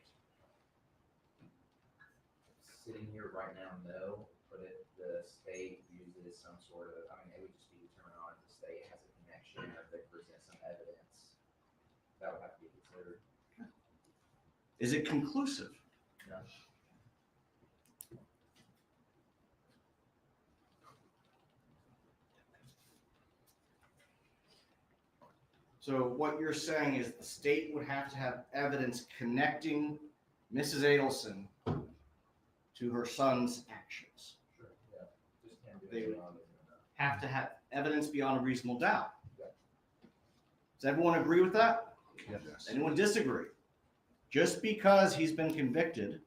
Sitting here right now, no, but if the state uses some sort of, I mean, it would just be determined on if the state has a connection or if they present some evidence, that would have to be considered. Is it conclusive? No. So what you're saying is the state would have to have evidence connecting Mrs. Adelson to her son's actions. Sure, yeah. Just can't do They it would on it. have to have evidence beyond a reasonable doubt. Does everyone agree with that? Yes. Anyone disagree? Just because he's been convicted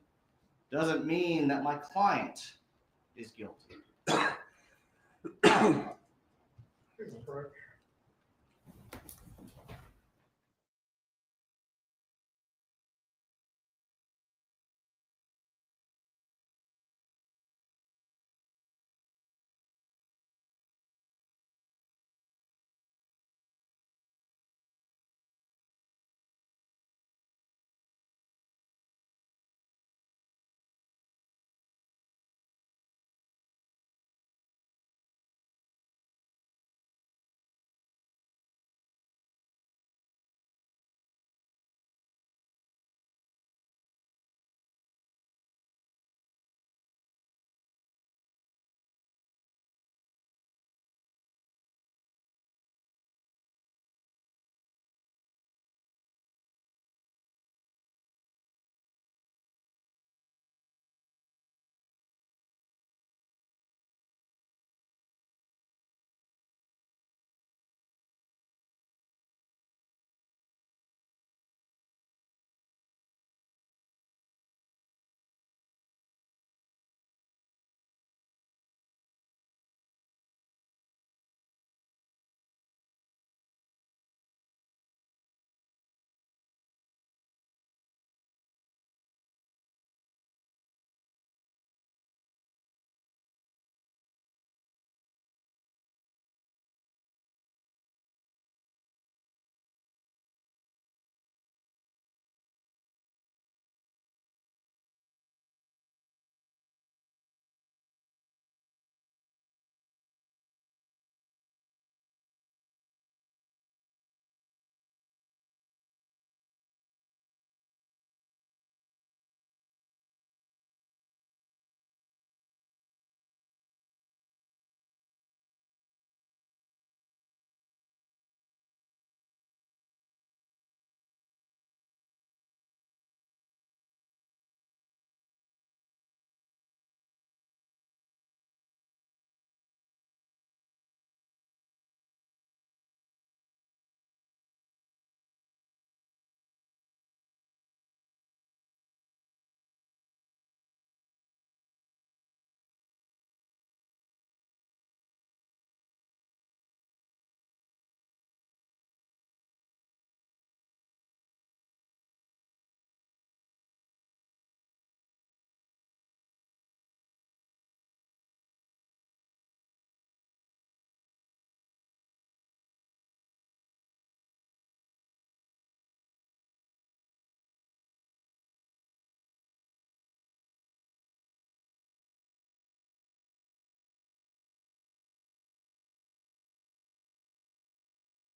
doesn't mean that my client is guilty. Correct.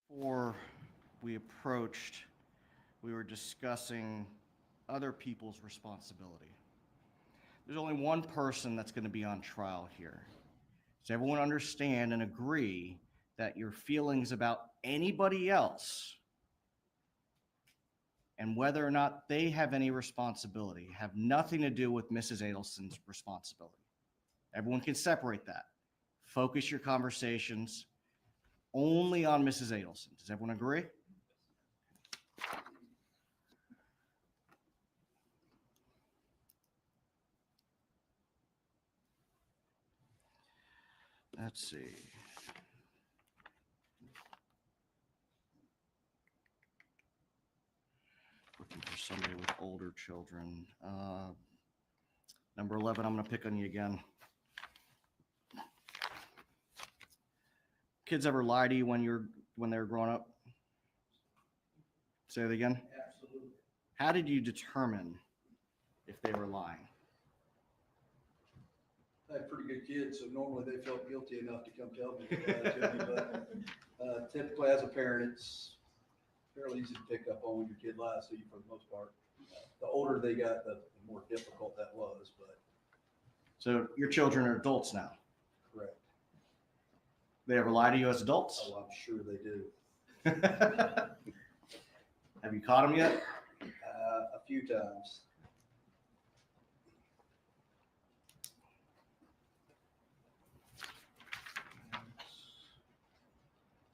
Before we approached, we were discussing other people's responsibility. There's only one person that's going to be on trial here. Does everyone understand and agree that your feelings about anybody else and whether or not they have any responsibility have nothing to do with Mrs. Adelson's responsibility? Everyone can separate that. Focus your conversations only on Mrs. Adelson. Does everyone agree? Let's see. Looking for somebody with older children. Number 11, I'm going to pick on you again. Kids ever lie to you when they were growing up? Say it again. Absolutely. How did you determine if they were lying? I had pretty good kids, so normally they felt guilty enough to come tell me they lied to me, but typically as a parent, it's fairly easy to pick up on when your kid lies to you for the most part. The older they got, the more difficult that was, but. So your children are adults now. Correct. They ever lie to you as adults? Oh, I'm sure they do. Have you caught them yet? A few times.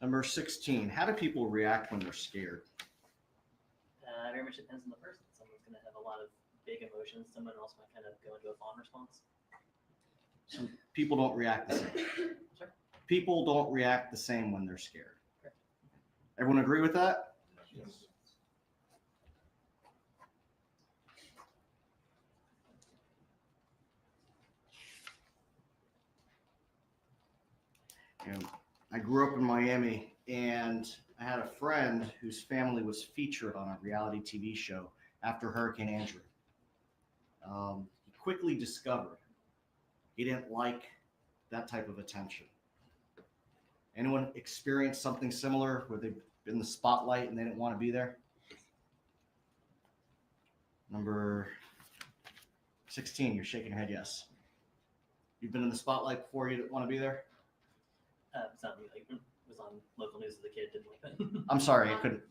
Number 16, how do people react when they're scared? Very much depends on the person. Someone's going to have a lot of big emotions. Someone else might kind of go into a fawn response. Some people don't react the same. Sure. People don't react the same when they're scared. Correct. Everyone agree with that? Yes. You know, I grew up in Miami, and I had a friend whose family was featured on a reality TV show after Hurricane Andrew. He quickly discovered he didn't like that type of attention. Anyone experienced something similar where they've been in the spotlight and they didn't want to be there? Number 16, you're shaking your head yes. You've been in the spotlight before, you didn't want to be there? Something like was on local news as a kid, didn't like that. I'm sorry, I couldn't.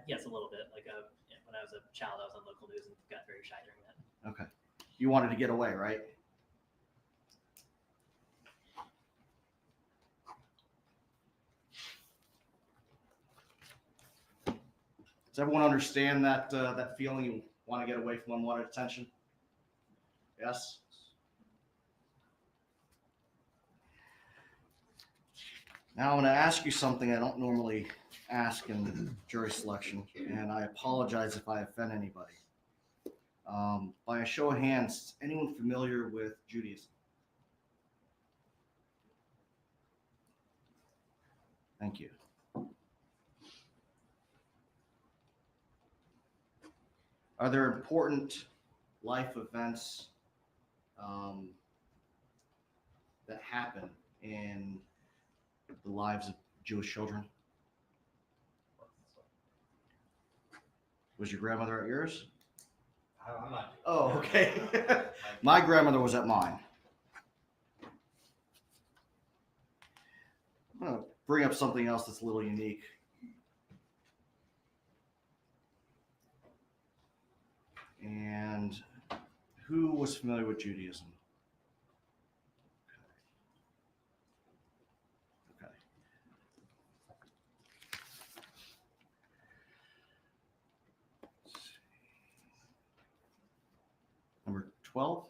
Yes, a little bit. Like when I was a child, I was on local news and got very shy during that. Okay. You wanted to get away, right? Does everyone understand that that feeling you want to get away from unwanted attention? Yes? Now I'm going to ask you something I don't normally ask in jury selection, and I apologize if I offend anybody. By a show of hands, is anyone familiar with Judaism? Thank you. Are there important life events that happen in the lives of Jewish children? Was your grandmother at yours? I'm not. Oh, okay. My grandmother was at mine. I'm going to bring up something else that's a little unique. And who was familiar with Judaism? Okay. Number 12?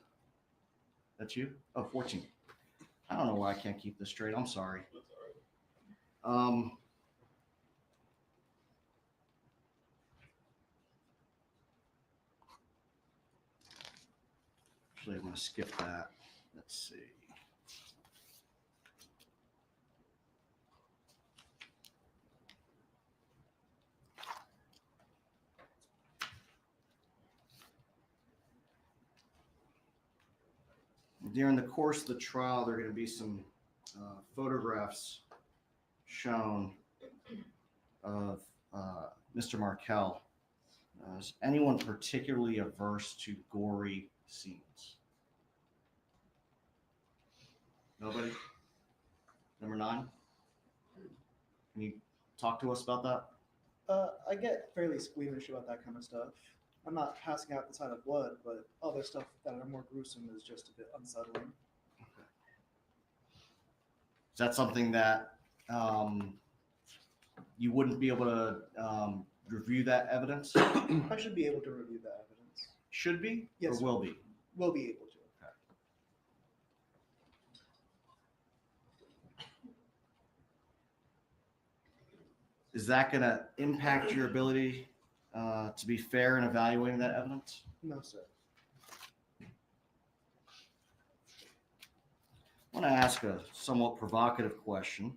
That's you? Oh, 14. I don't know why I can't keep this straight. I'm sorry. That's all right. Actually, I'm going to skip that. Let's see. During the course of the trial, there are going to be some photographs shown of Mr. Markel, is anyone particularly averse to gory scenes? Nobody? Number 9? Can you talk to us about that? I get fairly squeamish about that kind of stuff. I'm not passing out the sight of blood, but other stuff that are more gruesome is just a bit unsettling. Is that something that you wouldn't be able to review that evidence? I should be able to review that evidence. Should be? Yes, Or sir. will be? Will be able to. Is that going to impact your ability to be fair in evaluating that evidence? No, sir. I want to ask a somewhat provocative question.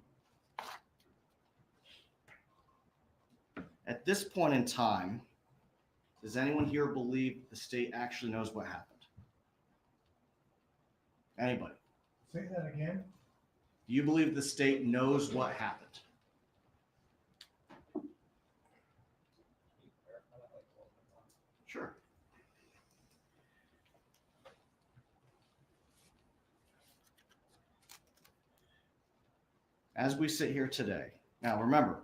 At this point in time, does anyone here believe the state actually knows what happened? Anybody? Say that again? Do you believe the state knows what happened? Sure. As we sit here today, now remember,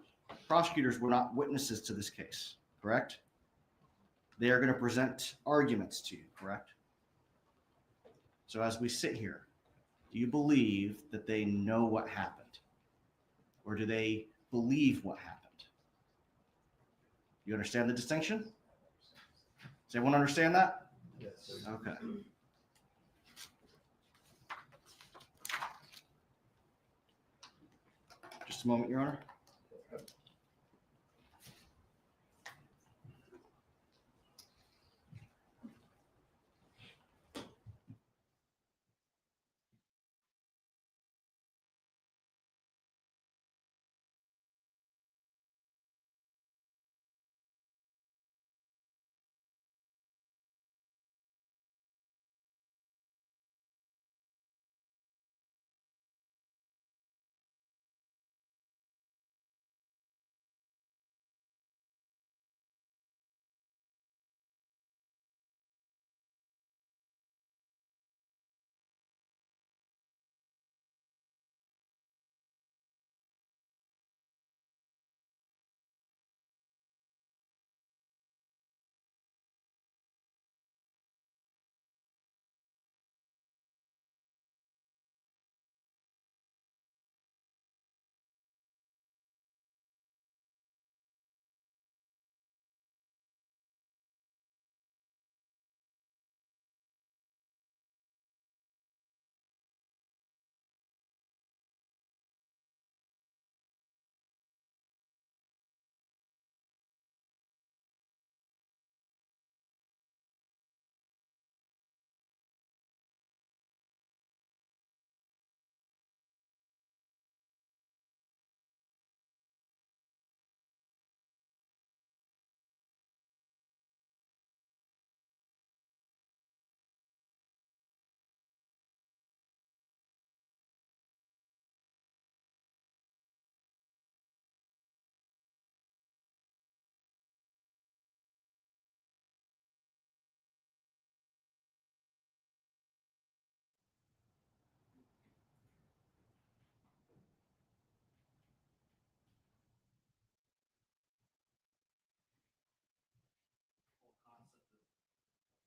prosecutors were not witnesses to this case, correct? They are going to present arguments to you, correct? So as we sit here, do you believe that they know what happened? Or do they believe what happened? You understand the distinction? Does everyone understand that? Yes. Okay. Just a moment, Your Honor.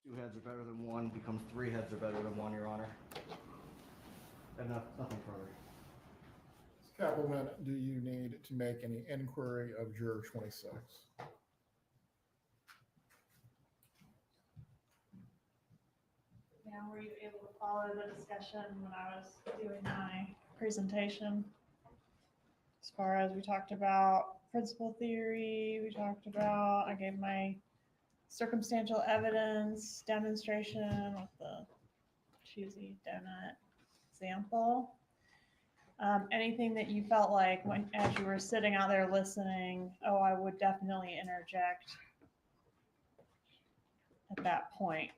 Two heads are better than one, becomes 3 heads are better than one, Your Honor. And nothing further. Kappelman, do you need to make any inquiry of juror 26? Yeah, were you able to follow the discussion when I was doing my presentation? As far as we talked about principal theory, I gave my circumstantial evidence demonstration with the cheesy donut example. Anything that you felt like as you were sitting out there listening, oh, I would definitely interject at that point?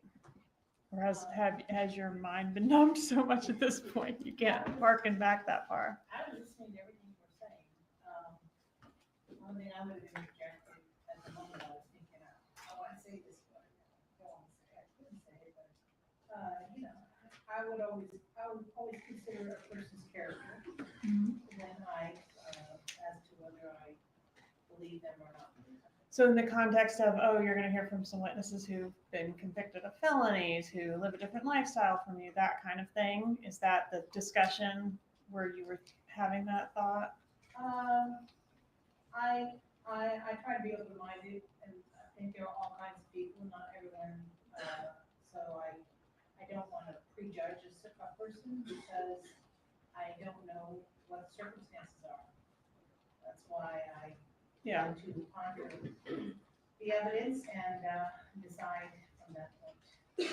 Or has your mind been numbed so much at this point you can't harken back that far? I was listening to everything you were saying. one thing I would have interjected at the moment, I was thinking, I want to say this, but I don't want to say, I couldn't say it, but, you know, I would always consider a person's character. Then as to whether I believe them or not. So in the context of, oh, you're going to hear from some witnesses who've been convicted of felonies, who live a different lifestyle from you, that kind of thing, is that the discussion where you were having that thought? I try to be open-minded, and I think there are all kinds of people, not everyone, so I don't want to prejudge a person because I don't know what the circumstances are. That's why I try to ponder the evidence and decide from that point.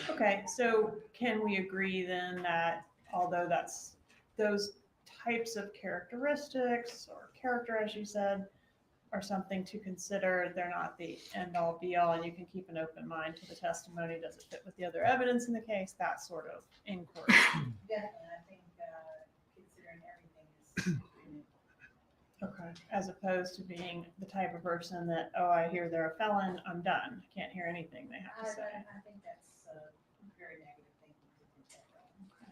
Okay, so can we agree then that although that's those types of characteristics or character, as you said, are something to consider, they're not the end all be all, and you can keep an open mind to the testimony, does it fit with the other evidence in the case, that sort of inquiry. Definitely, I think considering everything is. Okay. As opposed to being the type of person that, oh, I hear they're a felon, I'm done, I can't hear anything they have to say. I think that's a very negative thing to think about.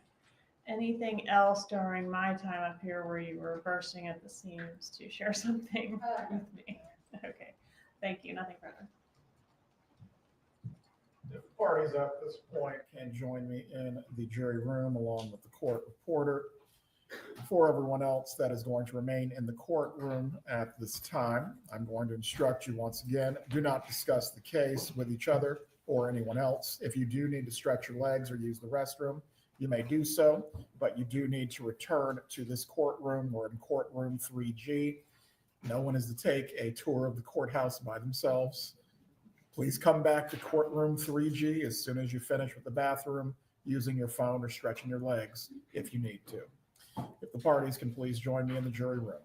Anything else during my time up here where you were bursting at the seams to share something with me? Okay, thank you, nothing further. The parties at this point can join me in the jury room along with the court reporter. For everyone else that is going to remain in the courtroom at this time, I'm going to instruct you once again, do not discuss the case with each other or anyone else. If you do need to stretch your legs or use the restroom, you may do so, but you do need to return to this courtroom. We're in courtroom 3G. No one is to take a tour of the courthouse by themselves. Please come back to courtroom 3G as soon as you finish with the bathroom, using your phone or stretching your legs if you need to. If the parties can please join me in the jury room.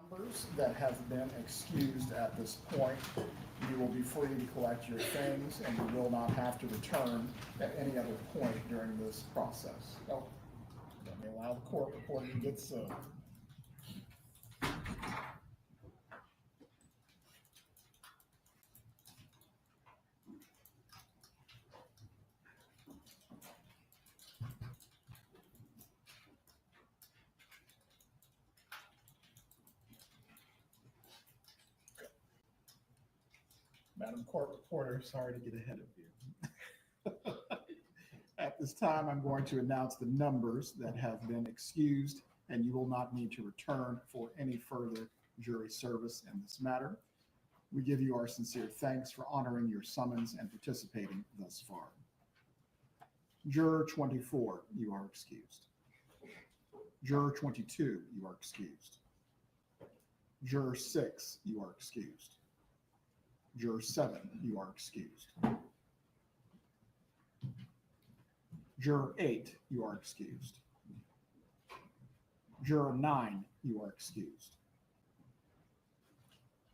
Members that have been excused at this point, you will be free to collect your things and you will not have to return at any other point during this process. Oh, let me allow the court reporter to get so. Madam Court Reporter, sorry to get ahead of you. At this time, I'm going to announce the numbers that have been excused, and you will not need to return for any further jury service in this matter. We give you our sincere thanks for honoring your summons and participating thus far. Juror 24, you are excused. Juror 22, you are excused. Juror 6, you are excused. Juror 7, you are excused. Juror 8, you are excused. Juror 9, you are excused.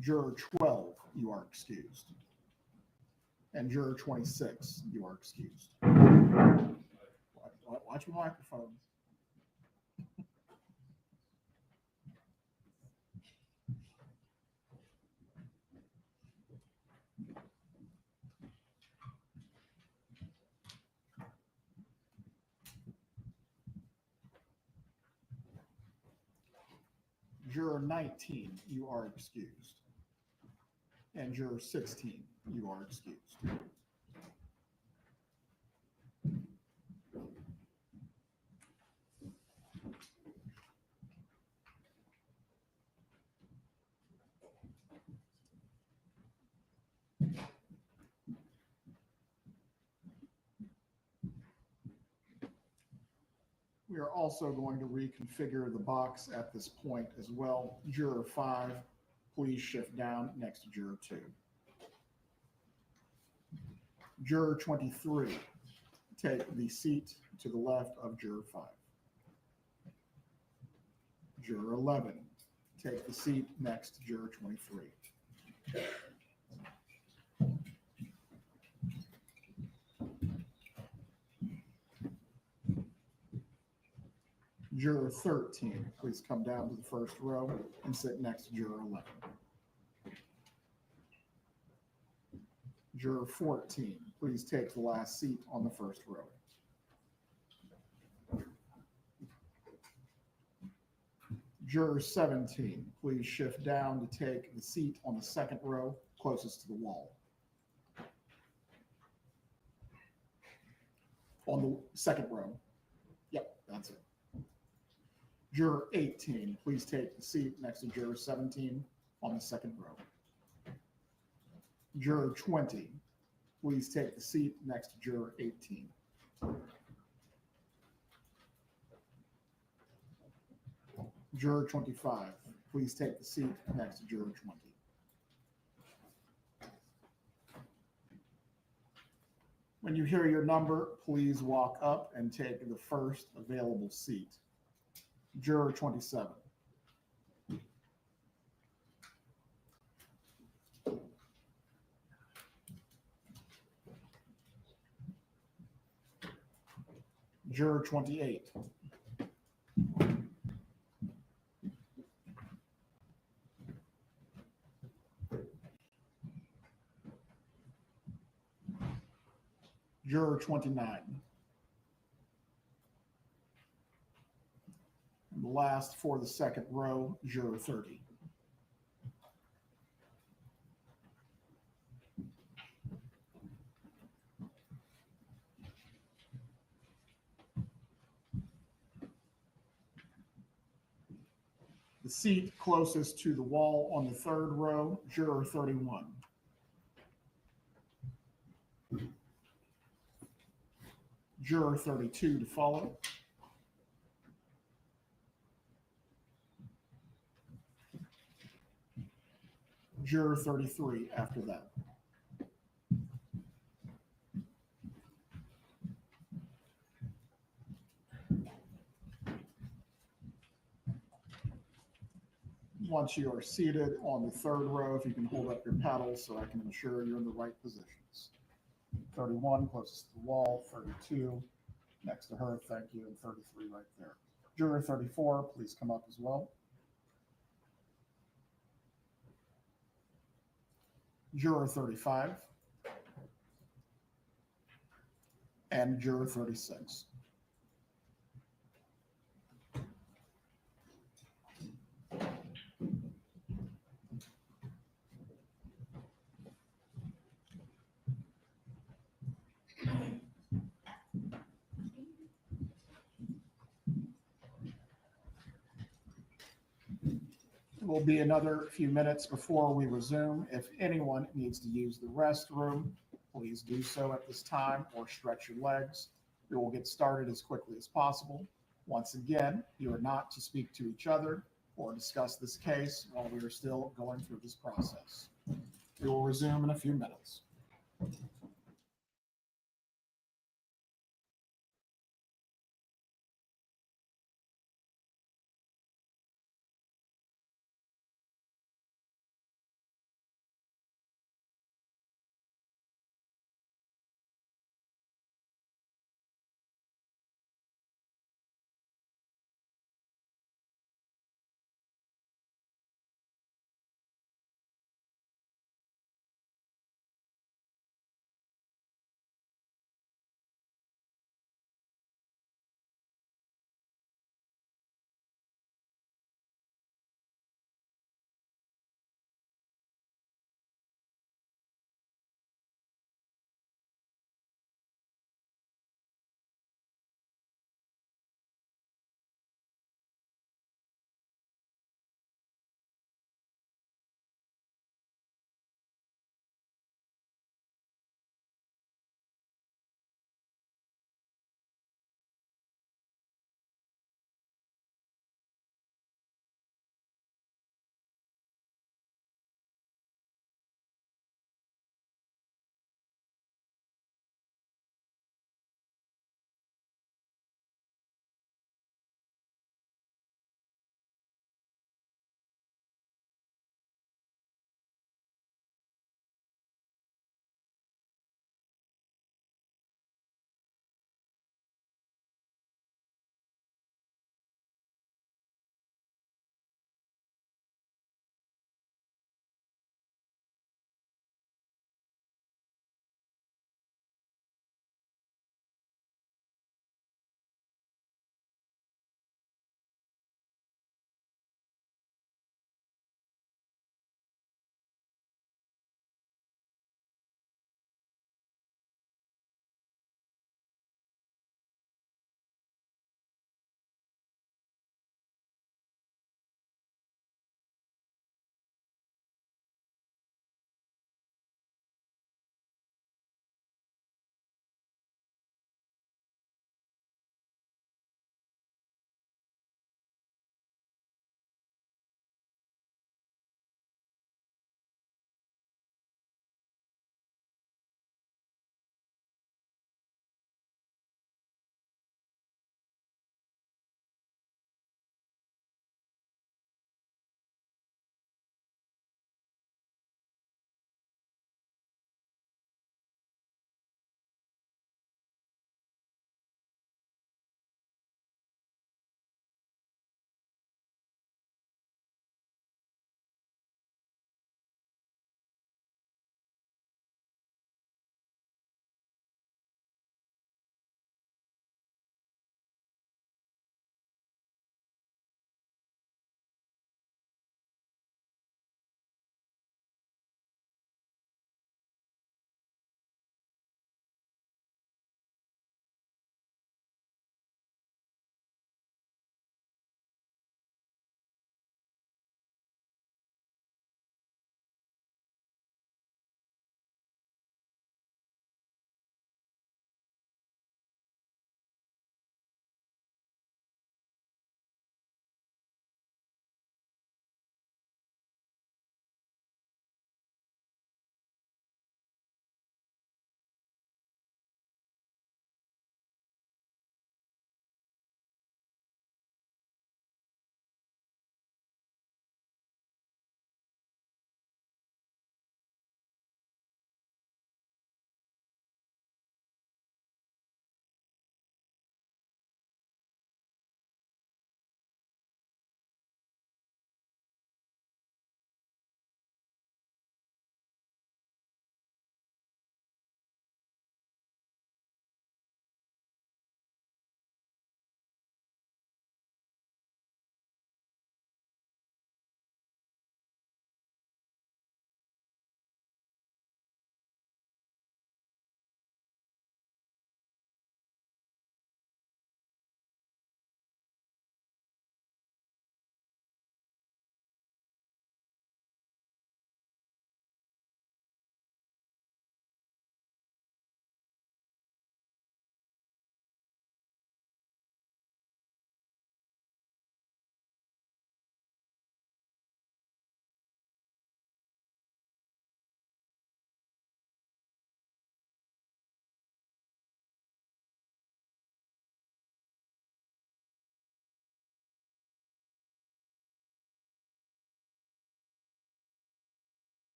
Juror 12, you are excused. And Juror 26, you are excused. Watch your microphones. Juror 19, you are excused. And Juror 16, you are excused. We are also going to reconfigure the box at this point as well. Juror 5, please shift down next to Juror 2. Juror 23, take the seat to the left of Juror 5. Juror 11, take the seat next to Juror 23. Juror 13, please come down to the first row and sit next to Juror 11. Juror 14, please take the last seat on the first row. Juror 17, please shift down to take the seat on the second row closest to the wall. On the second row. Yep, that's it. Juror 18, please take the seat next to Juror 17 on the second row. Juror 20, please take the seat next to Juror 18. Juror 25, please take the seat next to Juror 20. When you hear your number, please walk up and take the first available seat. Juror 27. Juror 28. Juror 29. And the last for the second row, Juror 30. The seat closest to the wall on the third row, Juror 31. Juror 32 to follow. Juror 33 after that. once you are seated on the third row, if you can hold up your paddles so I can ensure you're in the right positions. 31 closest to the wall, 32 next to her, thank you, and 33 right there. Juror 34, please come up as well. Juror 35. And juror 36. It will be another few minutes before we resume. If anyone needs to use the restroom, please do so at this time or stretch your legs. We will get started as quickly as possible. Once again, you are not to speak to each other or discuss this case while we are still going through this process. We will resume in a few minutes.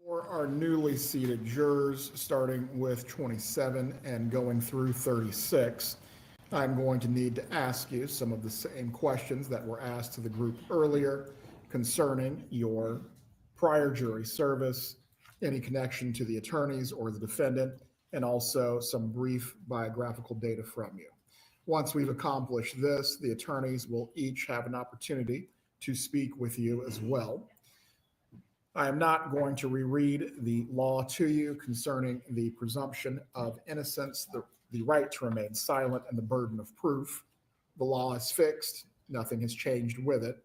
For our newly seated jurors, starting with 27 and going through 36, I'm going to need to ask you some of the same questions that were asked to the group earlier concerning your prior jury service, any connection to the attorneys or the defendant, and also some brief biographical data from you. Once we've accomplished this, the attorneys will each have an opportunity to speak with you as well. I am not going to reread the law to you concerning the presumption of innocence, the right to remain silent, and the burden of proof. The law is fixed. Nothing has changed with it.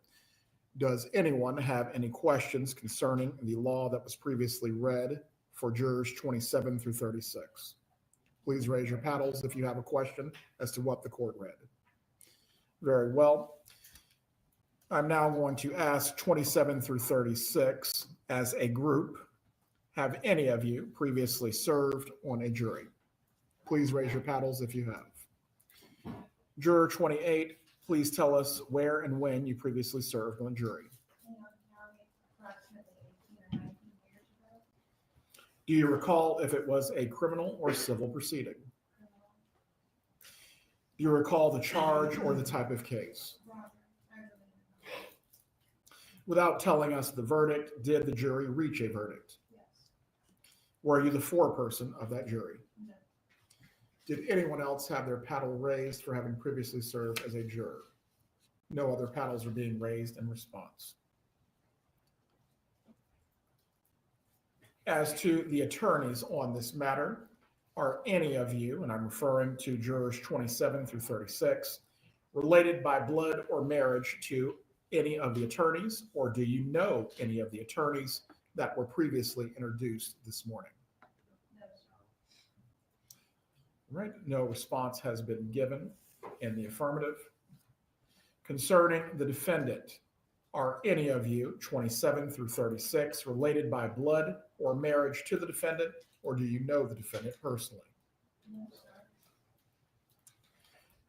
Does anyone have any questions concerning the law that was previously read for jurors 27 through 36? Please raise your paddles if you have a question as to what the court read. Very well. I'm now going to ask 27 through 36 as a group, have any of you previously served on a jury? Please raise your paddles if you have. Juror 28, please tell us where and when you previously served on a jury. Do you recall if it was a criminal or civil proceeding? Do you recall the charge or the type of case? Without telling us the verdict, did the jury reach a verdict? Yes. Were you the foreperson of that jury? No. Did anyone else have their paddle raised for having previously served as a juror? No other paddles are being raised in response. As to the attorneys on this matter, are any of you, and I'm referring to jurors 27 through 36, related by blood or marriage to any of the attorneys, or do you know any of the attorneys that were previously introduced this morning? No, sir. Right, no response has been given in the affirmative. Concerning the defendant, are any of you 27 through 36 related by blood or marriage to the defendant, or do you know the defendant personally? No, sir.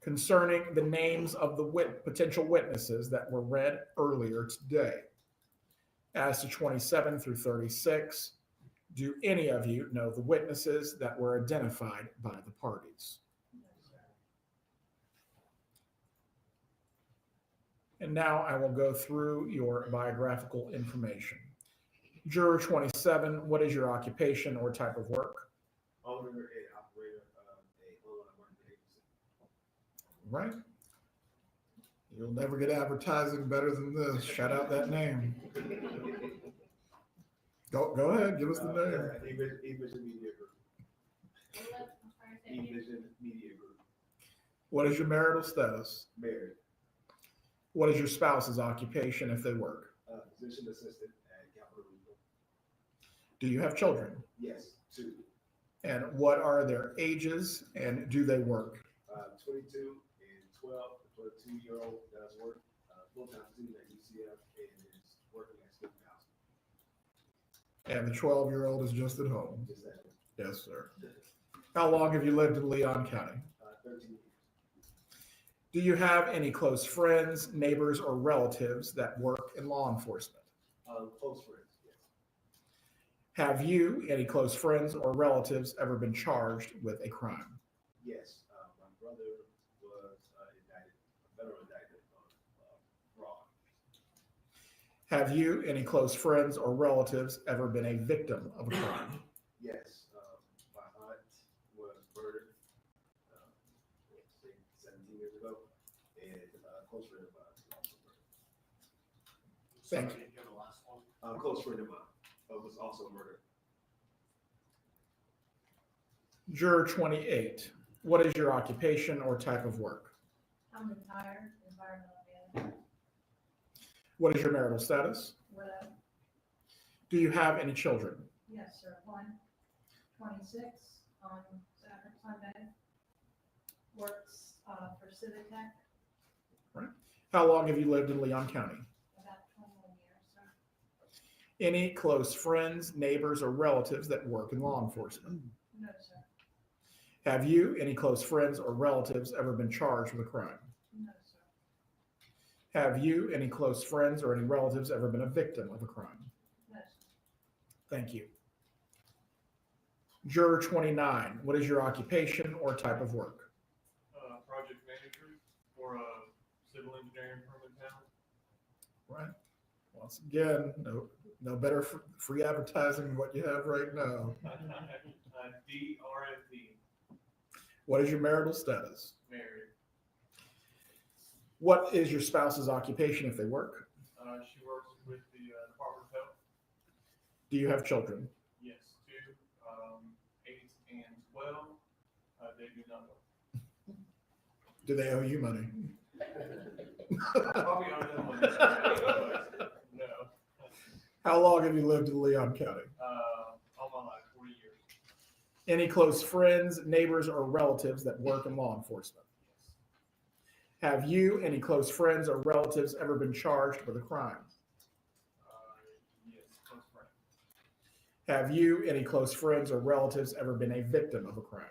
Concerning the names of the potential witnesses that were read earlier today. As to 27 through 36, do any of you know the witnesses that were identified by the parties? No, sir. And now I will go through your biographical information. Juror 27, what is your occupation or type of work? Owner and operator of a online marketing agency. Right. You'll never get advertising better than this. Shout out that name. Go ahead, give us the name. E-Vision Media Group. E-Vision Media Group. What is your marital status? Married. What is your spouse's occupation if they work? Physician assistant at Capital Regional. Do you have children? Yes, 2. And what are their ages and do they work? 22 and 12. The 22-year-old does work full-time student at UCF and is working at student housing. And the 12-year-old is just at home? Just that. Yes, sir. How long have you lived in Leon County? 13 years. Do you have any close friends, neighbors, or relatives that work in law enforcement? Close friends, yes. Have you, any close friends or relatives, ever been charged with a crime? Yes. My brother was indicted, a federal indictment on fraud. Have you, any close friends or relatives, ever been a victim of a crime? Yes. My aunt was murdered 17 years ago, and a close friend of mine was also murdered. Thank you. A close friend of mine was also murdered. Juror 28, what is your occupation or type of work? I'm retired, environmental manager. What is your marital status? Widow. Do you have any children? Yes, sir. 26 on Saturday, Sunday. Works for Civic Tech. Right. How long have you lived in Leon County? About 21 years, sir. Any close friends, neighbors, or relatives that work in law enforcement? No, sir. Have you, any close friends or relatives, ever been charged with a crime? No, sir. Have you, any close friends or any relatives, ever been a victim of a crime? No, sir. Thank you. Juror 29, what is your occupation or type of work? Project manager for a civil engineering firm in town. Right. Once again, no better free advertising than what you have right now. DRFD, What is your marital status? married. What is your spouse's occupation if they work? She works with the Department of Health. Do you have children? Yes, 2, 8 and 12. They do not work. Do they owe you money? Probably owe them money, but no. How long have you lived in Leon County? All my life, 40 years. Any close friends, neighbors, or relatives that work in law enforcement? Have you, any close friends or relatives, ever been charged with a crime? Yes, close friend. Have you, any close friends or relatives, ever been a victim of a crime?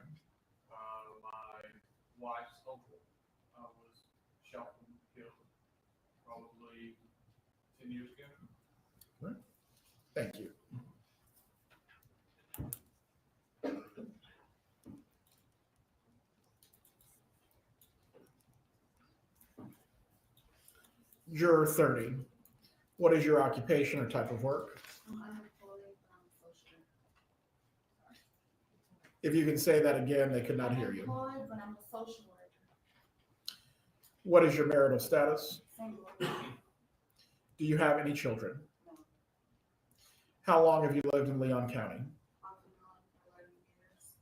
My wife's uncle was shot and killed probably 10 years ago. Right. Thank you. Juror 30, what is your occupation or type of work? I'm unemployed, social. If you can say that again, they could not hear you. Unemployed, but I'm a social worker. What is your marital status? Single. Do you have any children? No. How long have you lived in Leon County? Off and on for 11 years.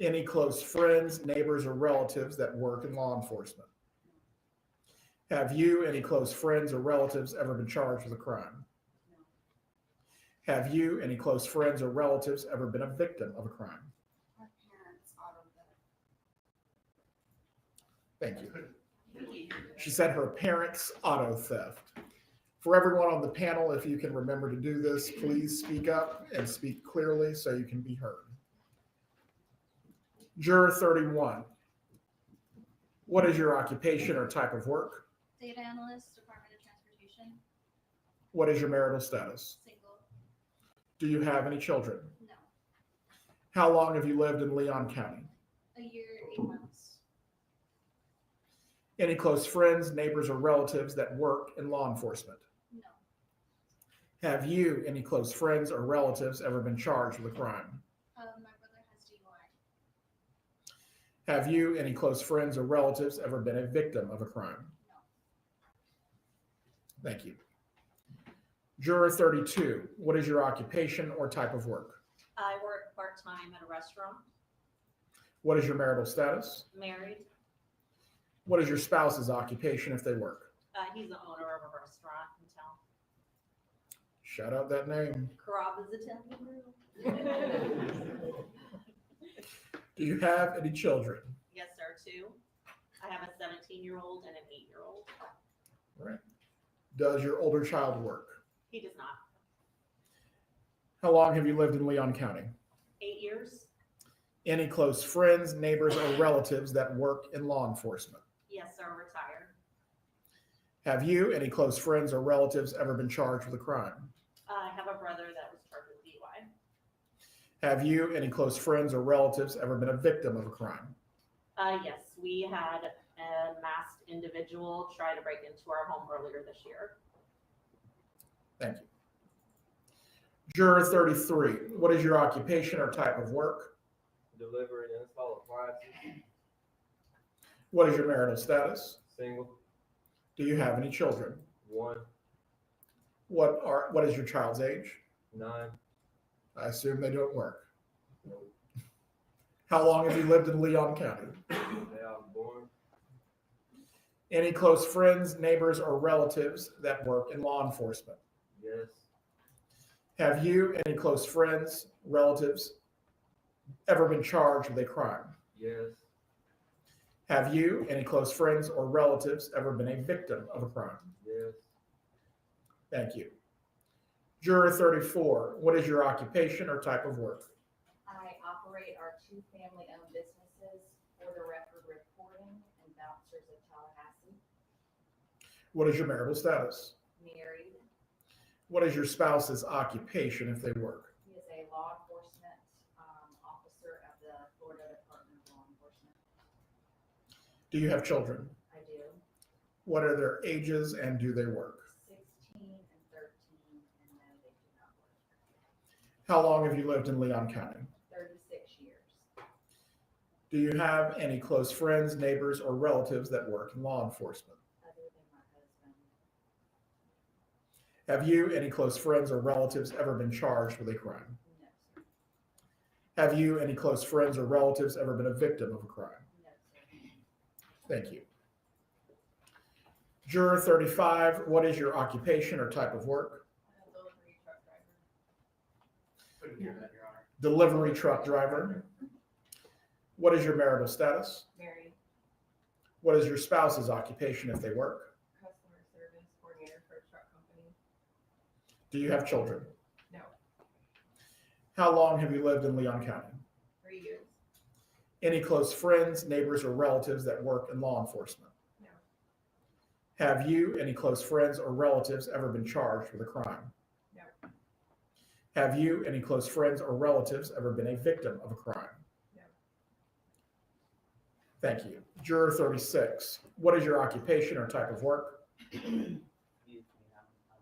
Any close friends, neighbors, or relatives that work in law enforcement? Have you, any close friends or relatives, ever been charged with a crime? No. Have you, any close friends or relatives, ever been a victim of a crime? My parents auto Thank theft. you. She said her parents' auto theft. For everyone on the panel, if you can remember to do this, please speak up and speak clearly so you can be heard. Juror 31. What is your occupation or type of work? Data analyst, Department of Transportation, What is your marital status? single, Do you have any children? no. How long have you lived in Leon County? A year, 8 months, Any close friends, neighbors, or relatives that work in law enforcement? no. Have you, any close friends or relatives, ever been charged with a crime? My brother has DUI, Have you, any close friends or relatives, ever been a victim of a crime? no. Thank you. Juror 32, what is your occupation or type of work? I work part-time at a restaurant, What is your marital status? married. What is your spouse's occupation if they work? He's the owner of a restaurant in town. Shout out that name. Carrabba's Italian Grill. Do you have any children? Yes, sir, 2. I have a 17-year-old and an 8-year-old. Right. Does your older child work? He does not. How long have you lived in Leon County? 8 years? Any close friends, neighbors, or relatives that work in law enforcement? Yes, sir, retired. Have you, any close friends or relatives, ever been charged with a crime? I have a brother that was charged with DUI. Have you, any close friends or relatives, ever been a victim of a crime? Yes, we had a masked individual try to break into our home earlier this year. Thank you. Juror 33, what is your occupation or type of work? Deliver and install appliances. What is your marital status? Single. Do you have any children? 1, What is your child's age? 9. I assume they don't work. How long have you lived in Leon County? Day I was born. Any close friends, neighbors, or relatives that work in law enforcement? Yes. Have you, any close friends, relatives, ever been charged with a crime? Yes. Have you, any close friends or relatives, ever been a victim of a crime? Yes. Thank you. Juror 34, what is your occupation or type of work? I operate our 2 family-owned businesses for the record reporting and bouncers of Tsllahassee. What is your marital status? Married. What is your spouse's occupation if they work? He is a law enforcement Do you have children? I do. What are their ages and do they work? 16 and 13, and no, they do not work. How long have you lived in Leon County? 36 years. Do you have any close friends, neighbors, or relatives that work in law enforcement? Other than my husband, Have you, any close friends or relatives, ever been charged with a crime? no, sir. Have you, any close friends or relatives, ever been a victim of a crime? No, sir. Thank you. Juror 35, what is your occupation or type of work? Delivery truck driver. Couldn't hear that, Your Honor. Delivery truck driver. What is your marital status? Married. What is your spouse's occupation if they work? Customer service coordinator for a truck company. Do you have children? No. How long have you lived in Leon County? 3 years. Any close friends, neighbors, or relatives that work in law enforcement? No. Have you, any close friends or relatives, ever been charged with a crime? No. Have you, any close friends or relatives, ever been a victim of a crime? No. Thank you. Juror 36, what is your occupation or type of work? Excuse me, I'm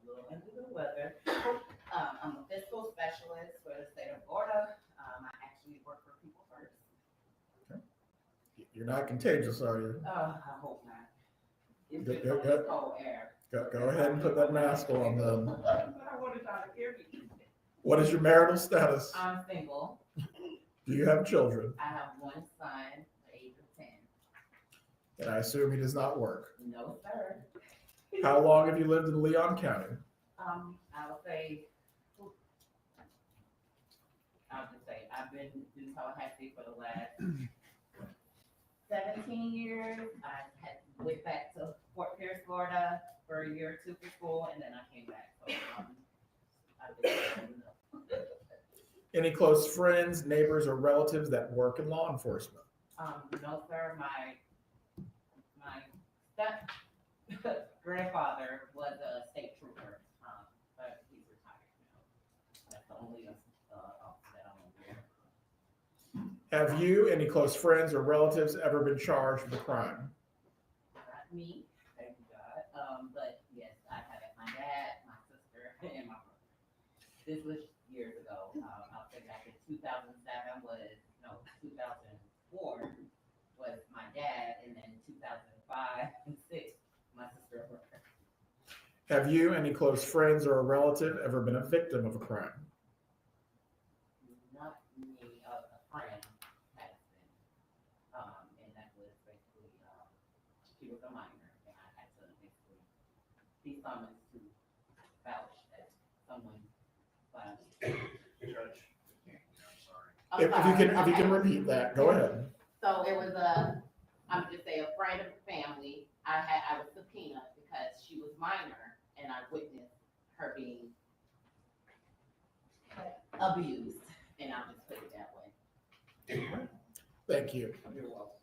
a little under the weather. I'm a fiscal specialist for the state of Florida. I actually work for People First. You're not contagious, are you? I hope not. It's Go- just go- on go. this cold air. Go ahead and put that mask on then. But I want to try to hear you. What is your marital status? I'm single. Do you have children? I have one son, the age of 10. And I assume he does not work. No, sir. How long have you lived in Leon County? I would say, I've been in Tsllahassee for the last 17 years. I had went back to Fort Pierce, Florida for a year or two for school, and then I came back. So I've been, Any close friends, neighbors, or relatives that work in law enforcement? no, sir. My step grandfather was a state trooper, but he's retired now. That's the only officer that I'm aware of. Have you, any close friends or relatives, ever been charged with a crime? Not me, thank you God. But yes, I had my dad, my sister, and my brother. This was years ago. I'll say back in 2004 was my dad, and then 2005 and 6, my sister and brother. Have you, any close friends or a relative, ever been a victim of a crime? Not me, a friend has been. And that was basically, she was a minor, and I had to basically be summoned to vouch that someone violated. Judge. I'm If you sorry. can Okay. repeat that, go ahead. So it was I'm just saying, a friend of the family. I was subpoenaed because she was minor, and I witnessed her being abused, and I'll just put it that way. Thank you. You're welcome.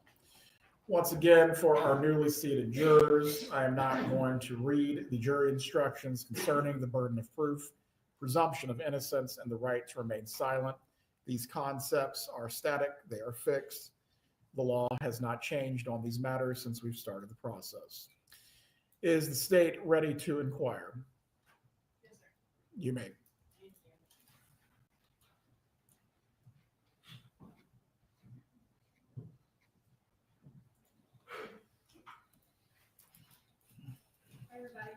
Once again, for our newly seated jurors, I am not going to read the jury instructions concerning the burden of proof, presumption of innocence, and the right to remain silent. These concepts are static, they are fixed. The law has not changed on these matters since we've started the process. Is the state ready to inquire? Yes, sir. You may. Thank you. Hi, everybody.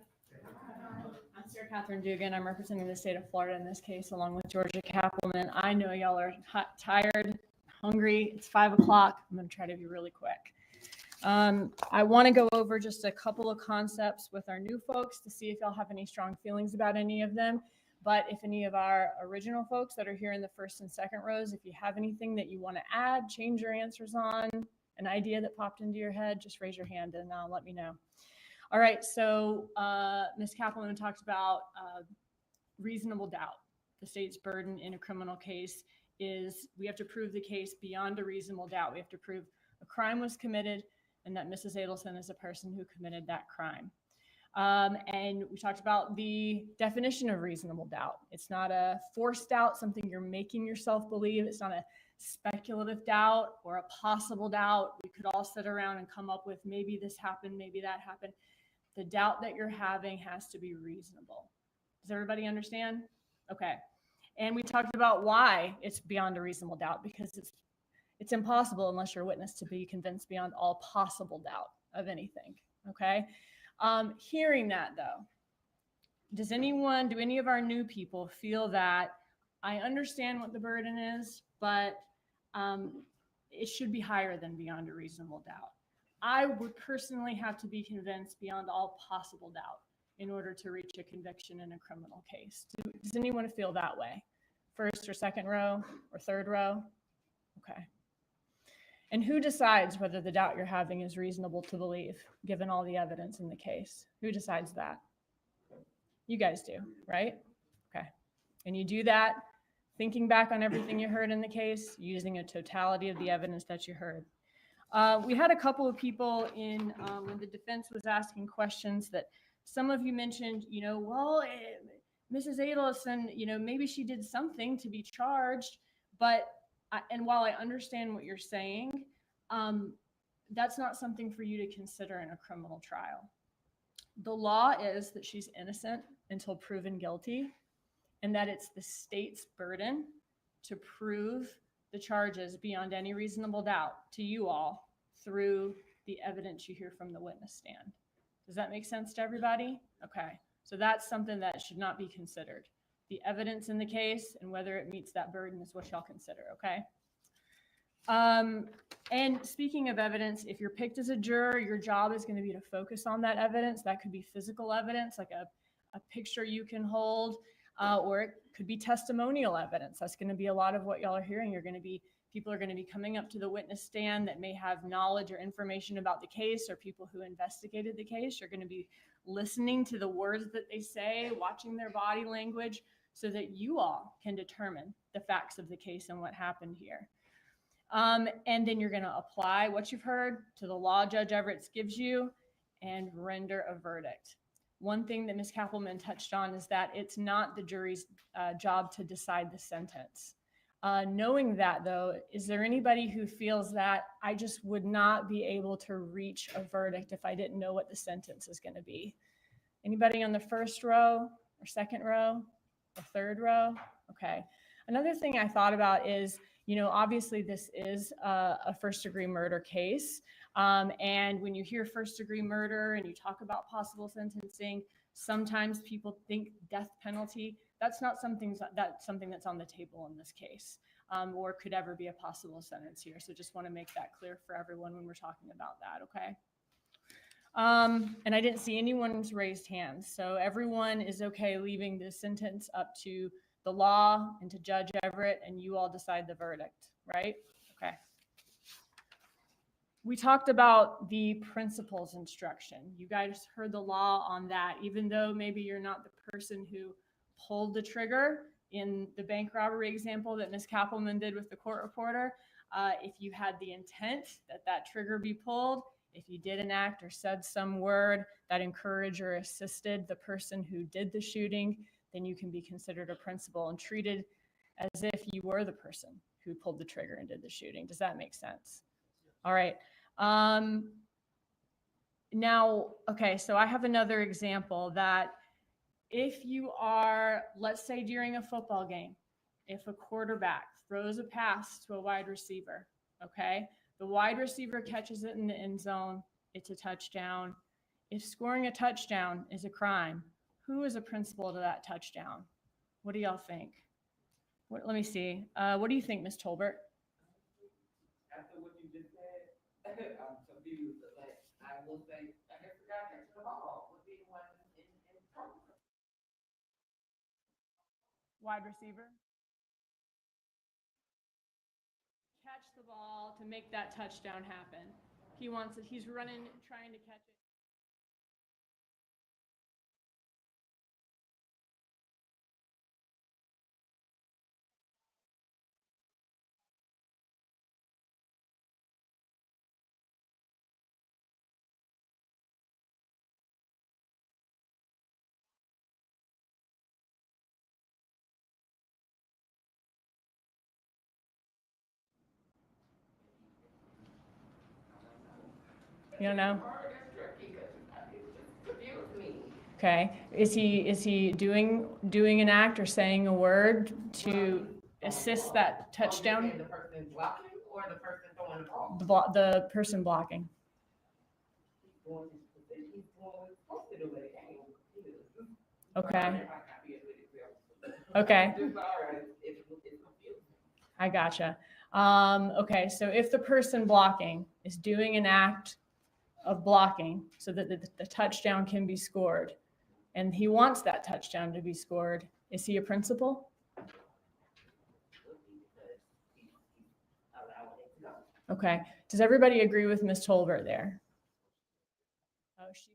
I'm Sarah Catherine Dugan. I'm representing the state of Florida in this case, along with Georgia Kappelman. I know y'all are hot, tired, hungry. It's 5 o'clock. I'm going to try to be really quick. I want to go over just a couple of concepts with our new folks to see if y'all have any strong feelings about any of them. But if any of our original folks that are here in the first and second rows, if you have anything that you want to add, change your answers on, an idea that popped into your head, just raise your hand and let me know. All right, so Ms. Kappelman talked about reasonable doubt. The state's burden in a criminal case is we have to prove the case beyond a reasonable doubt. We have to prove a crime was committed and that Mrs. Adelson is a person who committed that crime. And we talked about the definition of reasonable doubt. It's not a forced doubt, something you're making yourself believe. It's not a speculative doubt or a possible doubt. We could all sit around and come up with maybe this happened, maybe that happened. The doubt that you're having has to be reasonable. Does everybody understand? Okay. And we talked about why it's beyond a reasonable doubt, because it's impossible unless you're a witness to be convinced beyond all possible doubt of anything. Okay. Hearing that though, do any of our new people feel that I understand what the burden is, but it should be higher than beyond a reasonable doubt? I would personally have to be convinced beyond all possible doubt in order to reach a conviction in a criminal case. Does anyone feel that way? First or second row or third row? Okay. And who decides whether the doubt you're having is reasonable to believe, given all the evidence in the case? Who decides that? You guys do, right? Okay. And you do that thinking back on everything you heard in the case, using a totality of the evidence that you heard. We had a couple of people in when the defense was asking questions that some of you mentioned, Mrs. Adelson, maybe she did something to be charged, but, and while I understand what you're saying, that's not something for you to consider in a criminal trial. The law is that she's innocent until proven guilty, and that it's the state's burden to prove the charges beyond any reasonable doubt to you all through the evidence you hear from the witness stand. Does that make sense to everybody? Okay, so that's something that should not be considered. The evidence in the case and whether it meets that burden is what y'all consider, okay? And speaking of evidence, if you're picked as a juror, your job is going to be to focus on that evidence. That could be physical evidence, like a picture you can hold, or it could be testimonial evidence. That's going to be a lot of what y'all are hearing. People are going to be coming up to the witness stand that may have knowledge or information about the case, or people who investigated the case. You're going to be listening to the words that they say, watching their body language, so that you all can determine the facts of the case and what happened here. And then you're going to apply what you've heard to the law Judge Everett gives you and render a verdict. One thing that Ms. Kappelman touched on is that it's not the jury's job to decide the sentence. Knowing that, though, is there anybody who feels that I just would not be able to reach a verdict if I didn't know what the sentence is going to be? Anybody on the first row or second row or third row? Okay. Another thing I thought about is, obviously this is a first-degree murder case. And when you hear first-degree murder and you talk about possible sentencing, sometimes people think death penalty. That's not something that's on the table in this case, or could ever be a possible sentence here. So just want to make that clear for everyone when we're talking about that, okay? And I didn't see anyone's raised hands. So everyone is okay leaving this sentence up to the law and to Judge Everett, and you all decide the verdict, right? Okay. We talked about the principles instruction. You guys heard the law on that, even though maybe you're not the person who pulled the trigger in the bank robbery example that Ms. Kappelman did with the court reporter. If you had the intent that trigger be pulled, if you did an act or said some word that encouraged or assisted the person who did the shooting, then you can be considered a principal and treated as if you were the person who pulled the trigger and did the shooting. Does that make sense? All right. Now, okay, so I have another example that if you are, let's say during a football game, if a quarterback throws a pass to a wide receiver, okay, the wide receiver catches it in the end zone, it's a touchdown. If scoring a touchdown is a crime, who is a principal to that touchdown? What do y'all think? Let me see. What do you think, Ms. Tolbert? After what you just said, I'm confused. Like, I will say, I guess the guy catching the ball would be the one in trouble. Wide receiver. Catch the ball to make that touchdown happen. He wants it. He's running, trying to catch it. You don't know? That's tricky, because it just confused me. Okay, is he doing an act or saying a word to assist that touchdown? The person blocking or the person throwing the ball? The person blocking. He's doing what he's supposed to do when it came. Okay. Okay. It's confusing. I gotcha. Okay, so if the person blocking is doing an act of blocking so that the touchdown can be scored, and he wants that touchdown to be scored, is he a principal? Okay. Does everybody agree with Ms. Tolbert there? Oh, she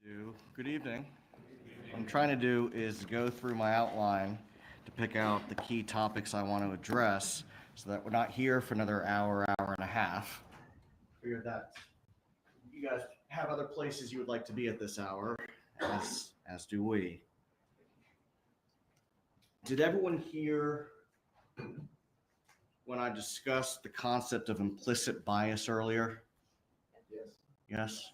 Good evening. What I'm trying to do is go through my outline to pick out the key topics I want to address so that we're not here for another hour, hour and a half. Figured that you guys have other places you would like to be at this hour, as do we. Did everyone hear when I discussed the concept of implicit bias earlier? Yes. Yes?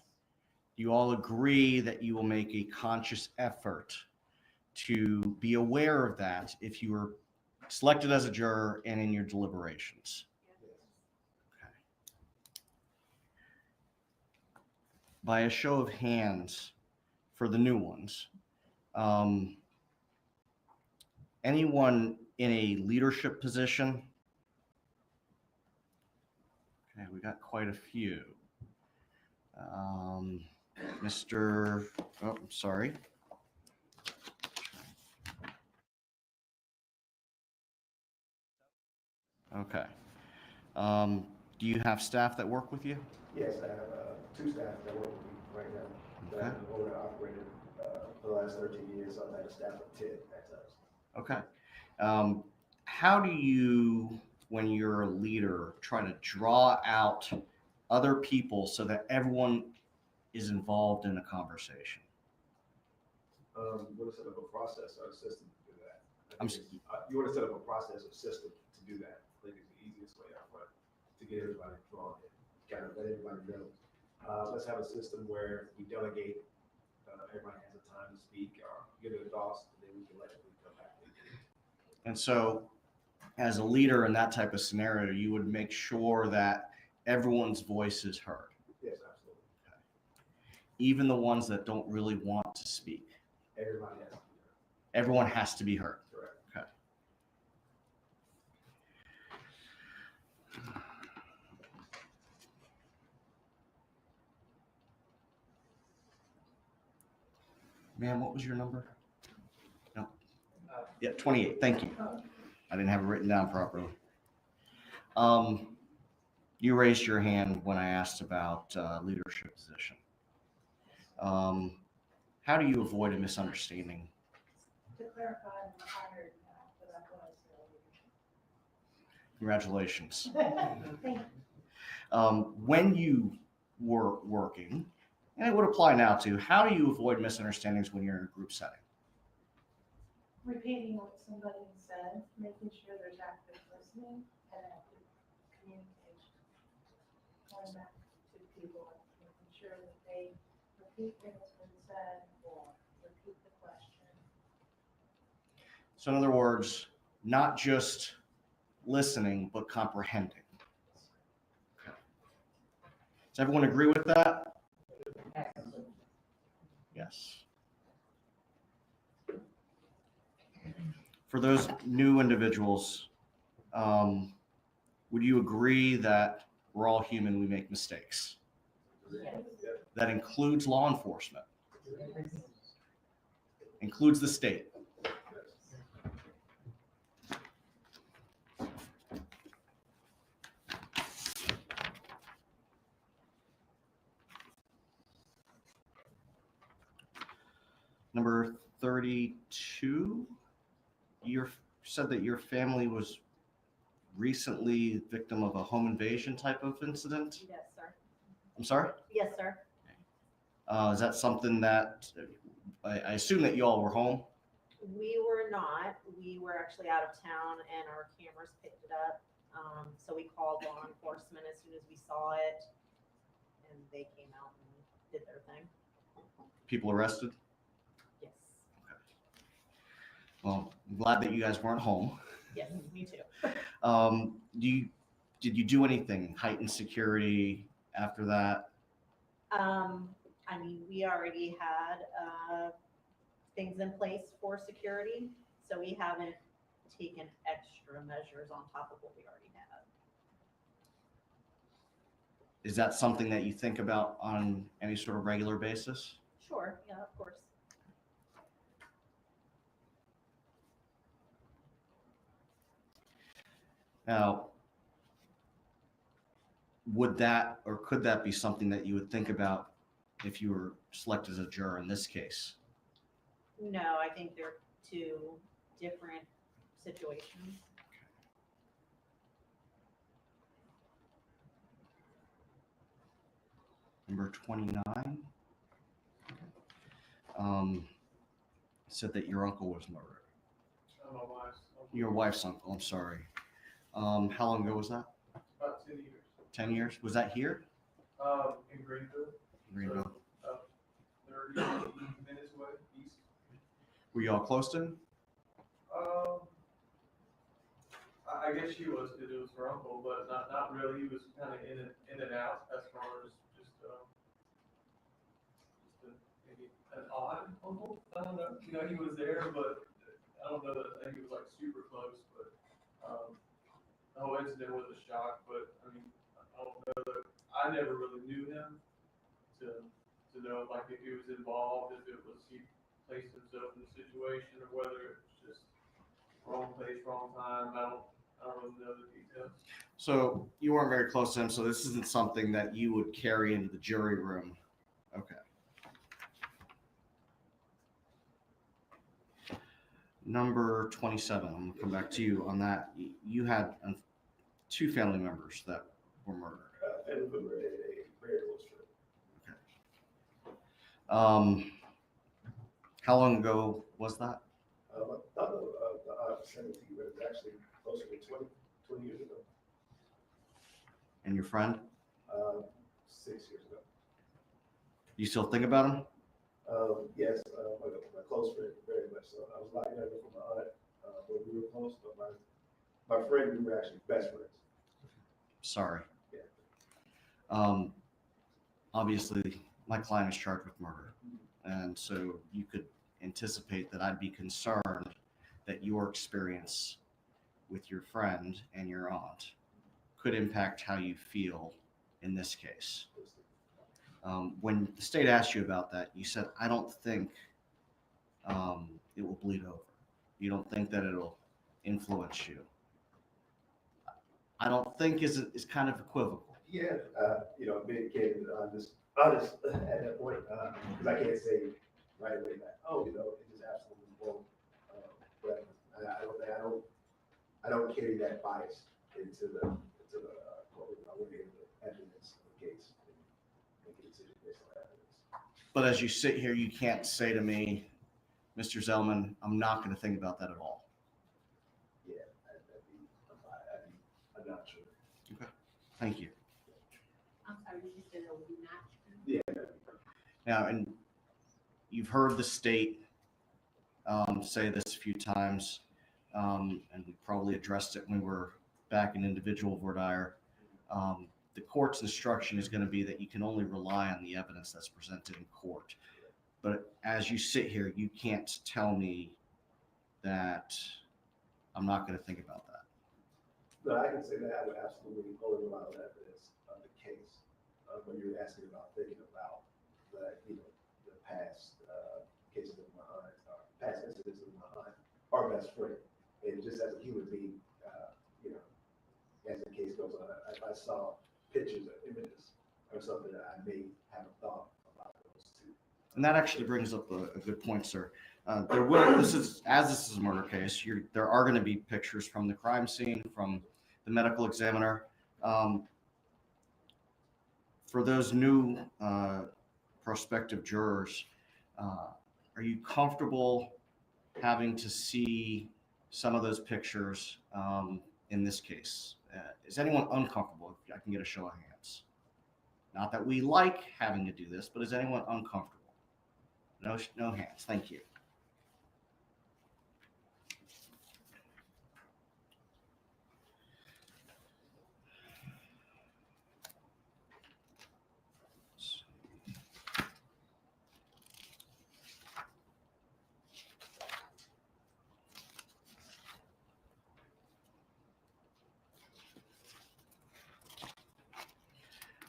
You all agree that you will make a conscious effort to be aware of that if you were selected as a juror and in your deliberations? Okay. By a show of hands for the new ones, anyone in a leadership position? Okay, we got quite a few. Mr. Oh, I'm sorry. Okay. Do you have staff that work with you? Yes, I have 2 staff that work with me right now. That Okay. I've been owner operator for the last 13 years, so I've had a staff of 10 at times. Okay. How do you, when you're a leader, try to draw out other people so that everyone is involved in a conversation? You want to set up a process or a system to do that. I'm You want to set up a process or system to do that. I think it's the easiest way out front to get everybody drawn in, kind of let everybody know. Let's have a system where we delegate, everybody has a time to speak or give their thoughts, and then we collectively come back. And so, as a leader in that type of scenario, you would make sure that everyone's voice is heard. Yes, absolutely. Okay. Even the ones that don't really want to speak. Everybody has to be heard. Everyone has to be heard. Correct. Okay. Ma'am, what was your number? No. Yeah, 28. Thank you. I didn't have it written down properly. You raised your hand when I asked about leadership position. How do you avoid a misunderstanding? To clarify, I'm hired now, but I'm going Congratulations. to. Thank you. When you were working, and it would apply now too, how do you avoid misunderstandings when you're in a group setting? Repeating what somebody said, making sure there's active listening and active communication. Going back to people, making sure that they repeat what's been said or repeat the question. So in other words, not just listening, but comprehending. Okay. Does everyone agree with that? Yes. For those new individuals, would you agree that we're all human, we make mistakes? That includes law enforcement, includes the state. Number 32, you said that your family was recently victim of a home invasion type of incident? Yes, sir. I'm sorry? Yes, sir. Is that something that, I assume that you all were home? We were not. We were actually out of town and our cameras picked it up. So we called law enforcement as soon as we saw it and they came out and did their thing. People arrested? Yes. Well, I'm glad that you guys weren't home. Yes, me too. Did you do anything, heightened security after that? I mean, we already had things in place for security, so we haven't taken extra measures on top of what we already had. Is that something that you think about on any sort of regular basis? Sure, yeah, of course. Now, would that or could that be something that you would think about if you were selected as a juror in this case? No, I think they're two different situations. Number 29. Said that your uncle was murdered. My wife's. Your wife's uncle, I'm sorry. How long ago was that? About 10 years. 10 years? Was that here? In Greenville. Greenville. 30 minutes away, east. Were you all close to him? I guess she was, because it was her uncle, but not really. He was kind of in and out as far as just maybe an odd uncle. I don't know. You know, he was there, but I don't know that he was like super close. But the whole incident was a shock. But I mean, I don't know that I never really knew him to know like if he was involved, if it was he placed himself in the situation, or whether it's just wrong place, wrong time. I don't really know the details. So you weren't very close to him, so this isn't something that you would carry into the jury room. Okay. Number 27, I'm gonna come back to you on that. You had two family members that were murdered. Family member and a very close friend. How long ago was that? I thought the 17, but it's actually closer to 20 years ago. And your friend? 6 years ago. You still think about him? Yes, my close friend, very much so. I was like that with my aunt when we were close, but my friend, we were actually best friends. Sorry. Yeah. Obviously, my client is charged with murder. And so you could anticipate that I'd be concerned that your experience with your friend and your aunt could impact how you feel in this case. When the state asked you about that, you said, I don't think it will bleed over. You don't think that it'll influence you. I don't think is kind of equivocal. Yeah, being candid, honest at that point, because I can't say right away that, it just absolutely won't. But I don't carry that bias into the courtroom. I wouldn't be able to evidence the case and make a decision based on evidence. But as you sit here, you can't say to me, Mr. Zellman, I'm not going to think about that at all. Yeah, I'm not sure. Okay, thank you. I'm sorry, you said it would be not. Yeah. Now, and you've heard the state say this a few times, and we probably addressed it when we were back in individual voir dire. The court's instruction is going to be that you can only rely on the evidence that's presented in court. But as you sit here, you can't tell me that I'm not going to think about that. No, I can say that I would absolutely only rely on evidence of the case. When you're asking about thinking about the past cases of my aunt, past incidents of my aunt, our best friend, and just as a human being, as the case goes on, if I saw pictures or images or something that I may have a thought about those two. And that actually brings up a good point, sir. This is a murder case, there are going to be pictures from the crime scene, from the medical examiner. For those new prospective jurors, are you comfortable having to see some of those pictures in this case? Is anyone uncomfortable? If I can get a show of hands. Not that we like having to do this, but is anyone uncomfortable? No hands. Thank you.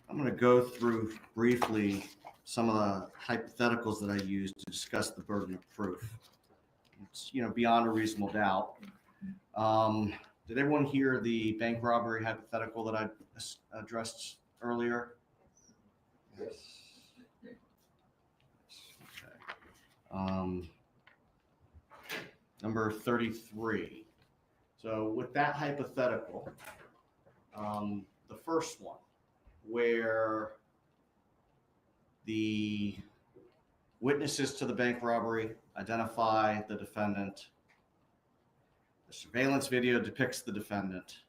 I'm going to go through briefly some of the hypotheticals that I used to discuss the burden of proof. It's, beyond a reasonable doubt. Did everyone hear the bank robbery hypothetical that I addressed earlier? Yes. Number 33. So with that hypothetical, the first one, where the witnesses to the bank robbery identify the defendant, the surveillance video depicts the defendant,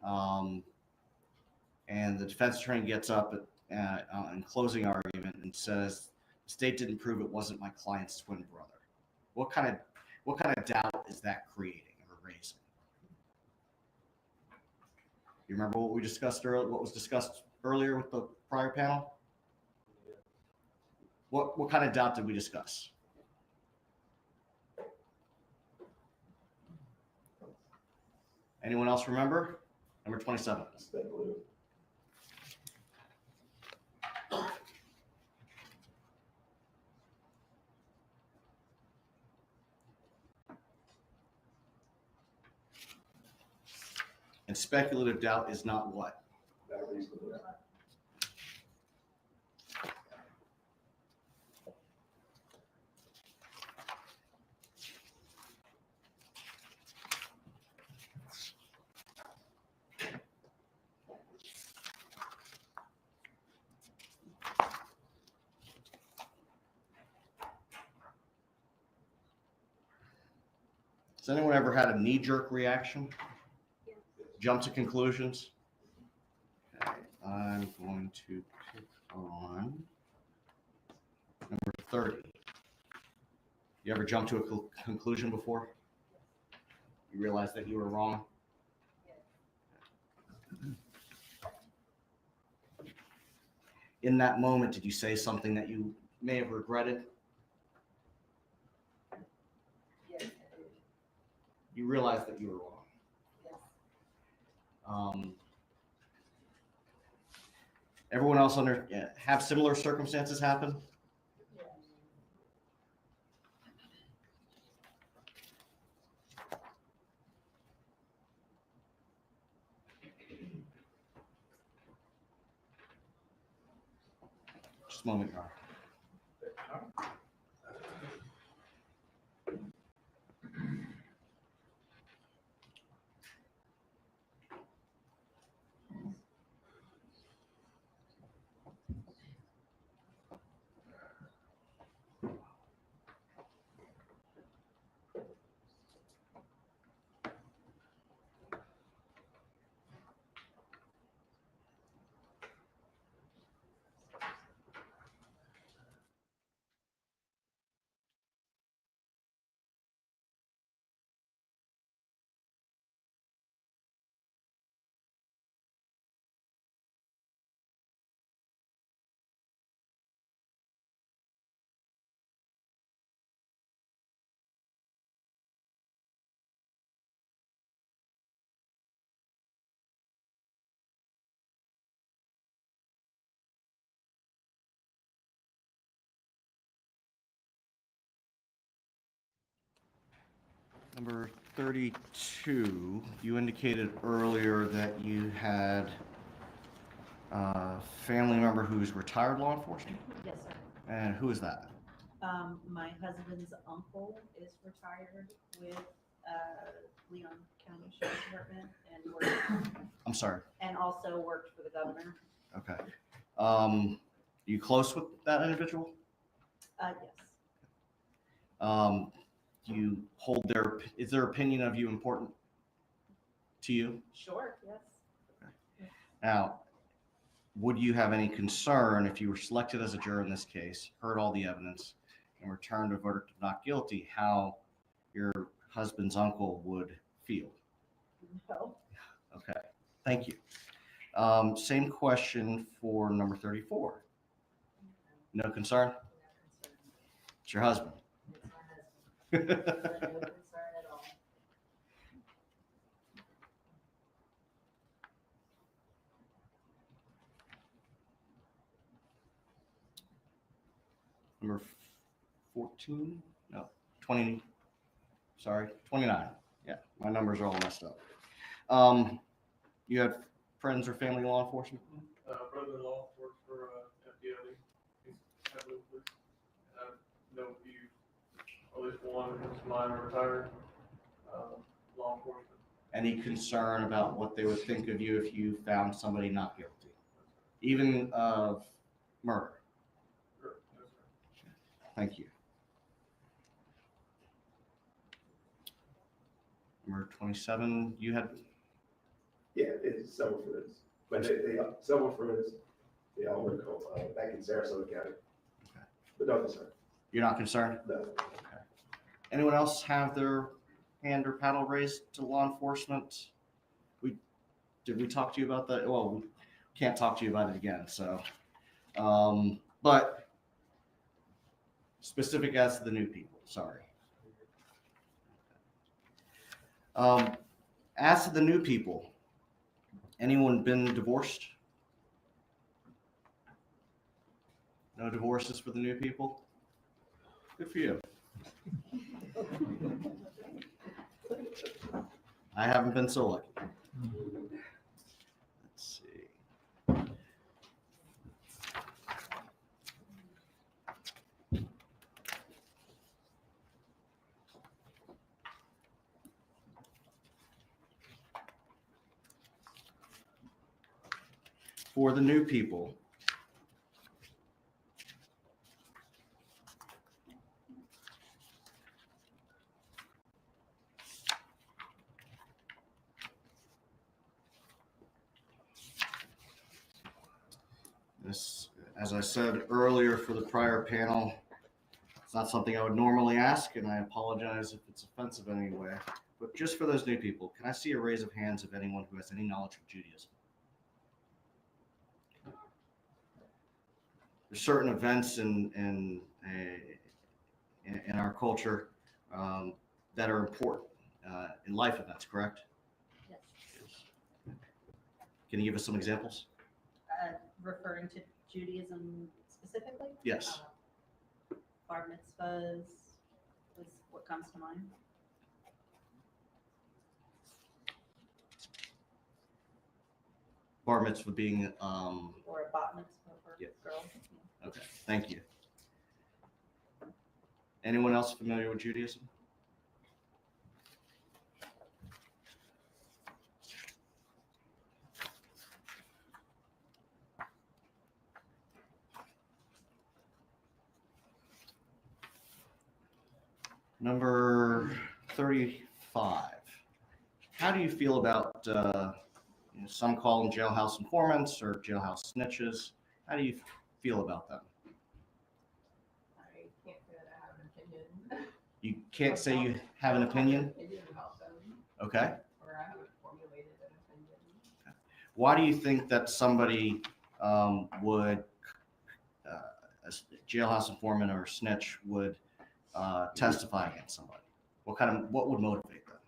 and the defense attorney gets up in closing argument and says, the state didn't prove it wasn't my client's twin brother. What kind of doubt is that creating or raising? You remember what we discussed earlier? What was discussed earlier with the prior panel? What kind of doubt did we discuss? Anyone else remember? Number 27. And speculative doubt is not what? Has anyone ever had a knee-jerk reaction? Jump to conclusions? Okay, I'm going to pick on number 30. You ever jump to a conclusion before? You realize that you were wrong? In that moment, did you say something that you may have regretted? Yes, I did. You realized that you were wrong. Everyone else have similar circumstances happen? Just a moment, Gar. Number 32, you indicated earlier that you had a family member who's retired law enforcement? Yes, sir. And who is that? My husband's uncle is retired with Leon County Sheriff's Department and worked, I'm sorry. and also worked for the governor. Okay. You close with that individual? Yes. Do you hold is their opinion of you important to you? Sure, yes. Now, would you have any concern if you were selected as a juror in this case, heard all the evidence, and returned a verdict of not guilty, how your husband's uncle would feel? No. Okay, thank you. Same question for number 34. No concern? It's your husband. No concern at all. Number 14? No, 20. Sorry, 29. Yeah, my numbers are all messed up. You have friends or family law enforcement? Brother-in-law works for FDLE. He's heavily police. I know who's minor retired, law enforcement. Any concern about what they would think of you if you found somebody not guilty, even of murder? Sure. Yes, sir. Thank you. Number 27, you had, Yeah, it's several friends, but they several friends. They all went back in Sarasota County. Okay. But no concern. You're not concerned? No. Okay. Anyone else have their hand or paddle raised to law enforcement? Did we talk to you about that? Well, we can't talk to you about it again, so. But specific as to the new people, sorry. As to the new people, anyone been divorced? No divorces for the new people? Good for you. I haven't been so lucky. Let's see. For the new people, this, as I said earlier for the prior panel, it's not something I would normally ask, and I apologize if it's offensive in any way. But just for those new people, can I see a raise of hands of anyone who has any knowledge of Judaism? There's certain events in our culture that are important in life events, correct? Yes. Can you give us some examples? Referring to Judaism specifically? Yes. Bar mitzvahs is what comes to mind. Bar mitzvah being Or a bat mitzvah for yeah. girls. Okay, thank you. Anyone else familiar with Judaism? Number 35. How do you feel about some call them jailhouse informants or jailhouse snitches? How do you feel about them? I can't say that I have an opinion. You can't say you have an opinion? About them. Okay. Or I haven't formulated an opinion. Why do you think that somebody would, a jailhouse informant or a snitch would testify against somebody? What would motivate them?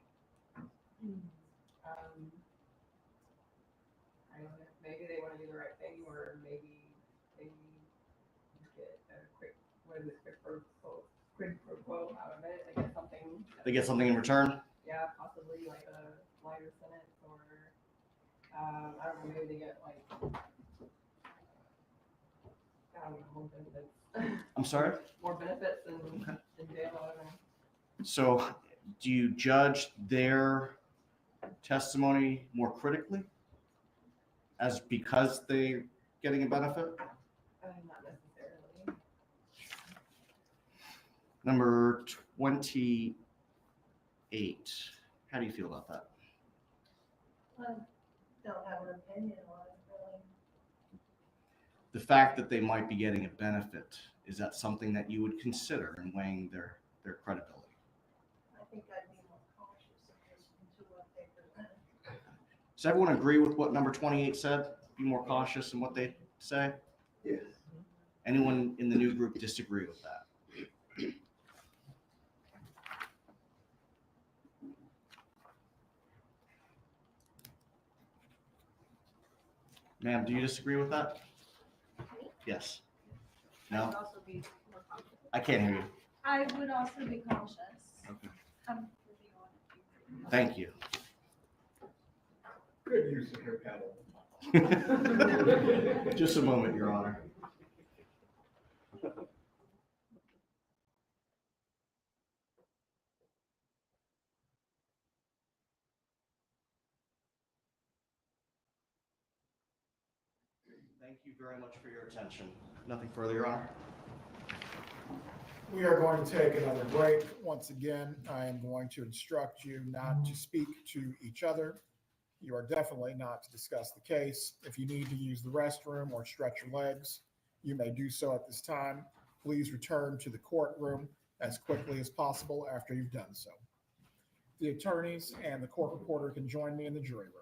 I don't know, maybe they want to do the right thing, or maybe they get a quick quid pro quo out of it. They get something. They get something in return? Yeah, possibly like a lighter sentence, or I don't know, maybe they get like I don't know, more benefits. I'm sorry? More benefits in jail. I don't know. So do you judge their testimony more critically as because they're getting a benefit? Not necessarily. Number 28. How do you feel about that? I don't have an opinion on it, really. The fact that they might be getting a benefit, is that something that you would consider in weighing their credibility? I think I'd be more cautious of listening to what they present. Does everyone agree with what number 28 said? Be more cautious in what they say? Yes. Anyone in the new group disagree with that? Ma'am, do you disagree with that? Yes. I No? would also be more cautious. I can't hear you. I would also be cautious. Okay. I'm with you on it. Thank you. Good use of your paddle. Just a moment, Your Honor. very much for your attention. Nothing further, Your Honor. We are going to take another break. Once again, I am going to instruct you not to speak to each other. You are definitely not to discuss the case. If you need to use the restroom or stretch your legs, you may do so at this time. Please return to the courtroom as quickly as possible after you've done so. The attorneys and the court reporter can join me in the jury room.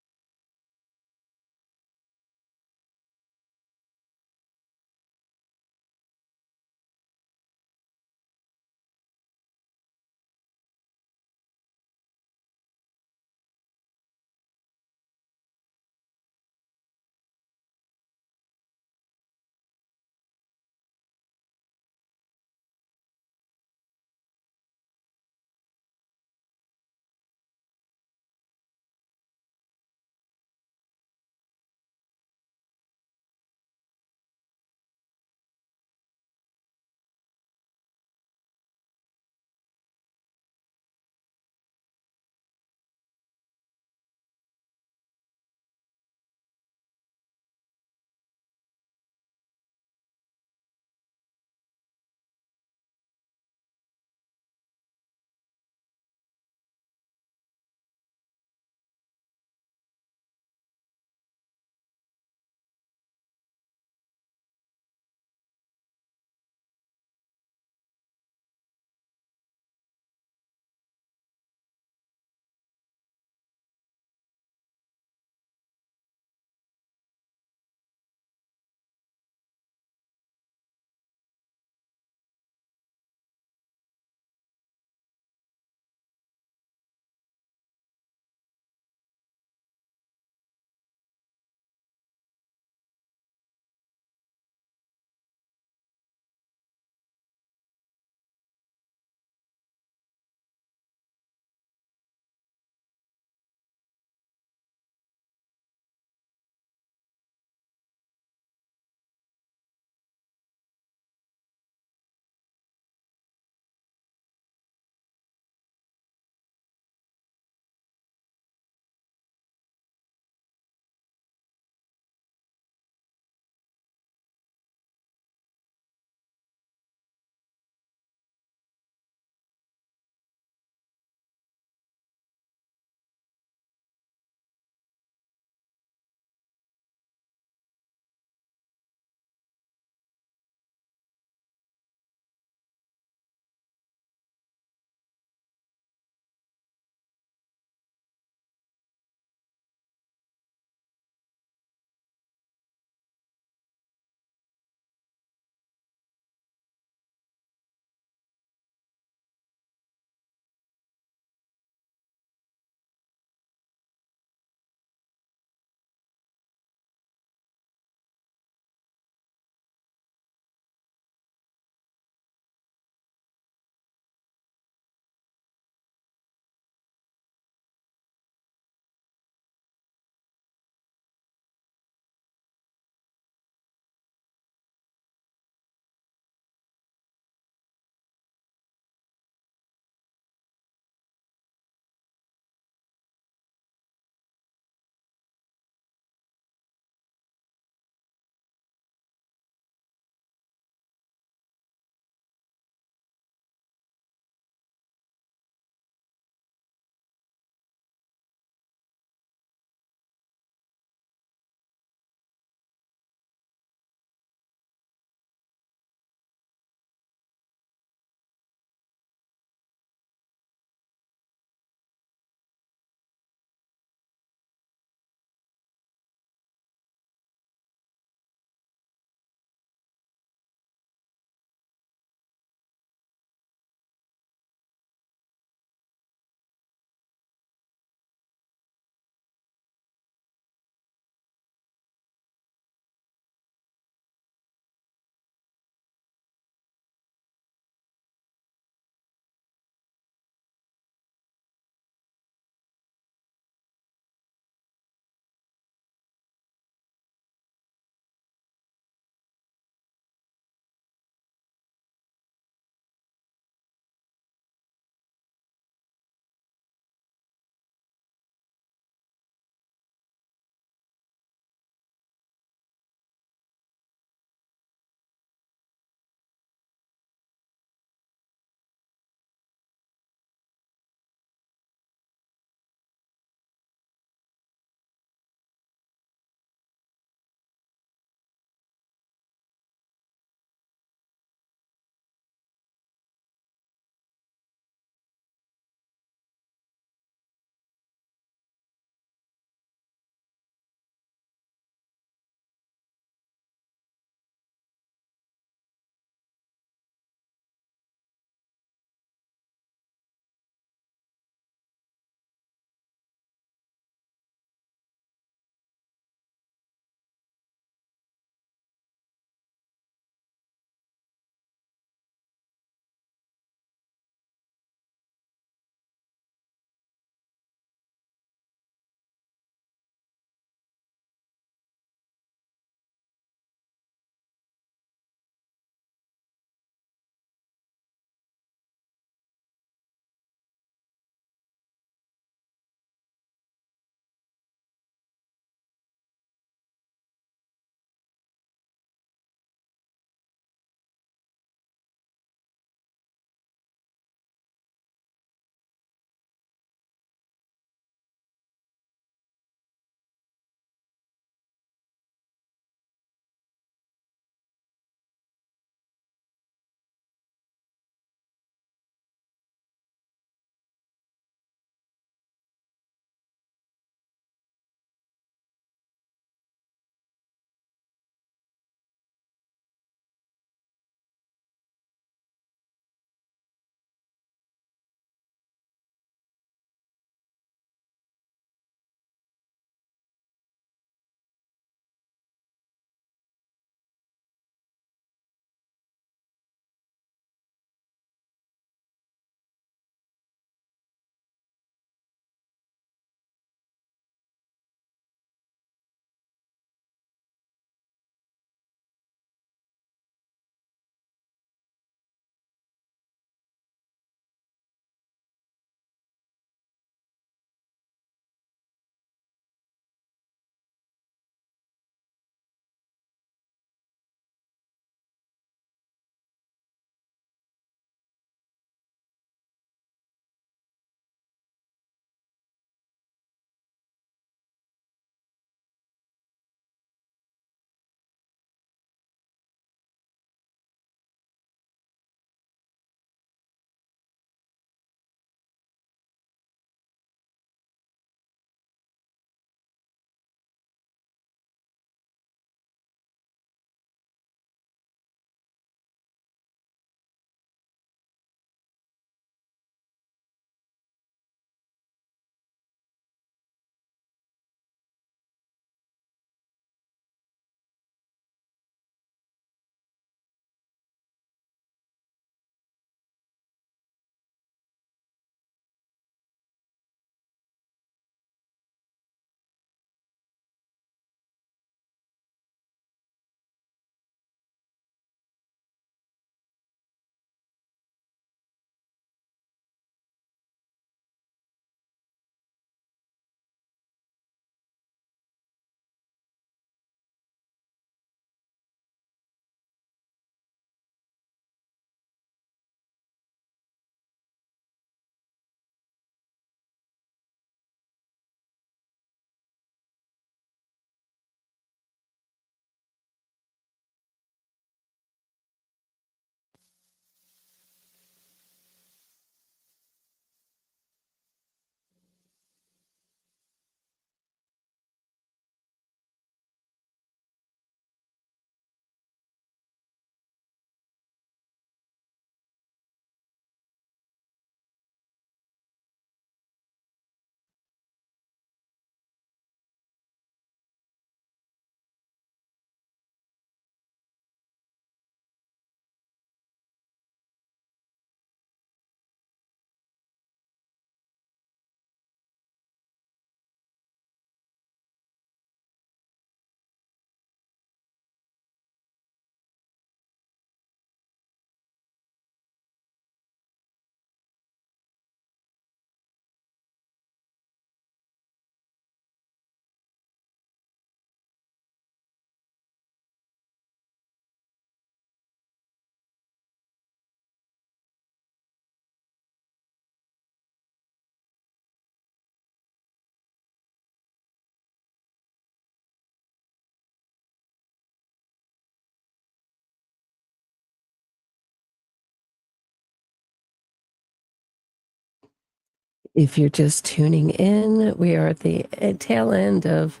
If you're just tuning in, we are at the tail end of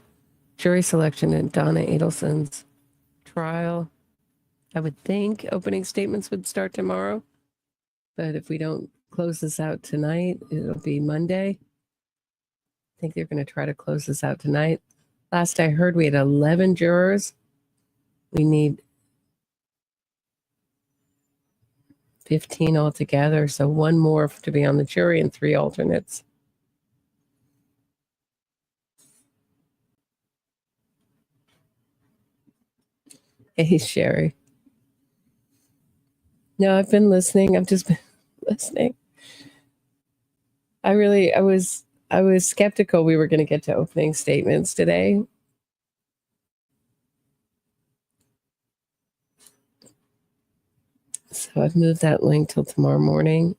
jury selection in Donna Adelson's trial. I would think opening statements would start tomorrow, but if we don't close this out tonight, it'll be Monday. I think they're going to try to close this out tonight. Last I heard, we had 11 jurors. We need 15 altogether, so one more to be on the jury and 3 alternates. Hey, Sherry. No, I've been listening. I've just been listening. I was skeptical we were going to get to opening statements today. So I've moved that link till tomorrow morning.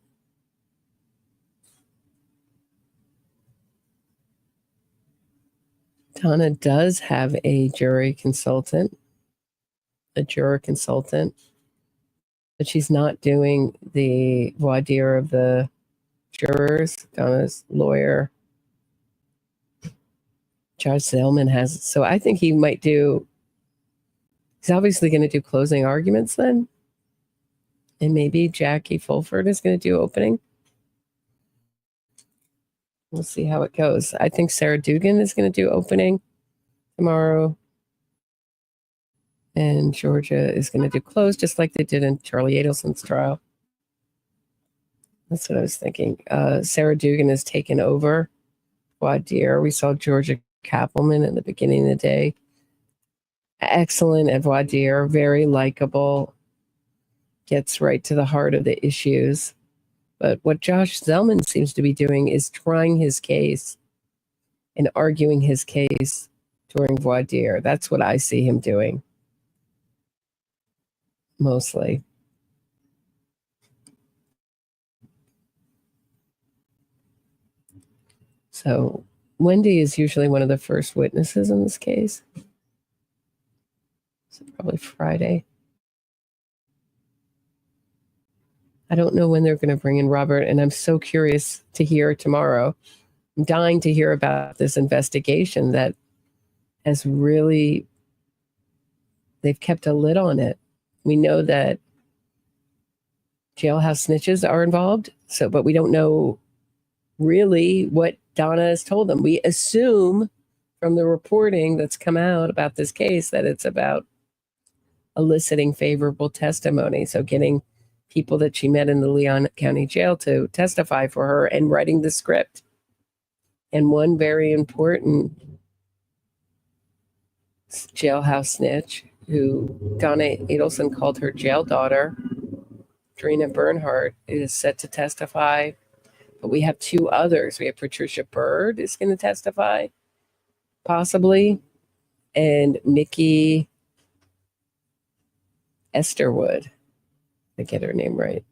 Donna does have a juror consultant, but she's not doing the voir dire of the jurors. Donna's lawyer, Judge Zellman, has. So I think he might do, he's obviously going to do closing arguments then. And maybe Jackie Fulford is going to do opening. We'll see how it goes. I think Sarah Dugan is going to do opening tomorrow. And Georgia is going to do close, just like they did in Charlie Adelson's trial. That's what I was thinking. Sarah Dugan has taken over voir dire. We saw Georgia Kappelman in the beginning of the day. Excellent at voir dire, very likable, gets right to the heart of the issues. But what Josh Zellman seems to be doing is trying his case and arguing his case during voir dire. That's what I see him doing. Mostly. So Wendi is usually one of the first witnesses in this case. So probably Friday. I don't know when they're going to bring in Robert, and I'm so curious to hear tomorrow. I'm dying to hear about this investigation that has really, they've kept a lid on it. We know that jailhouse snitches are involved, but we don't know really what Donna has told them. We assume from the reporting that's come out about this case that it's about eliciting favorable testimony. So getting people that she met in the Leon County Jail to testify for her and writing the script. And one very important jailhouse snitch, who Donna Adelson called her jail daughter, Drina Bernhardt, is set to testify. But we have 2 others. We have Patricia Bird is going to testify, possibly, and Mickey Esterwood. I get her name right.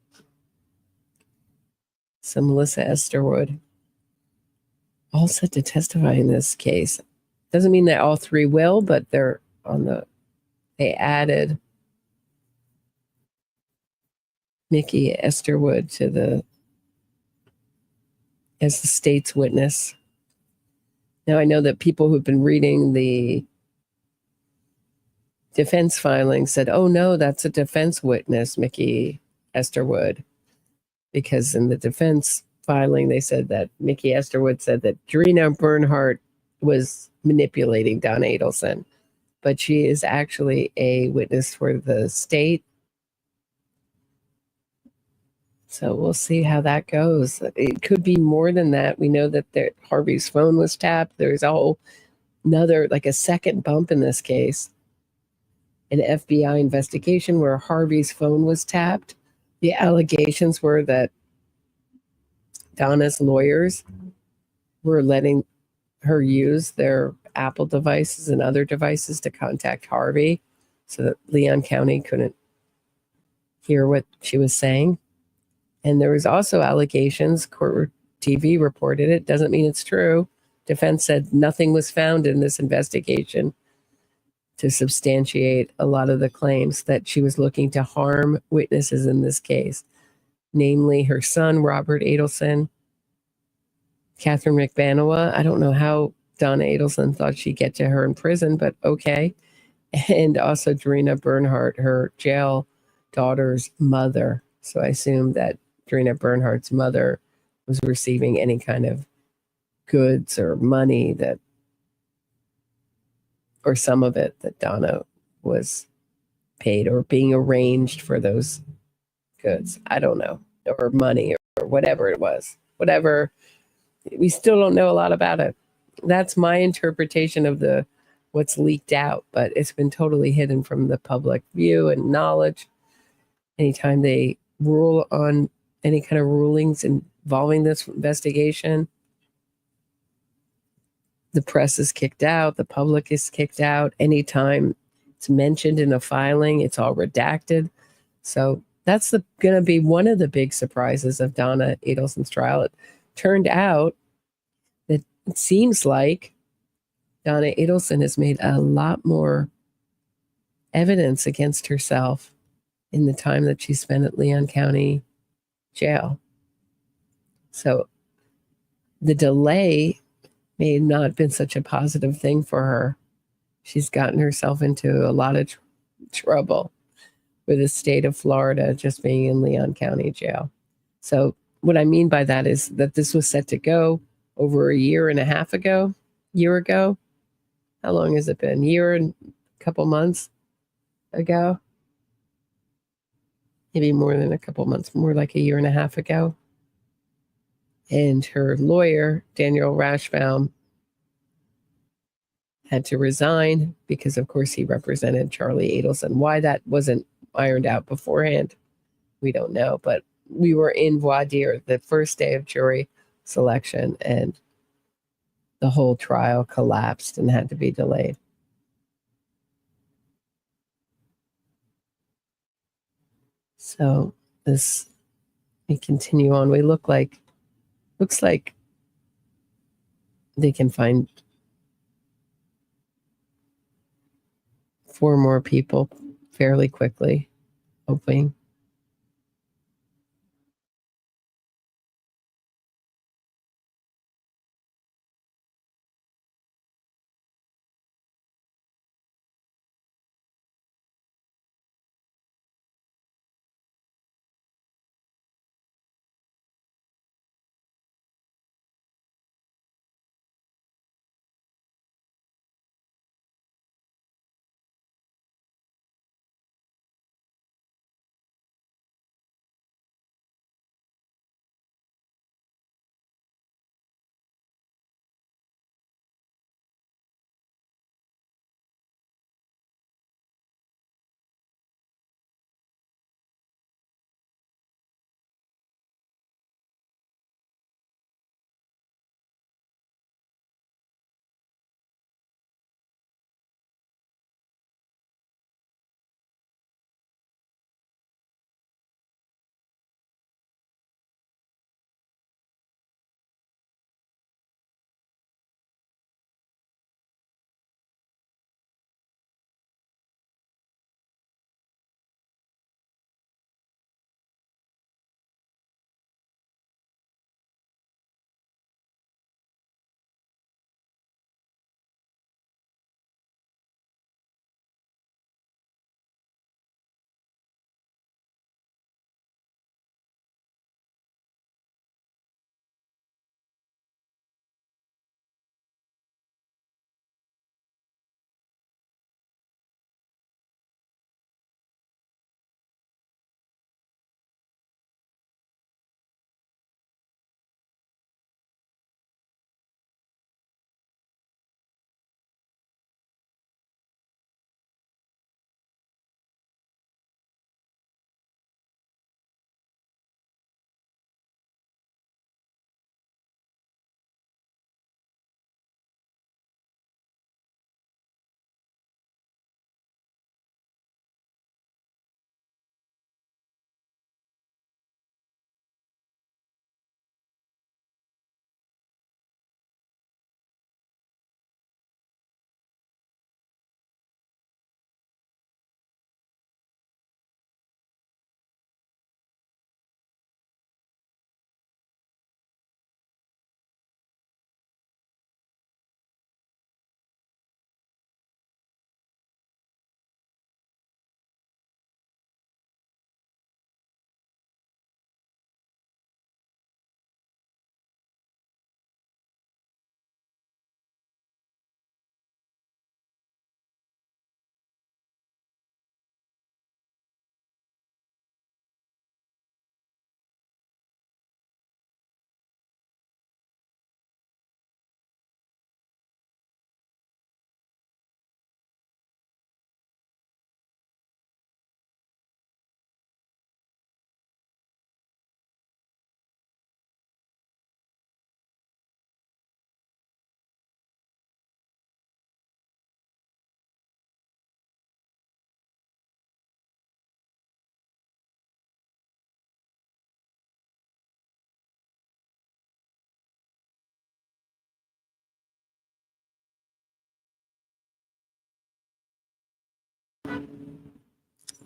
So Melissa Esterwood, all set to testify in this case. Doesn't mean that all 3 will, but they're on they added Mickey Esterwood as the state's witness. Now I know that people who've been reading the defense filing said, oh no, that's a defense witness, Mickey Esterwood. Because in the defense filing, they said that Mickey Esterwood said that Drina Bernhardt was manipulating Donna Adelson. But she is actually a witness for the state. So we'll see how that goes. It could be more than that. We know that Harvey's phone was tapped. There's a second bump in this case. An FBI investigation where Harvey's phone was tapped. The allegations were that Donna's lawyers were letting her use their Apple devices and other devices to contact Harvey so that Leon County couldn't hear what she was saying. And there was also allegations, Court TV reported it, doesn't mean it's true. Defense said nothing was found in this investigation to substantiate a lot of the claims that she was looking to harm witnesses in this case, namely her son, Robert Adelson, Catherine McBanawa. I don't know how Donna Adelson thought she'd get to her in prison, but okay. And also Dorina Bernhardt, her jail daughter's mother. So I assume that Dorina Bernhardt's mother was receiving any kind of goods or money that, or some of it that Donna was paid or being arranged for those goods. I don't know, or money or whatever it was. Whatever. We still don't know a lot about it. That's my interpretation of the what's leaked out, but it's been totally hidden from the public view and knowledge. Anytime they rule on any kind of rulings involving this investigation, the press is kicked out, the public is kicked out. Anytime it's mentioned in a filing, it's all redacted. So that's going to be one of the big surprises of Donna Adelson's trial. It turned out that it seems like Donna Adelson has made a lot more evidence against herself in the time that she spent at Leon County Jail. So the delay may not have been such a positive thing for her. She's gotten herself into a lot of trouble with the state of Florida just being in Leon County Jail. So what I mean by that is that this was set to go over a year and a half ago, year ago. How long has it been? Year and a couple months ago? Maybe more than a couple months, more like a year and a half ago. And her lawyer, Daniel Rashbaum, had to resign because, of course, he represented Charlie Adelson. Why that wasn't ironed out beforehand, we don't know. But we were in voir dire the first day of jury selection, and the whole trial collapsed and had to be delayed. So we continue on. Looks like they can find 4 more people fairly quickly, hoping.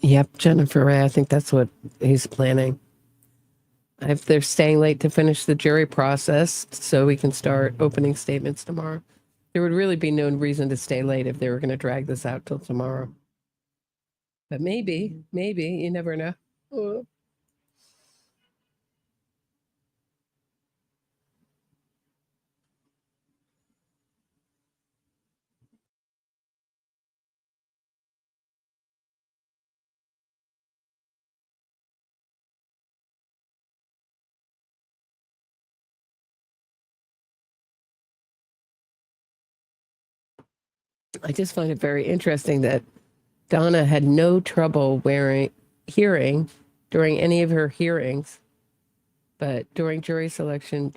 Yep, Jennifer Ray. I think that's what he's planning. If they're staying late to finish the jury process, so we can start opening statements tomorrow. There would really be no reason to stay late if they were going to drag this out till tomorrow. But maybe, you never know. I just find it very interesting that Donna had no trouble hearing during any of her hearings, but during jury selection,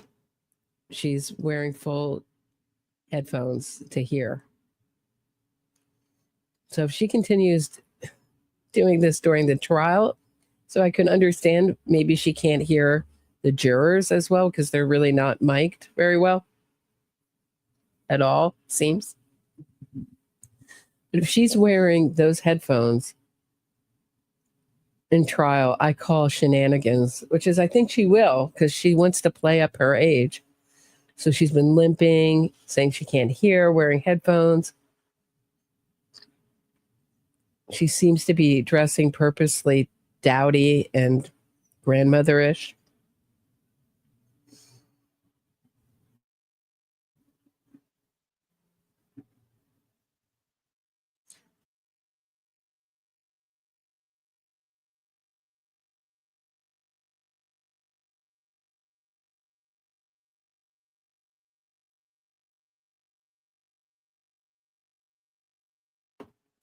she's wearing full headphones to hear. So if she continues doing this during the trial, so I can understand maybe she can't hear the jurors as well because they're really not mic'd very well at all, seems. But if she's wearing those headphones in trial, I call shenanigans, which is I think she will because she wants to play up her age. So she's been limping, saying she can't hear, wearing headphones. She seems to be dressing purposely dowdy and grandmotherish.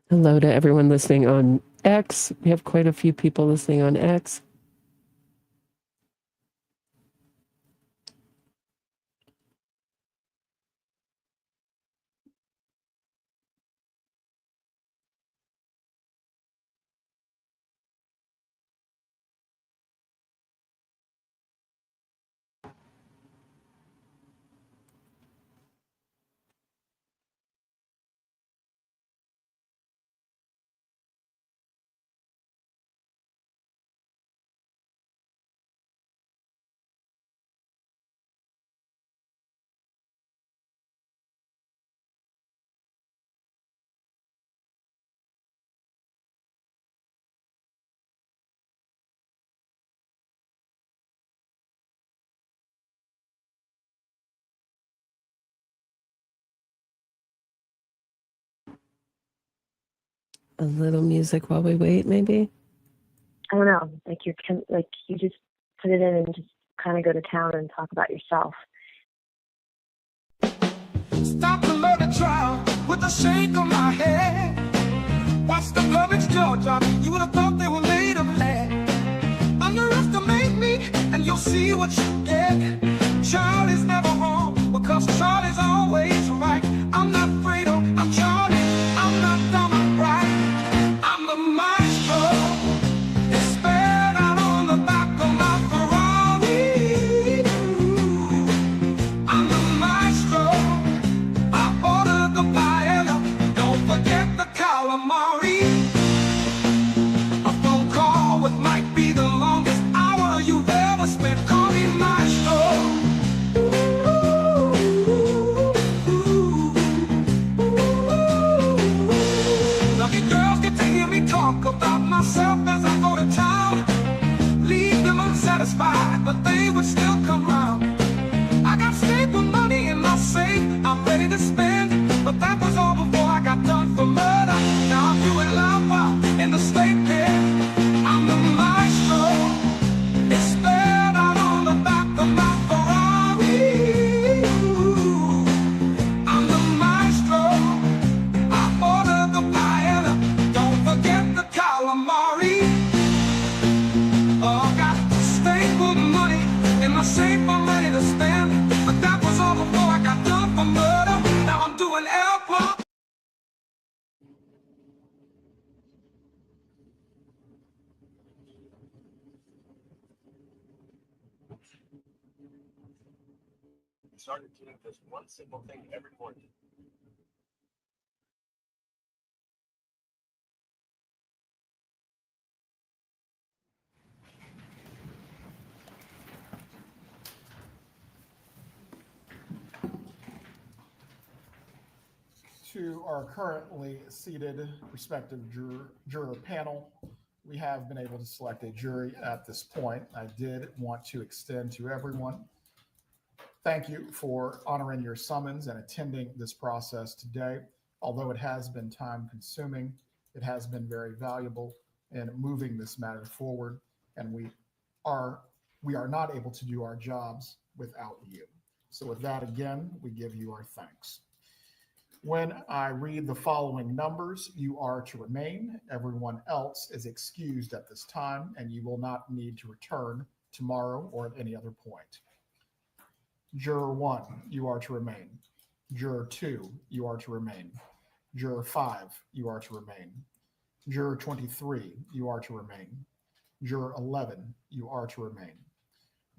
Hello to everyone listening on X. We have quite a few people listening on X. A little music while we wait, maybe? I don't know, like you just put it in and just kind of go to town and talk about yourself. Stop the murder trial with a shake of my head. Watch the Lovitz Georgia, you would have thought they were made of lead. Underestimate me and you'll see what you get. Charlie's never wrong because Charlie's always right. I'm not Fredo, I'm Charlie, I'm not dumb, I'm right. I'm the maestro. It's spelled out on the back of my Ferrari. I'm the maestro. I ordered the paella. Don't forget the calamari. A phone call with might be the longest hour you've ever spent. Call me maestro. Lucky girls get to hear me talk about myself as I go to town. Leave them unsatisfied, but they would still come round. I got staple money in my safe, I'm ready to spend. But that was all before I got done for murder. Now I'm doing lava in the state pen. I'm the maestro. It's spelled out on the back of my Ferrari. I'm the maestro. I ordered the paella. Don't forget the calamari. Oh, got staple money in my safe, I'm ready to spend. But that was all before I got done for murder. Now I'm doing airport. Started doing this one simple thing every morning. To our currently seated prospective juror panel, we have been able to select a jury at this point. I did want to extend to everyone, thank you for honoring your summons and attending this process today. Although it has been time consuming, it has been very valuable in moving this matter forward, and we are not able to do our jobs without you. So with that, again, we give you our thanks. When I read the following numbers, you are to remain. Everyone else is excused at this time, and you will not need to return tomorrow or at any other point. Juror 1, you are to remain. Juror 2, you are to remain. Juror 5, you are to remain. Juror 23, you are to remain. Juror 11, you are to remain.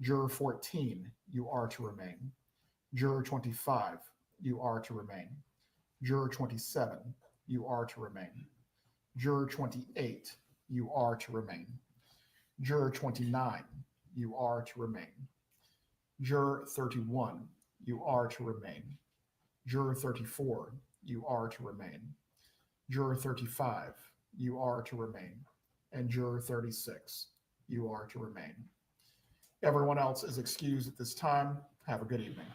Juror 14, you are to remain. Juror 25, you are to remain. Juror 27, you are to remain. Juror 28, you are to remain. Juror 29, you are to remain. Juror 31, you are to remain. Juror 34, you are to remain. Juror 35, you are to remain. And Juror 36, you are to remain. Everyone else is excused at this time. Have a good evening.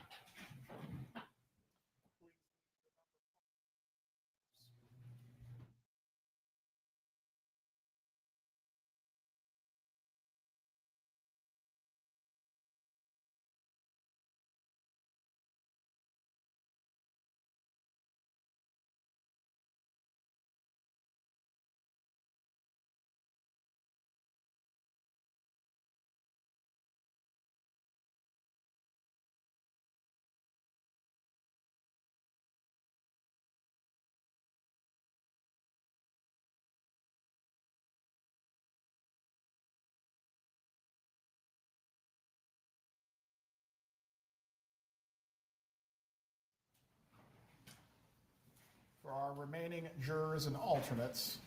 For our remaining jurors and alternates,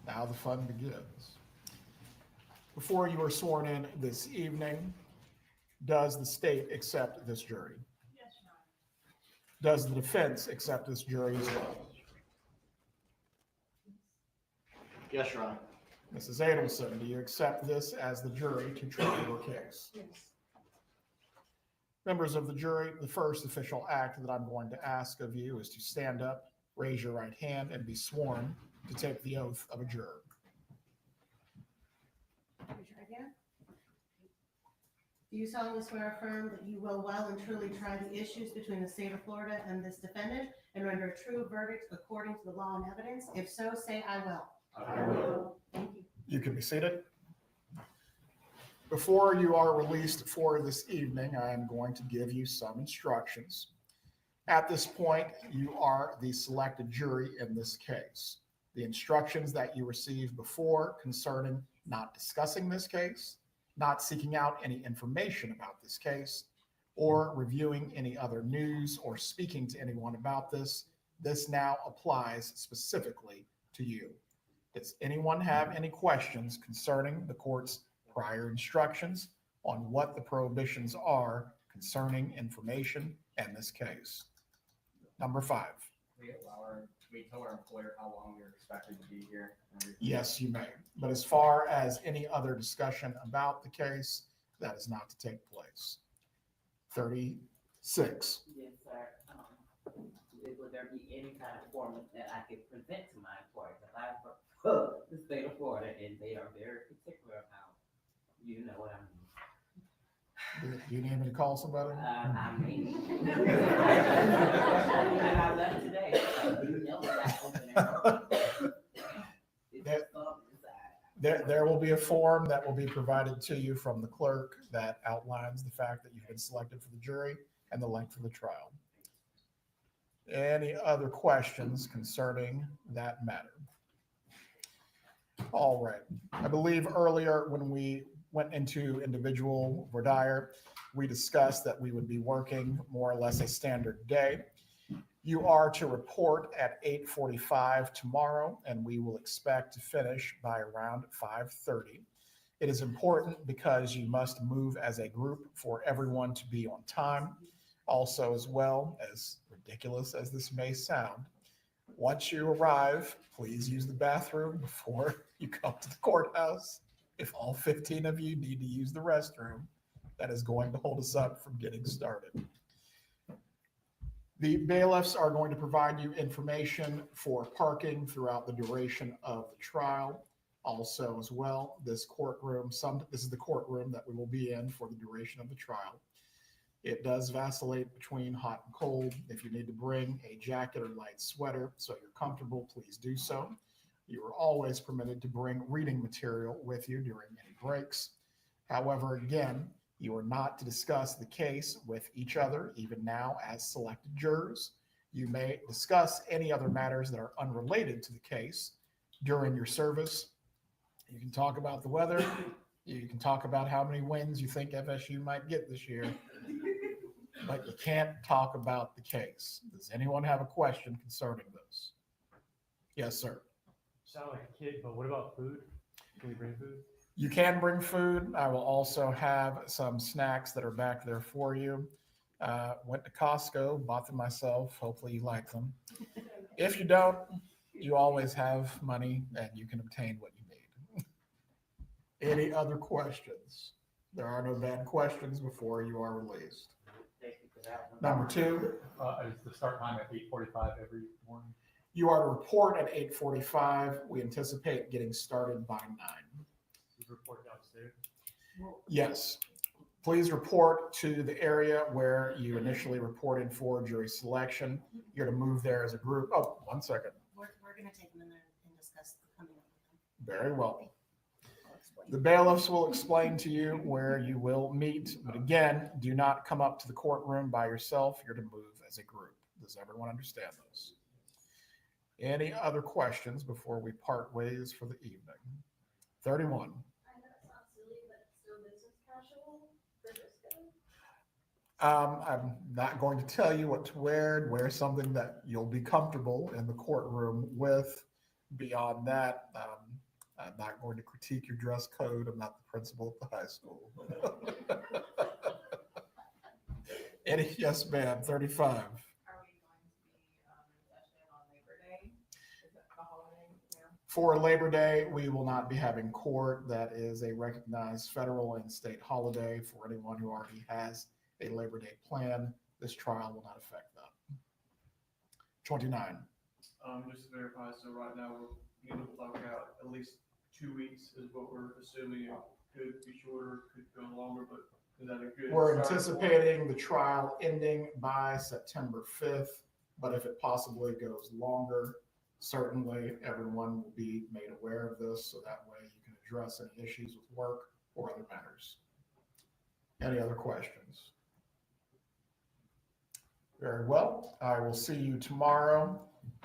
now the fun begins. Before you are sworn in this evening, does the state accept this jury? Yes, Your Honor. Does the defense accept this jury as well? Yes, Your Honor. Mrs. Adelson, do you accept this as the jury to try your case? Yes. Members of the jury, the first official act that I'm going to ask of you is to stand up, raise your right hand, and be sworn to take the oath of a juror. Raise your right hand. Do you solemnly swear or affirm that you will well and truly try the issues between the state of Florida and this defendant and render a true verdict according to the law and evidence? If so, say I will. I will. Thank you. You can be seated. Before you are released for this evening, I am going to give you some instructions. At this point, you are the selected jury in this case. The instructions that you received before concerning not discussing this case, not seeking out any information about this case, or reviewing any other news or speaking to anyone about this now applies specifically to you. Does anyone have any questions concerning the court's prior instructions on what the prohibitions are concerning information in this case? Number 5. We tell our employer how long we're expected to be here. Yes, you may. But as far as any other discussion about the case, that is not to take place. 36. Yes, sir. Would there be any kind of form that I could present to my employer? Because I for the state of Florida, and they are very particular about, you know what I mean. Do you need me to call somebody? I mean, and I left today. So you know that open There will be a form that will be provided to you from the clerk that outlines the fact that you've been selected for the jury and the length of the trial. Any other questions concerning that matter? All right. I believe earlier when we went into individual voir dire, we discussed that we would be working more or less a standard day. You are to report at 8:45 tomorrow, and we will expect to finish by around 5:30. It is important because you must move as a group for everyone to be on time. Also, as well as ridiculous as this may sound, once you arrive, please use the bathroom before you come to the courthouse. If all 15 of you need to use the restroom, that is going to hold us up from getting started. The bailiffs are going to provide you information for parking throughout the duration of the trial. Also as well, this is the courtroom that we will be in for the duration of the trial. It does vacillate between hot and cold. If you need to bring a jacket or light sweater so you're comfortable, please do so. You are always permitted to bring reading material with you during any breaks. However, again, you are not to discuss the case with each other, even now as selected jurors. You may discuss any other matters that are unrelated to the case during your service. You can talk about the weather. You can talk about how many wins you think FSU might get this year, but you can't talk about the case. Does anyone have a question concerning this? Yes, sir. Sound like a kid, but what about food? Can we bring food? You can bring food. I will also have some snacks that are back there for you. Went to Costco, bought them myself. Hopefully you like them. If you don't, you always have money and you can obtain what you need. Any other questions? There are no bad questions before you are released. Number two. Is the start time at 8:45 every morning? You are to report at 8:45. We anticipate getting started by 9. Report downstairs? Yes. Please report to the area where you initially reported for jury selection. You're to move there as a group. Oh, 1 second. We're going to take them in there and discuss coming up with them. Very well. The bailiffs will explain to you where you will meet, but again, do not come up to the courtroom by yourself. You're to move as a group. Does everyone understand this? Any other questions before we part ways for the evening? 31. I'm not going to tell you what to wear. Wear something that you'll be comfortable in the courtroom with. Beyond that, I'm not going to critique your dress code. I'm not the principal at the high school. Yes, ma'am, 35. For Labor Day, we will not be having court. That is a recognized federal and state holiday for anyone who already has a Labor Day plan. This trial will not affect that. 29. Just to verify, so right now we're going to block out at least 2 weeks is what we're assuming. It could be shorter, could go longer, but is that a good? We're anticipating the trial ending by September 5th, but if it possibly goes longer, certainly everyone will be made aware of this, so that way you can address any issues with work or other matters. Any other questions? Very well. I will see you tomorrow,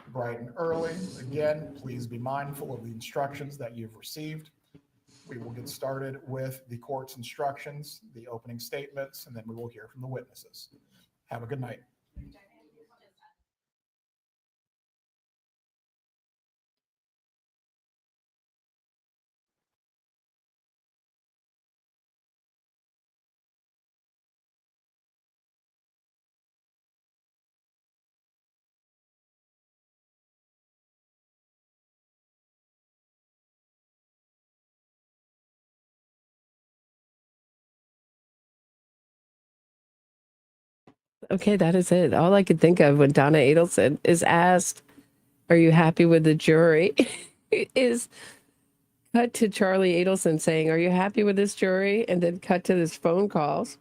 bright and early. Again, please be mindful of the instructions that you've received. We will get started with the court's instructions, the opening statements, and then we will hear from the witnesses. Have a good night. Okay, that is it. All I could think of when Donna Adelson is asked, "Are you happy with the jury?" is cut to Charlie Adelson saying, "Are you happy with this jury?" And then cut to his phone calls.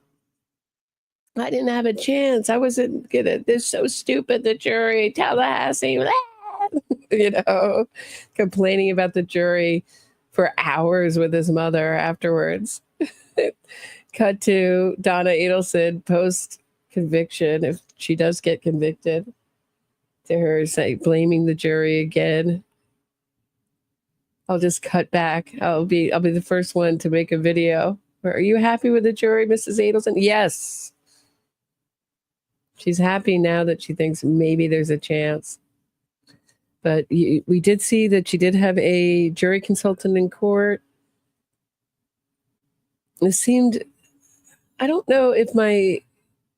I didn't have a chance. I wasn't gonna. They're so stupid. The jury, Tsllahassee, complaining about the jury for hours with his mother afterwards. Cut to Donna Adelson post conviction, if she does get convicted, to her say blaming the jury again. I'll just cut back. I'll be the first one to make a video. Are you happy with the jury, Mrs. Adelson? Yes. She's happy now that she thinks maybe there's a chance. But we did see that she did have a jury consultant in court. It seemed, I don't know if my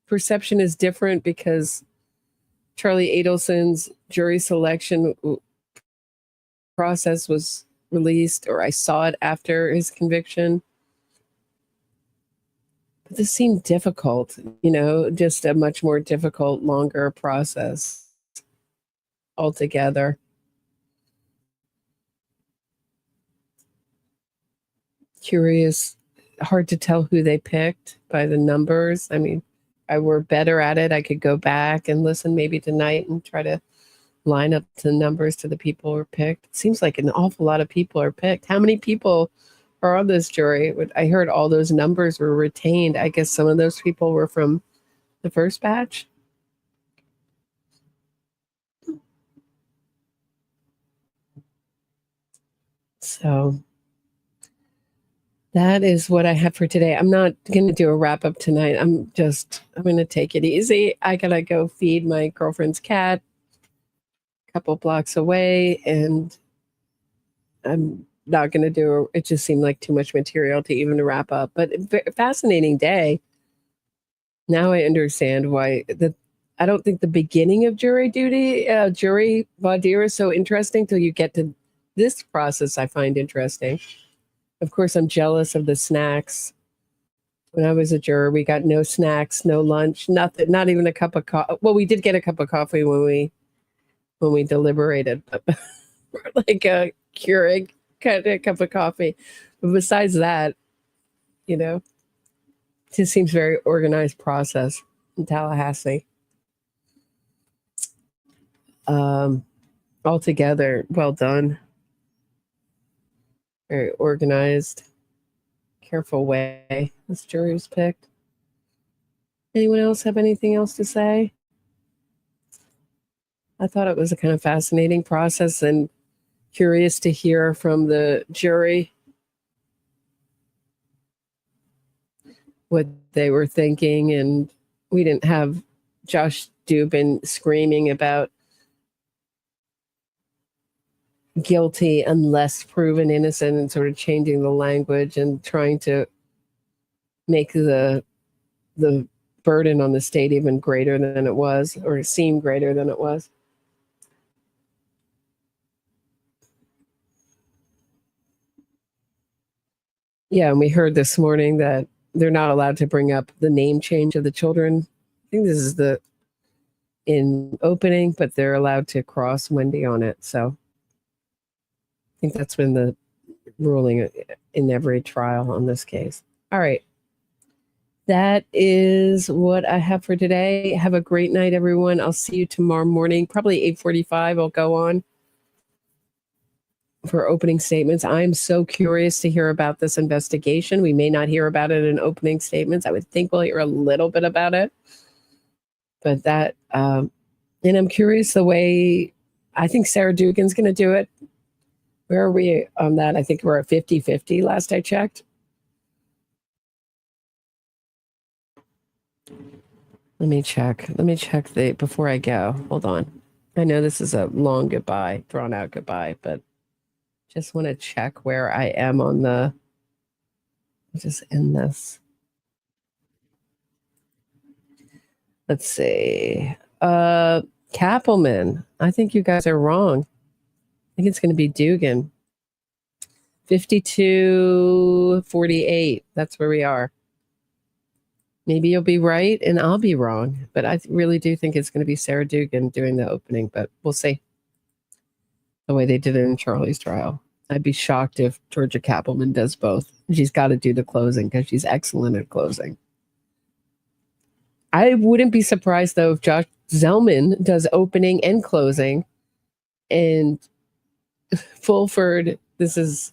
perception is different because Charlie Adelson's jury selection process was released, or I saw it after his conviction. But this seemed difficult, just a much more difficult, longer process altogether. Curious, hard to tell who they picked by the numbers. I mean, I were better at it. I could go back and listen maybe tonight and try to line up the numbers to the people who were picked. It seems like an awful lot of people are picked. How many people are on this jury? I heard all those numbers were retained. I guess some of those people were from the first batch. So that is what I have for today. I'm not going to do a wrap up tonight. I'm going to take it easy. I got to go feed my girlfriend's cat a couple blocks away, and I'm not going to do it. Just seemed like too much material to even wrap up, but fascinating day. Now I understand why I don't think the beginning of jury duty, jury voir dire is so interesting till you get to this process. I find interesting. Of course, I'm jealous of the snacks. When I was a juror, we got no snacks, no lunch, nothing, not even a cup of coffee. Well, we did get a cup of coffee when we deliberated, but like a Keurig kind of cup of coffee. But besides that, it just seems very organized process in Tallahassee. Altogether, well done. Very organized, careful way this jury was picked. Anyone else have anything else to say? I thought it was a kind of fascinating process and curious to hear from the jury what they were thinking. And we didn't have Josh Dubin screaming about guilty unless proven innocent and sort of changing the language and trying to make the burden on the state even greater than it was, or seem greater than it was. Yeah, and we heard this morning that they're not allowed to bring up the name change of the children. I think this is in opening, but they're allowed to cross Wendi on it. So I think that's been the ruling in every trial on this case. All right. That is what I have for today. Have a great night, everyone. I'll see you tomorrow morning, probably 8:45. I'll go on for opening statements. I'm so curious to hear about this investigation. We may not hear about it in opening statements. I would think we'll hear a little bit about it. But and I'm curious the way, I think Sarah Dugan's going to do it. Where are we on that? I think we're at 50-50 last I checked. Let me check before I go. Hold on. I know this is a long goodbye, drawn out goodbye, but just want to check where I am on I'll just end this. Let's see. Kappelman. I think you guys are wrong. I think it's going to be Dugan. 52-48. That's where we are. Maybe you'll be right and I'll be wrong, but I really do think it's going to be Sarah Dugan doing the opening, but we'll see. The way they did it in Charlie's trial. I'd be shocked if Georgia Kappelman does both. She's got to do the closing because she's excellent at closing. I wouldn't be surprised, though, if Josh Zellman does opening and closing. And Fulford, this is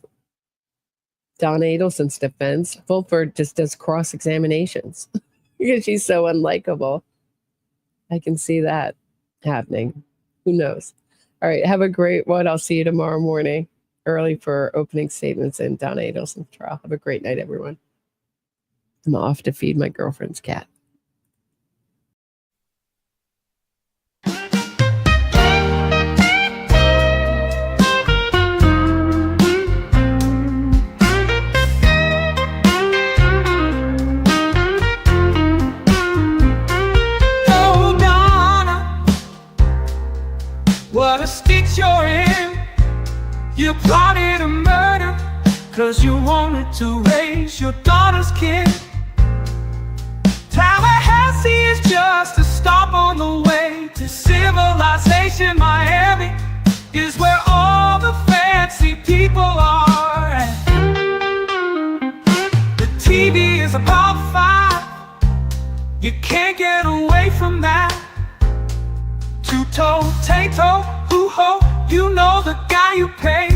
Donna Adelson's defense, Fulford just does cross-examinations because she's so unlikable. I can see that happening. Who knows? All right, have a great one. I'll see you tomorrow morning early for opening statements in Donna Adelson's trial. Have a great night, everyone. I'm off to feed my girlfriend's cat. You plotted a murder, cause you wanted to raise your daughter's kid. Tallahassee is just a stop on the way to civilization. Miami is where all the fancy people are at. The TV is a power 5. You can't get away from that. Two-toe, tay-toe, hoo-ho, you know the guy you pay,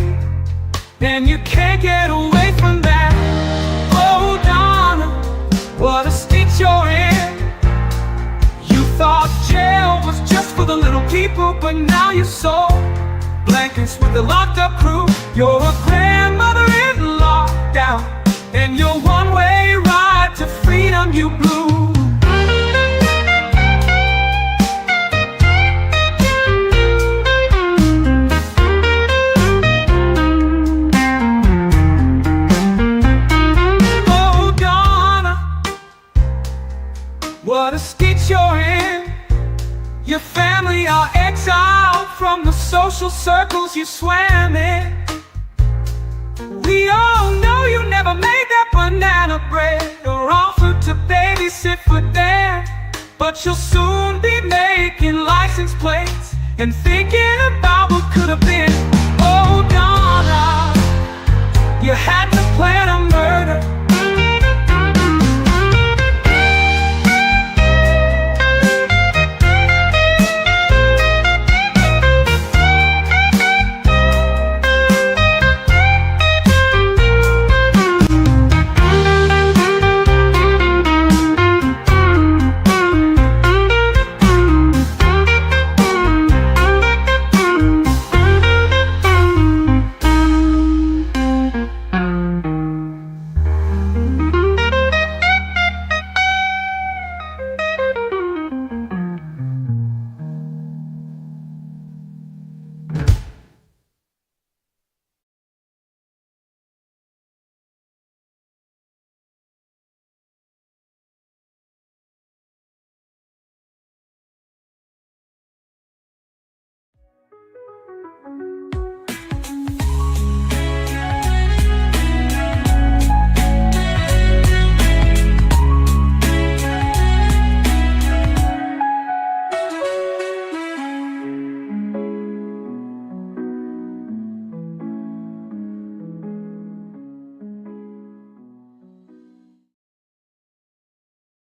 and you can't get away from that. Oh, Donna, what a stitch you're in. You thought jail was just for the little people, but now you're so blankets with the locked up crew. You're a grandmother-in-law down, and your one-way ride to freedom you blew. What a stitch you're in. Your family are exiled from the social circles you swam in. We all know you never made that banana bread or offered to babysit for Dan, but you'll soon be making license plates and thinking